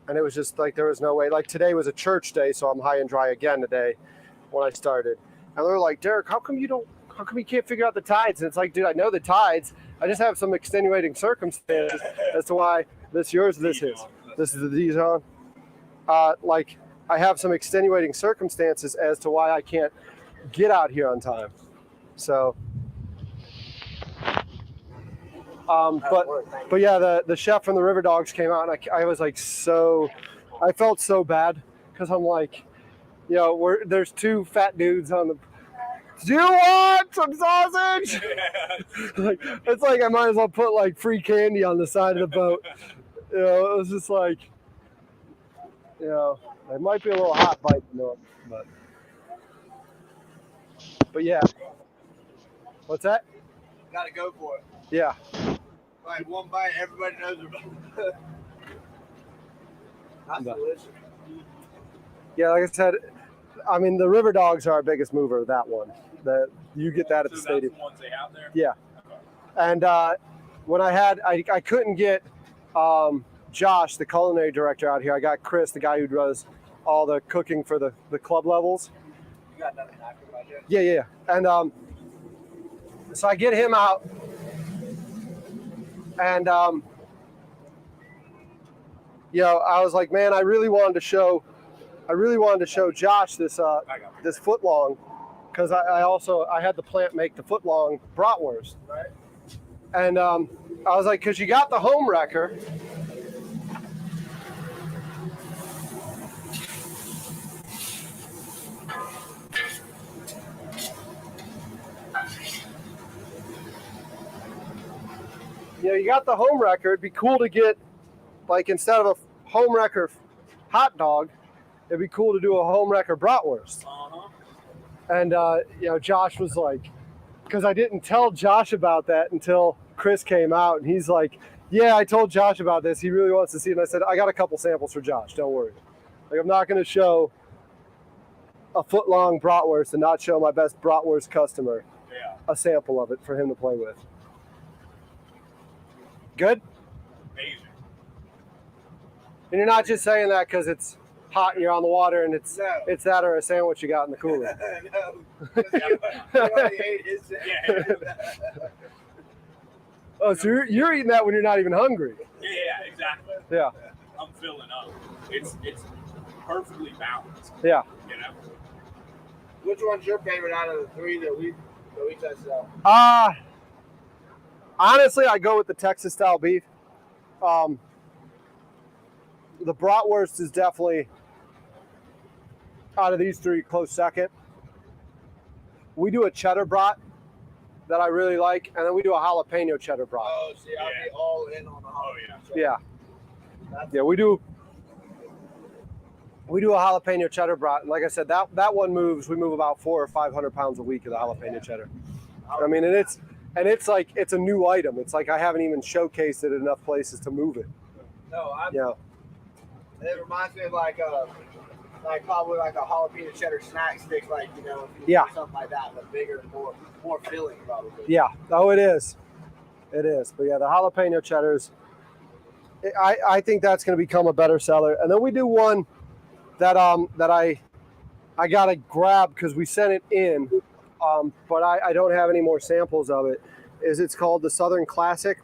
And it was just like, there was no way. Like today was a church day, so I'm high and dry again today when I started. And they're like, Derek, how come you can't figure out the tides? And it's like, dude, I know the tides. I just have some extenuating circumstances as to why this is the Dijon. Like I have some extenuating circumstances as to why I can't get out here on time. So, but yeah, the chef from the River Dogs came out, and I was like, I felt so bad because I'm like, there's two fat dudes on the. Do you want some sausage? Like, it's like I might as well put like free candy on the side of the boat. It was just like, it might be a little hot biting them, but yeah. What's that? Gotta go for it. Yeah. Like one bite, everybody knows about it. That's delicious. Yeah, like I said, I mean the River Dogs are our biggest mover. That one, that you get that at the stadium. That's the ones they have there? Yeah. And when I couldn't get Josh, the culinary director, out here. I got Chris, the guy who does all the cooking for the club levels. You got nothing after budget? Yeah. And so I get him out, and I was like, man, I really wanted to show Josh this this foot long, because I had the plant make the foot long bratwurst. Right. And I was like, because you got the home wrecker. You got the home wrecker. It'd be cool to get, like, instead of a home wrecker hot dog, it'd be cool to do a home wrecker bratwurst. And Josh was like, because I didn't tell Josh about that until Chris came out, and he's like, yeah, I told Josh about this. He really wants to see it. And I said, I got a couple samples for Josh. Don't worry. Like, I'm not going to show a foot long bratwurst and not show my best bratwurst customer a sample of it for him to play with. Good? Amazing. And you're not just saying that because it's hot and you're on the water and it's that or a sandwich you got in the cooler. No. He already ate his sandwich. Oh, so you're eating that when you're not even hungry. Yeah, exactly. Yeah. I'm filling up. It's perfectly balanced. Yeah. You know? Which one's your favorite out of the three that we tested out? Honestly, I go with the Texas style beef. The bratwurst is definitely, out of these three, close second. We do a cheddar brat that I really like, and then we do a jalapeno cheddar brat. Oh, see, I'd be all in on the jalapeno. Yeah, we do a jalapeno cheddar brat, and like I said, that one moves. We move about 400 or 500 pounds a week of the jalapeno cheddar. I mean, and it's like, it's a new item. It's like I haven't even showcased it in enough places to move it. No, it reminds me of like probably like a jalapeno cheddar snack stick, like, if you do something like that, but bigger and more filling probably. Yeah. Oh, it is. It is. But yeah, the jalapeno cheddars, I think that's going to become a better seller. And then we do one that I got to grab because we sent it in, but I don't have any more samples of it. It's called the Southern Classic.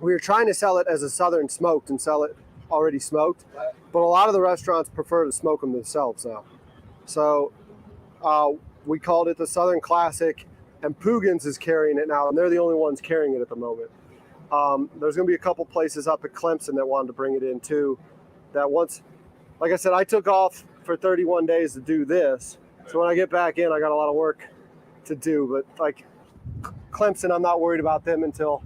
We were trying to sell it as a Southern smoked and sell it already smoked, but a lot of the restaurants prefer to smoke them themselves now. So we called it the Southern Classic, and Pugins is carrying it now, and they're the only ones carrying it at the moment. There's going to be a couple places up at Clemson that wanted to bring it in too. That once, like I said, I took off for 31 days to do this. So when I get back in, I got a lot of work to do. But like Clemson, I'm not worried about them until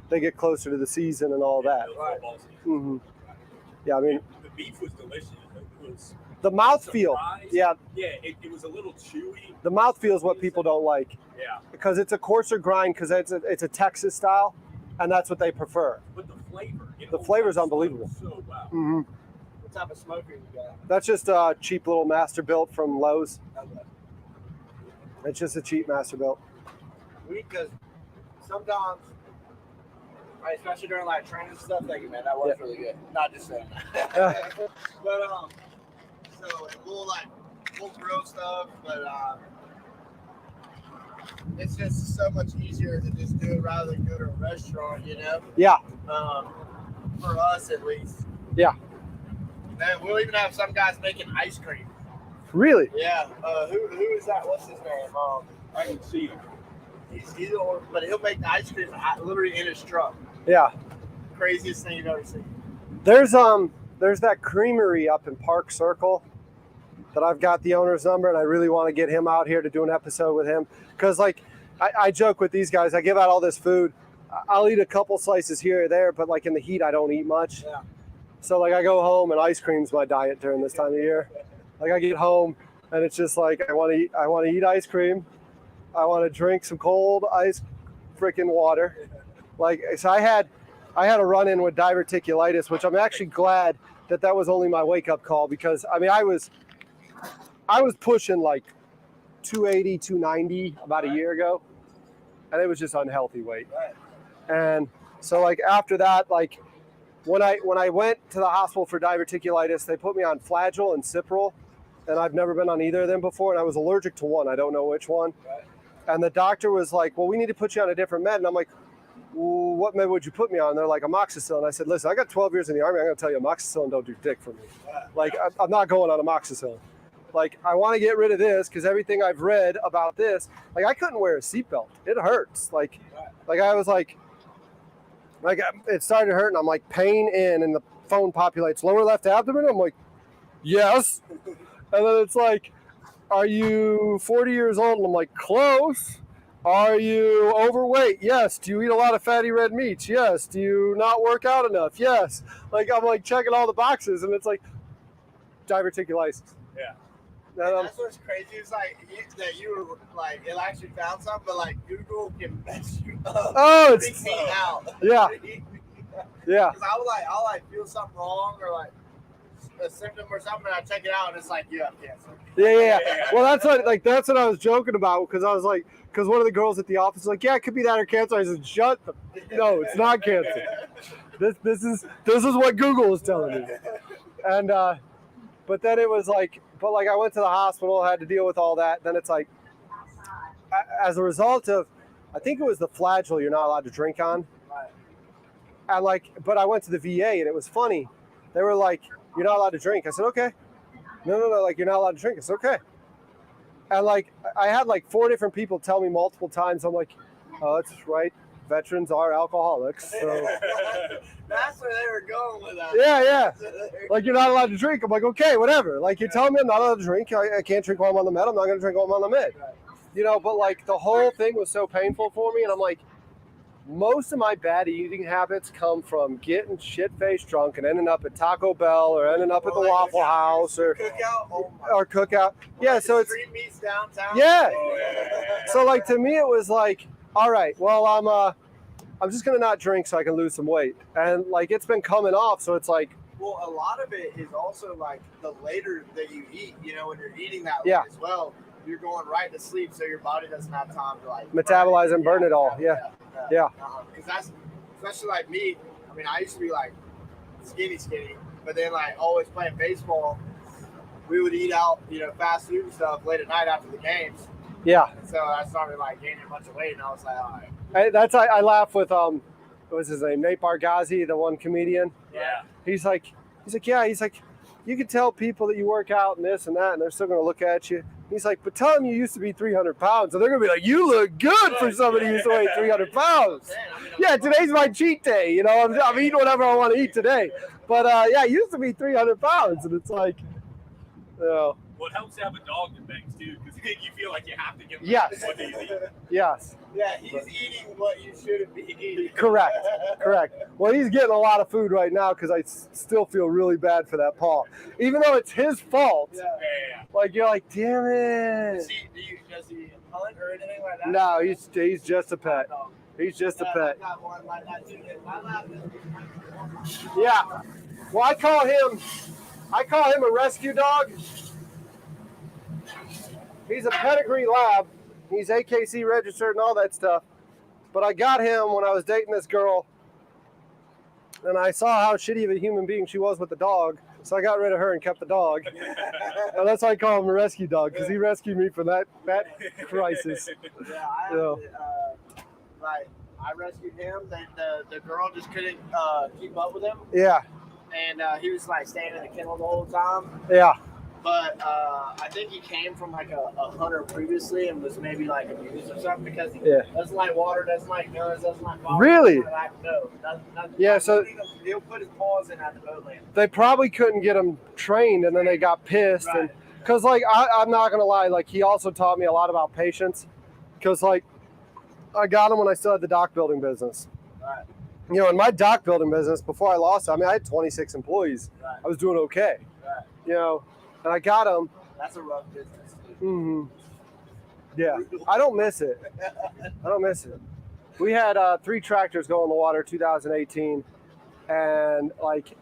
they get closer to the season and all that. Mm-hmm. Yeah, I mean, the beef was delicious. It was the mouthfeel. Yeah. Yeah, it was a little chewy. The mouthfeel is what people don't like. Yeah. Because it's a coarser grind, because it's a Texas style, and that's what they prefer. But the flavor. The flavor's unbelievable. So well. Mm-hmm. What type of smoker you got? That's just a cheap little master built from Lowe's. Okay. It's just a cheap master built. Because sometimes, especially during like training and stuff, thank you, man. That was really good. Not just saying that. But so we'll grill stuff, but it's just so much easier to just do it rather than go to a restaurant, Yeah. For us at least. Yeah. And we'll even have some guys making ice cream. Really? Yeah. Who is that? What's his name? I can see him. He's old, but he'll make the ice cream literally in his truck. Yeah. Craziest thing you've ever seen. There's that creamery up in Park Circle that I've got the owner's number, and I really want to get him out here to do an episode with him. Because like I joke with these guys, I give out all this food. I'll eat a couple slices here or there, but like in the heat, I don't eat much. Yeah. So like I go home and ice cream's my diet during this time of year. Like I get home and it's just like I want to eat ice cream. I want to drink some cold ice freaking water. Like, so I had a run-in with diverticulitis, which I'm actually glad that was only my wake-up call, because I mean I was pushing like 280, 290 about a year ago, and it was just unhealthy weight. And so like after that, like when I went to the hospital for diverticulitis, they put me on Flagyl and Cipril, and I've never been on either of them before, and I was allergic to one. I don't know which one. And the doctor was like, well, we need to put you on a different med. And I'm like, well, what med would you put me on? And they're like, amoxicillin. I said, listen, I got 12 years in the Army. I'm going to tell you, amoxicillin don't do dick for me. Like, I'm not going on amoxicillin. Like, I want to get rid of this because everything I've read about this, like, I couldn't wear a seatbelt. It hurts. Like I was like it started hurting. I'm like, pain in, and the phone populates lower left abdomen. I'm like, yes. And then it's like, are you 40 years old? And I'm like, close. Are you overweight? Yes. Do you eat a lot of fatty red meats? Yes. Do you not work out enough? Yes. Like, I'm like checking all the boxes, and it's like diverticulitis. Yeah. And That's what's crazy. It's like that you were like, it actually found something, but like Google can mess you up. Oh, it's freaks me out. yeah. Yeah. Because I'll like feel something wrong or like a symptom or something, and I check it out, and it's like you have cancer. Yeah. Well, that's what I was joking about, because I was like, because one of the girls at the office was like, yeah, it could be that or cancer. I said, no, it's not cancer. This is what Google is telling me. And but then it was like, I went to the hospital, had to deal with all that. Then it's like, as a result of, I think it was the flagell you're not allowed to drink on. Right. And but I went to the VA, and it was funny. They were like, you're not allowed to drink. I said, okay. No, like, you're not allowed to drink. It's okay. And like, I had like 4 different people tell me multiple times. I'm like, oh, that's right. Veterans are alcoholics. So That's where they were going with that. yeah. Like, you're not allowed to drink. I'm like, okay, whatever. Like, you're telling me I'm not allowed to drink. I can't drink while I'm on the med. I'm not going to drink while I'm on the med. Right. But like, the whole thing was so painful for me. And I'm like, most of my bad eating habits come from getting shit-faced drunk and ending up at Taco Bell or ending up at the Waffle House or Cookout. Oh my or Cookout. Yeah, so it's street meets downtown. yeah. Oh, yeah. So like, to me, it was like, all right, well, I'm just gonna not drink so I can lose some weight, and like, it's been coming off. So it's like, Well, a lot of it is also like the later that you eat. When you're eating that Yeah. late as well, you're going right to sleep, so your body doesn't have time to like metabolize and burn it all. Yeah. Yeah. Because that's especially like me. I mean, I used to be like skinny, but then like always playing baseball, we would eat out, fast food and stuff late at night after the games. Yeah. So I started like gaining a bunch of weight, and I was like, all right. I laugh with what was his name, Nate Bargatze, the one comedian. Yeah. He's like, yeah. He's like, you can tell people that you work out and this and that, and they're still gonna look at you. He's like, but tell them you used to be 300 pounds, and they're gonna be like, you look good for somebody who used to weigh 300 pounds. Yeah, today's my cheat day. I'm eating whatever I want to eat today. But yeah, I used to be 300 pounds, and it's like, Well, it helps to have a dog that bangs too, because you feel like you have to give him Yes. what he's eating. yes, Yeah, he's eating what you shouldn't be eating. correct. Well, he's getting a lot of food right now because I still feel really bad for that paw, even though it's his fault. Yeah. Yeah. Like, you're like, damn it. Does he hunt or anything like that? No, he's just a pet. No. He's just a Yeah, pet. I got one like that too. I laughed at Yeah. Well, I call him a rescue dog. He's a pedigree lab. He's AKC registered and all that stuff. But I got him when I was dating this girl, and I saw how shitty of a human being she was with the dog. So I got rid of her and kept the dog. And that's why I call him a rescue dog, because he rescued me from that crisis. Yeah, I rescued him. The girl just couldn't keep up with him, Yeah, and he was like staying in the kennel the whole time. yeah. But I think he came from like a hunter previously and was maybe like abused or something, because he doesn't like water, doesn't like guns, doesn't like fire. Really? No. Nothing. Yeah, so He'll put his paws in at the boat land. they probably couldn't get him trained, and then they got pissed. Right. And because, like, I'm not gonna lie, like, he also taught me a lot about patience. Because, like, I got him when I still had the dock building business. Right. In my dock building business, before I lost it, I mean, I had 26 employees. Right. I was doing okay. Right. And I got him. That's a rough business. Mm-hmm. Yeah, I don't miss it. We had 3 tractors go in the water 2018, and like,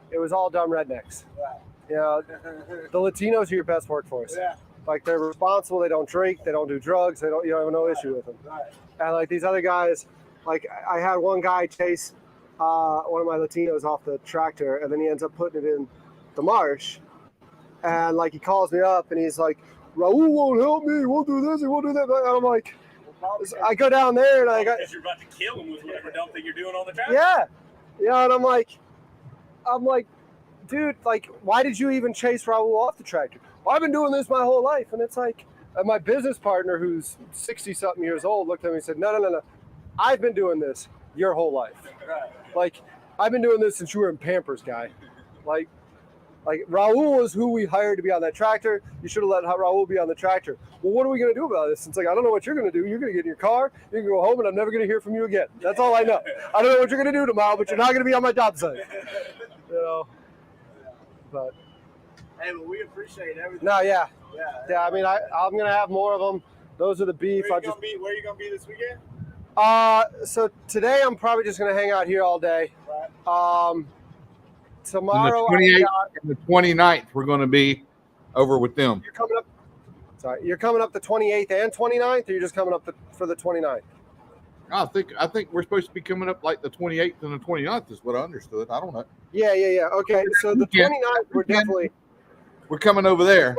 it was all dumb rednecks. Right. The Latinos are your best workforce. Yeah. Like, they're responsible. They don't drink. They don't do drugs. They don't. You have no issue with them. Right. And like, these other guys, like, I had one guy chase one of my Latinos off the tractor, and then he ends up putting it in the marsh. And like, he calls me up and he's like, Raul won't help me. We'll do this and we'll do that. And I'm like, I go down there and I got Because you're about to kill him with whatever dumb thing you're doing on the track. yeah, and I'm like, dude, like, why did you even chase Raul off the tractor? Well, I've been doing this my whole life, and it's like, my business partner, who's 60-something years old, looked at me and said, no, I've been doing this your whole life. Like, I've been doing this since you were in Pampers, guy. Like Raul is who we hired to be on that tractor. You should have let Raul be on the tractor. Well, what are we going to do about this? It's like, I don't know what you're going to do. You're going to get in your car, you're going to go home, and I'm never going to hear from you again. That's all I know. I don't know what you're going to do tomorrow, but you're not going to be on my job site. You know? But Hey, but we appreciate everything. no, yeah. Yeah. I mean, I'm going to have more of them. Those are the beef. Where you gonna be this weekend? So today I'm probably just going to hang out here all day. Right. Tomorrow, And the 28th and the 29th, we're going to be over with them. you're coming up. Sorry, you're coming up the 28th and 29th, or you're just coming up for the 29th? I think we're supposed to be coming up like the 28th and the 29th is what I understood. I don't know. Yeah. Okay, so the 29th We're coming over there.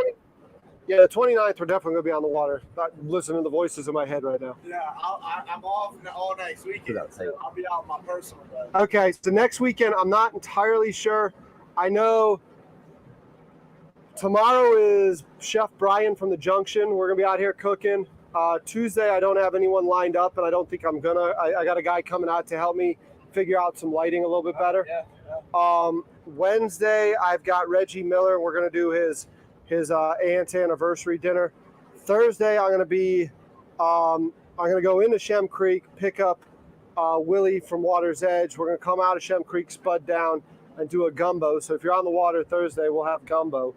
the 29th we're definitely going to be on the water. Not listening to the voices in my head right now. Yeah, I'm off all next weekend, so I'll be out my personal. But Okay, so next weekend I'm not entirely sure. I know tomorrow is Chef Brian from the Junction. We're going to be out here cooking. Tuesday I don't have anyone lined up, and I don't think I'm gonna. I got a guy coming out to help me figure out some lighting a little bit better. Wednesday I've got Reggie Miller. We're going to do his aunt's anniversary dinner. Thursday I'm going to be I'm going to go into Shem Creek, pick up Willie from Water's Edge. We're going to come out of Shem Creek, spud down, and do a gumbo. So if you're on the water Thursday, we'll have gumbo.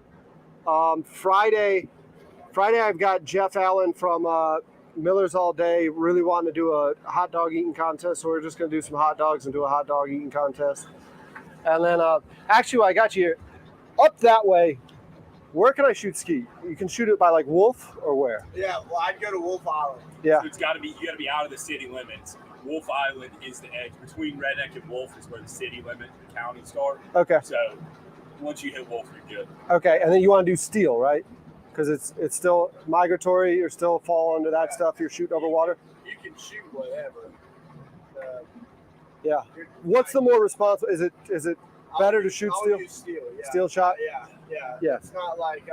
Friday I've got Jeff Allen from Miller's All Day really wanting to do a hot dog eating contest. So we're just going to do some hot dogs and do a hot dog eating contest. And then actually I got you up that way. Where can I shoot ski? You can shoot it by like Wolf or where? yeah, well, I'd go to Wolf Island. Yeah. So you got to be out of the city limits. Wolf Island is the edge between Red Neck and Wolf is where the city limit, the county start. Okay. So once you hit Wolf, you're good. Okay. And then you want to do steel, right? Because it's still migratory. You're still fall under that stuff. You're shooting over water. You can shoot whatever. Yeah. What's the more responsible? Is it better to shoot steel? Use steel. Yeah. Steel shot? Yeah. It's not like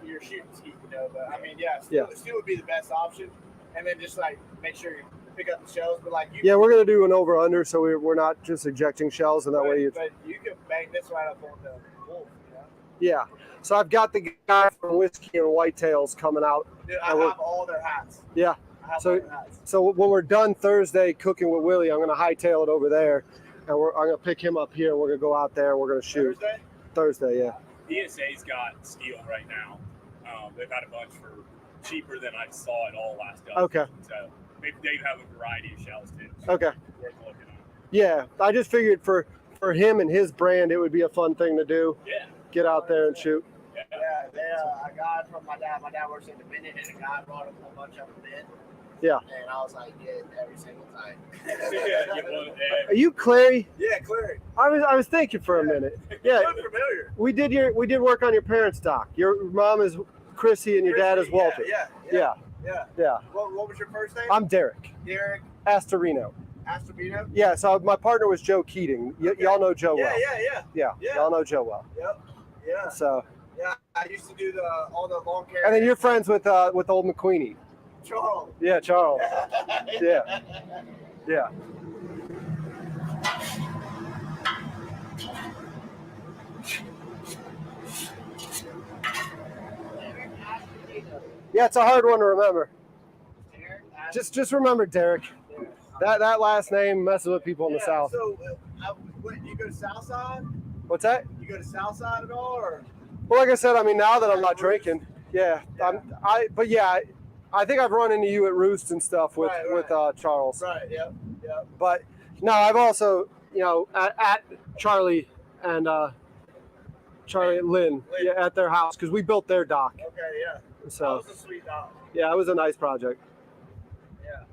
you're shooting ski, But I mean, steel would be the best option, and then just like make sure you pick up the shells. But like we're gonna do an over under, so we're not just ejecting shells, and that way. But you can bang this right up on the Wolf. Yeah. So I've got the guy from Whiskey and Whitetails coming out. Dude, I have all their hats. Yeah. I have So- all their hats. So when we're done Thursday cooking with Willie, I'm gonna hightail it over there, and I'm gonna pick him up here. We're gonna go out there. We're gonna shoot Thursday. Yeah. DSA's got steel right now. They've got a bunch for cheaper than I saw it all last dozen. Okay. So they have a variety of shells too. Okay. Worth looking at. Yeah. I just figured for him and his brand, it would be a fun thing to do. Yeah. Get out there and shoot. Yeah, a guy from my dad works independent, and a guy brought him a whole bunch of them in. Yeah. And I was like, yeah, every single time. Are you Clary? Yeah, Clary. I was thinking for a minute. Yeah. You look familiar. We did work on your parents' doc. Your mom is Chrissy and your dad is Walter. Yeah. Yeah. What was your first name? I'm Derek Derek Astorino. Astrobino. Yeah, so my partner was Joe Keating. Y'all know Joe well. Yeah. Y'all know Joe well. Yeah. So, Yeah, I used to do all the lawn care. and then you're friends with old McQueenie. Charles. Yeah, Charles. Yeah. Yeah. Yeah, it's a hard one to remember. Just remember Derek. That last name messes with people in the South. So, you go to Southside? What's that? You go to Southside at all, or? Well, like I said, I mean, now that I'm not drinking, I think I've run into you at Roost and stuff with Charles. Right. Yeah. But no, I've also, at Charlie and Charlie and Lynn, at their house because we built their dock. Okay. Yeah. So That was a sweet dog. yeah, it was a nice project. Yeah.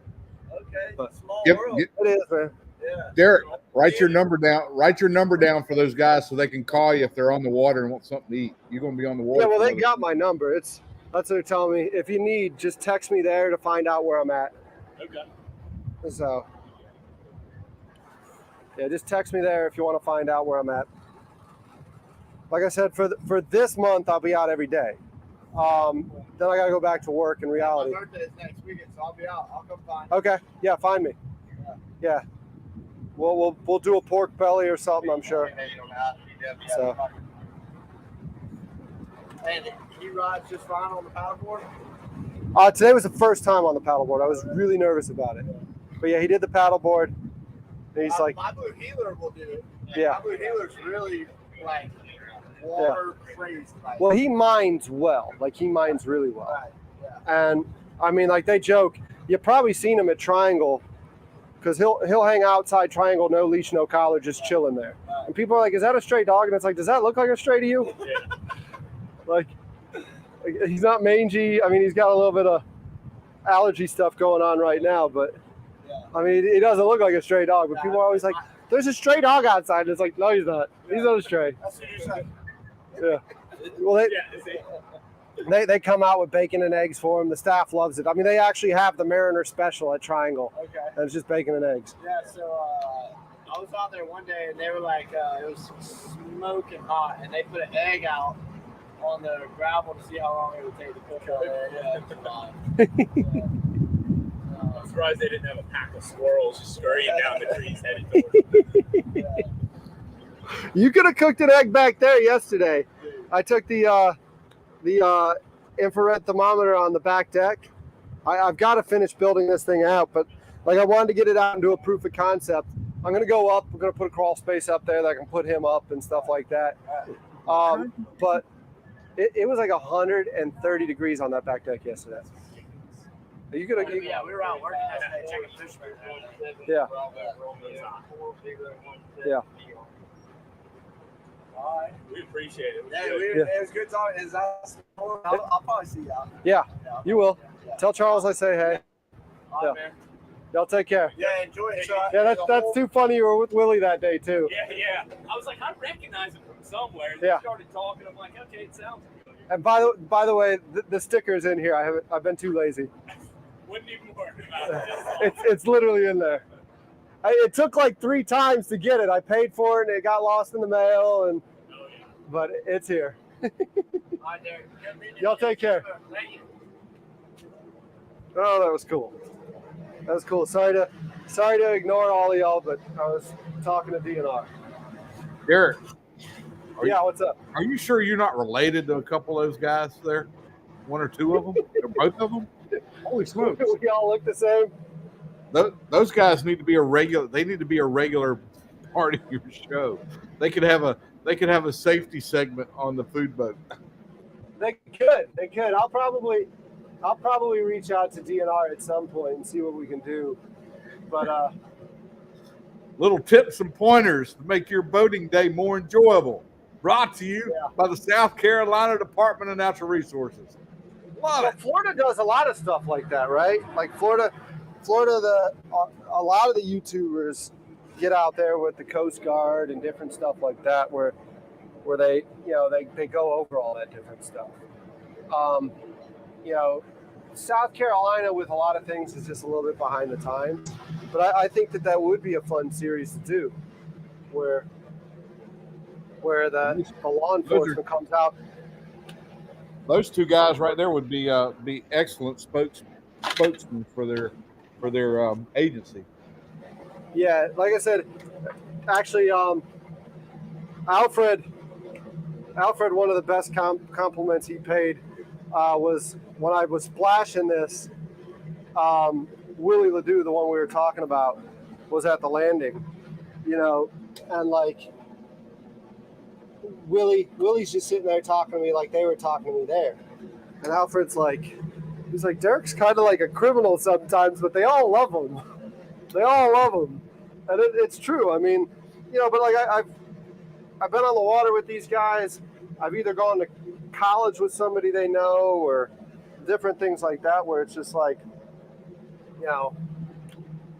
Okay. But- Small Yep. world. It is, man. Yeah. Derek, write your number down. Write your number down for those guys so they can call you if they're on the water and want something to eat. You're going to be on the water. Yeah, well, they got my number. It's That's what they're telling me. If you need, just text me there to find out where I'm at. Okay. So, yeah, just text me there if you want to find out where I'm at. Like I said, for this month, I'll be out every day. Then I got to go back to work in reality. My birthday is next weekend, so I'll be out. I'll come find. Okay, yeah, find me. Yeah, we'll do a pork belly or something, I'm sure. So. And he rides just fine on the paddleboard. Today was the first time on the paddleboard. I was really nervous about it, but yeah, he did the paddleboard. And he's like, my blue healer will do it. Yeah. My blue healer's really like water crazy. Like, well, he mines well. Like he mines really well. right, yeah. And I mean, like they joke, you've probably seen him at Triangle, because he'll hang outside Triangle, no leash, no collar, just chilling there. And people are like, "Is that a stray dog?" And it's like, "Does that look like a stray to you?" Yeah. Like he's not mangy. I mean, he's got a little bit of allergy stuff going on right now, but I mean, he doesn't look like a stray dog. But people are always like, "There's a stray dog outside." And it's like, no, he's not. He's not a stray. That's what you said. Yeah. Well, Yeah. they come out with bacon and eggs for him. The staff loves it. I mean, they actually have the Mariner special at Triangle, Okay. and it's just bacon and eggs. Yeah, so I was out there one day and they were like, it was smoking hot, and they put an egg out on the gravel to see how long it would take to cook out there. Yeah, it was fine. I'm surprised they didn't have a pack of squirrels just scurrying down the trees headed towards You could have cooked an egg back there yesterday. I took the infrared thermometer on the back deck. I've got to finish building this thing out, but like I wanted to get it out and do a proof of concept. I'm going to go up. We're going to put a crawl space up there that I can put him up and stuff like that. But it was like 130 degrees on that back deck yesterday. You could have. Yeah, we were out working yesterday checking fish. Yeah. Yeah. All right. We appreciate it. Yeah, Good. Yeah. it was good talking. I'll probably see y'all. Yeah, you will. Yeah. Tell Charles I say hey. All right, man. Y'all take care. Yeah, enjoy it. Yeah, that's too funny. You were with Willie that day too. Yeah. I was like, I recognize him from somewhere. And Yeah. They started talking. I'm like, okay, it sounds familiar. And by the way, the sticker's in here. I've been too lazy. Wouldn't even worry about it. It's literally in there. It took like 3 times to get it. I paid for it and it got lost in the mail, Oh, yeah. but it's here. All right, Derek. Good meeting you. Y'all take care. Thank you. Oh, that was cool. That was cool. Sorry to ignore all of y'all, but I was talking to DNR. Derek, Yeah, what's up? are you sure you're not related to a couple of those guys there? 1 or 2 of them? Or both of them? Holy smokes! We all look the same. Those guys need to be a regular. They need to be a regular part of your show. They could have a safety segment on the food boat. They could. I'll probably reach out to DNR at some point and see what we can do. But Little tips and pointers to make your boating day more enjoyable. Brought to you by the South Carolina Department of Natural Resources. Love it. Florida does a lot of stuff like that, right? Like Florida, a lot of the YouTubers get out there with the Coast Guard and different stuff like that, where they go over all that different stuff. South Carolina with a lot of things is just a little bit behind the times, but I think that would be a fun series to do, where the law enforcement comes out. Those 2 guys right there would be excellent spokesmen for their agency. Yeah, like I said, actually, Alfred, one of the best compliments he paid was when I was splashing this. Willie Ledoux, the one we were talking about, was at the landing, and like Willie's just sitting there talking to me like they were talking to me there, and Alfred's like, he's like, Derek's kind of like a criminal sometimes, but they all love him. They all love him, and it's true. I mean, but like I've been on the water with these guys. I've either gone to college with somebody they know or different things like that, where it's just like,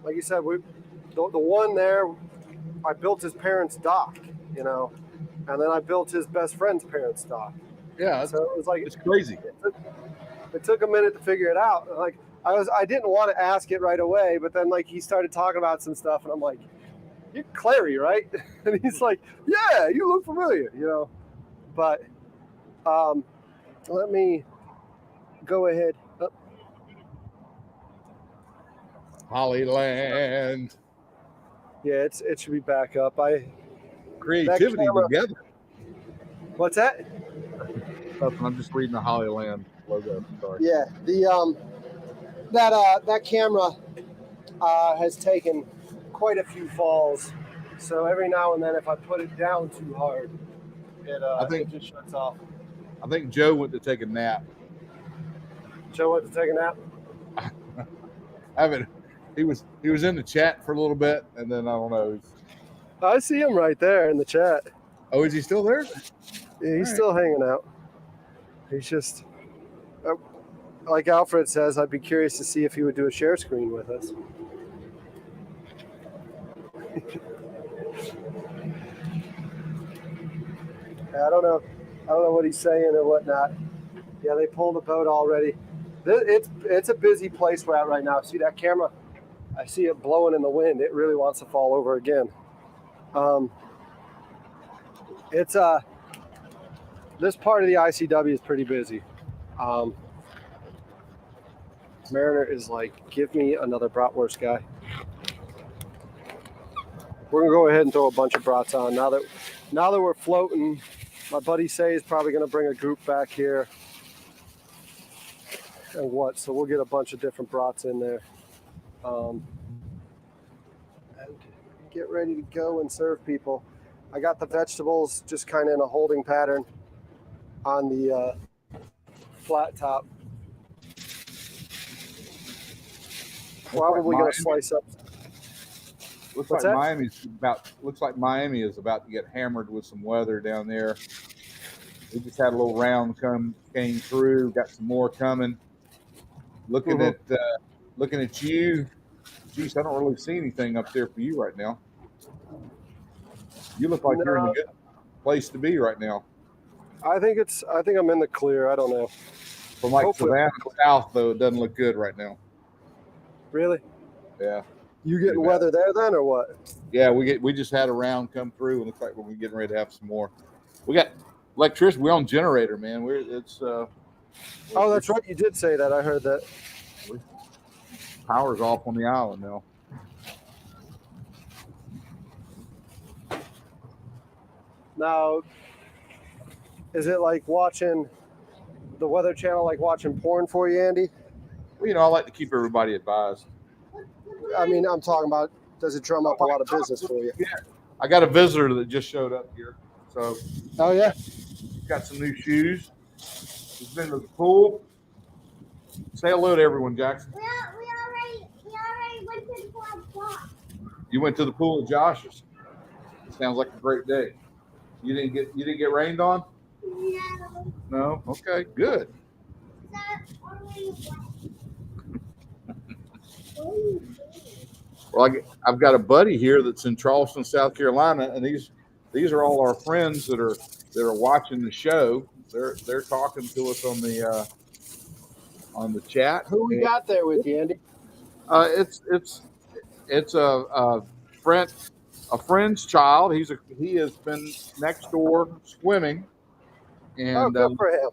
like you said, the one there, I built his parents' dock, and then I built his best friend's parents' dock. Yeah, So it was like, it's crazy. It took a minute to figure it out. Like I didn't want to ask it right away, but then like he started talking about some stuff, and I'm like, "You're Clary, right?" And he's like, "Yeah, you look familiar," you know. But let me go ahead. Oh, Hollyland. yeah, it should be back up. Creativity camera- together. What's that? Nothing, I'm just reading the Hollyland logo. Sorry. Yeah, the that camera has taken quite a few falls. So every now and then, if I put it down too hard, it just shuts off. I think Joe went to take a nap. Joe went to take a nap. He was in the chat for a little bit, and then I don't know. I see him right there in the chat. Oh, is he still there? Yeah, he's still hanging out. He's just, like Alfred says, I'd be curious to see if he would do a share screen with us. I don't know what he's saying or whatnot. Yeah, they pulled the boat already. It's a busy place we're at right now. See that camera? I see it blowing in the wind. It really wants to fall over again. It's this part of the ICW is pretty busy. Mariner is like, give me another bratwurst guy. We're gonna go ahead and throw a bunch of brats on now that we're floating. My buddy Say is probably gonna bring a group back here. And what? So we'll get a bunch of different brats in there. And get ready to go and serve people. I got the vegetables just kind of in a holding pattern on the flat top. Probably gonna slice up. Looks What's like that? Miami is about to get hammered with some weather down there. We just had a little round came through. Got some more coming. Looking at you. Geez, I don't really see anything up there for you right now. You look like you're in a good place to be right now. I think I'm in the clear. I don't know. From like Hopefully. Savannah South, though, it doesn't look good right now. Really? Yeah. You getting weather there then, or what? Yeah, we just had a round come through, and it looks like we're getting ready to have some more. We got electricity. We're on generator, man. Oh, that's right. You did say that. I heard that. Power's off on the island now. Now, is it like watching the Weather Channel, like watching porn for you, Andy? Well, I like to keep everybody advised. I mean, I'm talking about, does it drum up a lot of business for you? Yeah. I got a visitor that just showed up here. So, oh, yeah? Got some new shoes. He's been to the pool. Say hello to everyone, Jackson. We already went to the pool. You went to the pool at Josh's. Sounds like a great day. You didn't get rained on? No. No? Okay, good. Well, I've got a buddy here that's in Charleston, South Carolina, and these are all our friends that are watching the show. They're talking to us on the chat. Who we got there with you, Andy? It's a friend's child. He has been next door swimming, and good for him.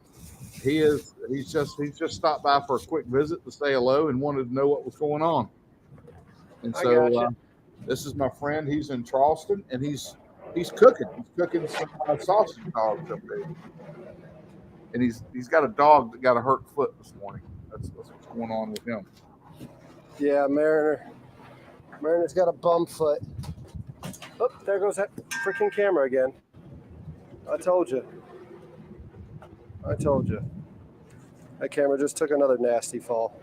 He's just stopped by for a quick visit to say hello and wanted to know what was going on. And so this is my friend. He's in Charleston, and he's cooking. He's cooking some sausage dogs up there, and he's got a dog that got a hurt foot this morning. That's what's going on with him. Yeah, Mariner's got a bum foot. Oh, there goes that freaking camera again. I told you. That camera just took another nasty fall.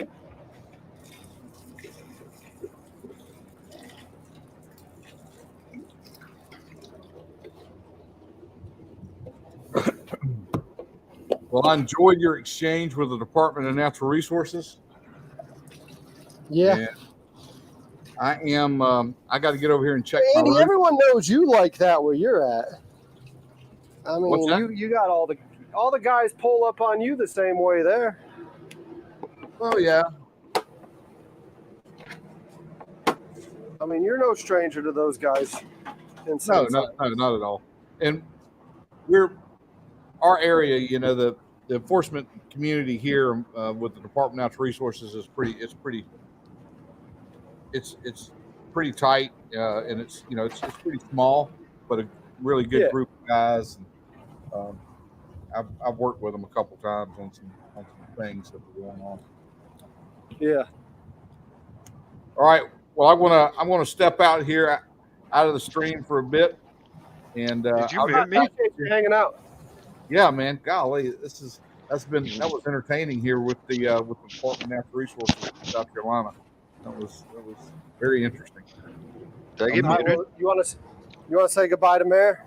Well, I enjoyed your exchange with the Department of Natural Resources. Yeah. And I am. I got to get over here and check. Andy, everyone knows you like that where you're at. I mean, What's that? you got all the guys pull up on you the same way there. Oh yeah. I mean, you're no stranger to those guys. No, not at all. And our area, you know, the enforcement community here with the Department of Natural Resources is it's pretty tight, and it's it's pretty small, but a really good group of guys. And, I've worked with them a couple times on some things that were going on. Yeah. All right. Well, I'm gonna step out here out of the stream for a bit, and Did you I'll mute get me? back. Hanging out. Yeah, man. Golly, that was entertaining here with the Department of Natural Resources in South Carolina. That was very interesting. Did I get All right, muted? well, you want to say goodbye to Mayor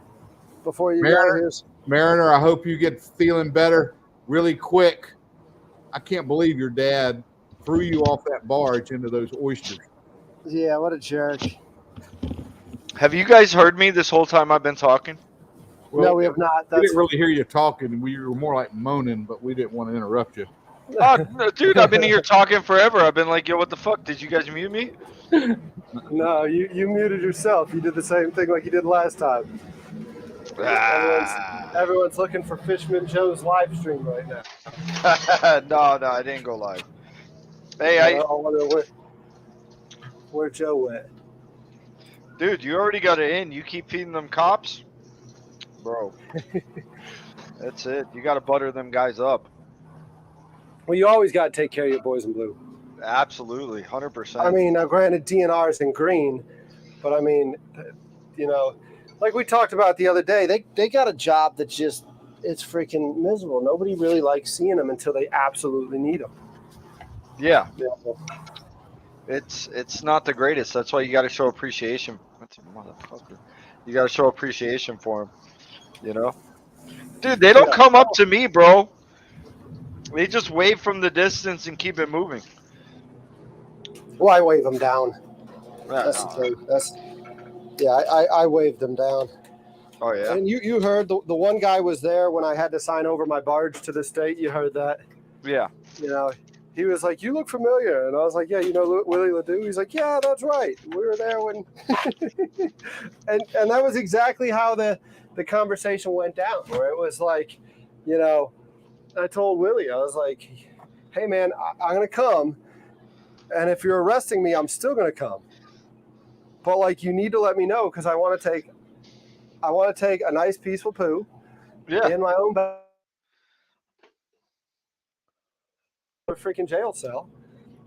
before you go? Here's Mariner, I hope you get feeling better really quick. I can't believe your dad threw you off that barge into those oysters. Yeah, what a jerk. Have you guys heard me this whole time I've been talking? Well, no, we have not. We didn't really hear you talking. We were more like moaning, but we didn't want to interrupt you. Oh, no, dude, I've been here talking forever. I've been like, yo, what the fuck? Did you guys mute me? No, you muted yourself. You did the same thing like you did last time. Everyone's looking for Fishman Joe's live stream right now. No, I didn't go live. Hey, I wonder where Joe went. Dude, you already got it in. You keep feeding them cops? Bro. That's it. You got to butter them guys up. Well, you always got to take care of your boys in blue. Absolutely. 100%. I mean, now granted, DNR's in green, but I mean, you know, like we talked about the other day, they got a job that just, it's freaking miserable. Nobody really likes seeing them until they absolutely need them. Yeah. It's not the greatest. That's why you got to show appreciation. That's a motherfucker. You got to show appreciation for them. You know? Dude, they don't come up to me, bro. They just wave from the distance and keep it moving. Well, I wave them down. That's the thing. I waved them down. Oh, yeah? And you heard the one guy was there when I had to sign over my barge to the state. You heard that? Yeah. You know, he was like, you look familiar. And I was like, yeah, you know Willie Ledoux? He's like, yeah, that's right. We were there when... and that was exactly how the conversation went down, where it was like, you know, I told Willie, I was like, hey, man, I'm going to come. And if you're arresting me, I'm still going to come. But, like, you need to let me know because I want to take a nice, peaceful poo in my own bed. A freaking jail cell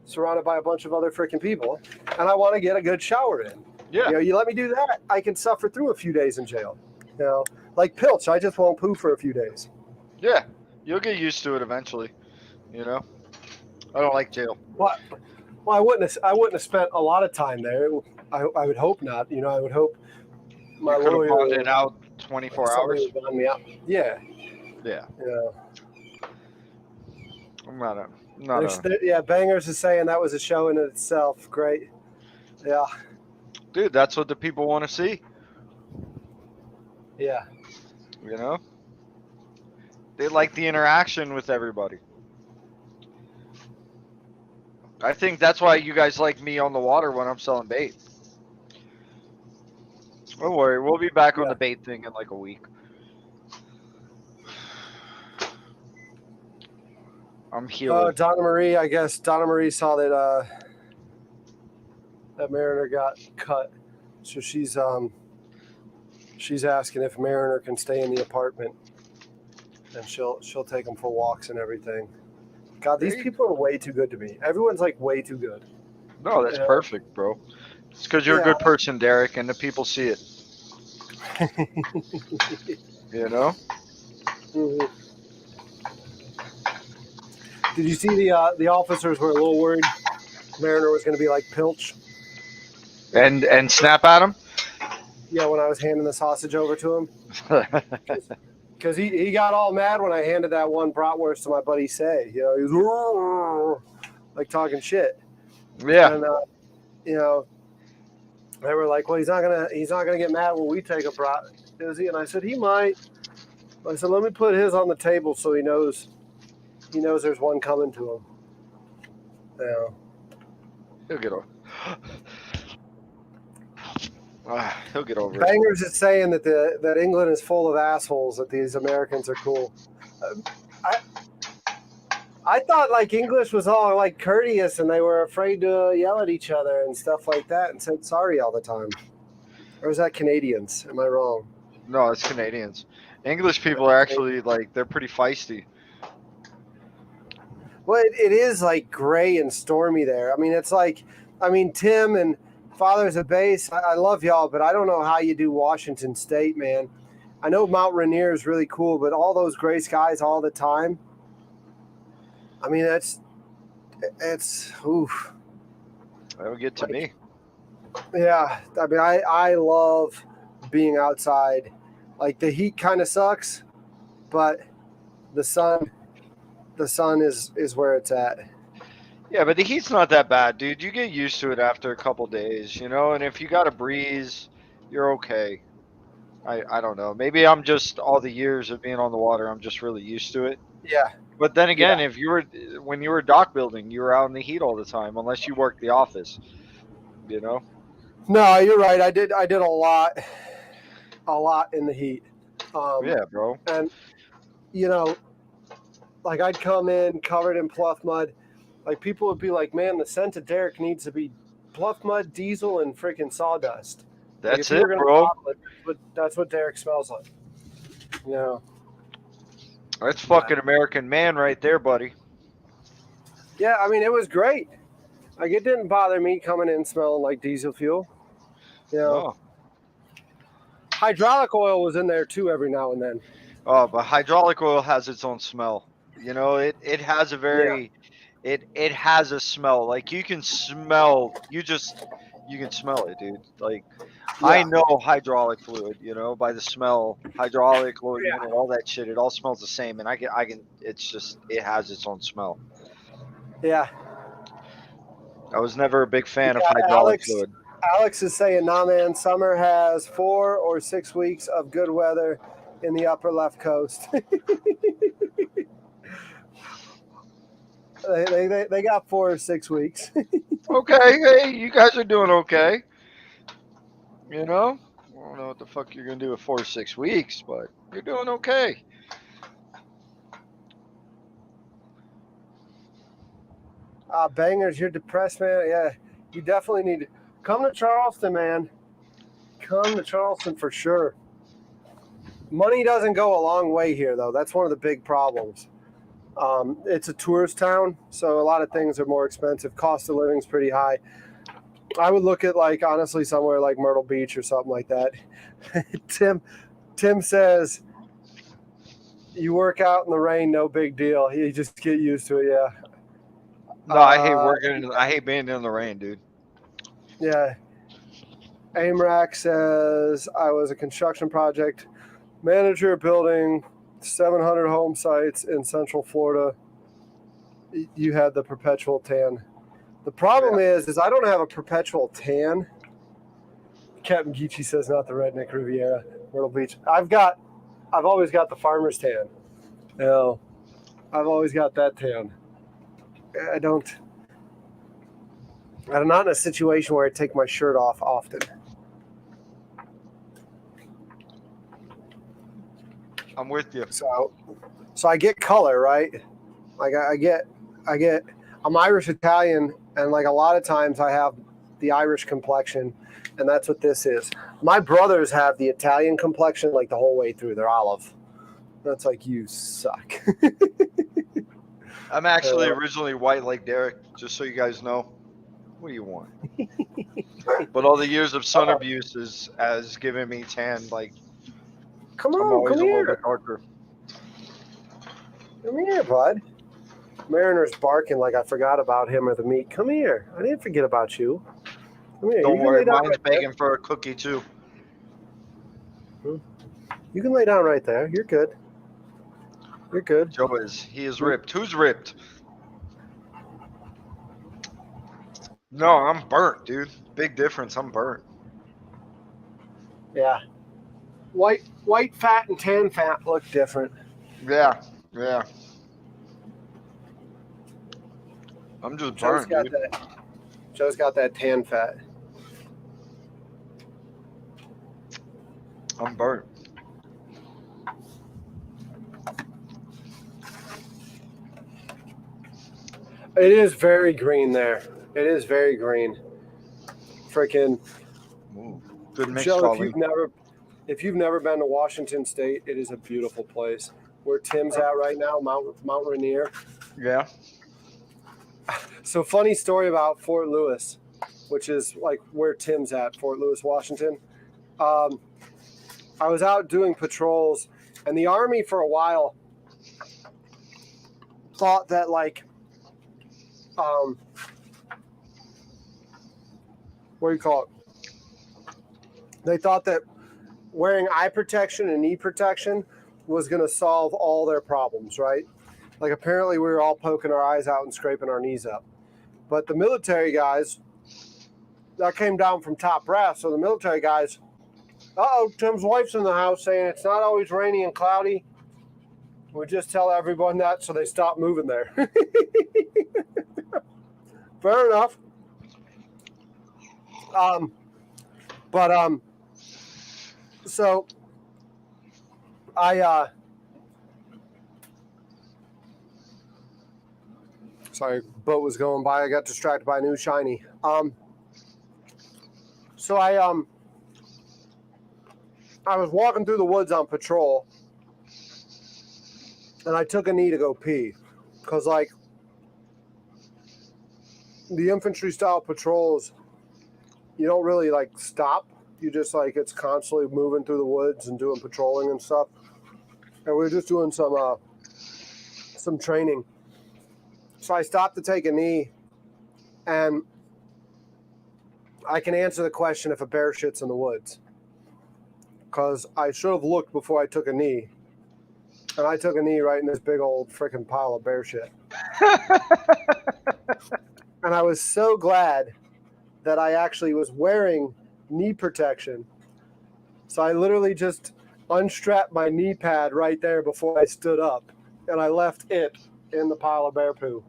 surrounded by a bunch of other freaking people, and I want to get a good shower in. Yeah. You know, you let me do that, I can suffer through a few days in jail. You know, like Pilch, I just won't poo for a few days. Yeah. You'll get used to it eventually. You know? I don't like jail. Well, I wouldn't have spent a lot of time there. I would hope not. You know, I would hope my you could lawyer have bonded it out 24 hours. would bond me out. Yeah. Yeah. Yeah. I'm not Yeah, Bangers is saying that was a show in itself. Great. Yeah. Dude, that's what the people want to see. Yeah. You know? They like the interaction with everybody. I think that's why you guys like me on the water when I'm selling bait. Don't worry, we'll be back on the bait thing in like a week. I'm healing. Donna Marie, I guess Donna Marie saw that that Mariner got cut, so she's asking if Mariner can stay in the apartment, and she'll take him for walks and everything. God, these people are way too good to me. Everyone's like way too good. No, that's perfect, bro. It's because you're a good person, Derek, and the people see it. You know? Mm-hmm. Did you see the officers were a little worried Mariner was going to be like Pilch? And snap at him? Yeah, when I was handing the sausage over to him. Because he got all mad when I handed that one bratwurst to my buddy Say. You know, he was like talking shit. Yeah. And you know, they were like, "Well, he's not gonna get mad when we take a brat, is he?" And I said, "He might." I said, "Let me put his on the table so he knows there's one coming to him." Yeah. He'll get over. He'll get over it. Bangers is saying that England is full of assholes. That these Americans are cool. I thought like English was all like courteous and they were afraid to yell at each other and stuff like that and said sorry all the time. Or is that Canadians? Am I wrong? No, it's Canadians. English people are actually like they're pretty feisty. Well, it is like gray and stormy there. I mean, it's like, Tim and Fathers of Base, I love y'all, but I don't know how you do Washington State, man. I know Mount Rainier is really cool, but all those gray skies all the time. I mean, it's oof. That'll get to me. Yeah, I mean, I love being outside. Like the heat kind of sucks, but the sun is where it's at. Yeah, but the heat's not that bad, dude. You get used to it after a couple days, you know. And if you got a breeze, you're okay. I don't know. Maybe I'm just all the years of being on the water. I'm just really used to it. Yeah. But then again, if you were when you were dock building, you were out in the heat all the time, unless you worked the office. You know. No, you're right. I did a lot in the heat. Yeah, bro. And you know, like I'd come in covered in pluff mud. Like people would be like, "Man, the scent of Derek needs to be pluff mud, diesel, and freaking sawdust." Like, That's if you it, were gonna bro. bottle it, that's what Derek smells like. You know. That's fucking American man right there, buddy. Yeah, I mean it was great. Like it didn't bother me coming in smelling like diesel fuel. You know. No. Hydraulic oil was in there too every now and then. Oh, but hydraulic oil has its own smell. You know, it has a very it has a smell. Like you can smell you can smell it, dude. Like I Yeah. know hydraulic fluid, you know, by the smell. Hydraulic fluid, you know, all that shit, it all smells the same and I can it's just it has its own smell. Yeah. I was never a big fan of hydraulic fluid. Alex is saying, nah, man, summer has 4 or 6 weeks of good weather in the upper left coast. they got 4 or 6 weeks. Okay, hey, you guys are doing okay. You know? I don't know what the fuck you're gonna do with 4 or 6 weeks, but you're doing okay. Bangers, you're depressed, man. Yeah, you definitely need to come to Charleston, man. Come to Charleston for sure. Money doesn't go a long way here, though. That's one of the big problems. It's a tourist town, so a lot of things are more expensive. Cost of living is pretty high. I would look at like honestly somewhere like Myrtle Beach or something like that. Tim says you work out in the rain, no big deal. You just get used to it. Yeah. No, I hate working. I hate being in the rain, dude. Yeah. AIMRAC says I was a construction project manager building 700 home sites in Central Florida. You had the perpetual tan. The problem is I don't have a perpetual tan. Captain Geechee says not the Redneck Riviera, Myrtle Beach. I've always got the farmer's tan. You know, I've always got that tan. I'm not in a situation where I take my shirt off often. I'm with you. So I get color, right? Like I get I'm Irish Italian, and like a lot of times I have the Irish complexion, and that's what this is. My brothers have the Italian complexion like the whole way through. They're olive. That's like, you suck. I'm actually originally white like Derek, just so you guys know. What do you want? But all the years of sun abuse has given me tan. Like, Come I'm on, always come a little here. bit darker. Come here, bud. Mariner's barking like I forgot about him or the meat. Come here. I didn't forget about you. Come here. Don't You can worry, lay down mine's right there. begging for a cookie too. You can lay down right there. You're good. You're good. Joe he is ripped. Who's ripped? No, I'm burnt, dude. Big difference. I'm burnt. Yeah. White fat and tan fat look different. Yeah. I'm just Joe's burnt, got dude. that. Joe's got that tan fat. I'm burnt. It is very green there. It is very green. Freaking Ooh, good mix, Joe, Colleen. if you've never been to Washington State, it is a beautiful place. Where Tim's at right now, Mount Rainier. Yeah. So funny story about Fort Lewis, which is like where Tim's at, Fort Lewis, Washington. I was out doing patrols, and the Army for a while thought that like, what do you call it? They thought that wearing eye protection and knee protection was going to solve all their problems, right? Like apparently we were all poking our eyes out and scraping our knees up. But the military guys, that came down from top brass. So the military guys, Tim's wife's in the house saying it's not always rainy and cloudy. We just tell everyone that so they stop moving there. Fair enough. So sorry, boat was going by. I got distracted by a new shiny. So I was walking through the woods on patrol, and I took a knee to go pee, cause like the infantry style patrols, you don't really like stop. You just like it's constantly moving through the woods and doing patrolling and stuff. And we were just doing some training. So I stopped to take a knee, and I can answer the question if a bear shits in the woods, because I should have looked before I took a knee, and I took a knee right in this big old freaking pile of bear shit. And I was so glad that I actually was wearing knee protection. So I literally just unstrapped my knee pad right there before I stood up, and I left it in the pile of bear poo.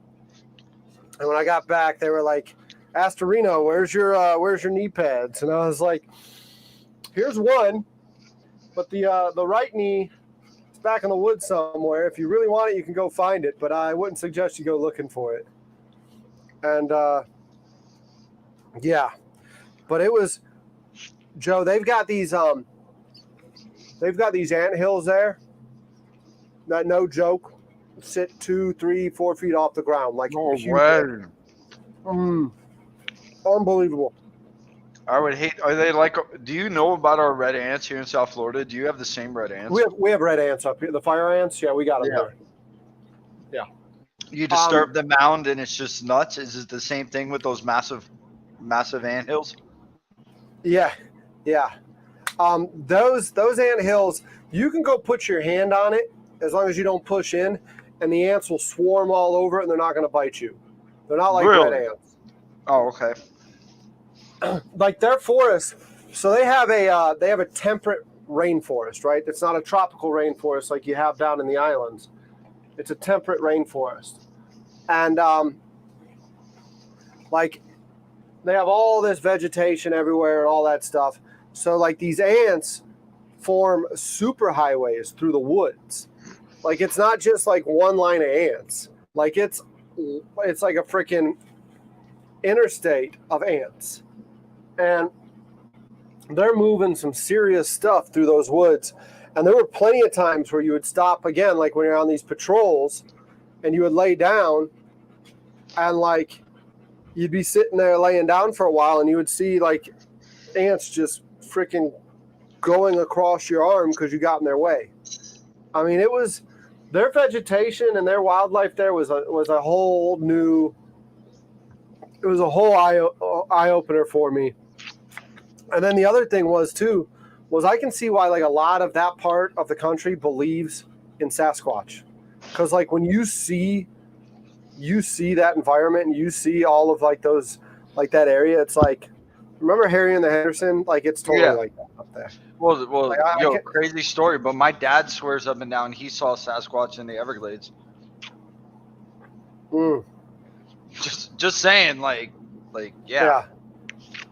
And when I got back, they were like, Astorino, where's your knee pads? And I was like, here's one, but the right knee is back in the woods somewhere. If you really want it, you can go find it, but I wouldn't suggest you go looking for it. And yeah, but it was, Joe, they've got these ant hills there that, no joke, sit 2, 3, 4 feet off the ground, like No huge. way. Unbelievable. I would hate. Are they like? Do you know about our red ants here in South Florida? Do you have the same red ants? We have red ants up here. The fire ants, yeah, we got them here. You disturb the mound and it's just nuts. Is it the same thing with those massive ant hills? Yeah. Those ant hills, you can go put your hand on it as long as you don't push in, and the ants will swarm all over it, and they're not going to bite you. They're not like Really? red ants. Oh, okay. Like their forest, so they have a temperate rainforest, right? It's not a tropical rainforest like you have down in the islands. It's a temperate rainforest, and like they have all this vegetation everywhere and all that stuff. So like these ants form super highways through the woods. Like it's not just like one line of ants. Like it's like a freaking interstate of ants. And they're moving some serious stuff through those woods. And there were plenty of times where you would stop again, like when you're on these patrols, and you would lay down, and like you'd be sitting there laying down for a while, and you would see like ants just freaking going across your arm because you got in their way. I mean, it was their vegetation and their wildlife there was a whole new. It was a whole eye opener for me. And then the other thing was I can see why like a lot of that part of the country believes in Sasquatch, because like when you see that environment and you see all of like those, like that area, it's like, remember Harry and the Henderson? Like it's totally like that up there. Well, Like, crazy story, but my dad swears up and down he saw Sasquatch in the Everglades. Mm. Just Just saying, like, yeah. Yeah.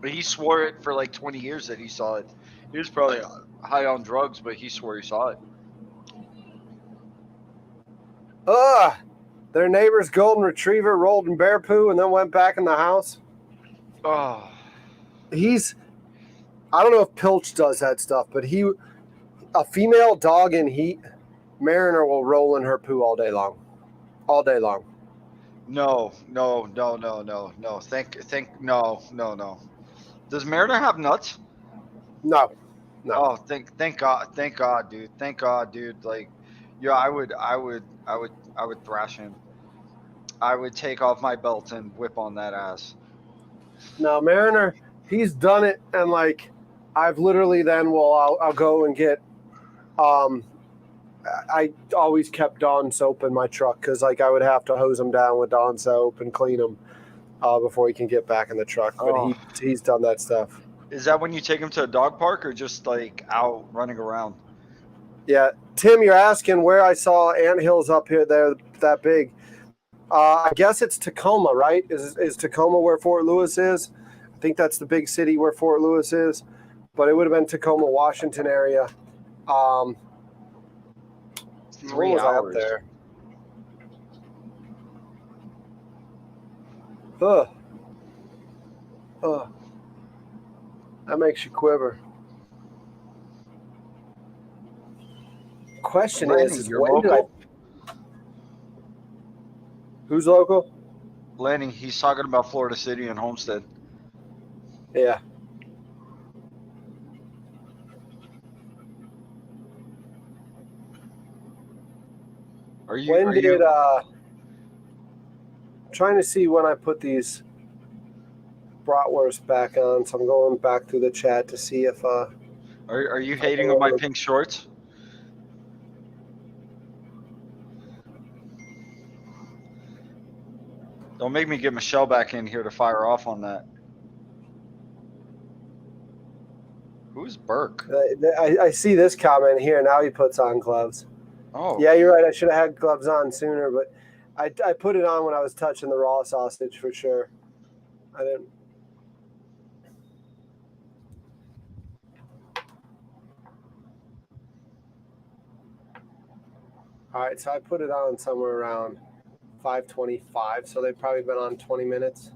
But he swore it for like 20 years that he saw it. He was probably high on drugs, but he swore he saw it. Ugh. Their neighbor's golden retriever rolled in bear poo and then went back in the house. Oh, I don't know if Pilch does that stuff, but a female dog in heat, Mariner will roll in her poo all day long. All day long. no. No. Does Mariner have nuts? No. Oh, thank God, dude. Like, yeah, I would thrash him. I would take off my belt and whip on that ass. No, Mariner, he's done it, and like, I've literally then I'll go and get, I always kept Dawn soap in my truck because like I would have to hose him down with Dawn soap and clean him before he can get back in the truck. But Oh. he's done that stuff. Is that when you take him to a dog park or just like out running around? Yeah, Tim, you're asking where I saw anthills up here. They're that big. I guess it's Tacoma, right? Is Tacoma where Fort Lewis is? I think that's the big city where Fort Lewis is, but it would have been Tacoma, Washington area. 3 when was I up hours. there? Ugh. Ugh. That makes you quiver. Question is You're when local? Who's local? Lanning, he's talking about Florida City and Homestead. Yeah. Are you? When are did you? I'm trying to see when I put these bratwurst back on, so I'm going back through the chat to see if Are you hating on my pink shorts? Don't make me get Michelle back in here to fire off on that. Who's Burke? I see this comment here. Now he puts on gloves. Oh, Yeah, you're right. I should have had gloves on sooner, but I put it on when I was touching the raw sausage for sure. I didn't. All right, so I put it on somewhere around 5:25, so they've probably been on 20 minutes.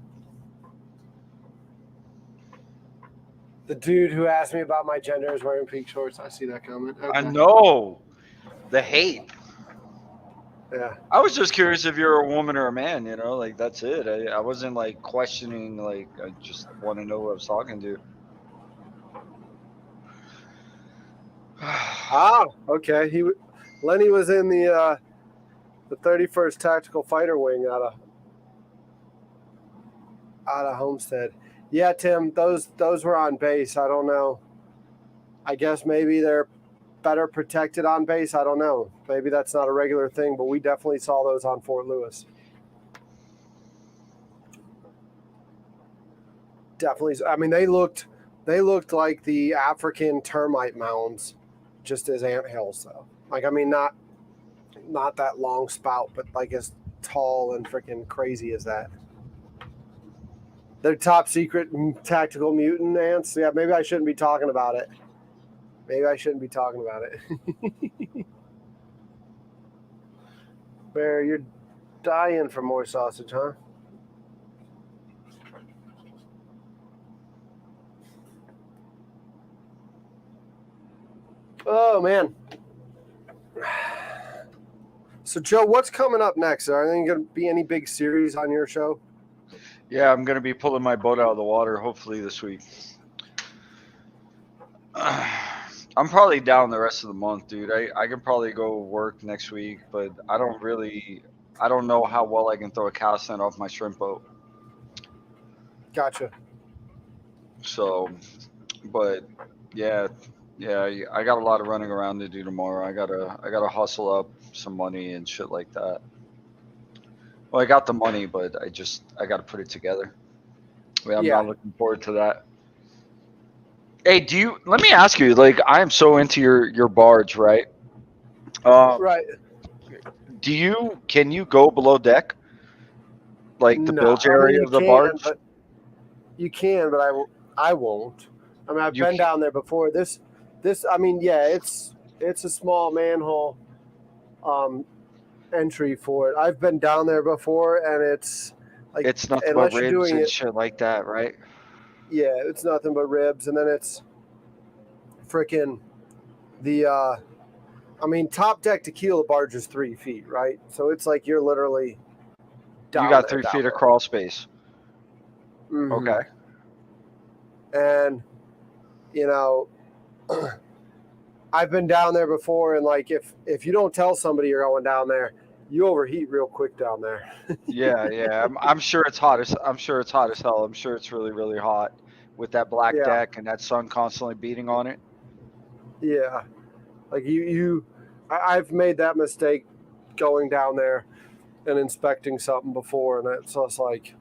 The dude who asked me about my gender is wearing pink shorts. I see that comment. I Okay. know. The hate. Yeah. I was just curious if you're a woman or a man, you know, like that's it. I wasn't like questioning, like I just want to know who I was talking to. Okay. Lenny was in the 31st Tactical Fighter Wing out of Homestead. Yeah, Tim, those were on base. I don't know. I guess maybe they're better protected on base. I don't know. Maybe that's not a regular thing, but we definitely saw those on Fort Lewis. Definitely. I mean, they looked like the African termite mounds, just as anthills, though. Like, I mean, not that long spout, but like as tall and freaking crazy as that. They're top secret tactical mutant ants. Yeah, maybe I shouldn't be talking about it. Bear, you're dying for more sausage, huh? Oh, man. So, Joe, what's coming up next? Are there going to be any big series on your show? Yeah, I'm gonna be pulling my boat out of the water hopefully this week. I'm probably down the rest of the month, dude. I can probably go work next week, but I don't know how well I can throw a cast net off my shrimp boat. Gotcha. So, but yeah, I got a lot of running around to do tomorrow. I gotta hustle up some money and shit like that. Well, I got the money, but I got to put it together. I'm not looking forward to that. Hey, let me ask you, like, I am so into your barge, right? Right. Can you go below deck? like the No, bilge I mean, area you of the can, barge? but you can, but I won't. I mean, I've You been can- down there before. I mean, yeah, it's a small manhole entry for it. I've been down there before, and it's like, It's nothing but unless you're ribs doing and it, shit like that, right? yeah, it's nothing but ribs, and then it's freaking the. I mean, top deck tequila barge is 3 feet, right? So it's like you're literally down You got there, 3 down feet of there. crawl space. Mhm. Okay. And you know, I've been down there before, and like if you don't tell somebody you're going down there, you overheat real quick down there. Yeah, yeah. I'm sure it's hot as I'm sure it's hot as hell. I'm sure it's really, really hot with that black Yeah. deck and that sun constantly beating on it. Yeah, like I've made that mistake going down there and inspecting something before, and it's just like,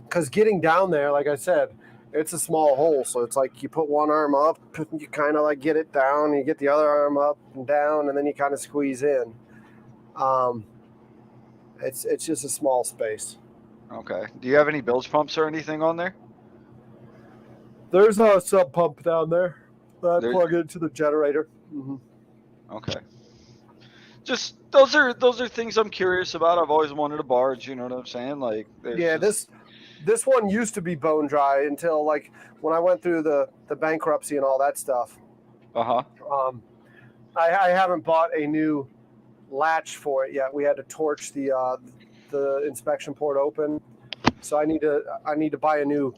because getting down there, like I said, it's a small hole, so it's like you put one arm up, you kind of like get it down, you get the other arm up and down, and then you kind of squeeze in. It's just a small space. Okay. Do you have any bilge pumps or anything on there? There's a sub pump down there that I There- plug into the generator. Okay. Just those are things I'm curious about. I've always wanted a barge, you know what I'm saying? Like there's Yeah, just- this one used to be bone dry until like when I went through the bankruptcy and all that stuff. Uh-huh. I haven't bought a new latch for it yet. We had to torch the inspection port open, so I need to buy a new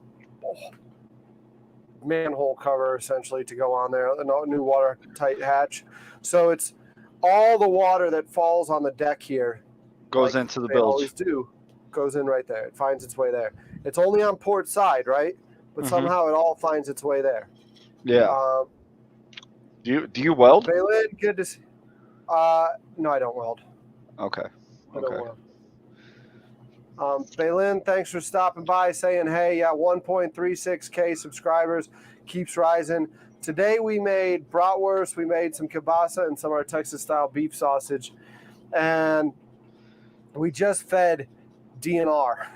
manhole cover essentially to go on there, a new watertight hatch. So it's all the water that falls on the deck here Goes like into the they bilge. always do, goes in right there. It finds its way there. It's only on port side, right? But Mhm. somehow it all finds its way there. Yeah. Do you weld? Balin, good to see. No, I don't weld. Okay. I don't Okay. weld. Balin, thanks for stopping by, saying hey. Yeah, 1.36K subscribers, keeps rising. Today we made bratwurst, we made some kielbasa and some of our Texas-style beef sausage, and we just fed DNR.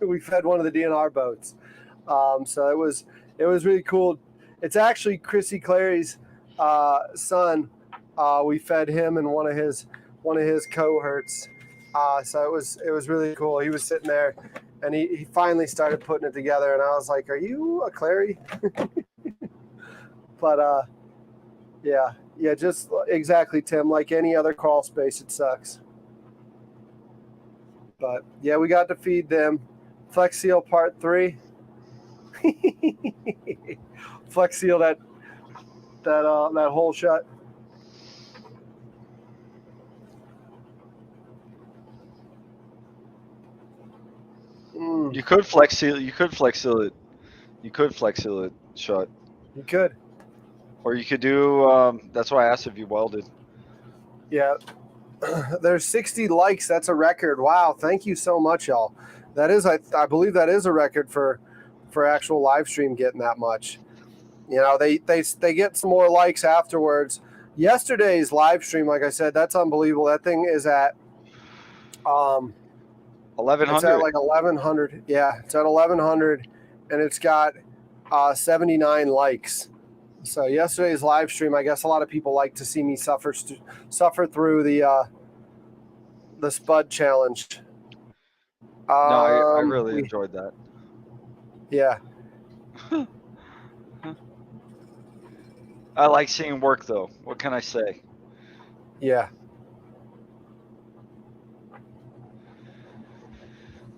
We fed one of the DNR boats, so it was really cool. It's actually Chrissy Clary's son. We fed him and one of his cohorts. So it was really cool. He was sitting there, and he finally started putting it together, and I was like, "Are you a Clary?" But yeah, just exactly, Tim. Like any other crawl space, it sucks. But yeah, we got to feed them. Flex Seal Part 3. Flex Seal that hole shut. You could flex seal. You could flex seal it. You could flex seal it shut. You could. Or you could do. That's why I asked if you welded. Yeah. There's 60 likes. That's a record. Wow. Thank you so much, y'all. That is, I believe that is a record for actual live stream getting that much. You know, they get some more likes afterwards. Yesterday's live stream, like I said, that's unbelievable. That thing is at 1100. It's at like 1100. Yeah, it's at 1100, and it's got 79 likes. So yesterday's live stream, I guess a lot of people like to see me suffer through the Spud challenge. No, I really enjoyed that. Yeah. I like seeing work though. What can I say? Yeah.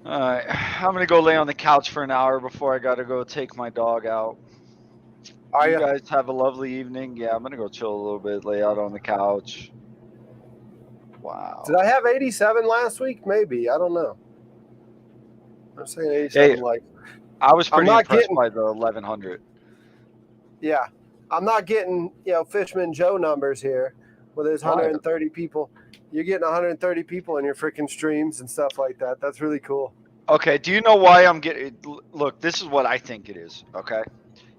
All right, I'm gonna go lay on the couch for an hour before I gotta go take my dog out. Are You you? guys have a lovely evening. Yeah, I'm gonna go chill a little bit, lay out on the couch. Wow. Did I have 87 last week? Maybe. I don't know. I'm saying 87 Hey, likes. I was pretty not impressed getting- by the 1100. Yeah. I'm not getting, Fishman Joe numbers here with his Why? 130 people. You're getting 130 people in your freaking streams and stuff like that. That's really cool. Okay, do you know why I'm getting? Look, this is what I think it is. Okay,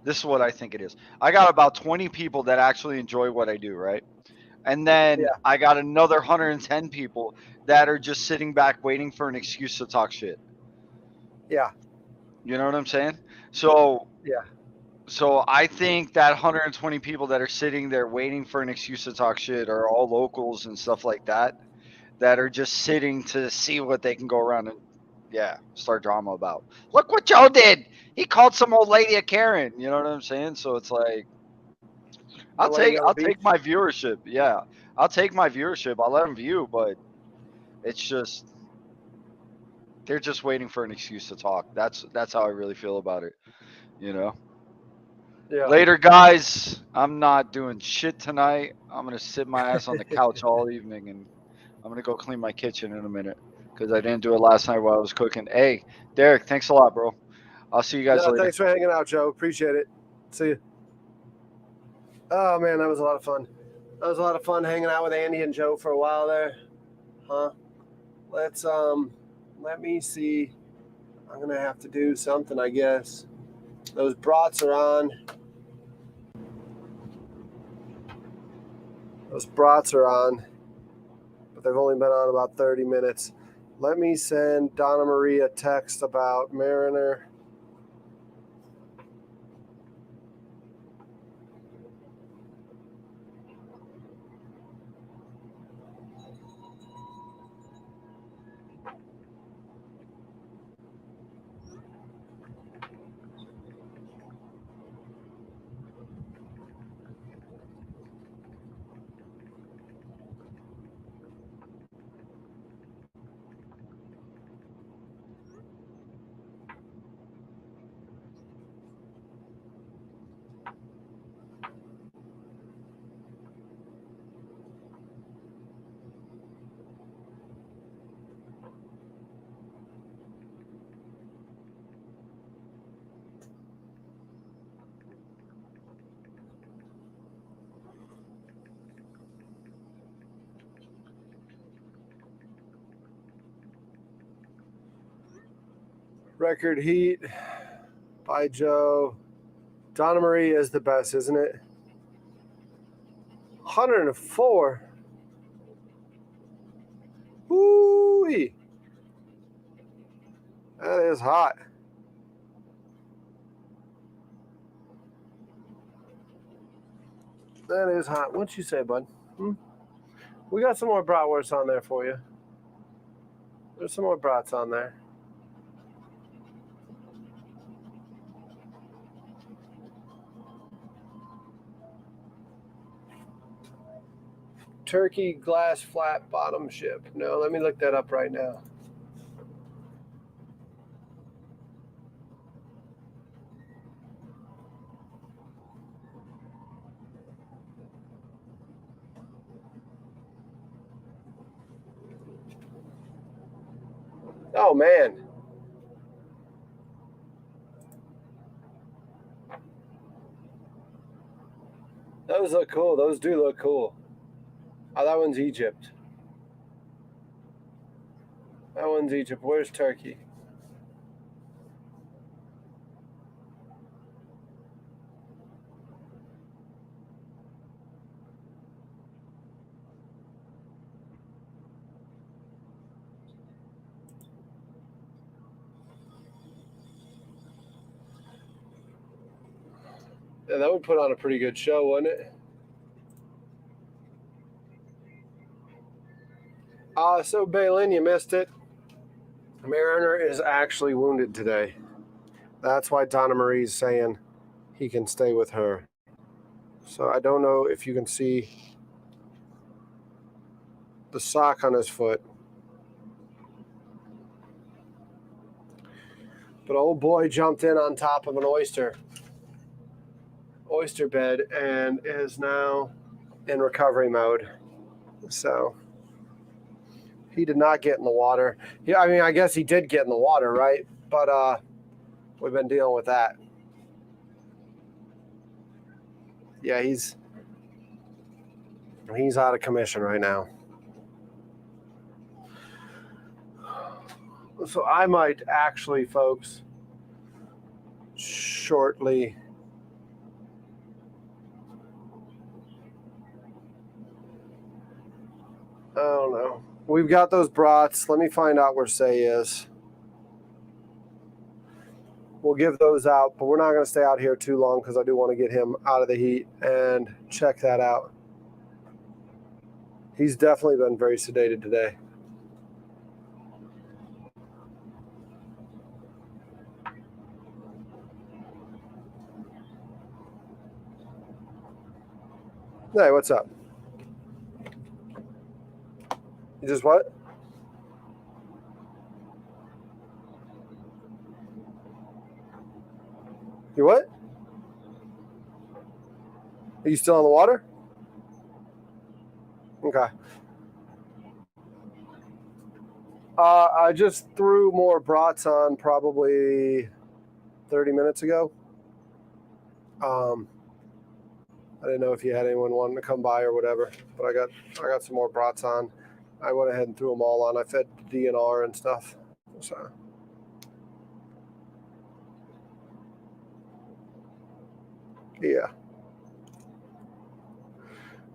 this is what I think it is. I got about 20 people that actually enjoy what I do, right? And then Yeah. I got another 110 people that are just sitting back waiting for an excuse to talk shit. Yeah. You know what I'm saying? So Yeah. So I think that 120 people that are sitting there waiting for an excuse to talk shit are all locals and stuff like that are just sitting to see what they can go around and start drama about. Look what Joe did. He called some old lady a Karen. You know what I'm saying? So it's like The lady on the I'll take beach. my viewership. Yeah, I'll take my viewership. I'll let them view, but it's just they're just waiting for an excuse to talk. That's how I really feel about it. You know. Yeah. Later, guys. I'm not doing shit tonight. I'm gonna sit my ass on the couch all evening, and I'm gonna go clean my kitchen in a minute because I didn't do it last night while I was cooking. Hey, Derek, thanks a lot, bro. I'll see you guys No, later. thanks for hanging out, Joe. Appreciate it. See you. Oh man, that was a lot of fun. That was a lot of fun hanging out with Andy and Joe for a while there. Huh? Let me see. I'm gonna have to do something, I guess. Those brats are on. Those brats are on, but they've only been on about 30 minutes. Let me send Donna Marie a text about Mariner. Record Heat by Joe. Donna Marie is the best, isn't it? 104. Woo-wee. That is hot. That is hot. What'd you say, bud? We got some more bratwurst on there for you. There's some more brats on there. Turkey glass flat bottom ship. No, let me look that up right now. Oh man. Those look cool. Those do look cool. Oh, that one's Egypt. That one's Egypt. Where's Turkey? Yeah, that would put on a pretty good show, wouldn't it? So Balin, you missed it. Mariner is actually wounded today. That's why Donna Marie's saying he can stay with her. So I don't know if you can see the sock on his foot. But old boy jumped in on top of an oyster bed and is now in recovery mode. So he did not get in the water. I mean, I guess he did get in the water, right? But we've been dealing with that. Yeah, he's out of commission right now. So I might actually, folks, shortly We've got those brats. Let me find out where Say is. We'll give those out, but we're not going to stay out here too long because I do want to get him out of the heat and check that out. He's definitely been very sedated today. Hey, what's up? You just what? You what? Are you still on the water? Okay. I just threw more brats on probably 30 minutes ago. I didn't know if you had anyone wanting to come by or whatever, but I got some more brats on. I went ahead and threw them all on. I fed DNR and stuff. So. Yeah.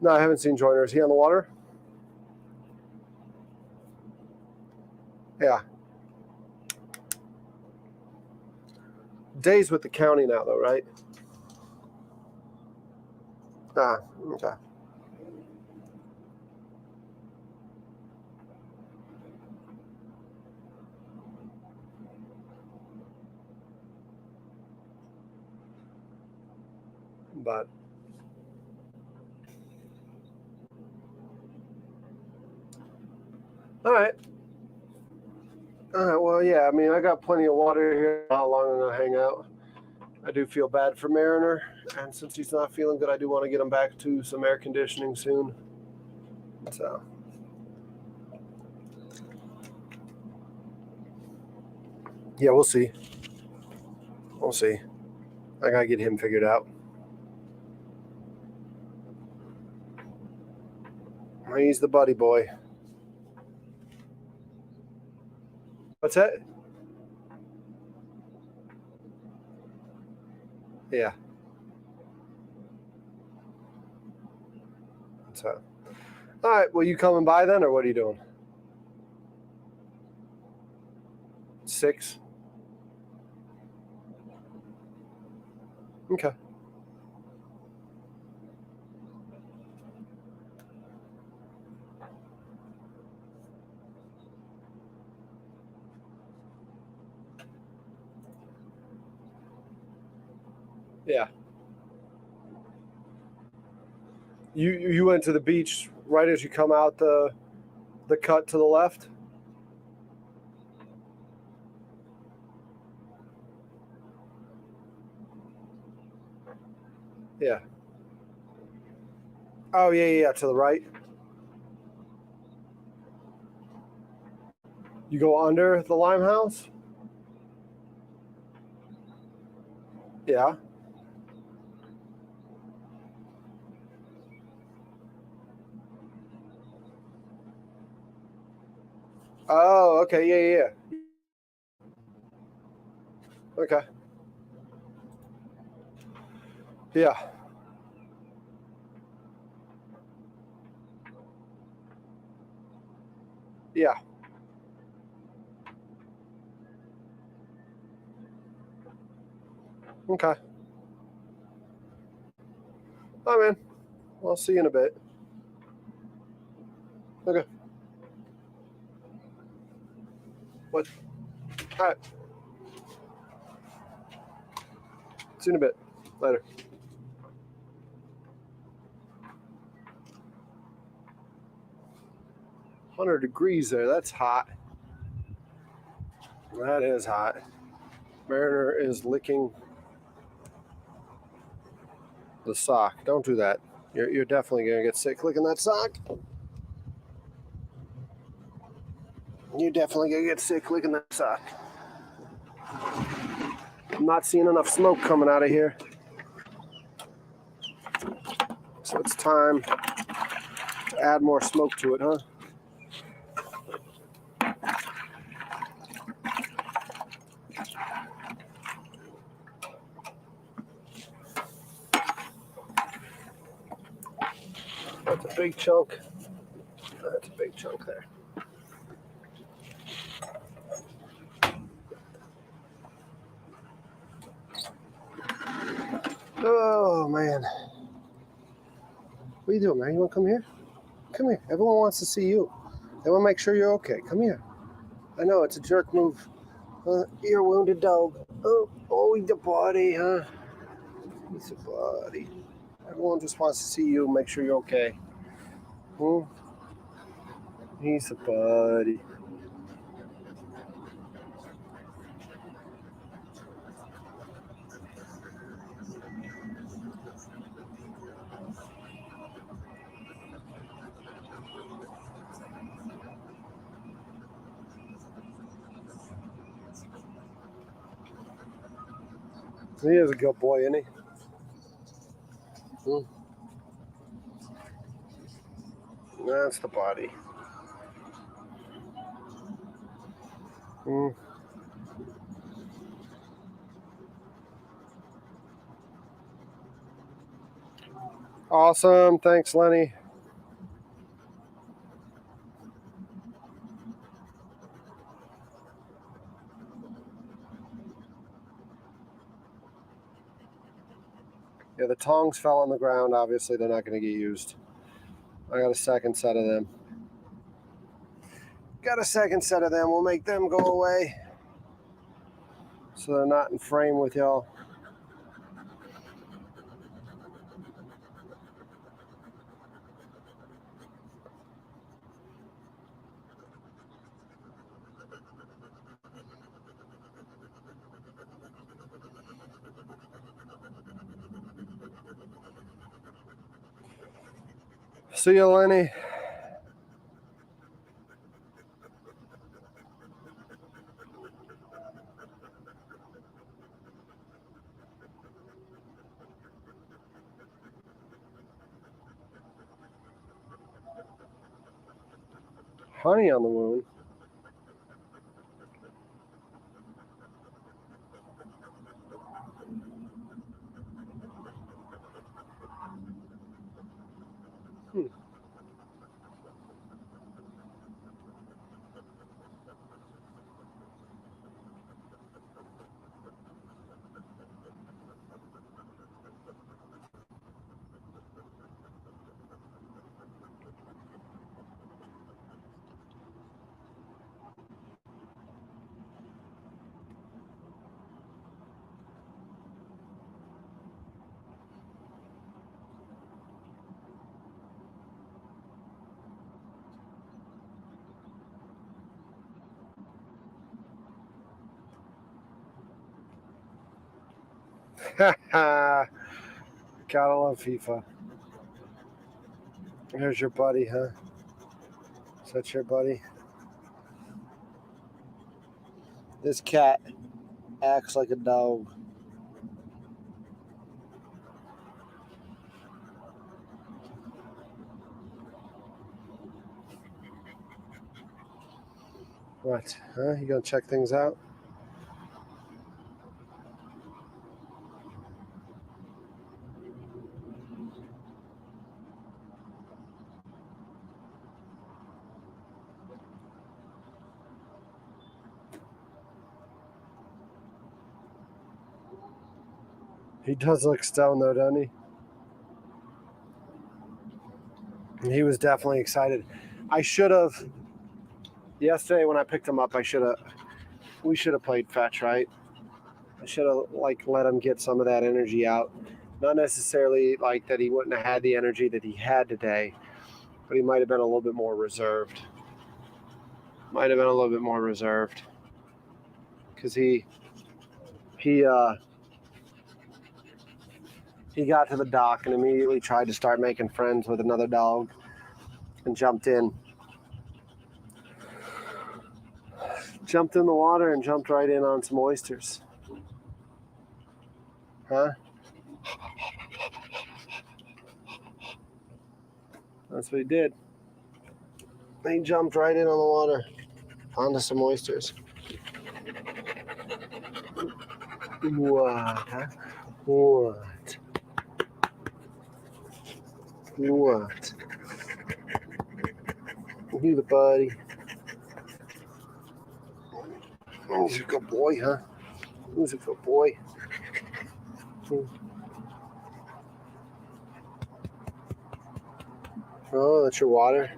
No, I haven't seen Joyner. Is he on the water? Yeah. Days with the county now, though, right? Ah, okay. But all right. Well, yeah. I mean, I got plenty of water here. How long I'm gonna hang out? I do feel bad for Mariner, and since he's not feeling good, I do want to get him back to some air conditioning soon. So. Yeah, we'll see. We'll see. I gotta get him figured out. He's the buddy boy. What's that? Yeah. So. All right. Well, you coming by then, or what are you doing? 6. Okay. Yeah. You went to the beach right as you come out the cut to the left? Yeah. Oh, yeah, to the right. You go under the Limehouse? Yeah. Oh, okay, yeah. Okay. Yeah. Yeah. Okay. All right, man. I'll see you in a bit. Okay. What? All right. See you in a bit. Later. $100 degrees there. That's hot. That is hot. Mariner is licking the sock. Don't do that. You're definitely gonna get sick licking that sock. You're definitely gonna get sick licking that sock. I'm not seeing enough smoke coming out of here. So it's time to add more smoke to it, huh? That's a big chunk. That's a big chunk there. Oh, man. What are you doing, man? You want to come here? Come here. Everyone wants to see you. They want to make sure you're okay. Come here. I know, it's a jerk move. You're a wounded dog. Oh, he's a body, huh? He's a body. Everyone just wants to see you, make sure you're okay. He's a buddy. He is a good boy, isn't he? That's the body. Awesome. Thanks, Lenny. Yeah, the tongs fell on the ground. Obviously, they're not going to get used. I got a second set of them. We'll make them go away so they're not in frame with y'all. See you, Lenny. Honey on the wound. Gotta love FIFA. Here's your buddy, huh? Is that your buddy? This cat acts like a dog. What? Huh? You gonna check things out? He does look stoned though, doesn't he? He was definitely excited. I should have. Yesterday when I picked him up, we should have played fetch, right? I should have let him get some of that energy out. Not necessarily like that he wouldn't have had the energy that he had today, but he might have been a little bit more reserved. Because he got to the dock and immediately tried to start making friends with another dog and jumped in the water and jumped right in on some oysters. Huh? That's what he did. He jumped right in on the water onto some oysters. What? Huh? What? You the buddy. He's a good boy, huh? He's a good boy. Oh, that's your water.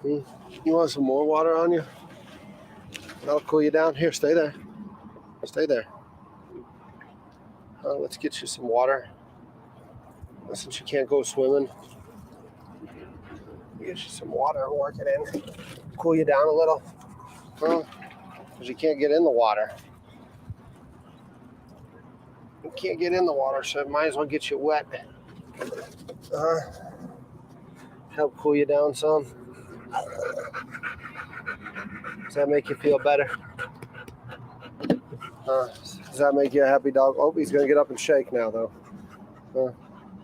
You want some more water on you? That'll cool you down. Here, stay there. Stay there. Let's get you some water. Since you can't go swimming, get you some water and work it in. Cool you down a little. Because you can't get in the water. You can't get in the water, so it might as well get you wet. Help cool you down some. Does that make you feel better? Does that make you a happy dog? Oh, he's going to get up and shake now, though.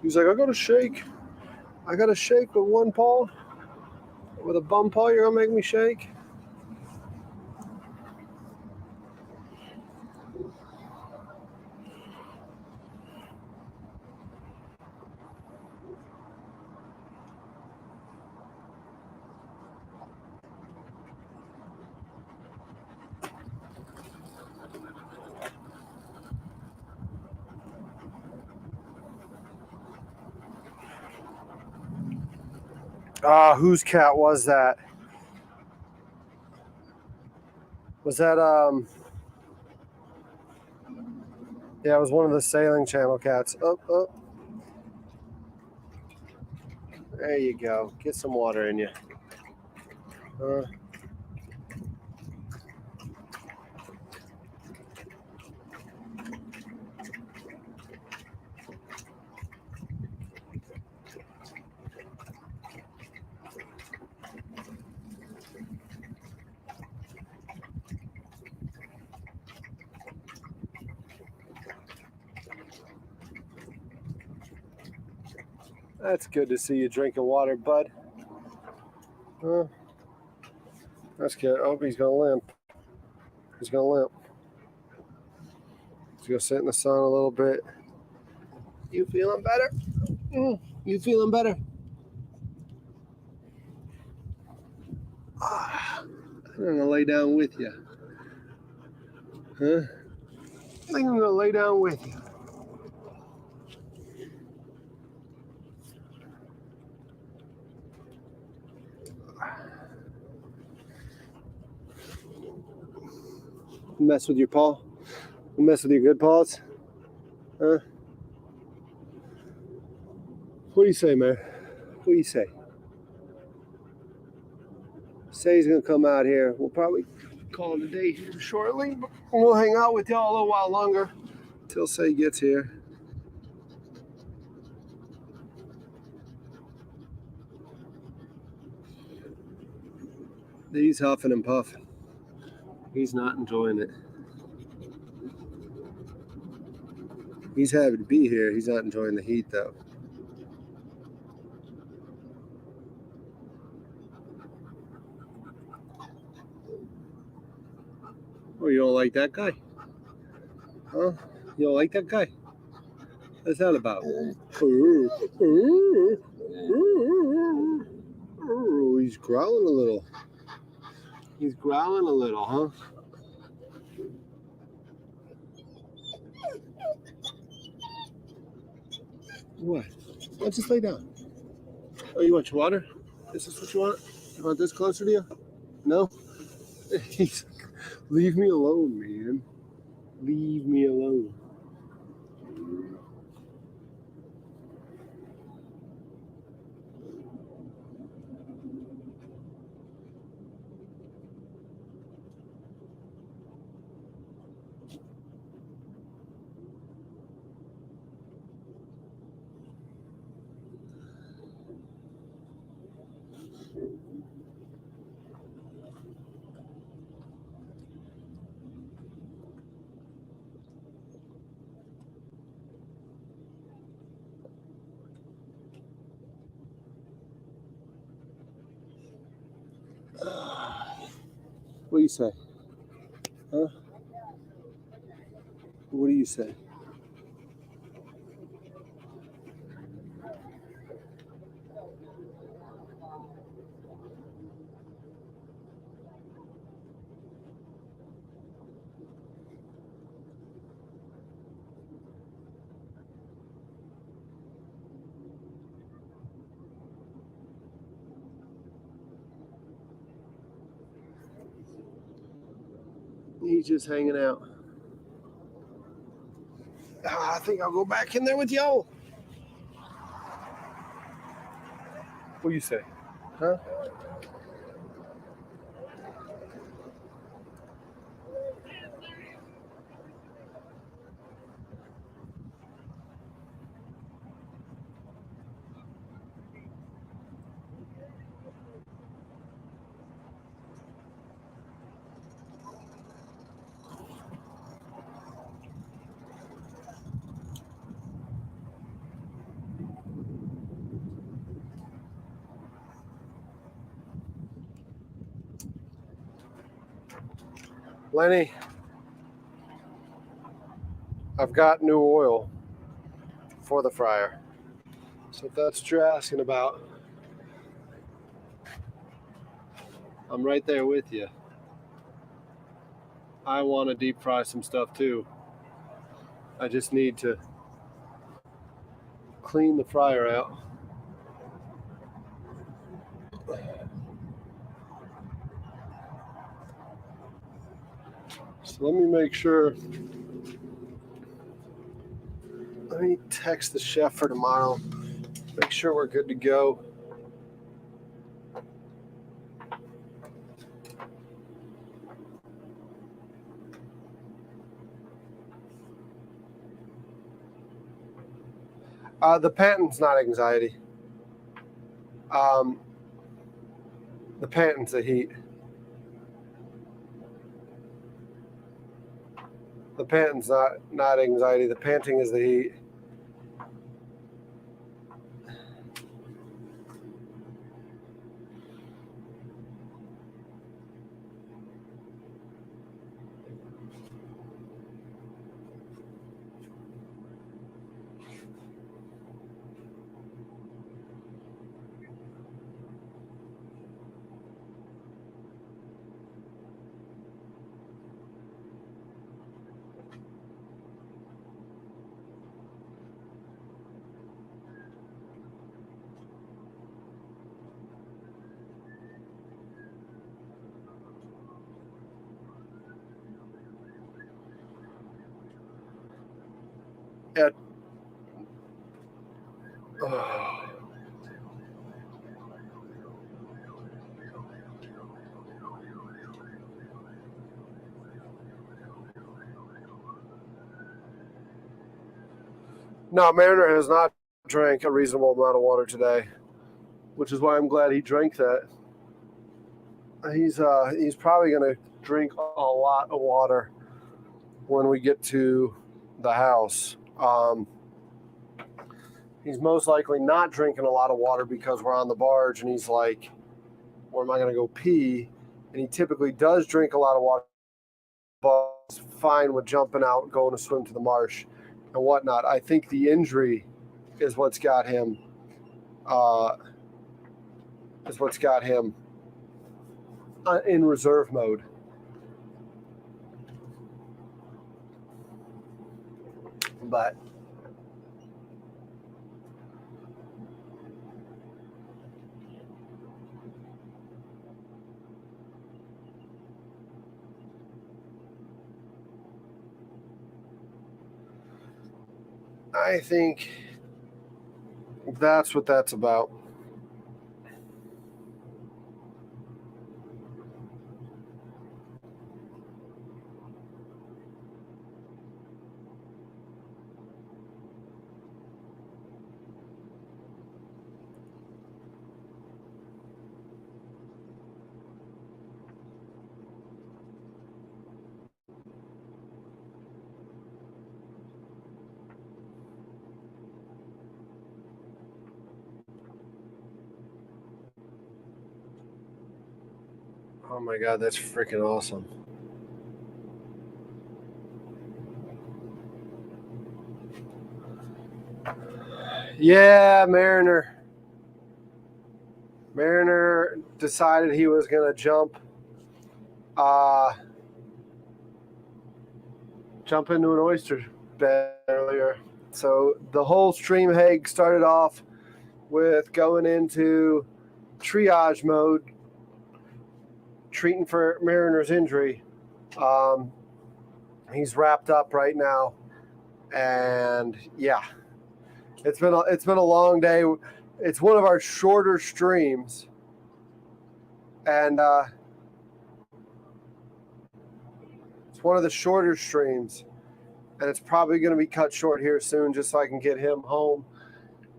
He's like, I got to shake. I got to shake with one paw. With a bum paw, you're going to make me shake? Whose cat was that? Was that, yeah, it was one of the Sailing Channel cats. Oh. There you go. Get some water in you. That's good to see you drinking water, bud. That's good. Oh, he's going to limp. He's going to limp. Let's go sit in the sun a little bit. You feeling better? You feeling better? I'm going to lay down with you. I think I'm going to lay down with you. Mess with your paw? Mess with your good paws? What do you say, man? What do you say? Say he's gonna come out here. We'll probably call it a day here shortly, but we'll hang out with y'all a little while longer till Say gets here. He's huffing and puffing. He's not enjoying it. He's happy to be here. He's not enjoying the heat, though. Oh, you don't like that guy? Huh? You don't like that guy? What's that about? He's growling a little. He's growling a little, huh? What? Let's just lay down. Oh, you want your water? Is this what you want? You want this closer to you? No? Leave me alone, man. Leave me alone. What do you say? Huh? What do you say? He's just hanging out. I think I'll go back in there with y'all. What do you say? Huh? Lenny, I've got new oil for the fryer. So if that's what you're asking about, I'm right there with you. I want to deep fry some stuff too. I just need to clean the fryer out. So let me make sure. Let me text the chef for tomorrow. Make sure we're good to go. The panting's not anxiety. The panting's the heat. The panting's not anxiety. The panting is the heat. At No, Mariner has not drank a reasonable amount of water today, which is why I'm glad he drank that. He's probably going to drink a lot of water when we get to the house. He's most likely not drinking a lot of water because we're on the barge and he's like, where am I going to go pee? And he typically does drink a lot of water, but he's fine with jumping out, going to swim to the marsh and whatnot. I think the injury is what's got him in reserve mode. But I think that's what that's about. Oh my God, that's freaking awesome. Yeah, Mariner decided he was going to jump into an oyster bed earlier. So the whole stream hag started off with going into triage mode, treating for Mariner's injury, He's wrapped up right now, and yeah, it's been a long day. It's one of our shorter streams, and it's one of the shorter streams, and it's probably going to be cut short here soon, just so I can get him home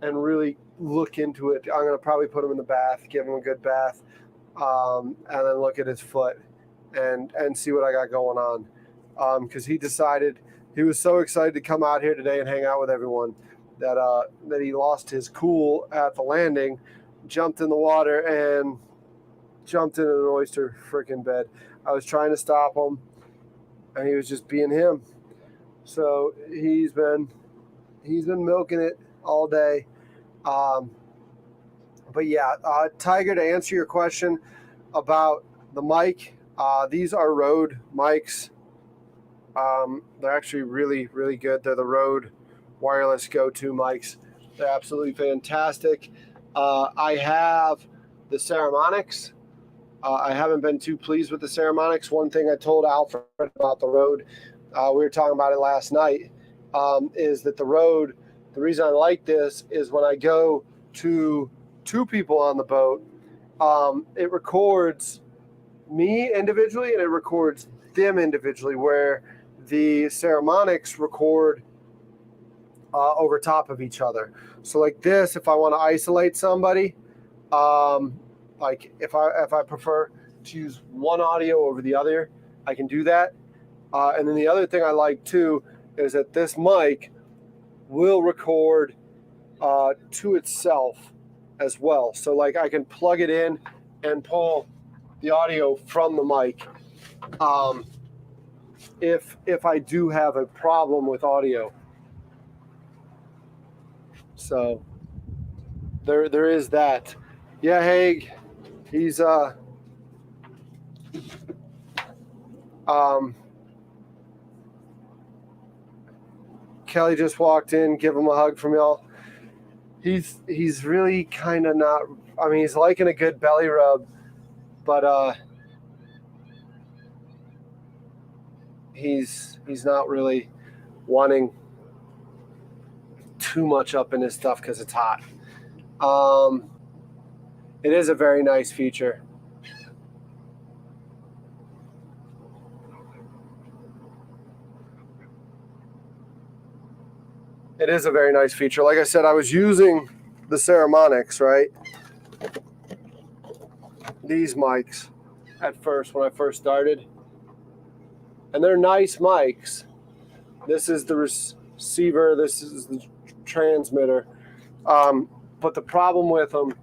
and really look into it. I'm going to probably put him in the bath, give him a good bath, and then look at his foot and see what I got going on. Because he decided, he was so excited to come out here today and hang out with everyone that he lost his cool at the landing, jumped in the water, and jumped into an oyster freaking bed. I was trying to stop him, and he was just being him. So he's been milking it all day. But yeah, Tiger, to answer your question about the mic, these are Rode mics. They're actually really, really good. They're the Rode wireless go-to mics. They're absolutely fantastic. I have the Ceramonics. I haven't been too pleased with the Ceramonics. One thing I told Alfred about the Rode, we were talking about it last night, is that the Rode, the reason I like this is when I go to 2 people on the boat, it records me individually and it records them individually, where the Ceramonics record over top of each other. So like this, if I want to isolate somebody, like if I prefer to use one audio over the other, I can do that. And then the other thing I like too is that this mic will record to itself as well. So like I can plug it in and pull the audio from the mic. If I do have a problem with audio. So there is that. Yeah, Haig, he's Kelly just walked in, give him a hug from y'all. He's really kind of not, I mean, he's liking a good belly rub, but he's not really wanting too much up in his stuff because it's hot. It is a very nice feature. It is a very nice feature. Like I said, I was using the Ceramonics, right? These mics at first when I first started. And they're nice mics. This is the receiver, this is the transmitter. But the problem with them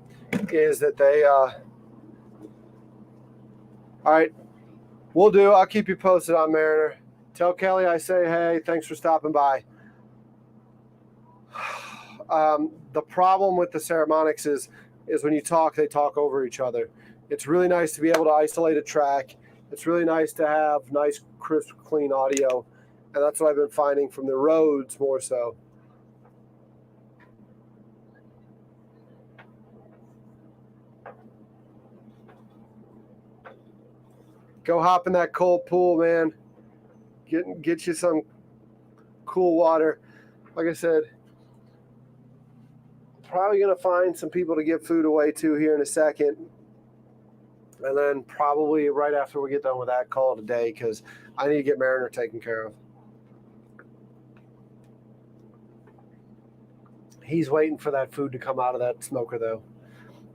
is that they, all right, we'll do. I'll keep you posted on Mariner. Tell Kelly I say, hey, thanks for stopping by. The problem with the Ceramonics is when you talk, they talk over each other. It's really nice to be able to isolate a track. It's really nice to have nice, crisp, clean audio. And that's what I've been finding from the Rodes more so. Go hop in that cold pool, man. Get you some cool water. Like I said, probably going to find some people to give food away to here in a second. And then probably right after we get done with that, call it a day, because I need to get Mariner taken care of. He's waiting for that food to come out of that smoker, though.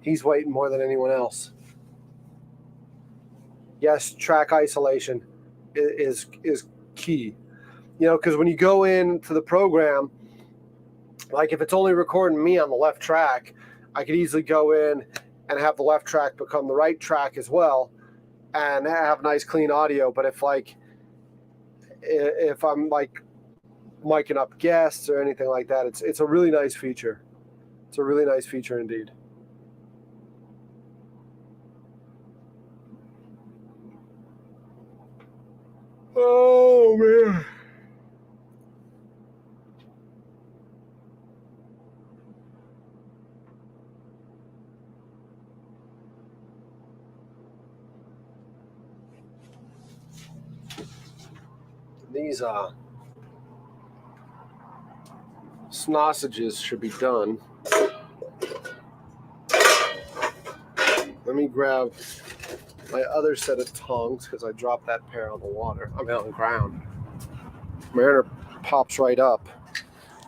He's waiting more than anyone else. Yes, track isolation is key. You know, because when you go into the program, like if it's only recording me on the left track, I could easily go in and have the left track become the right track as well and have nice clean audio. But if I'm like micing up guests or anything like that, it's a really nice feature. It's a really nice feature indeed. Oh man. These sausages should be done. Let me grab my other set of tongs because I dropped that pair on the water. I'm on the ground. Mariner pops right up.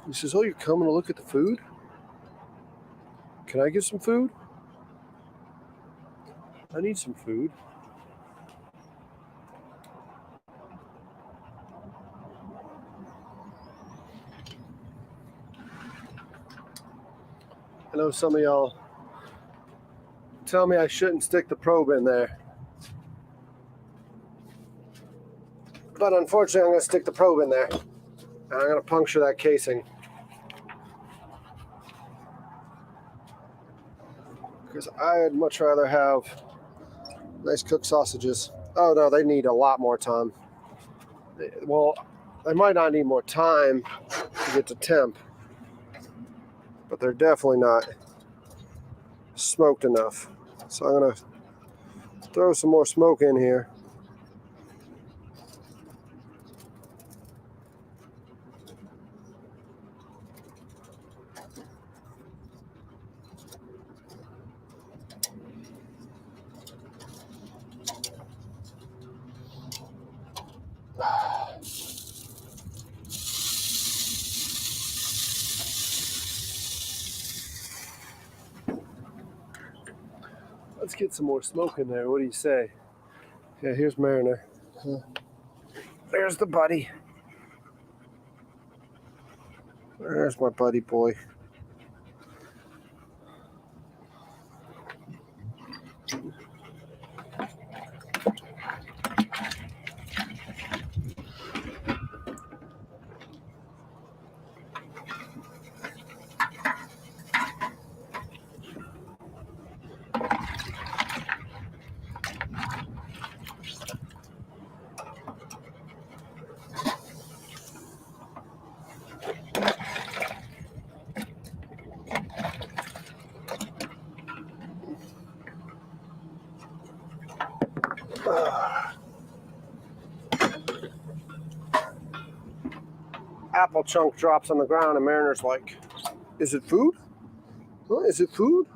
He says, "Oh, you're coming to look at the food? Can I get some food? I need some food." I know some of y'all tell me I shouldn't stick the probe in there. But unfortunately, I'm going to stick the probe in there. And I'm going to puncture that casing. Because I'd much rather have nice cooked sausages. Oh no, they need a lot more time. Well, they might not need more time to get to temp. But they're definitely not smoked enough. So I'm going to throw some more smoke in here. Let's get some more smoke in there. What do you say? Yeah, here's Mariner. There's the buddy. There's my buddy boy. Apple chunk drops on the ground and Mariner's like, "Is it food? Huh? Is it food?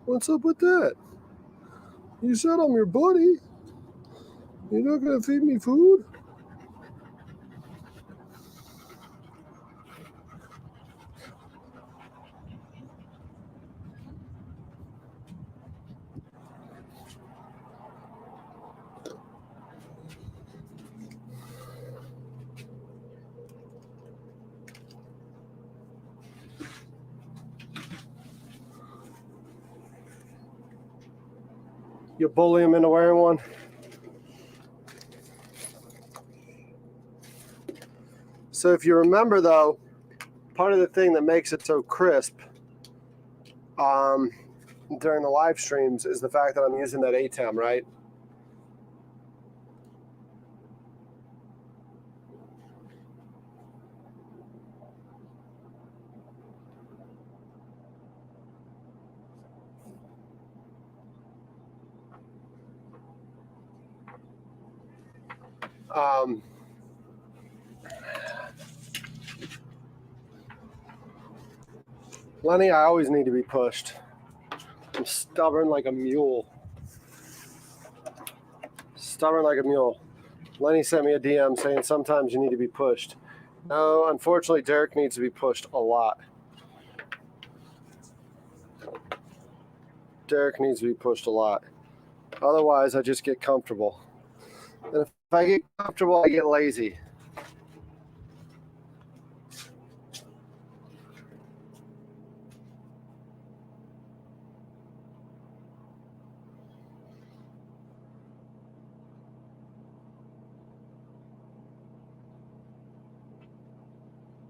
What's up with that? You said I'm your buddy. You're not gonna feed me food?" You bully him into wearing one? So if you remember though, part of the thing that makes it so crisp during the live streams is the fact that I'm using that ATEM, right? Lenny, I always need to be pushed. I'm stubborn like a mule. Stubborn like a mule. Lenny sent me a DM saying sometimes you need to be pushed. No, unfortunately, Derek needs to be pushed a lot. Derek needs to be pushed a lot. Otherwise, I just get comfortable. And if I get comfortable, I get lazy.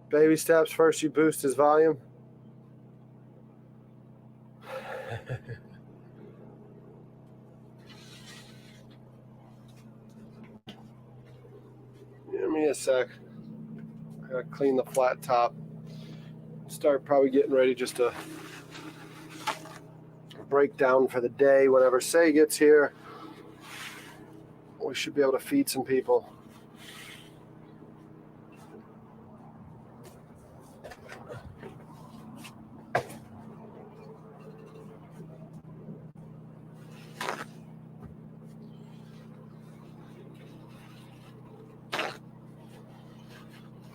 Baby steps. First, you boost his volume. Give me a sec. I gotta clean the flat top. Start probably getting ready just to break down for the day. Whenever Say gets here, we should be able to feed some people.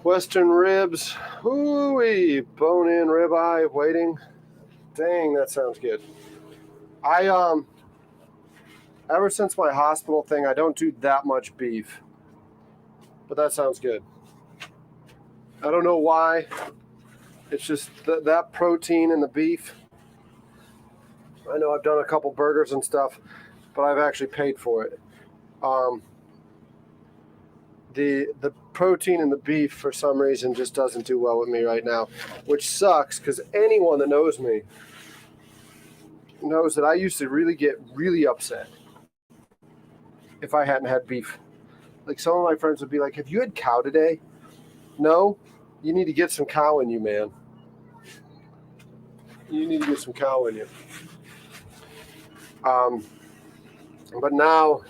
Western ribs. Ooh-wee. Bone-in ribeye waiting. Dang, that sounds good. Ever since my hospital thing, I don't do that much beef. But that sounds good. I don't know why. It's just that protein in the beef. I know I've done a couple burgers and stuff, but I've actually paid for it. The protein in the beef for some reason just doesn't do well with me right now, which sucks because anyone that knows me knows that I used to really get really upset if I hadn't had beef. Like some of my friends would be like, "Have you had cow today?" No, you need to get some cow in you, man. You need to get some cow in you. But now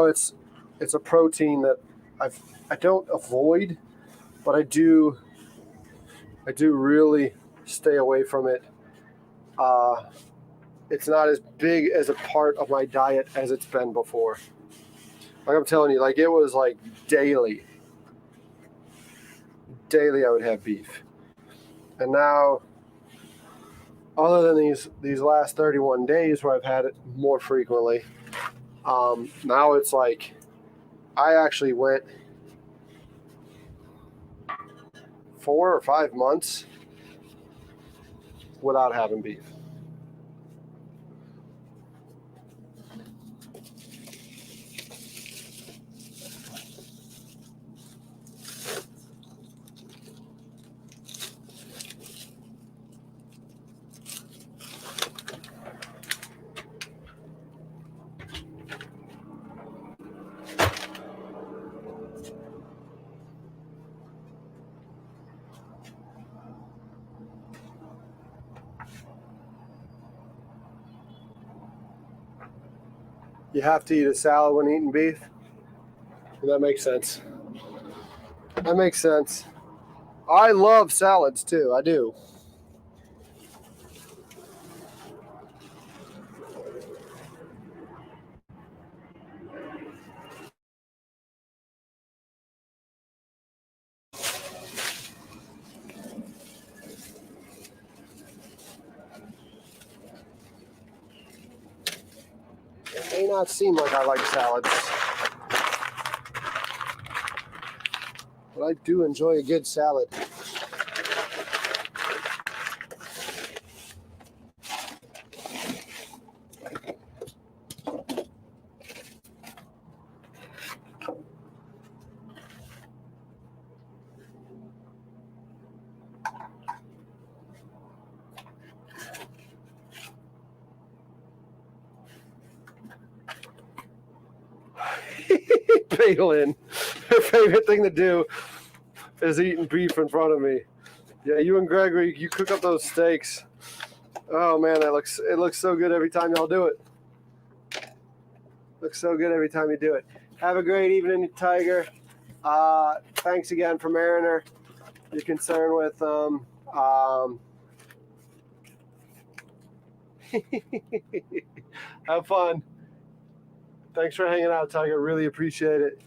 it's a protein that I don't avoid, but I do really stay away from it. It's not as big as a part of my diet as it's been before. Like I'm telling you, like it was like daily I would have beef. And now, other than these last 31 days where I've had it more frequently, now it's like I actually went 4 or 5 months without having beef. You have to eat a salad when eating beef. That makes sense. That makes sense. I love salads too. I do. It may not seem like I like salads, but I do enjoy a good salad. Palin, her favorite thing to do is eating beef in front of me. Yeah, you and Gregory, you cook up those steaks. Oh man, it looks so good every time y'all do it. Looks so good every time you do it. Have a great evening, Tiger. Thanks again for Mariner. You're concerned with have fun. Thanks for hanging out, Tiger. Really appreciate it.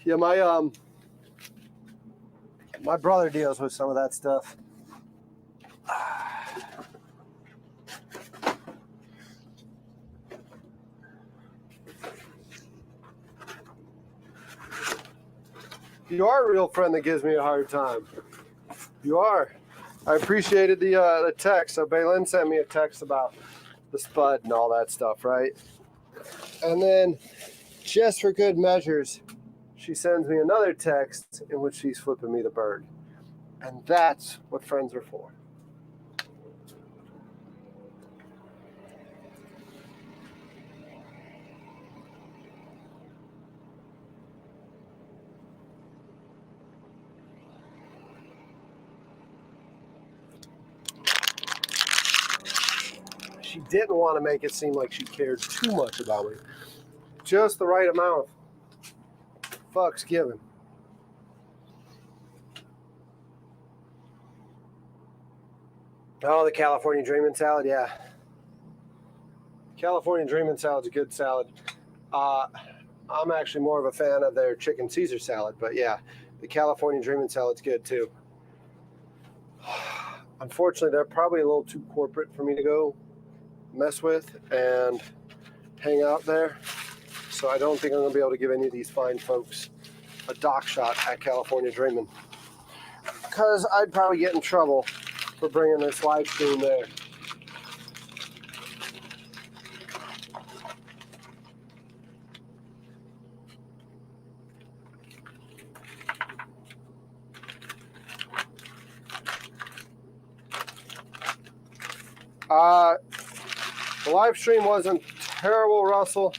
Yeah, my brother deals with some of that stuff. You are a real friend that gives me a hard time. You are. I appreciated the text. So Baylin sent me a text about the spud and all that stuff, right? And then, just for good measures, she sends me another text in which she's flipping me the bird. And that's what friends are for. She didn't want to make it seem like she cared too much about me. Just the right amount. Fuck's given. Oh, the California Dreamin' salad, yeah. California Dreamin' salad's a good salad. I'm actually more of a fan of their chicken Caesar salad, but yeah, the California Dreamin' salad's good too. Unfortunately, they're probably a little too corporate for me to go mess with and hang out there. So I don't think I'm gonna be able to give any of these fine folks a dock shot at California Dreamin', because I'd probably get in trouble for bringing this live stream there. The live stream wasn't terrible, Russell.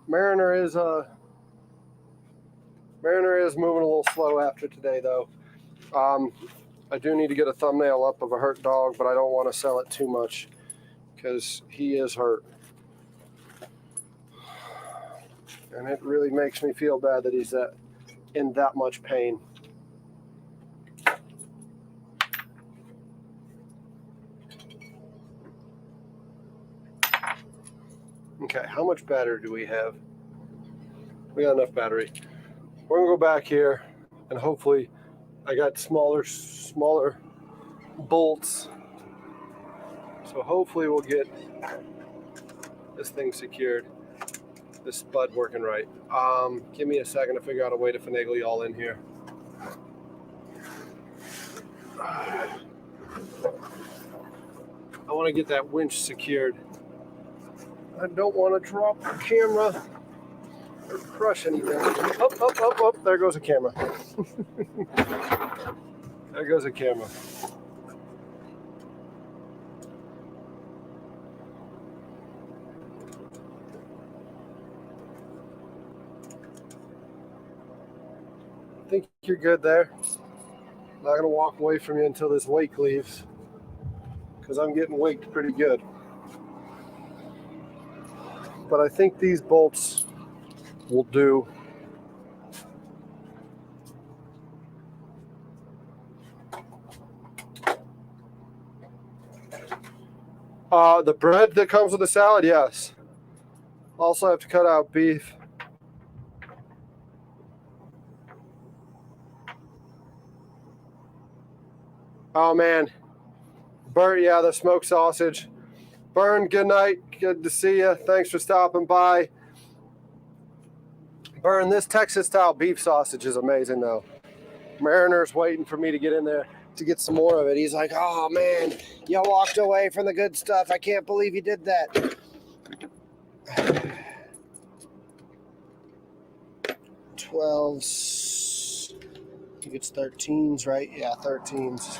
Mariner is moving a little slow after today, though. I do need to get a thumbnail up of a hurt dog, but I don't want to sell it too much because he is hurt. And it really makes me feel bad that he's in that much pain. Okay, how much battery do we have? We got enough battery. We're gonna go back here and hopefully I got smaller bolts. So hopefully we'll get this thing secured, this spud working right. Give me a second to figure out a way to finagle y'all in here. I want to get that winch secured. I don't want to drop the camera or crush anything. Oh, there goes a camera. There goes a camera. I think you're good there. I'm not going to walk away from you until this wake leaves, because I'm getting waked pretty good. But I think these bolts will do. The bread that comes with the salad, yes. Also have to cut out beef. Oh man, Bert, yeah, the smoked sausage. Bern, good night. Good to see you. Thanks for stopping by. Bern, this Texas-style beef sausage is amazing, though. Mariner's waiting for me to get in there to get some more of it. He's like, oh man, you walked away from the good stuff. I can't believe you did that. 12s. I think it's 13s, right? Yeah, 13s.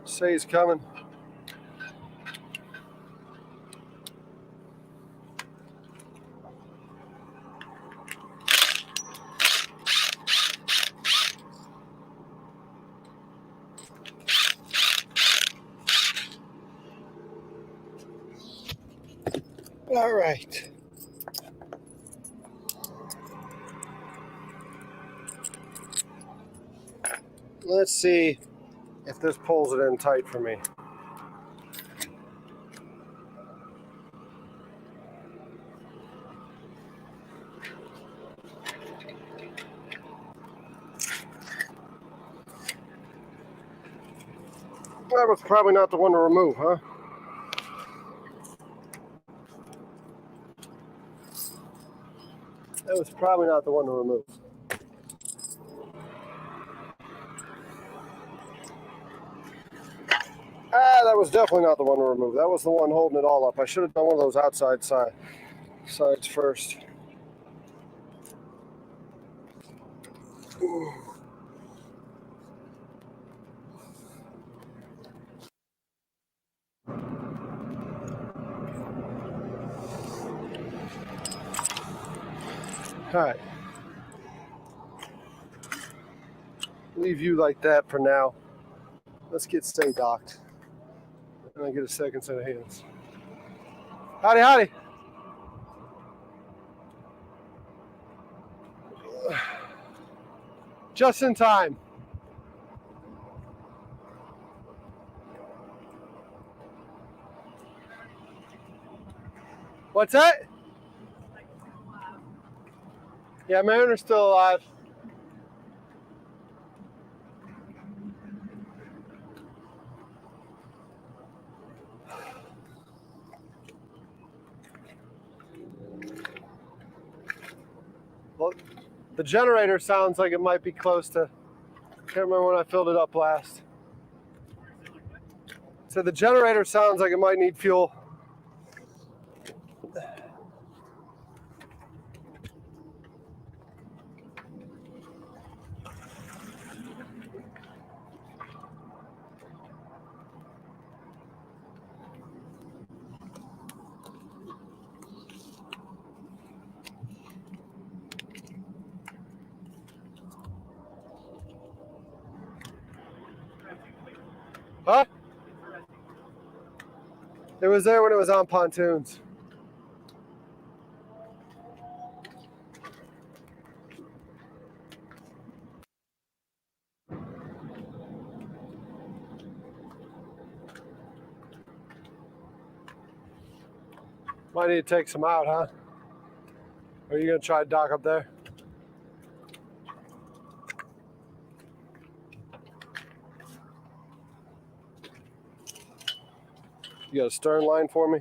Say he's coming. All right. Let's see if this pulls it in tight for me. That was probably not the one to remove, huh? That was probably not the one to remove. That was definitely not the one to remove. That was the one holding it all up. I should have done one of those outside sides first. Ooh. All right. Leave you like that for now. Let's get stay docked. And I get a second set of hands. Howdy, howdy. Just in time. What's that? Yeah, Mariner's still alive. Well, the generator sounds like it might be close to, can't remember when I filled it up last. So the generator sounds like it might need fuel. Huh? It was there when it was on pontoons. Might need to take some out, huh? Or are you gonna try to dock up there? You got a stern line for me?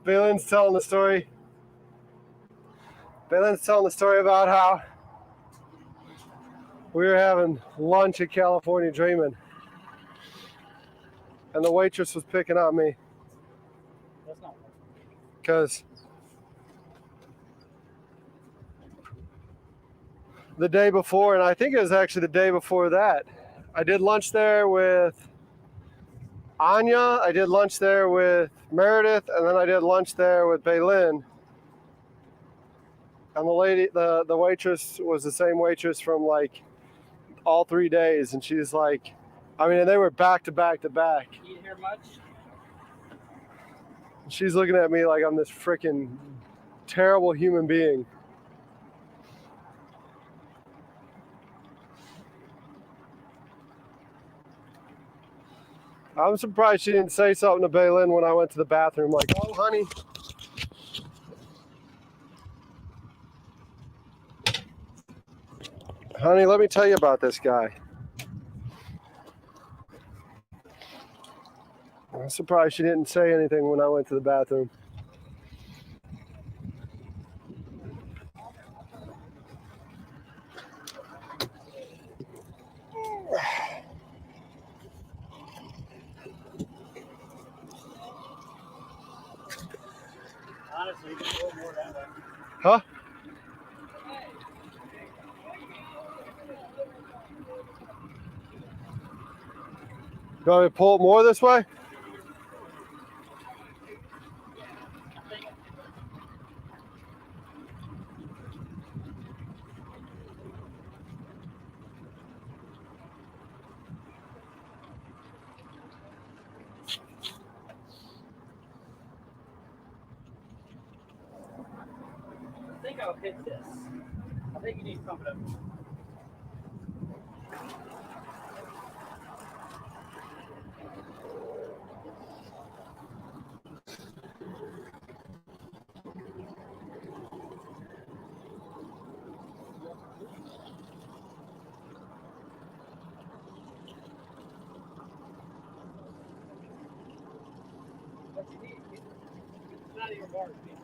Balin's telling the story. Balin's telling the story about how we were having lunch at California Dreamin', and the waitress was picking on me That's not because the day before, and I think it was actually the day before that, I did lunch there with Anya, I did lunch there with Meredith, and then I did lunch there with Baylin. And the lady, the waitress was the same waitress from like all 3 days, and she's like, I mean, and they were back to back to back. You hear much? She's looking at me like I'm this freaking terrible human being. I'm surprised she didn't say something to Baylin when I went to the bathroom, like, oh, honey. Honey, let me tell you about this guy. I'm surprised she didn't say anything when I went to the bathroom. Honestly, you can pull more that way. Huh? You want me to pull it more this way? I think I'll hit this. I think you need to pump it up. what you need. It's not even bars. It's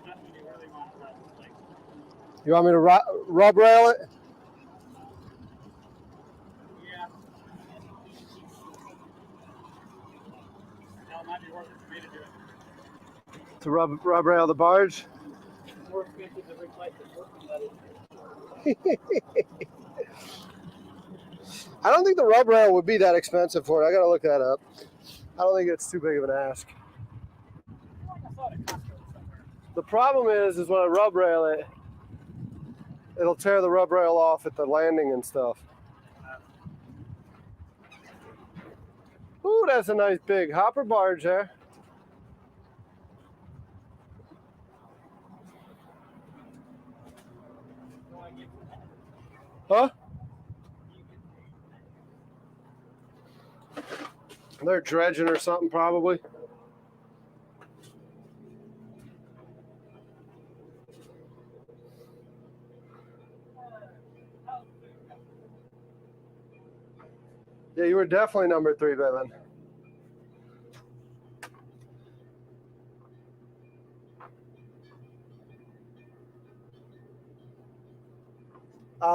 that's when you really want to rub this thing. You want me to rub rail it? Yeah. Hell, it might be worth it for me to do it. To rub rail the barge? It's more expensive to replace the working than I don't think the rub rail would be that expensive for it. I gotta look that up. I don't think it's too big of an ask. I saw it at Costco somewhere. The problem is when I rub rail it, it'll tear the rub rail off at the landing and stuff. Ooh, that's a nice big hopper barge there. Huh? They're dredging or something probably. Yeah, you were definitely number 3 by then.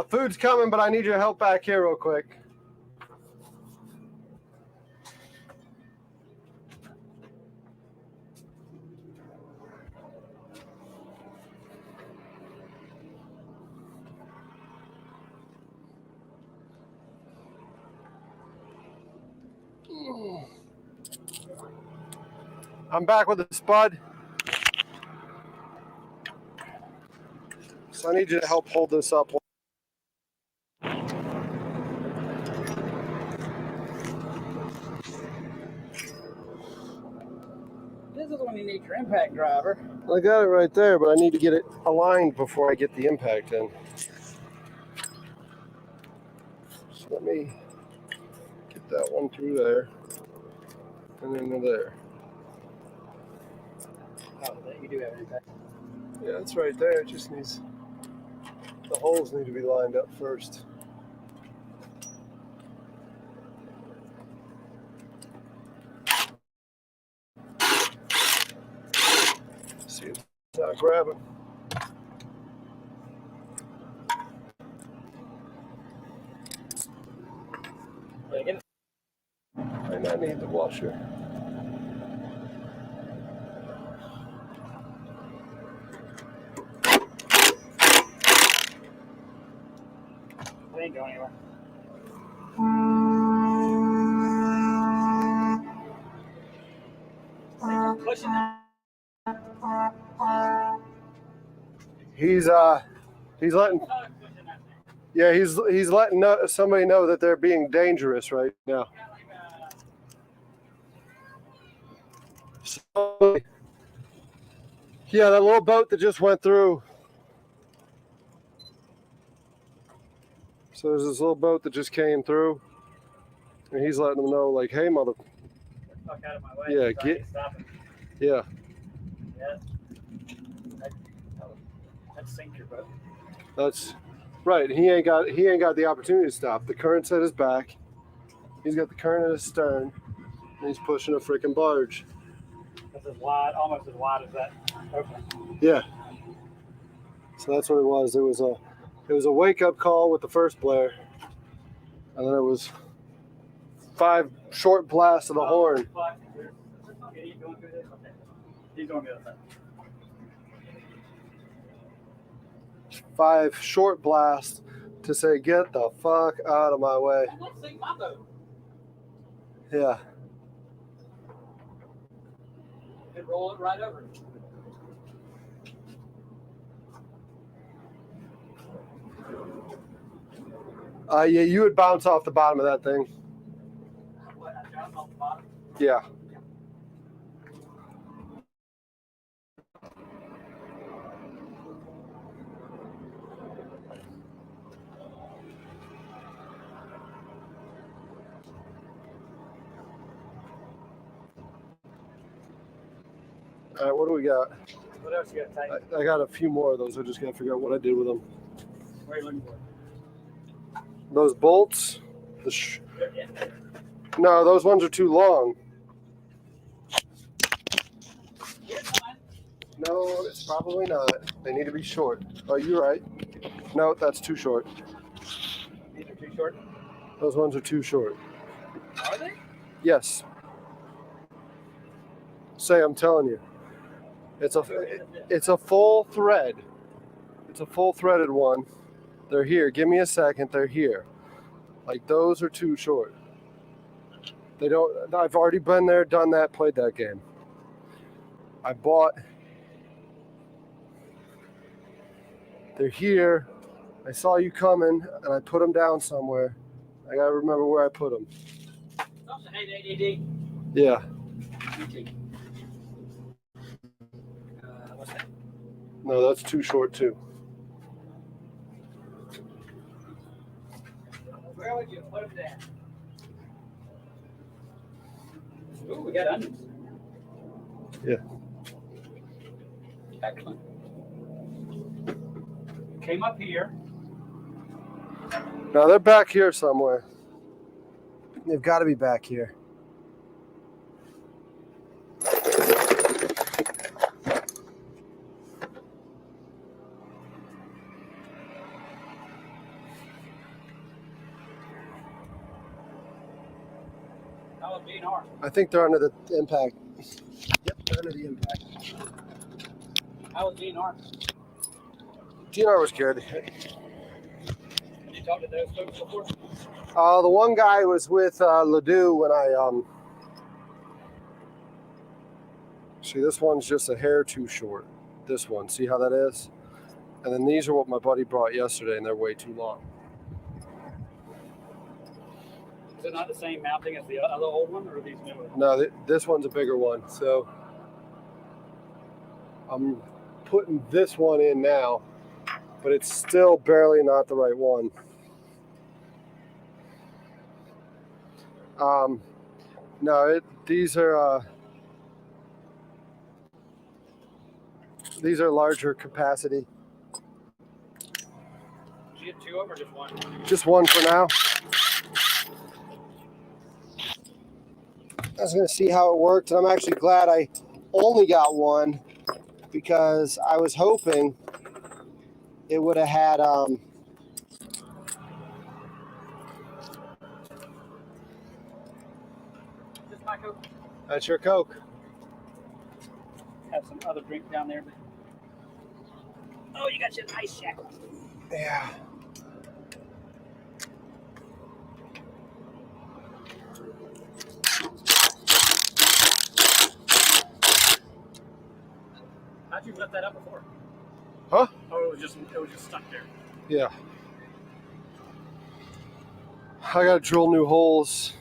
Food's coming, but I need your help back here real quick. I'm back with the spud. So I need you to help hold this up. This is when you need your impact driver. I got it right there, but I need to get it aligned before I get the impact in. So let me get that one through there and then to there. Oh, you do have an impact. Yeah, it's right there. It just needs, the holes need to be lined up first. See if it's not grabbing. And I need the washer. They ain't going anywhere. Pushing it. He's letting, yeah, he's letting somebody know that they're being dangerous right now. So, yeah, that little boat that just went through. So there's this little boat that just came through, and he's letting them know, like, hey, mother. Fuck out of my way. Yeah, So I can stop him. Yeah. Yeah. That's sink your boat. That's right. He ain't got the opportunity to stop. The current's at his back. He's got the current at his stern, and he's pushing a freaking barge. That's as wide, almost as wide as that opening. Yeah. So that's what it was. It was a wake up call with the first blare, and then it was 5 short blasts of the horn. He's going through this. Okay. He's going to the other side. 5 short blasts to say, get the fuck out of my way. Let's sink my boat. Yeah. And roll it right over. Yeah, you would bounce off the bottom of that thing. What, I jumped off the bottom? Yeah. All right, what do we got? What else you got to take? I got a few more of those. I just got to figure out what I did with them. What are you looking for? Those bolts, They're in there. No, those ones are too long. No, it's probably not. They need to be short. Oh, you're right. No, that's too short. These are too short. Those ones are too short. Are they? Yes. Say, I'm telling you. It's a full thread. It's a full threaded one. They're here. Give me a second. They're here. Like those are too short. They don't. I've already been there, done that, played that game. I bought. They're here. I saw you coming, and I put them down somewhere. I gotta remember where I put them. Something 8 ADD. Yeah. What's that? No, that's too short too. Where would you put that? Ooh, we got onions. Yeah. Excellent. Came up here. Now they're back here somewhere. They've got to be back here. How was DNR? I think they're under the impact. Yep, they're under the impact. How was DNR? DNR was good. Did you talk to those folks before? The one guy was with Ledoux when I see, this one's just a hair too short. This one, see how that is? And then these are what my buddy brought yesterday, and they're way too long. Is it not the same mounting as the other old one, or are these newer? No, this one's a bigger one. So I'm putting this one in now, but it's still barely not the right one. No, these are larger capacity. Did you get two of them or just one? Just one for now. I was going to see how it worked, and I'm actually glad I only got one because I was hoping it would have had Just my Coke. that's your Coke. Have some other drink down there. But... Oh, you got your ice shack. Yeah. How'd you lift that up before? Huh? Oh, it was just stuck there. Yeah. I got to drill new holes.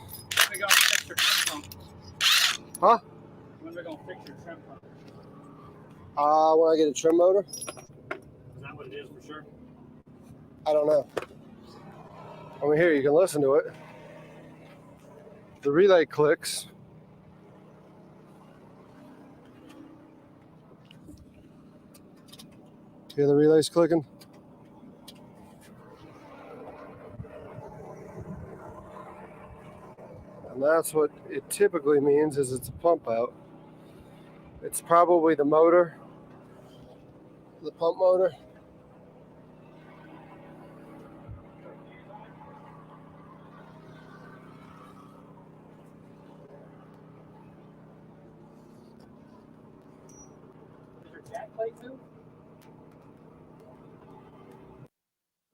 When we gonna fix your trim pump? Huh? When we gonna fix your trim pump? When I get a trim motor? Is that what it is for sure? I don't know. I mean, here, you can listen to it. The relay clicks. Hear the relays clicking? And that's what it typically means, is it's a pump out. It's probably the motor, the pump motor. Is your jack plate move?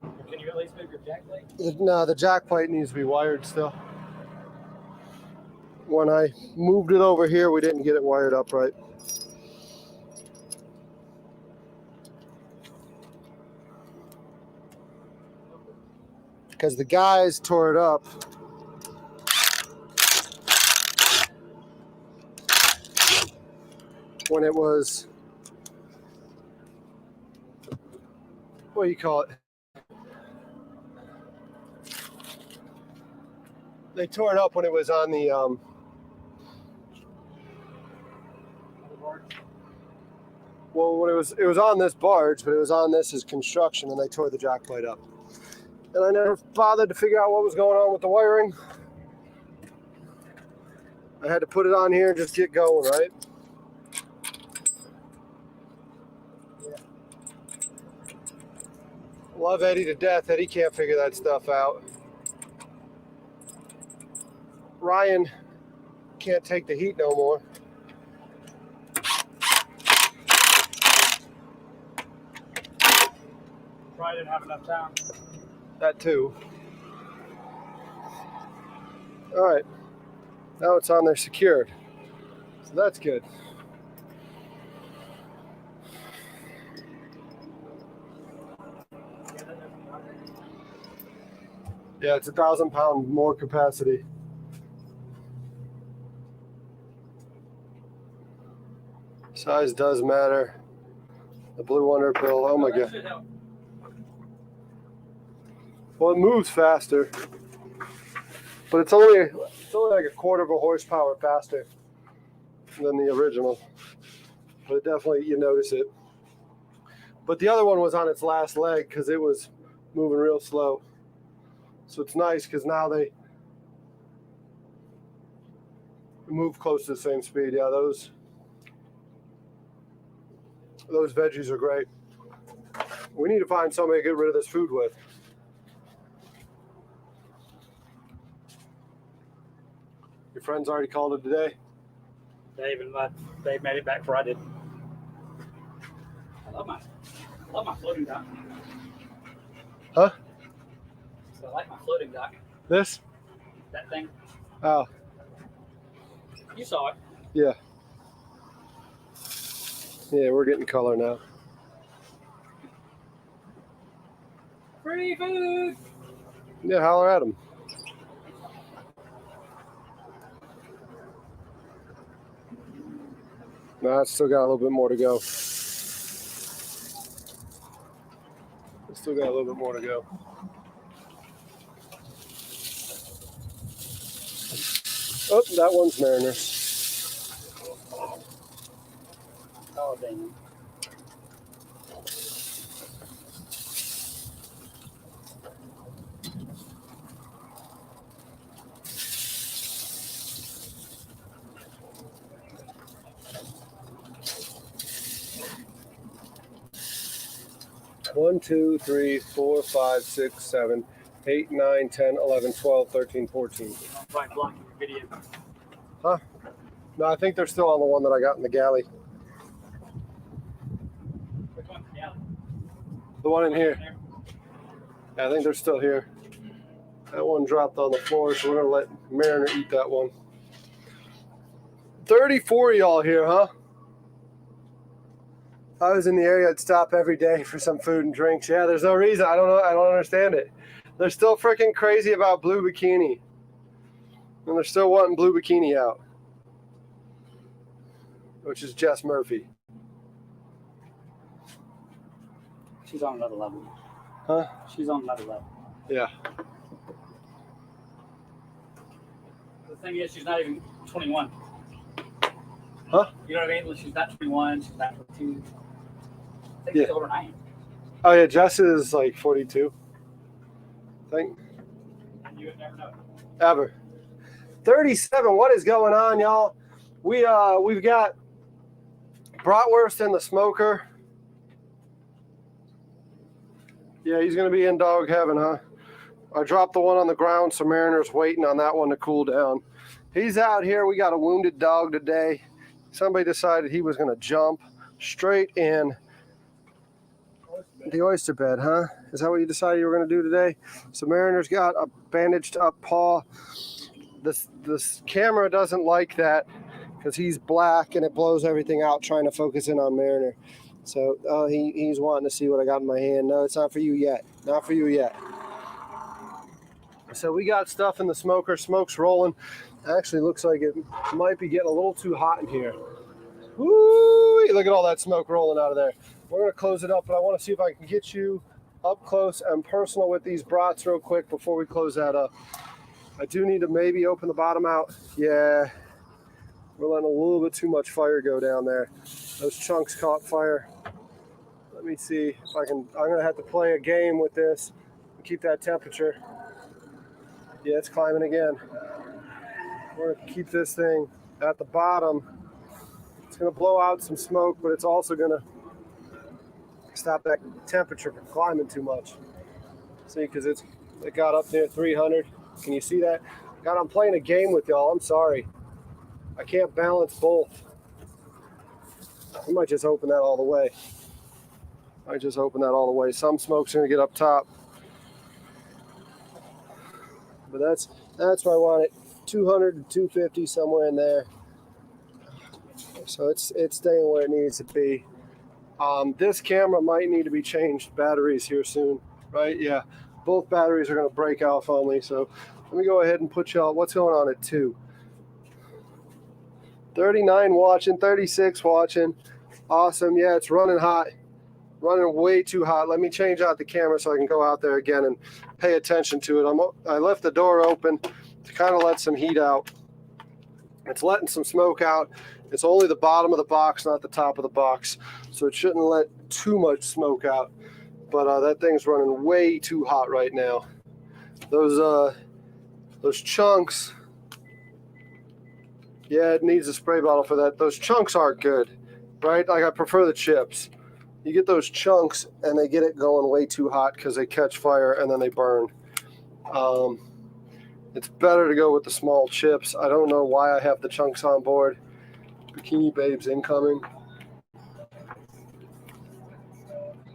Or can you at least move your jack plate? No, the jack plate needs to be wired still. When I moved it over here, we didn't get it wired up right. Because the guys tore it up. When it was, what do you call it? They tore it up when it was on the well, when it was on this barge, but it was on this as construction, and they tore the jack plate up. and I never bothered to figure out what was going on with the wiring. I had to put it on here and just get going, right? Yeah. Love Eddie to death. Eddie can't figure that stuff out. Ryan can't take the heat no more. Probably didn't have enough time. That too. All right. Now it's on there secured. So that's good. Yeah, it's 1,000 pound more capacity. Size does matter. The blue underbill, oh my god. Well, it moves faster, but it's only like a quarter of a horsepower faster than the original. But it definitely, you notice it. But the other one was on its last leg because it was moving real slow. So it's nice because now they move close to the same speed. Yeah, those veggies are great. We need to find somebody to get rid of this food with. Your friends already called it today? Dave made it back before I did. I love my floating dock. Huh? So I like my floating dock. This? That thing. Oh. You saw it. Yeah. Yeah, we're getting color now. Free food. Yeah, holler at them. No, it's still got a little bit more to go. It's still got a little bit more to go. Oh, that one's Mariner. Oh, dang. 1, 2, 3, 4, 5, 6, 7, 8, 9, 10, 11, 12, 13, 14. Right, blocking your video. Huh? No, I think they're still on the one that I got in the galley. Which one's the galley? The one in here. Yeah, I think they're still here. That one dropped on the floor, so we're going to let Mariner eat that one. 34 of y'all here, huh? If I was in the area, I'd stop every day for some food and drinks. Yeah, there's no reason. I don't know. I don't understand it. They're still freaking crazy about blue bikini. And they're still wanting blue bikini out. Which is Jess Murphy. She's on another level. Huh? She's on another level. Yeah. The thing is, she's not even 21. Huh? You know what I mean? She's not 21. She's not 22. I think Yeah. she's older than I am. Oh, yeah, Jess is like 42. I think. And you would never know. Ever. 37. What is going on, y'all? We've got bratwurst in the smoker. Yeah, he's gonna be in dog heaven, huh? I dropped the one on the ground, so Mariner's waiting on that one to cool down. He's out here. We got a wounded dog today. Somebody decided he was gonna jump straight in the oyster bed, huh? Is that what you decided you were gonna do today? So Mariner's got a bandaged up paw. This camera doesn't like that because he's black and it blows everything out trying to focus in on Mariner. So he's wanting to see what I got in my hand. No, it's not for you yet. Not for you yet. So we got stuff in the smoker. Smoke's rolling. Actually looks like it might be getting a little too hot in here. Woo! Look at all that smoke rolling out of there. We're going to close it up, but I want to see if I can get you up close and personal with these brats real quick before we close that up. I do need to maybe open the bottom out. Yeah, we're letting a little bit too much fire go down there. Those chunks caught fire. Let me see if I can. I'm going to have to play a game with this. keep that temperature. Yeah, it's climbing again. We're gonna keep this thing at the bottom. It's gonna blow out some smoke, but it's also gonna stop that temperature from climbing too much. See, because it got up there 300. Can you see that? God, I'm playing a game with y'all. I'm sorry. I can't balance both. I might just open that all the way. Some smoke's gonna get up top. But that's where I want it. 200 to 250, somewhere in there. So it's staying where it needs to be. This camera might need to be changed. Batteries here soon, right? Yeah, both batteries are going to break off on me. So let me go ahead and put y'all. What's going on at 2? 39 watching, 36 watching. Awesome. Yeah, it's running hot, running way too hot. Let me change out the camera so I can go out there again and pay attention to it. I left the door open to kind of let some heat out. It's letting some smoke out. It's only the bottom of the box, not the top of the box. So it shouldn't let too much smoke out. But that thing's running way too hot right now. Those chunks, yeah, it needs a spray bottle for that. Those chunks aren't good, right? Like I prefer the chips. You get those chunks and they get it going way too hot because they catch fire and then they burn. It's better to go with the small chips. I don't know why I have the chunks on board. Bikini Babes incoming.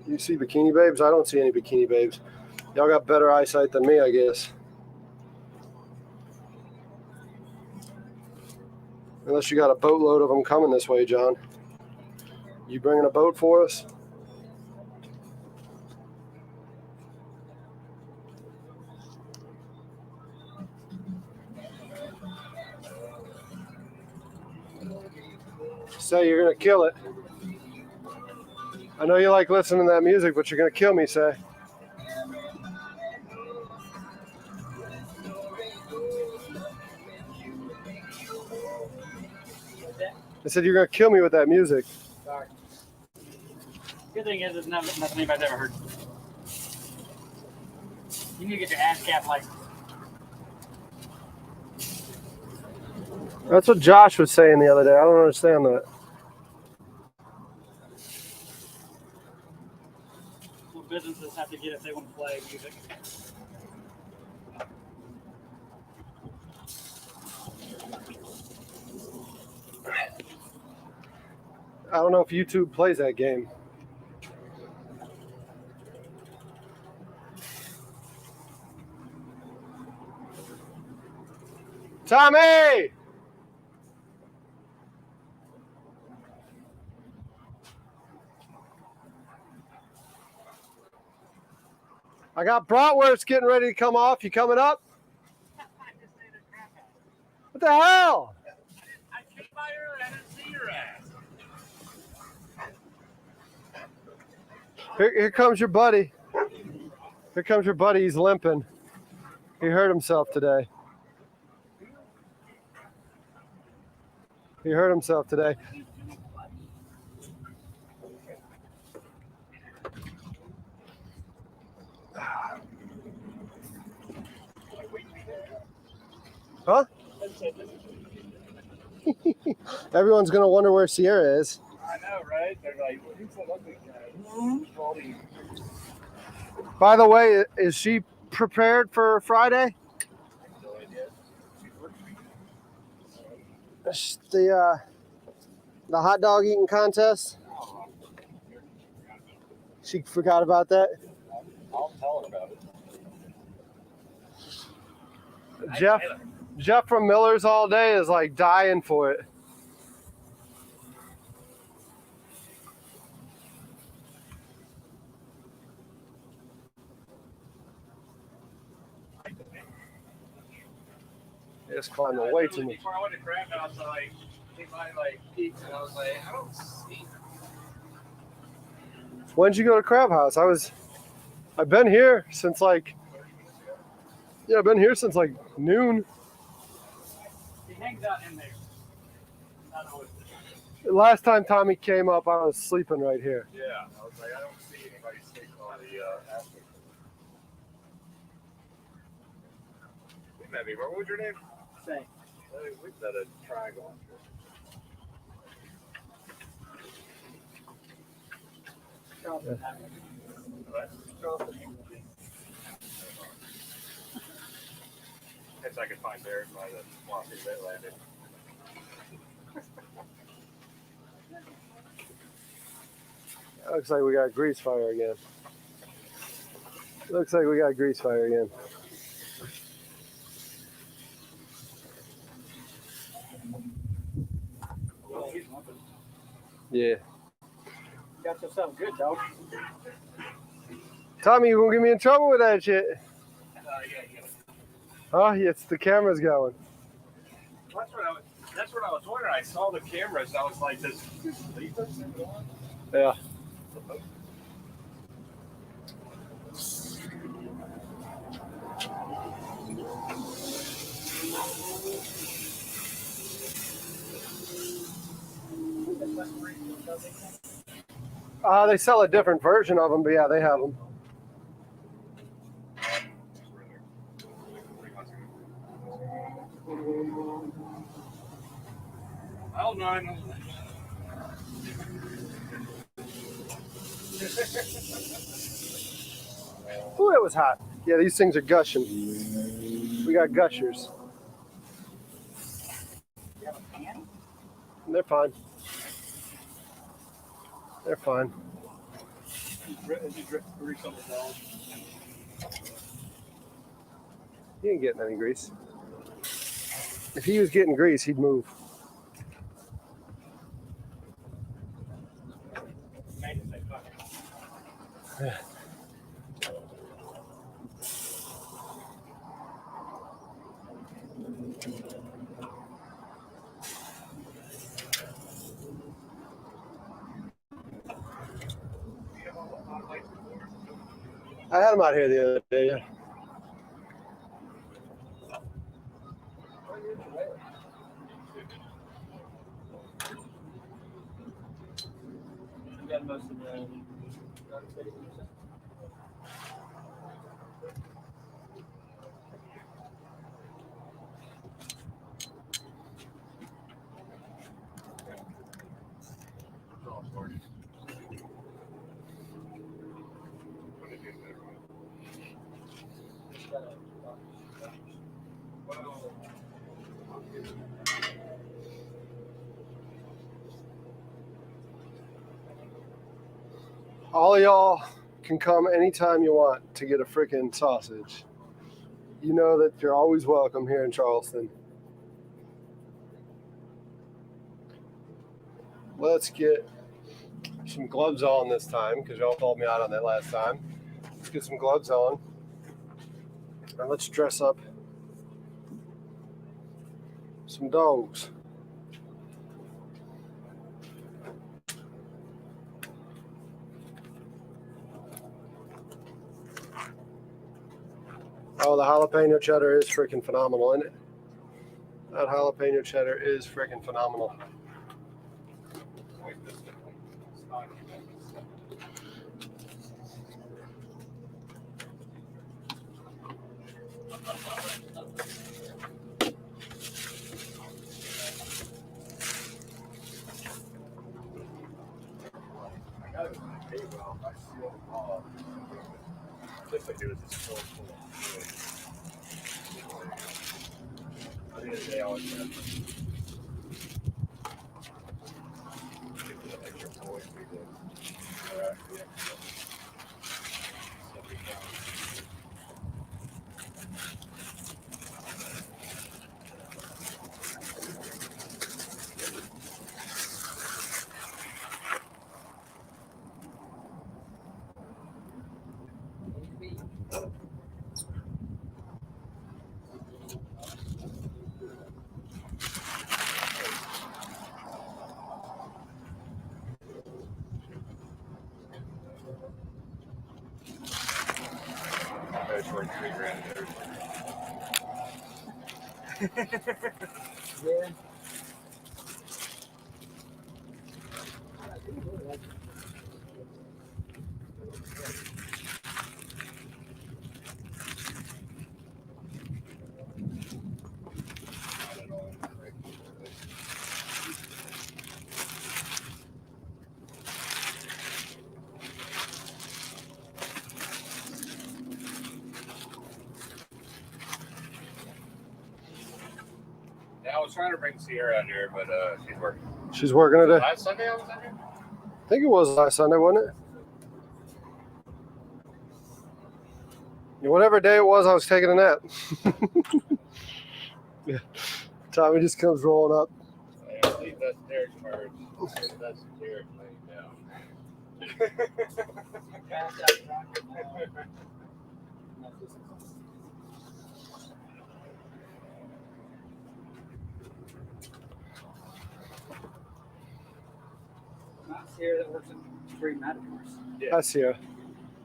You see Bikini Babes? I don't see any Bikini Babes. Y'all got better eyesight than me, I guess. Unless you got a boatload of them coming this way, John. You bringing a boat for us? Say you're gonna kill it. I know you like listening to that music, but you're gonna kill me, Say. I said you're gonna kill me with that music. Sorry. Good thing is, it's nothing anybody's ever heard. You need to get your ASCAP license. That's what Josh was saying the other day. I don't understand that. Well, businesses have to get if they want to play music. I don't know if YouTube plays that game. Tommy! I got bratwurst getting ready to come off. You coming up? What the hell? I came by early. I didn't see your ass. Here comes your buddy. Here comes your buddy. He's limping. He hurt himself today. Huh? Everyone's gonna wonder where Sierra is. I know, right? They're like, who's that ugly guy? By the way, is she prepared for Friday? No idea. The hot dog eating contest? She forgot about that? I'll tell her about it. Jeff from Miller's all day is like dying for it. It's climbing way too much. Before I went to Crab House, I came by Peaks and I was like, I don't see them. When'd you go to Crab House? I've been here since like noon. He hangs out in there. Not always. Last time Tommy came up, I was sleeping right here. Yeah, I was like, I don't see anybody sleeping on the aspect. met me. What was your name? Say. We set a triangle. Charleston. Charleston. Guess I could find theirs by the losses they landed. Looks like we got grease fire again. Looks like we got grease fire again. Yeah. You got yourself good, dog. Tommy, you gonna get me in trouble with that shit? Yeah. Huh? It's the camera's going. That's what I was wondering. I saw the cameras. I was like, does leave us in the one? Yeah. They sell a different version of them, but yeah, they have them. Oh, no, I know. Ooh, it was hot. Yeah, these things are gushing. We got gushers. You have a pan? They're fine. They're fine. He ain't getting any grease. If he was getting grease, he'd move. I had them out here the other day. Yeah. You got most of the. All of y'all can come anytime you want to get a freaking sausage. You know that you're always welcome here in Charleston. Let's get some gloves on this time because y'all called me out on that last time. Let's get some gloves on. And let's dress up some dogs. Oh, the jalapeno cheddar is freaking phenomenal, isn't it? That jalapeno cheddar is freaking phenomenal. Looks like it was just full of fluid. I think they always have extra toys we did. Yeah. It's worth $3,000. Yeah. was trying to bring Sierra out here, but she's working. She's working today. Last Sunday I was out here? I think it was last Sunday, wasn't it? Yeah, whatever day it was, I was taking a nap. Yeah. Tommy just comes rolling up. Yeah, leave that Derek first. That's Derek laying down. Not Sierra that works at Three Matadors. That's here.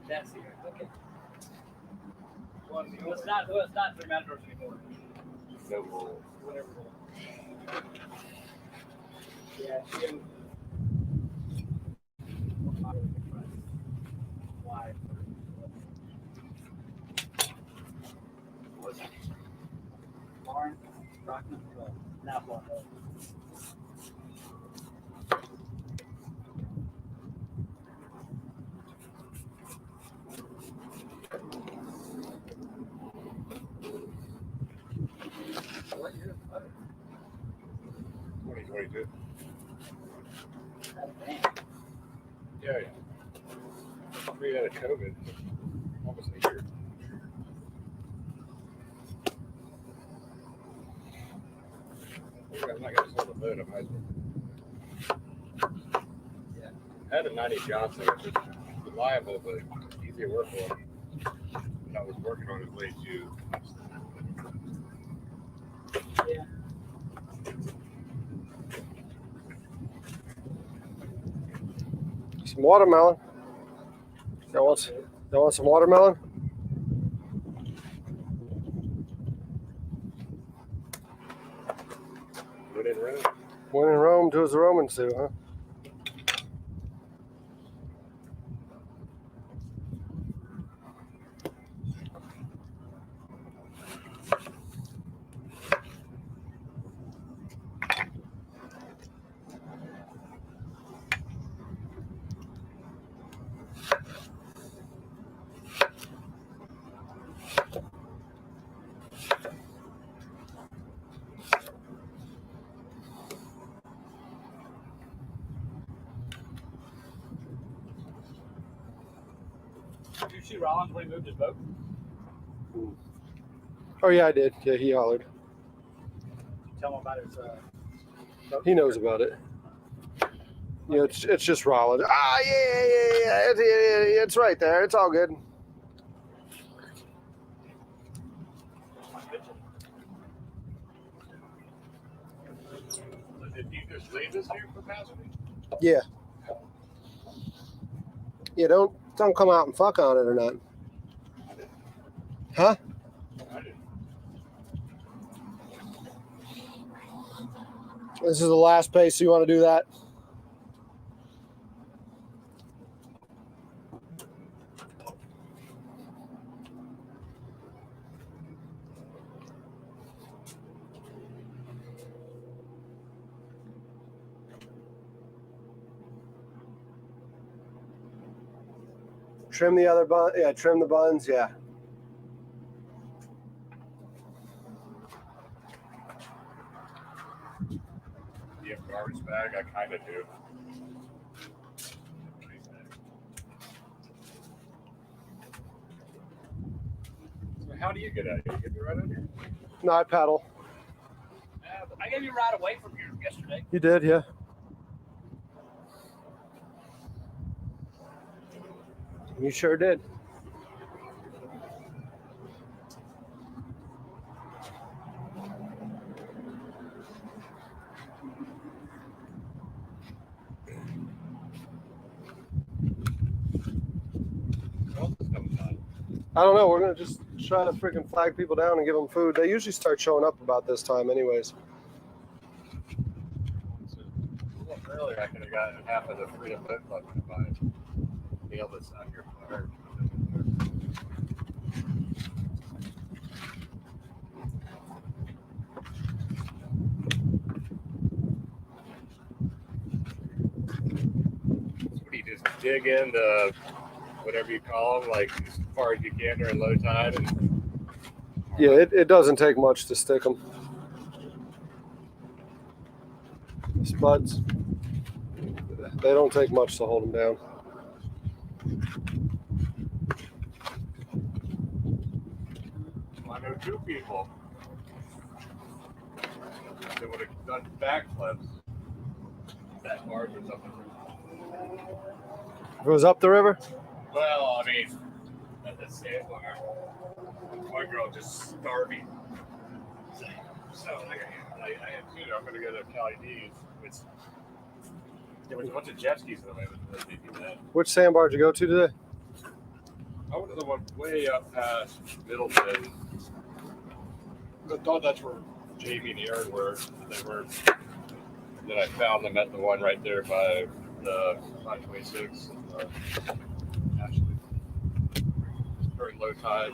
That's Sierra. Okay. Well, it's not Three Matadors anymore. No bull. Whatever. Yeah, she and why? What's that? Lauren, Rockman, now Lauren. What year? 2022. Damn. Yeah. We had a COVID almost a year. I'm not going to sell the boat. I might as well. Yeah. I had a 90 Johnson, which is reliable, but easy to work on. And I was working on it way too. Yeah. Some watermelon. Y'all want some watermelon? When in Rome. When in Rome, do as the Romans do, huh? Did you see Rollins when he moved his boat? Oh yeah, I did. Yeah, he hollered. Tell him about his boat. He knows about it. Yeah, it's just Rollins. Ah, yeah. It's right there. It's all good. So did you just leave this here for passenger? Yeah. Yeah, don't come out and fuck on it or not. Huh? I didn't. This is the last place you want to do that. Trim the other bun. Yeah, trim the buns. Yeah. Do you have a garbage bag? I kind of do. So how do you get out here? You get me right out here? No, I paddle. I gave you a ride away from here yesterday. You did, yeah. You sure did. I don't know. We're going to just try to freaking flag people down and give them food. They usually start showing up about this time anyways. Well, earlier I could have gotten half of the Freedom Boat Club to buy a meal that's not here for her. What do you just dig into whatever you call them, like as far as you can during low tide? And Yeah, it doesn't take much to stick them. buds. They don't take much to hold them down. I know two people that would have done backflips that hard or something. If it was up the river? Well, I mean, at the sandbar, one girl just starving. So I had two. I'm going to go to Cali D's, which there was a bunch of jet skis in the way that they do that. Which sandbar did you go to today? I went to the one way up past Middleton. I thought that's where Jamie and Aaron were. They were. Then I found them at the one right there by the 526. Actually, during low tide,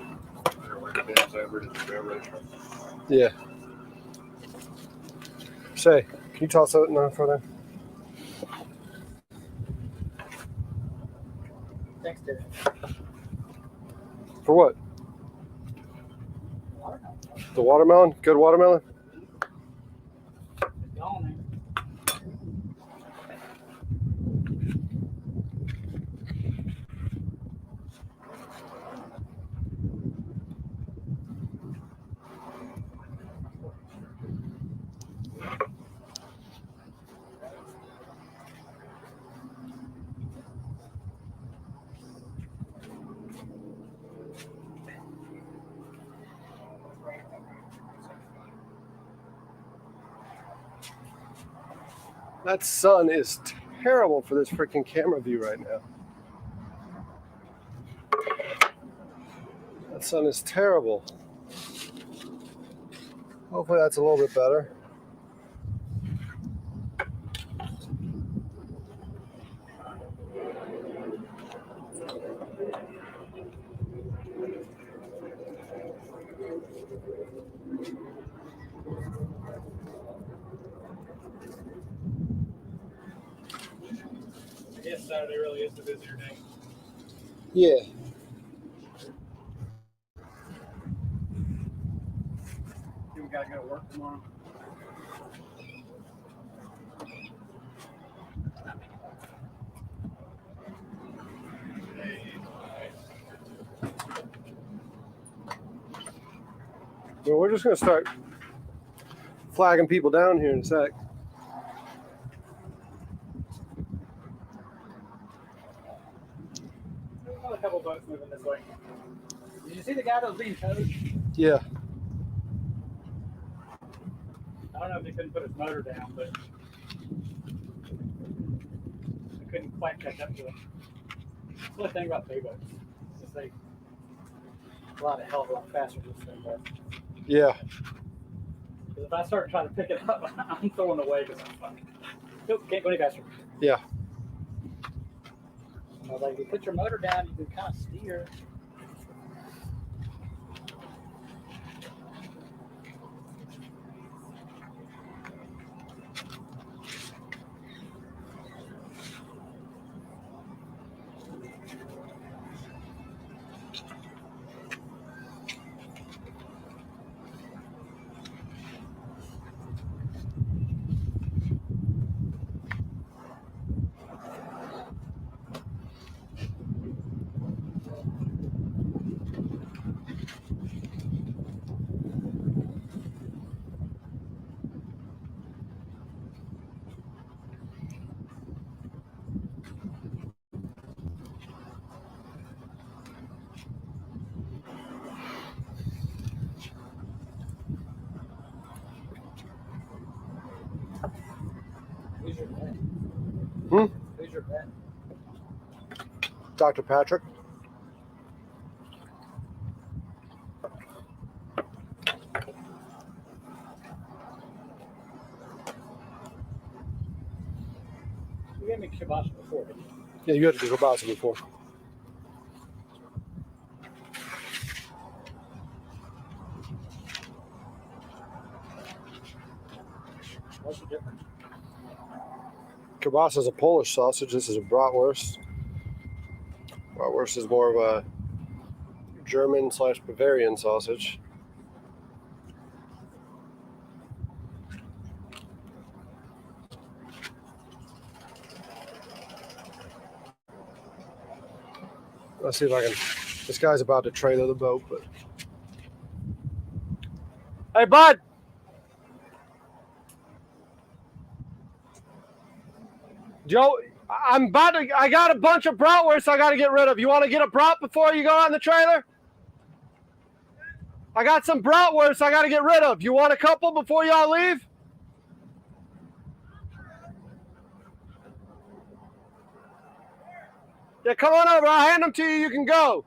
they're where the band's over to the railroad track. Yeah. Say, can you toss that in for them? Thanks, dude. For what? The watermelon? Good watermelon? It's gone, man. That sun is terrible for this freaking camera view right now. That sun is terrible. Hopefully that's a little bit better. I guess Saturday really is the busier day. Yeah. We gotta go to work tomorrow. Well, we're just going to start flagging people down here in a sec. There's another couple boats moving this way. Did you see the guy that was being towed? Yeah. I don't know if he couldn't put his motor down, but I couldn't quite catch up to him. That's the only thing about big boats. Is they a lot of hell of a lot faster than this thing does. Yeah. Because if I start trying to pick it up, I'm throwing away because I'm fucking. Nope, can't go any faster. Yeah. I was like, if you put your motor down, you can kind of steer. Who's your vet? Hmm? Who's your vet? Dr. Patrick. You gave me kibosh before, didn't you? Yeah, you had to do kielbasa before. What's the difference? Kielbasa is a Polish sausage. This is a bratwurst. Bratwurst is more of a German/Bavarian sausage. Let's see if I can. This guy's about to trailer the boat, but. Hey, bud. Joe, I got a bunch of bratwursts I got to get rid of. You want to get a brat before you go on the trailer? I got some bratwursts I got to get rid of. You want a couple before y'all leave? Yeah, come on over. I'll hand them to you. You can go.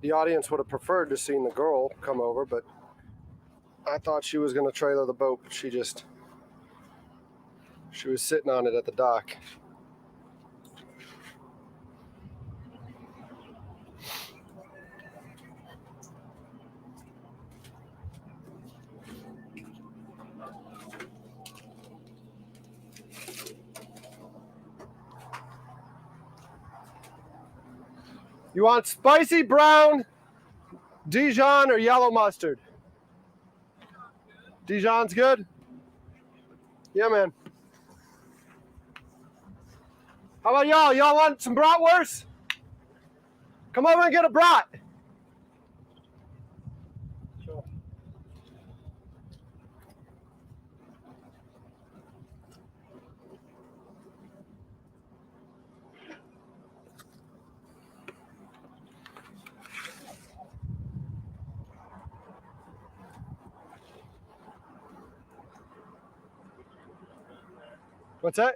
The audience would have preferred to seen the girl come over, but I thought she was going to trailer the boat. But she was sitting on it at the dock. You want spicy brown, Dijon, or yellow mustard? Dijon's good? Yeah, man. How about y'all? Y'all want some bratwurst? Come over and get a brat. Sure. What's that?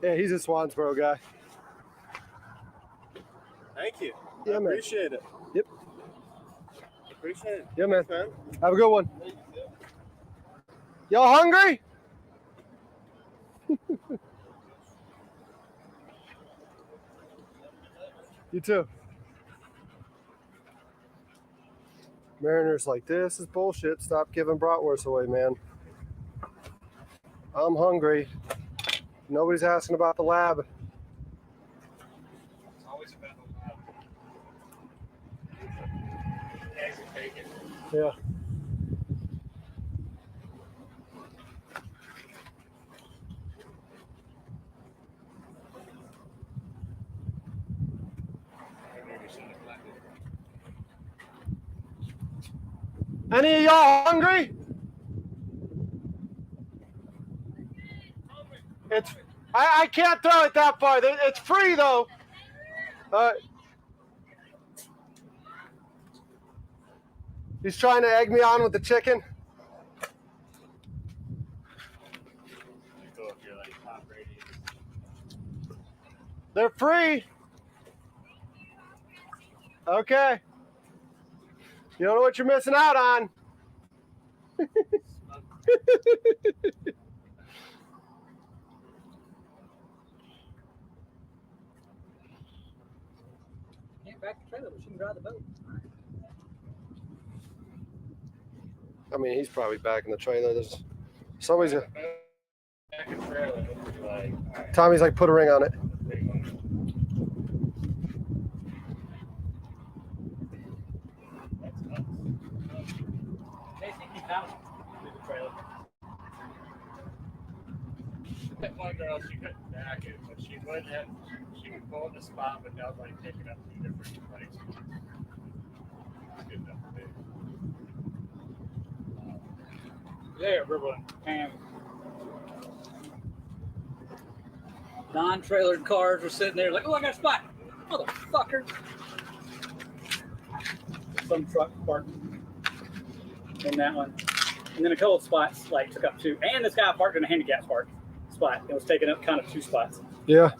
Yeah, he's a Swansboro guy. Thank you. Yeah, I man. appreciate it. Yep. Appreciate it. Yeah, man. Man. Have a good one. Y'all hungry? You too. Mariner's like, this is bullshit. Stop giving bratwurst away, man. I'm hungry. Nobody's asking about the lab. It's always about the lab. Eggs and bacon. Yeah. Any of y'all hungry? I can't throw it that far. It's free though. He's trying to egg me on with the chicken. They're free. Okay. You don't know what you're missing out on. Can't back the trailer, but she can drive the boat. I mean, he's probably back in the trailer. Somebody's Tommy's like, put a ring on it. That one girl, she couldn't back it, but she would pull in the spot, but that was like picking up 2 different places. It's good enough for me. Yeah, everyone. And non-trailered cars were sitting there like, oh, I got a spot. Motherfucker. Some truck parked in that one. And then a couple of spots like took up 2. And this guy parked in a handicap spot. It was taking up kind of 2 spots. Yeah.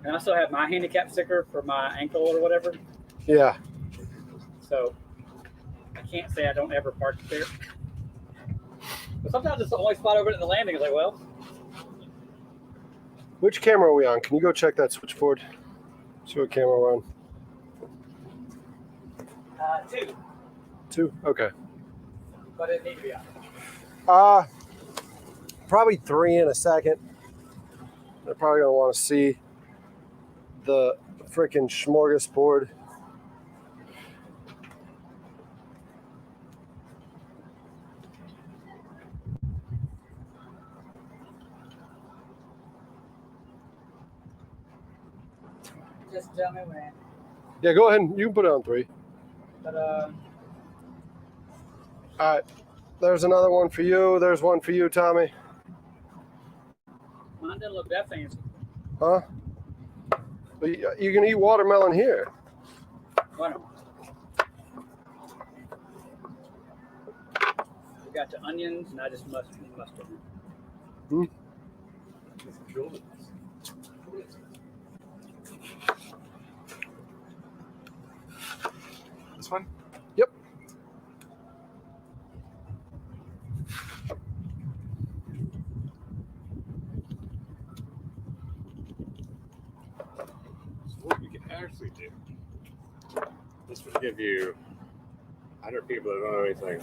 And I still have my handicap sticker for my ankle or whatever. Yeah. So I can't say I don't ever park there. But sometimes it's the only spot over at the landing. It's like, well. Which camera are we on? Can you go check that switchboard? See what camera we're on. 2. 2? Okay. But it needs to be on. probably 3 in a second. They're probably gonna want to see the freaking smorgasbord. Just tell me when. Yeah, go ahead. You can put it on 3. But All right. There's another one for you. There's one for you, Tommy. mine didn't look that fancy. Huh? But you can eat watermelon here. Why not? We got the onions, and I just mustard. This one? Yep. So what we can actually do, this would give you 100 people that don't know anything.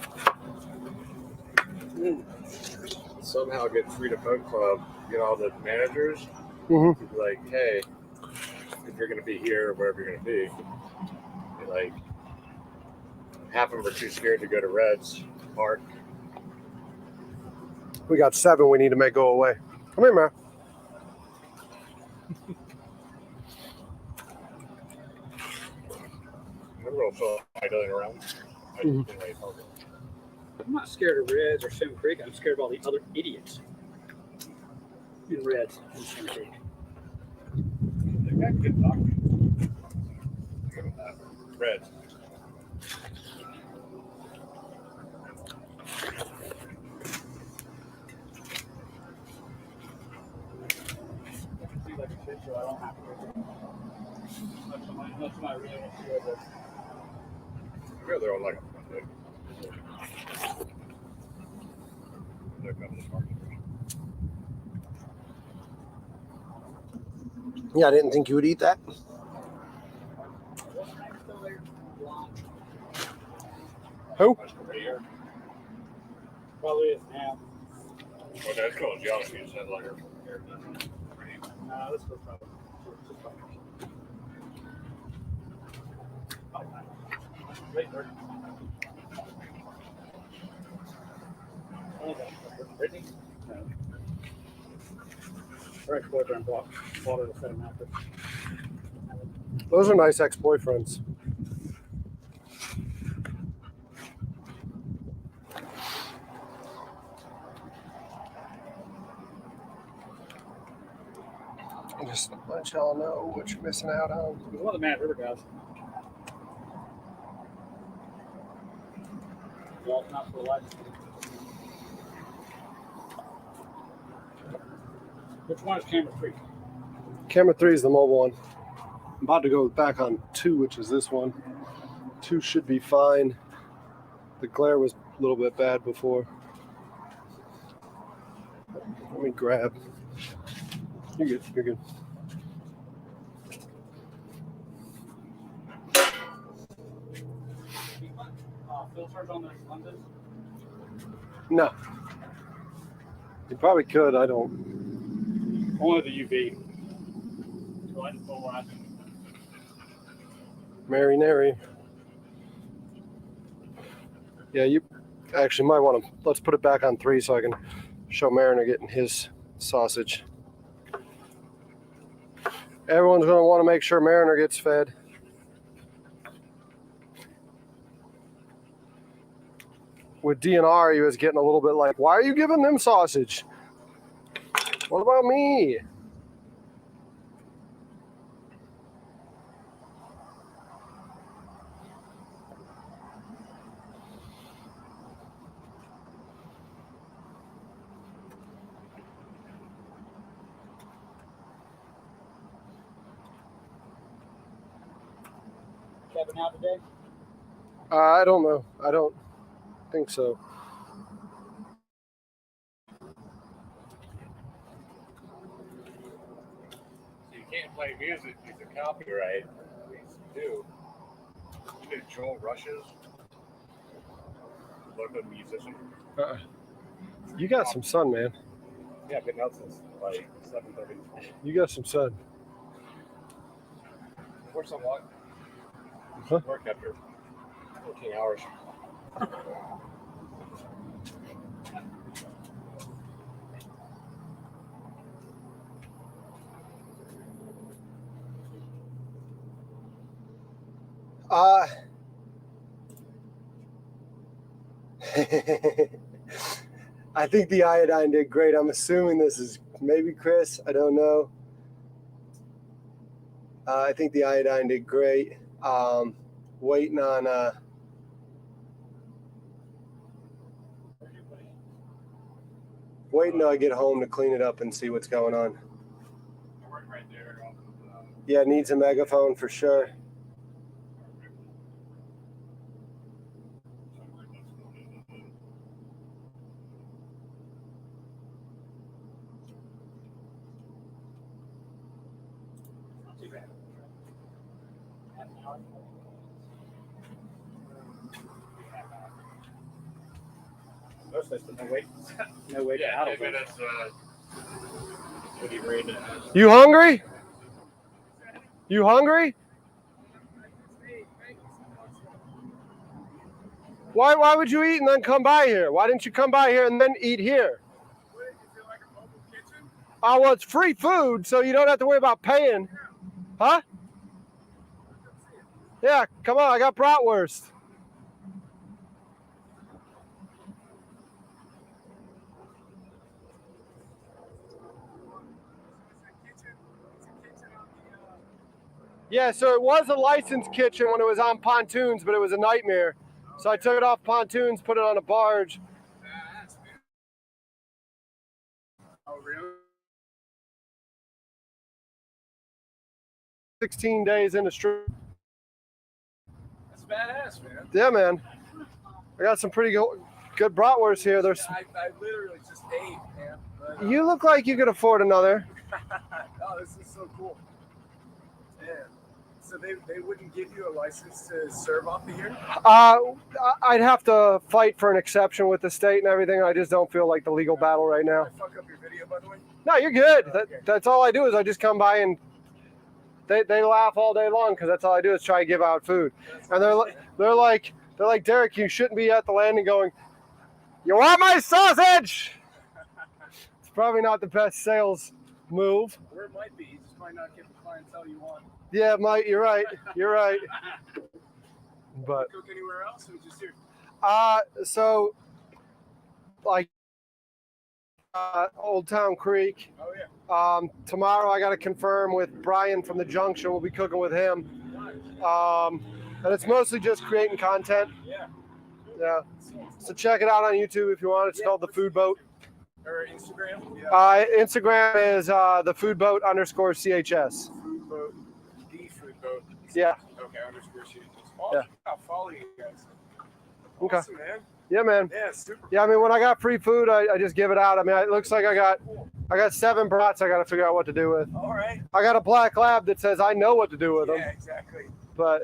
Somehow get Free to Boat Club, get all the managers, Mm-hmm. be like, hey, if you're going to be here, wherever you're going to be like, half of them are too scared to go to Red's Park. We got 7 we need to make go away. Come here, man. We're all so idling around. Mhm. I'm not scared of Reds or Sim Creek. I'm scared of all the other idiots in Reds and Sim Creek. They got good doctors. Red's. See like a shit show. I don't have to. Unless somebody really wants to go there. Yeah, they're all like they're coming to market. Yeah, I didn't think you would eat that. Who? Probably is now. Well, that's called jealousy. It sounds like her. No, this was probably. Wait, where? Brittany? No. Her ex-boyfriend bought her to set him out. Those are nice ex-boyfriends. Just let y'all know what you're missing out on. He's one of the Mad River guys. Well, not for life. Which one is Camera Creek? Camera 3 is the mobile one. I'm about to go back on 2, which is this one. 2 should be fine. The glare was a little bit bad before. Let me grab. You're good. You're good. Filters on the lenses? No. You probably could. I don't. Only the UV. So I just pull out. Mary Nary. Yeah, you actually might want to. Let's put it back on 3 so I can show Mariner getting his sausage. Everyone's going to want to make sure Mariner gets fed. With DNR, he was getting a little bit like, why are you giving them sausage? What about me? Kevin out today? I don't know. I don't think so. You can't play music due to copyright. At least you do. You did Joel Rush's local musician. You got some sun, man. Yeah, I've been out since like 7:30. You got some sun. Worked a lot. Huh? Work after 14 hours. I think the iodine did great. I'm assuming this is maybe Chris. I don't know. I think the iodine did great. Waiting on waiting till I get home to clean it up and see what's going on. Right there. Yeah, it needs a megaphone for sure. Most of no wait. No wait Yeah, out 10 of it. minutes. What do you rate it? You hungry? You hungry? Why would you eat and then come by here? Why didn't you come by here and then eat here? Oh, well, it's free food, so you don't have to worry about paying. Huh? Yeah, come on, I got bratwurst. Yeah, so it was a licensed kitchen when it was on pontoons, but it was a nightmare. So I took it off pontoons, put it on a barge. Oh, really? 16 days in the street. That's badass, man. Yeah, man. I got some pretty good bratwurst here. There's. I literally just ate, man. But, You look like you could afford another. oh, this is so cool. Yeah. So they wouldn't give you a license to serve off the here? I'd have to fight for an exception with the state and everything. I just don't feel like the legal battle right now. Did I fuck up your video, by the way? No, you're good. Okay. That's all I do is I just come by and they laugh all day long because that's all I do is try to give out food. And they're like Derek, you shouldn't be at the landing going, you want my sausage? It's probably not the best sales move. Or it might be. You just might not get the clientele you want. Yeah, Mike, you're right. You're right. But Cook anywhere else or just here? so like Old Town Creek. Oh yeah. Tomorrow I got to confirm with Brian from the Junction. We'll be cooking with him. And it's mostly just creating content. Yeah. Yeah. So check it out on YouTube if you want. It's called The Food Boat. Or Instagram? Yeah. Instagram is the Food Boat _CHS. Food boat. The food boat. Yeah. Okay, _CHS. Oh, Yeah. I'll follow you guys. Okay. Awesome, man. Yeah, man. Yeah, super. Yeah, I mean, when I got free food, I just give it out. I mean, it looks like I got 7 brats I got to figure out what to do with. All right. I got a black lab that says I know what to do with them. Yeah, exactly. But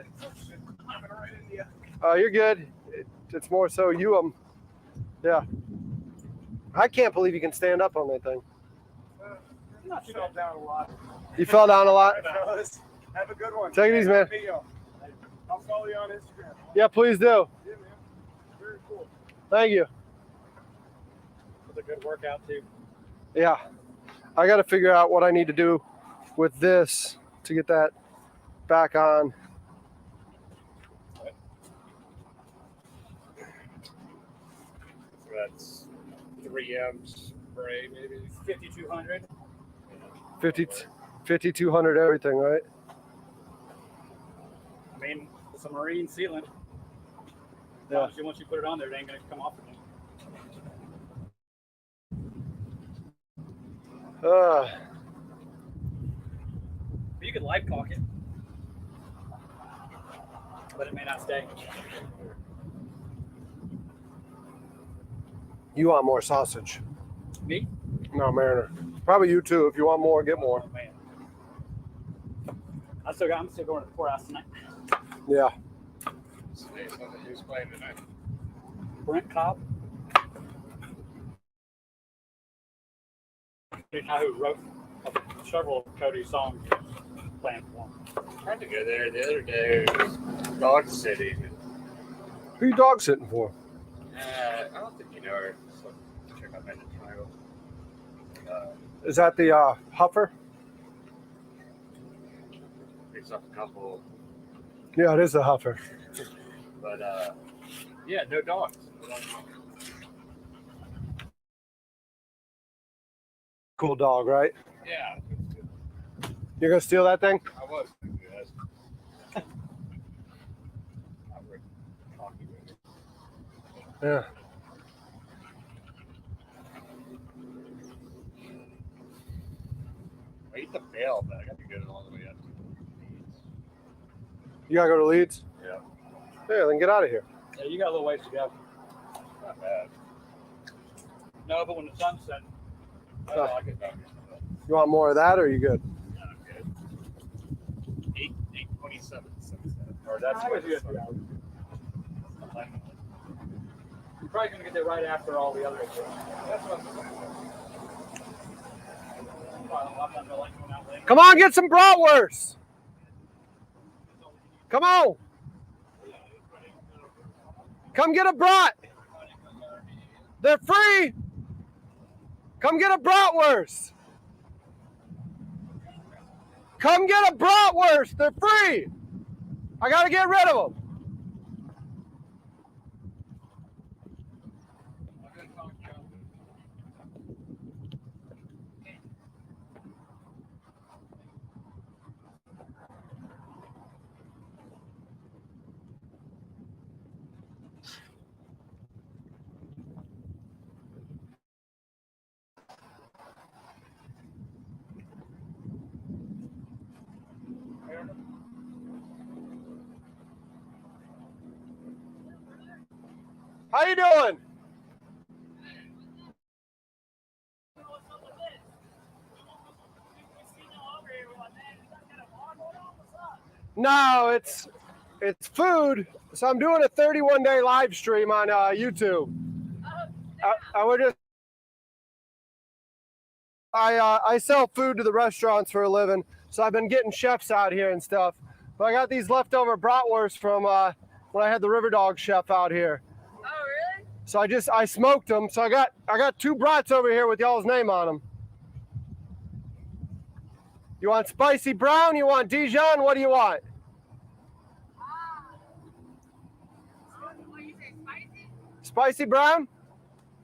Right into you. you're good. It's more so you yeah. I can't believe you can stand up on that thing. I fell down a lot. You fell down a lot? Fellas, have a good one. Take it easy, man. Video. I'll follow you on Instagram. Yeah, please do. Yeah, man. Very cool. Thank you. It's a good workout too. Yeah. I got to figure out what I need to do with this to get that back on. So that's 3M spray, maybe. 5,200. 5,200 everything, right? I mean, it's a marine sealant. Yeah. Obviously, once you put it on there, it ain't gonna come off again. But you could light caulk it, but it may not stay. You want more sausage? Me? No, Mariner. Probably you too. If you want more, get more. Oh, man. I'm still going to the courthouse tonight. Yeah. Who's playing tonight? Brent Cobb. who wrote several of Cody's songs playing for him. Tried to go there the other day. It was dog sitting. Who you dog sitting for? I don't think you know her. So check out my trial. Is that the Huffer? Picks up a couple, Yeah, it is the Huffer. but yeah, no dogs. Cool dog, right? Yeah, You're gonna steal that thing? I was. Yes. I would talk to it. Yeah. I eat the bail, but I got to get it all the way up to Leeds. You gotta go to Leeds? Yeah. Yeah, then get out of here. Yeah, you got a little ways to go. Not bad. No, but when the sun's setting, I like it down here. You want more of that, or are you good? Yeah, I'm good. 8:27 sunset. Or that's I what guess you it's have 3 hours. like. You're probably going to get there right after all the other exams. That's what I'm saying. Come on, get some bratwurst. Come on. Come get a brat. They're free. Come get a bratwurst. Come get a bratwurst. They're free. I got to get rid of them. How you doing? No, it's food. So I'm doing a 31-day live stream on YouTube. I sell food to the restaurants for a living, so I've been getting chefs out here and stuff. But I got these leftover bratwurst from when I had the River Dog chef out here. Oh, really? So I smoked them. So I got 2 brats over here with y'all's name on them. You want spicy brown? You want Dijon? What do you want? What you say, spicy? Spicy brown?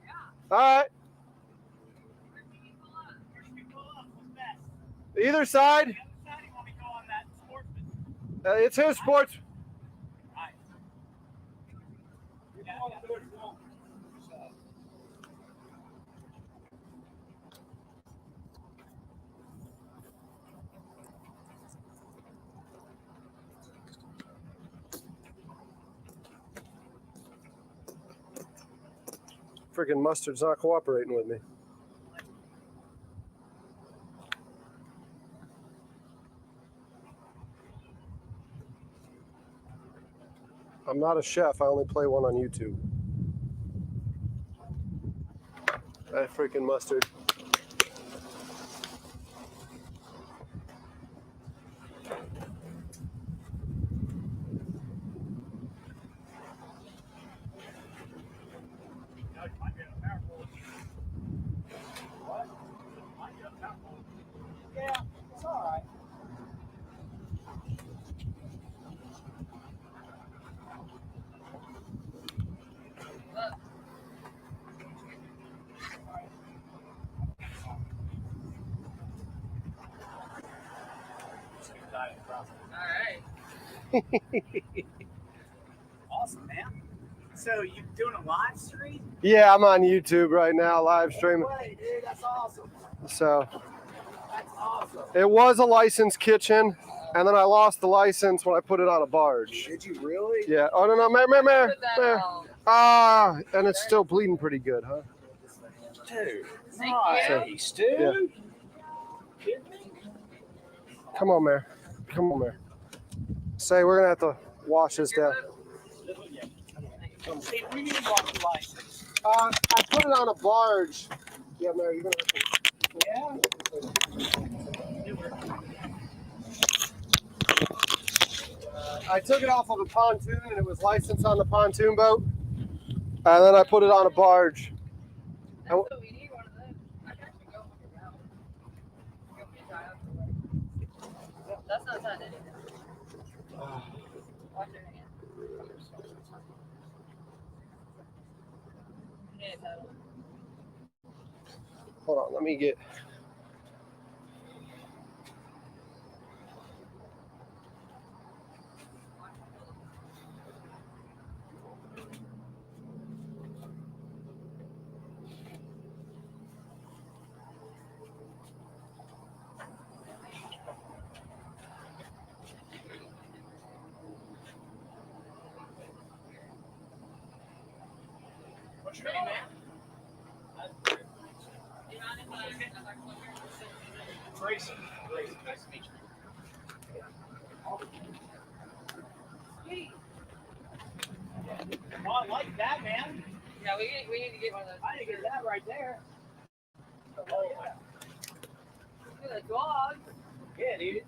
Yeah. All right. Where should we pull up? Where should we pull up? What's best? Either side. The other side, you want me to go on that sportsman? It's his sports. Nice. Freaking mustard's not cooperating with me. I'm not a chef. I only play one on YouTube. That freaking mustard. Yeah, it's all right. All right. Awesome, man. So you doing a live stream? Yeah, I'm on YouTube right now, live streaming. Hey, dude, that's awesome. So That's awesome. it was a licensed kitchen, and then I lost the license when I put it on a barge. Did you really? Yeah. Oh no, no, mare. Put that on. And it's still bleeding pretty good, huh? Dude, Thank nice, dude. Yeah. Come on, Mare. Come on, Mare. Say we're gonna have to wash this down. Hey, we need to walk the license. I put it on a barge. Yeah, Mary, you're gonna have to Yeah. I took it off of a pontoon and it was licensed on the pontoon boat. And then I put it on a barge. That's what we need, one of those. I can actually go on your mouth. You want me to try out for what? That's not done anything. Watch your hand. Yeah, totally. Hold on, let me get. What's your name, man? Tracy. Tracy, nice to meet you. Oh, I like that, man. Yeah, we need to get one of those. I need to get that right there. Oh, yeah. Look at the dog. Yeah, dude.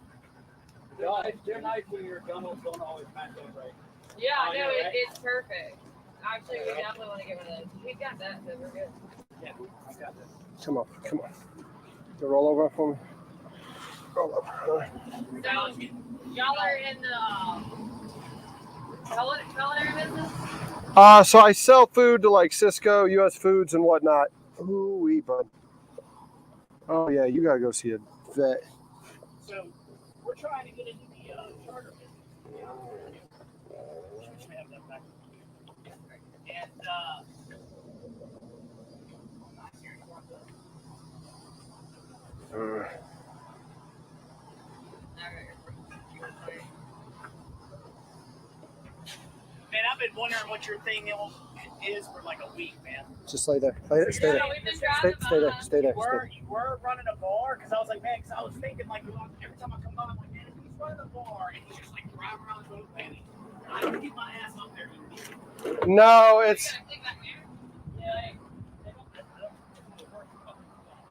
They're nice when your gunnels don't always match up right. Yeah, Oh, I know, yeah, right? it's perfect. Actually, we definitely want to get one of those. We got that, so we're good. Yeah, I got this. Come on, come on. You roll over for me. Roll up. So, y'all are in the culinary business? So I sell food to like Cisco, U.S. Foods, and whatnot. Ooh, wee bud. Oh yeah, you gotta go see a vet. So, we're trying to get into the charter business. Should have that back. And, man, I've been wondering what your thing is for like a week, man. Just lay there. Stay there. Yeah, we've been driving Stay there. by. Stay there. You were running a bar? Because I was like, man, because I was thinking, like, every time I come by, I'm like, man, if he's running a bar and he's just like driving around the boat, man, I would get my ass up there. No, it's. Yeah. Do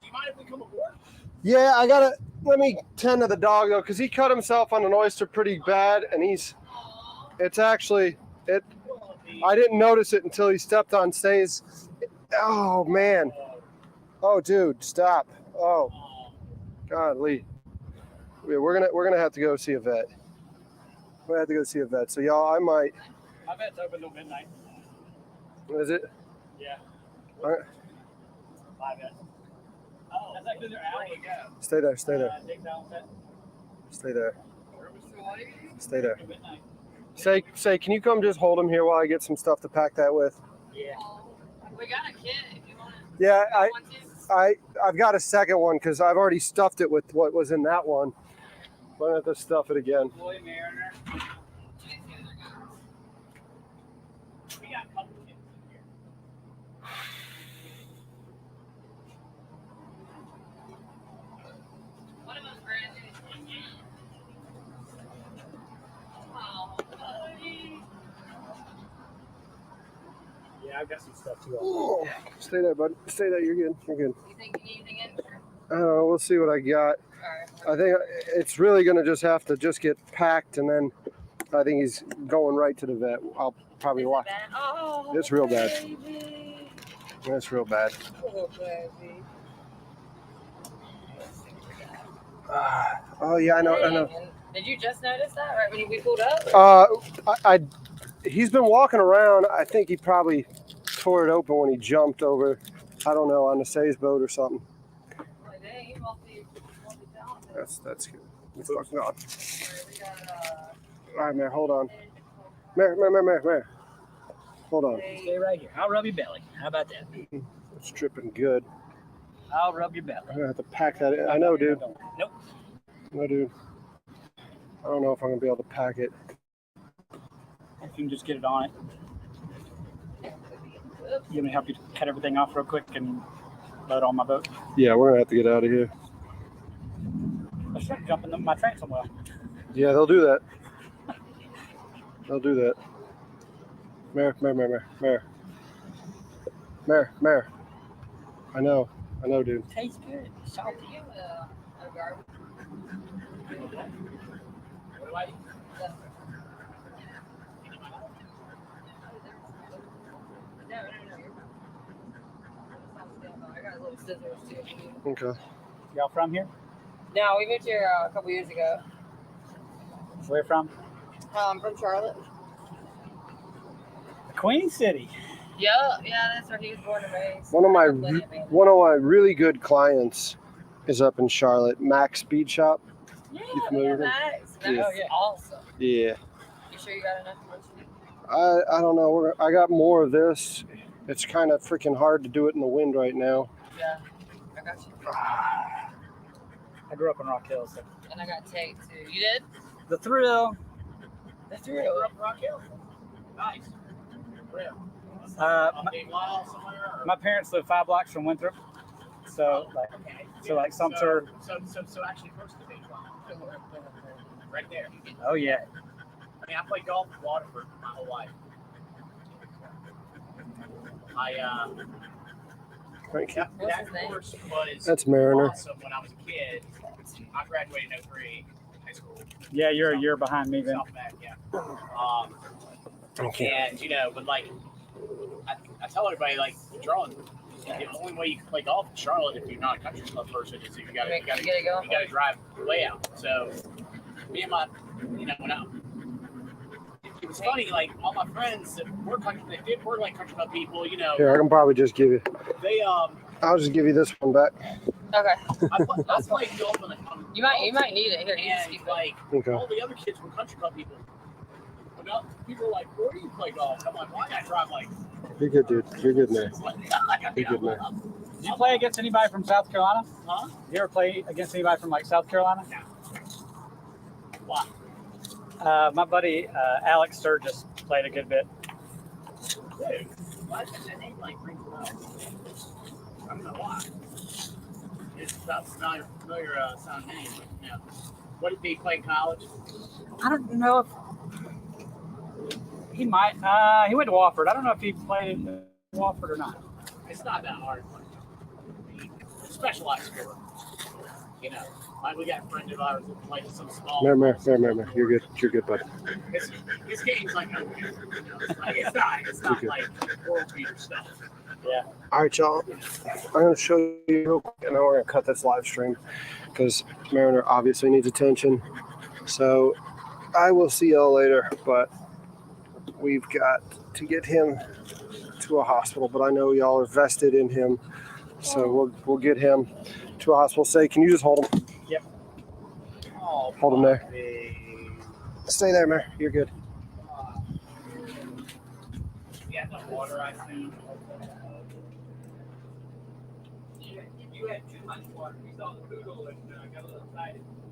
you mind if we come aboard? Yeah, I gotta. Let me tend to the dog though, because he cut himself on an oyster pretty bad, and he's. It's actually. I didn't notice it until he stepped on stays. Oh man. Oh dude, stop. Oh. Godly. Yeah, we're gonna have to go see a vet. We're gonna have to go see a vet. So y'all, I might. I bet it's open till midnight. What is it? Yeah. All right. My bet. Oh, that's actually their alley. Go. Stay there. Stay there. Dick Down Set. Stay there. Stay there. Midnight. Say, can you come just hold him here while I get some stuff to pack that with? Yeah. We got a kit if you want it. Yeah, Want to? I've got a second one because I've already stuffed it with what was in that one. I'm gonna have to stuff it again. Boy Mariner. We got a couple kids in here. One of them's brand new. Oh, buddy. Yeah, I've got some stuff too. Oh, stay there, bud. Stay there. You're good. You're good. You think you need anything extra? I don't know. We'll see what I got. Alright. I think it's really gonna just have to just get packed, and then I think he's going right to the vet. I'll probably watch. Oh, It's real bad. baby. It's real bad. Oh, baby. Oh yeah, I know. Did you just notice that right when we pulled up? He's been walking around. I think he probably tore it open when he jumped over. I don't know, on the Say's boat or something. Like, dang, you must be talented. That's good. He's fucking gone. Alright, we got, All right, Mare, hold on. Mare. Hold on. Stay right here. I'll rub your belly. How about that? It's dripping good. I'll rub your belly. I'm gonna have to pack that in. I know, dude. Nope. No, dude. I don't know if I'm gonna be able to pack it. If you can just get it on it. You want me to help you cut everything off real quick and load on my boat? Yeah, we're gonna have to get out of here. I should jump in my transom well. Yeah, they'll do that. They'll do that. Mare. I know. I know, dude. Tastes good. Salty. A garbage. What do I eat? No. I got little scissors too. if you need. Okay. Y'all from here? No, we moved here a couple years ago. Where from? From Charlotte. Queen City. Yeah, that's where he was born and raised. One of my Plenty of it. one of my really good clients is up in Charlotte. Max Speed Shop. Yeah, You familiar with him? Max. Max Yeah. is awesome. Yeah. You sure you got enough for what you need? I don't know. I got more of this. It's kind of freaking hard to do it in the wind right now. Yeah, I got you. I grew up in Rock Hill, so And I got tape too. You did? the thrill. That's You grew up in Rock Hill? Nice. Where? On Big Lyle somewhere? Or? My parents live 5 blocks from Winthrop, so like, Okay. so like Sumter. So actually close to Big Lyle. Right there. Oh yeah. I mean, I played golf in Waterford my whole life. Thank you. What's That his name? course was That's Mariner. awesome when I was a kid. I graduated in 03 high school. Yeah, you're a year behind me then. South Back, yeah. Okay. And, but like, I tell everybody, like, drawing, the only way you can play golf in Charlotte if you're not a country club person is if you gotta drive way out. So, me and my, when it was funny, like, all my friends that were like country club people, Here, I can probably just give you. they, I'll just give you this one back. Okay. I played golf on You might need it here. You just and keep it. like Okay. all the other kids were country club people. But people were like, "Where do you play golf?" I'm like, "Why I drive like?" You're good, dude. You're good, man. You're good, man. Did you play against anybody from South Carolina? Huh? You ever play against anybody from like South Carolina? No. Why? My buddy Alex Sturgis played a good bit. Dude, why does that name like ring a bell? I don't know why. It's not familiar sound name, but yeah. What did he play in college? I don't know if he might. He went to Wofford. I don't know if he played in Wofford or not. It's not that hard. Specialized sport. Like we got a friend of ours that played some small. Mer. You're good. You're good, bud. His game's like no good. Like, it's not like world beater stuff. Yeah. All right, y'all. I'm going to show you real quick, and then we're going to cut this live stream because Mariner obviously needs attention. So I will see y'all later, but we've got to get him to a hospital. But I know y'all are vested in him, so we'll get him to a hospital. Say, can you just hold him? Yep. Oh, Hold him there. baby. Stay there, Mar. You're good. Yeah, the water I see. You had too much water. You saw the poodle and got a little excited.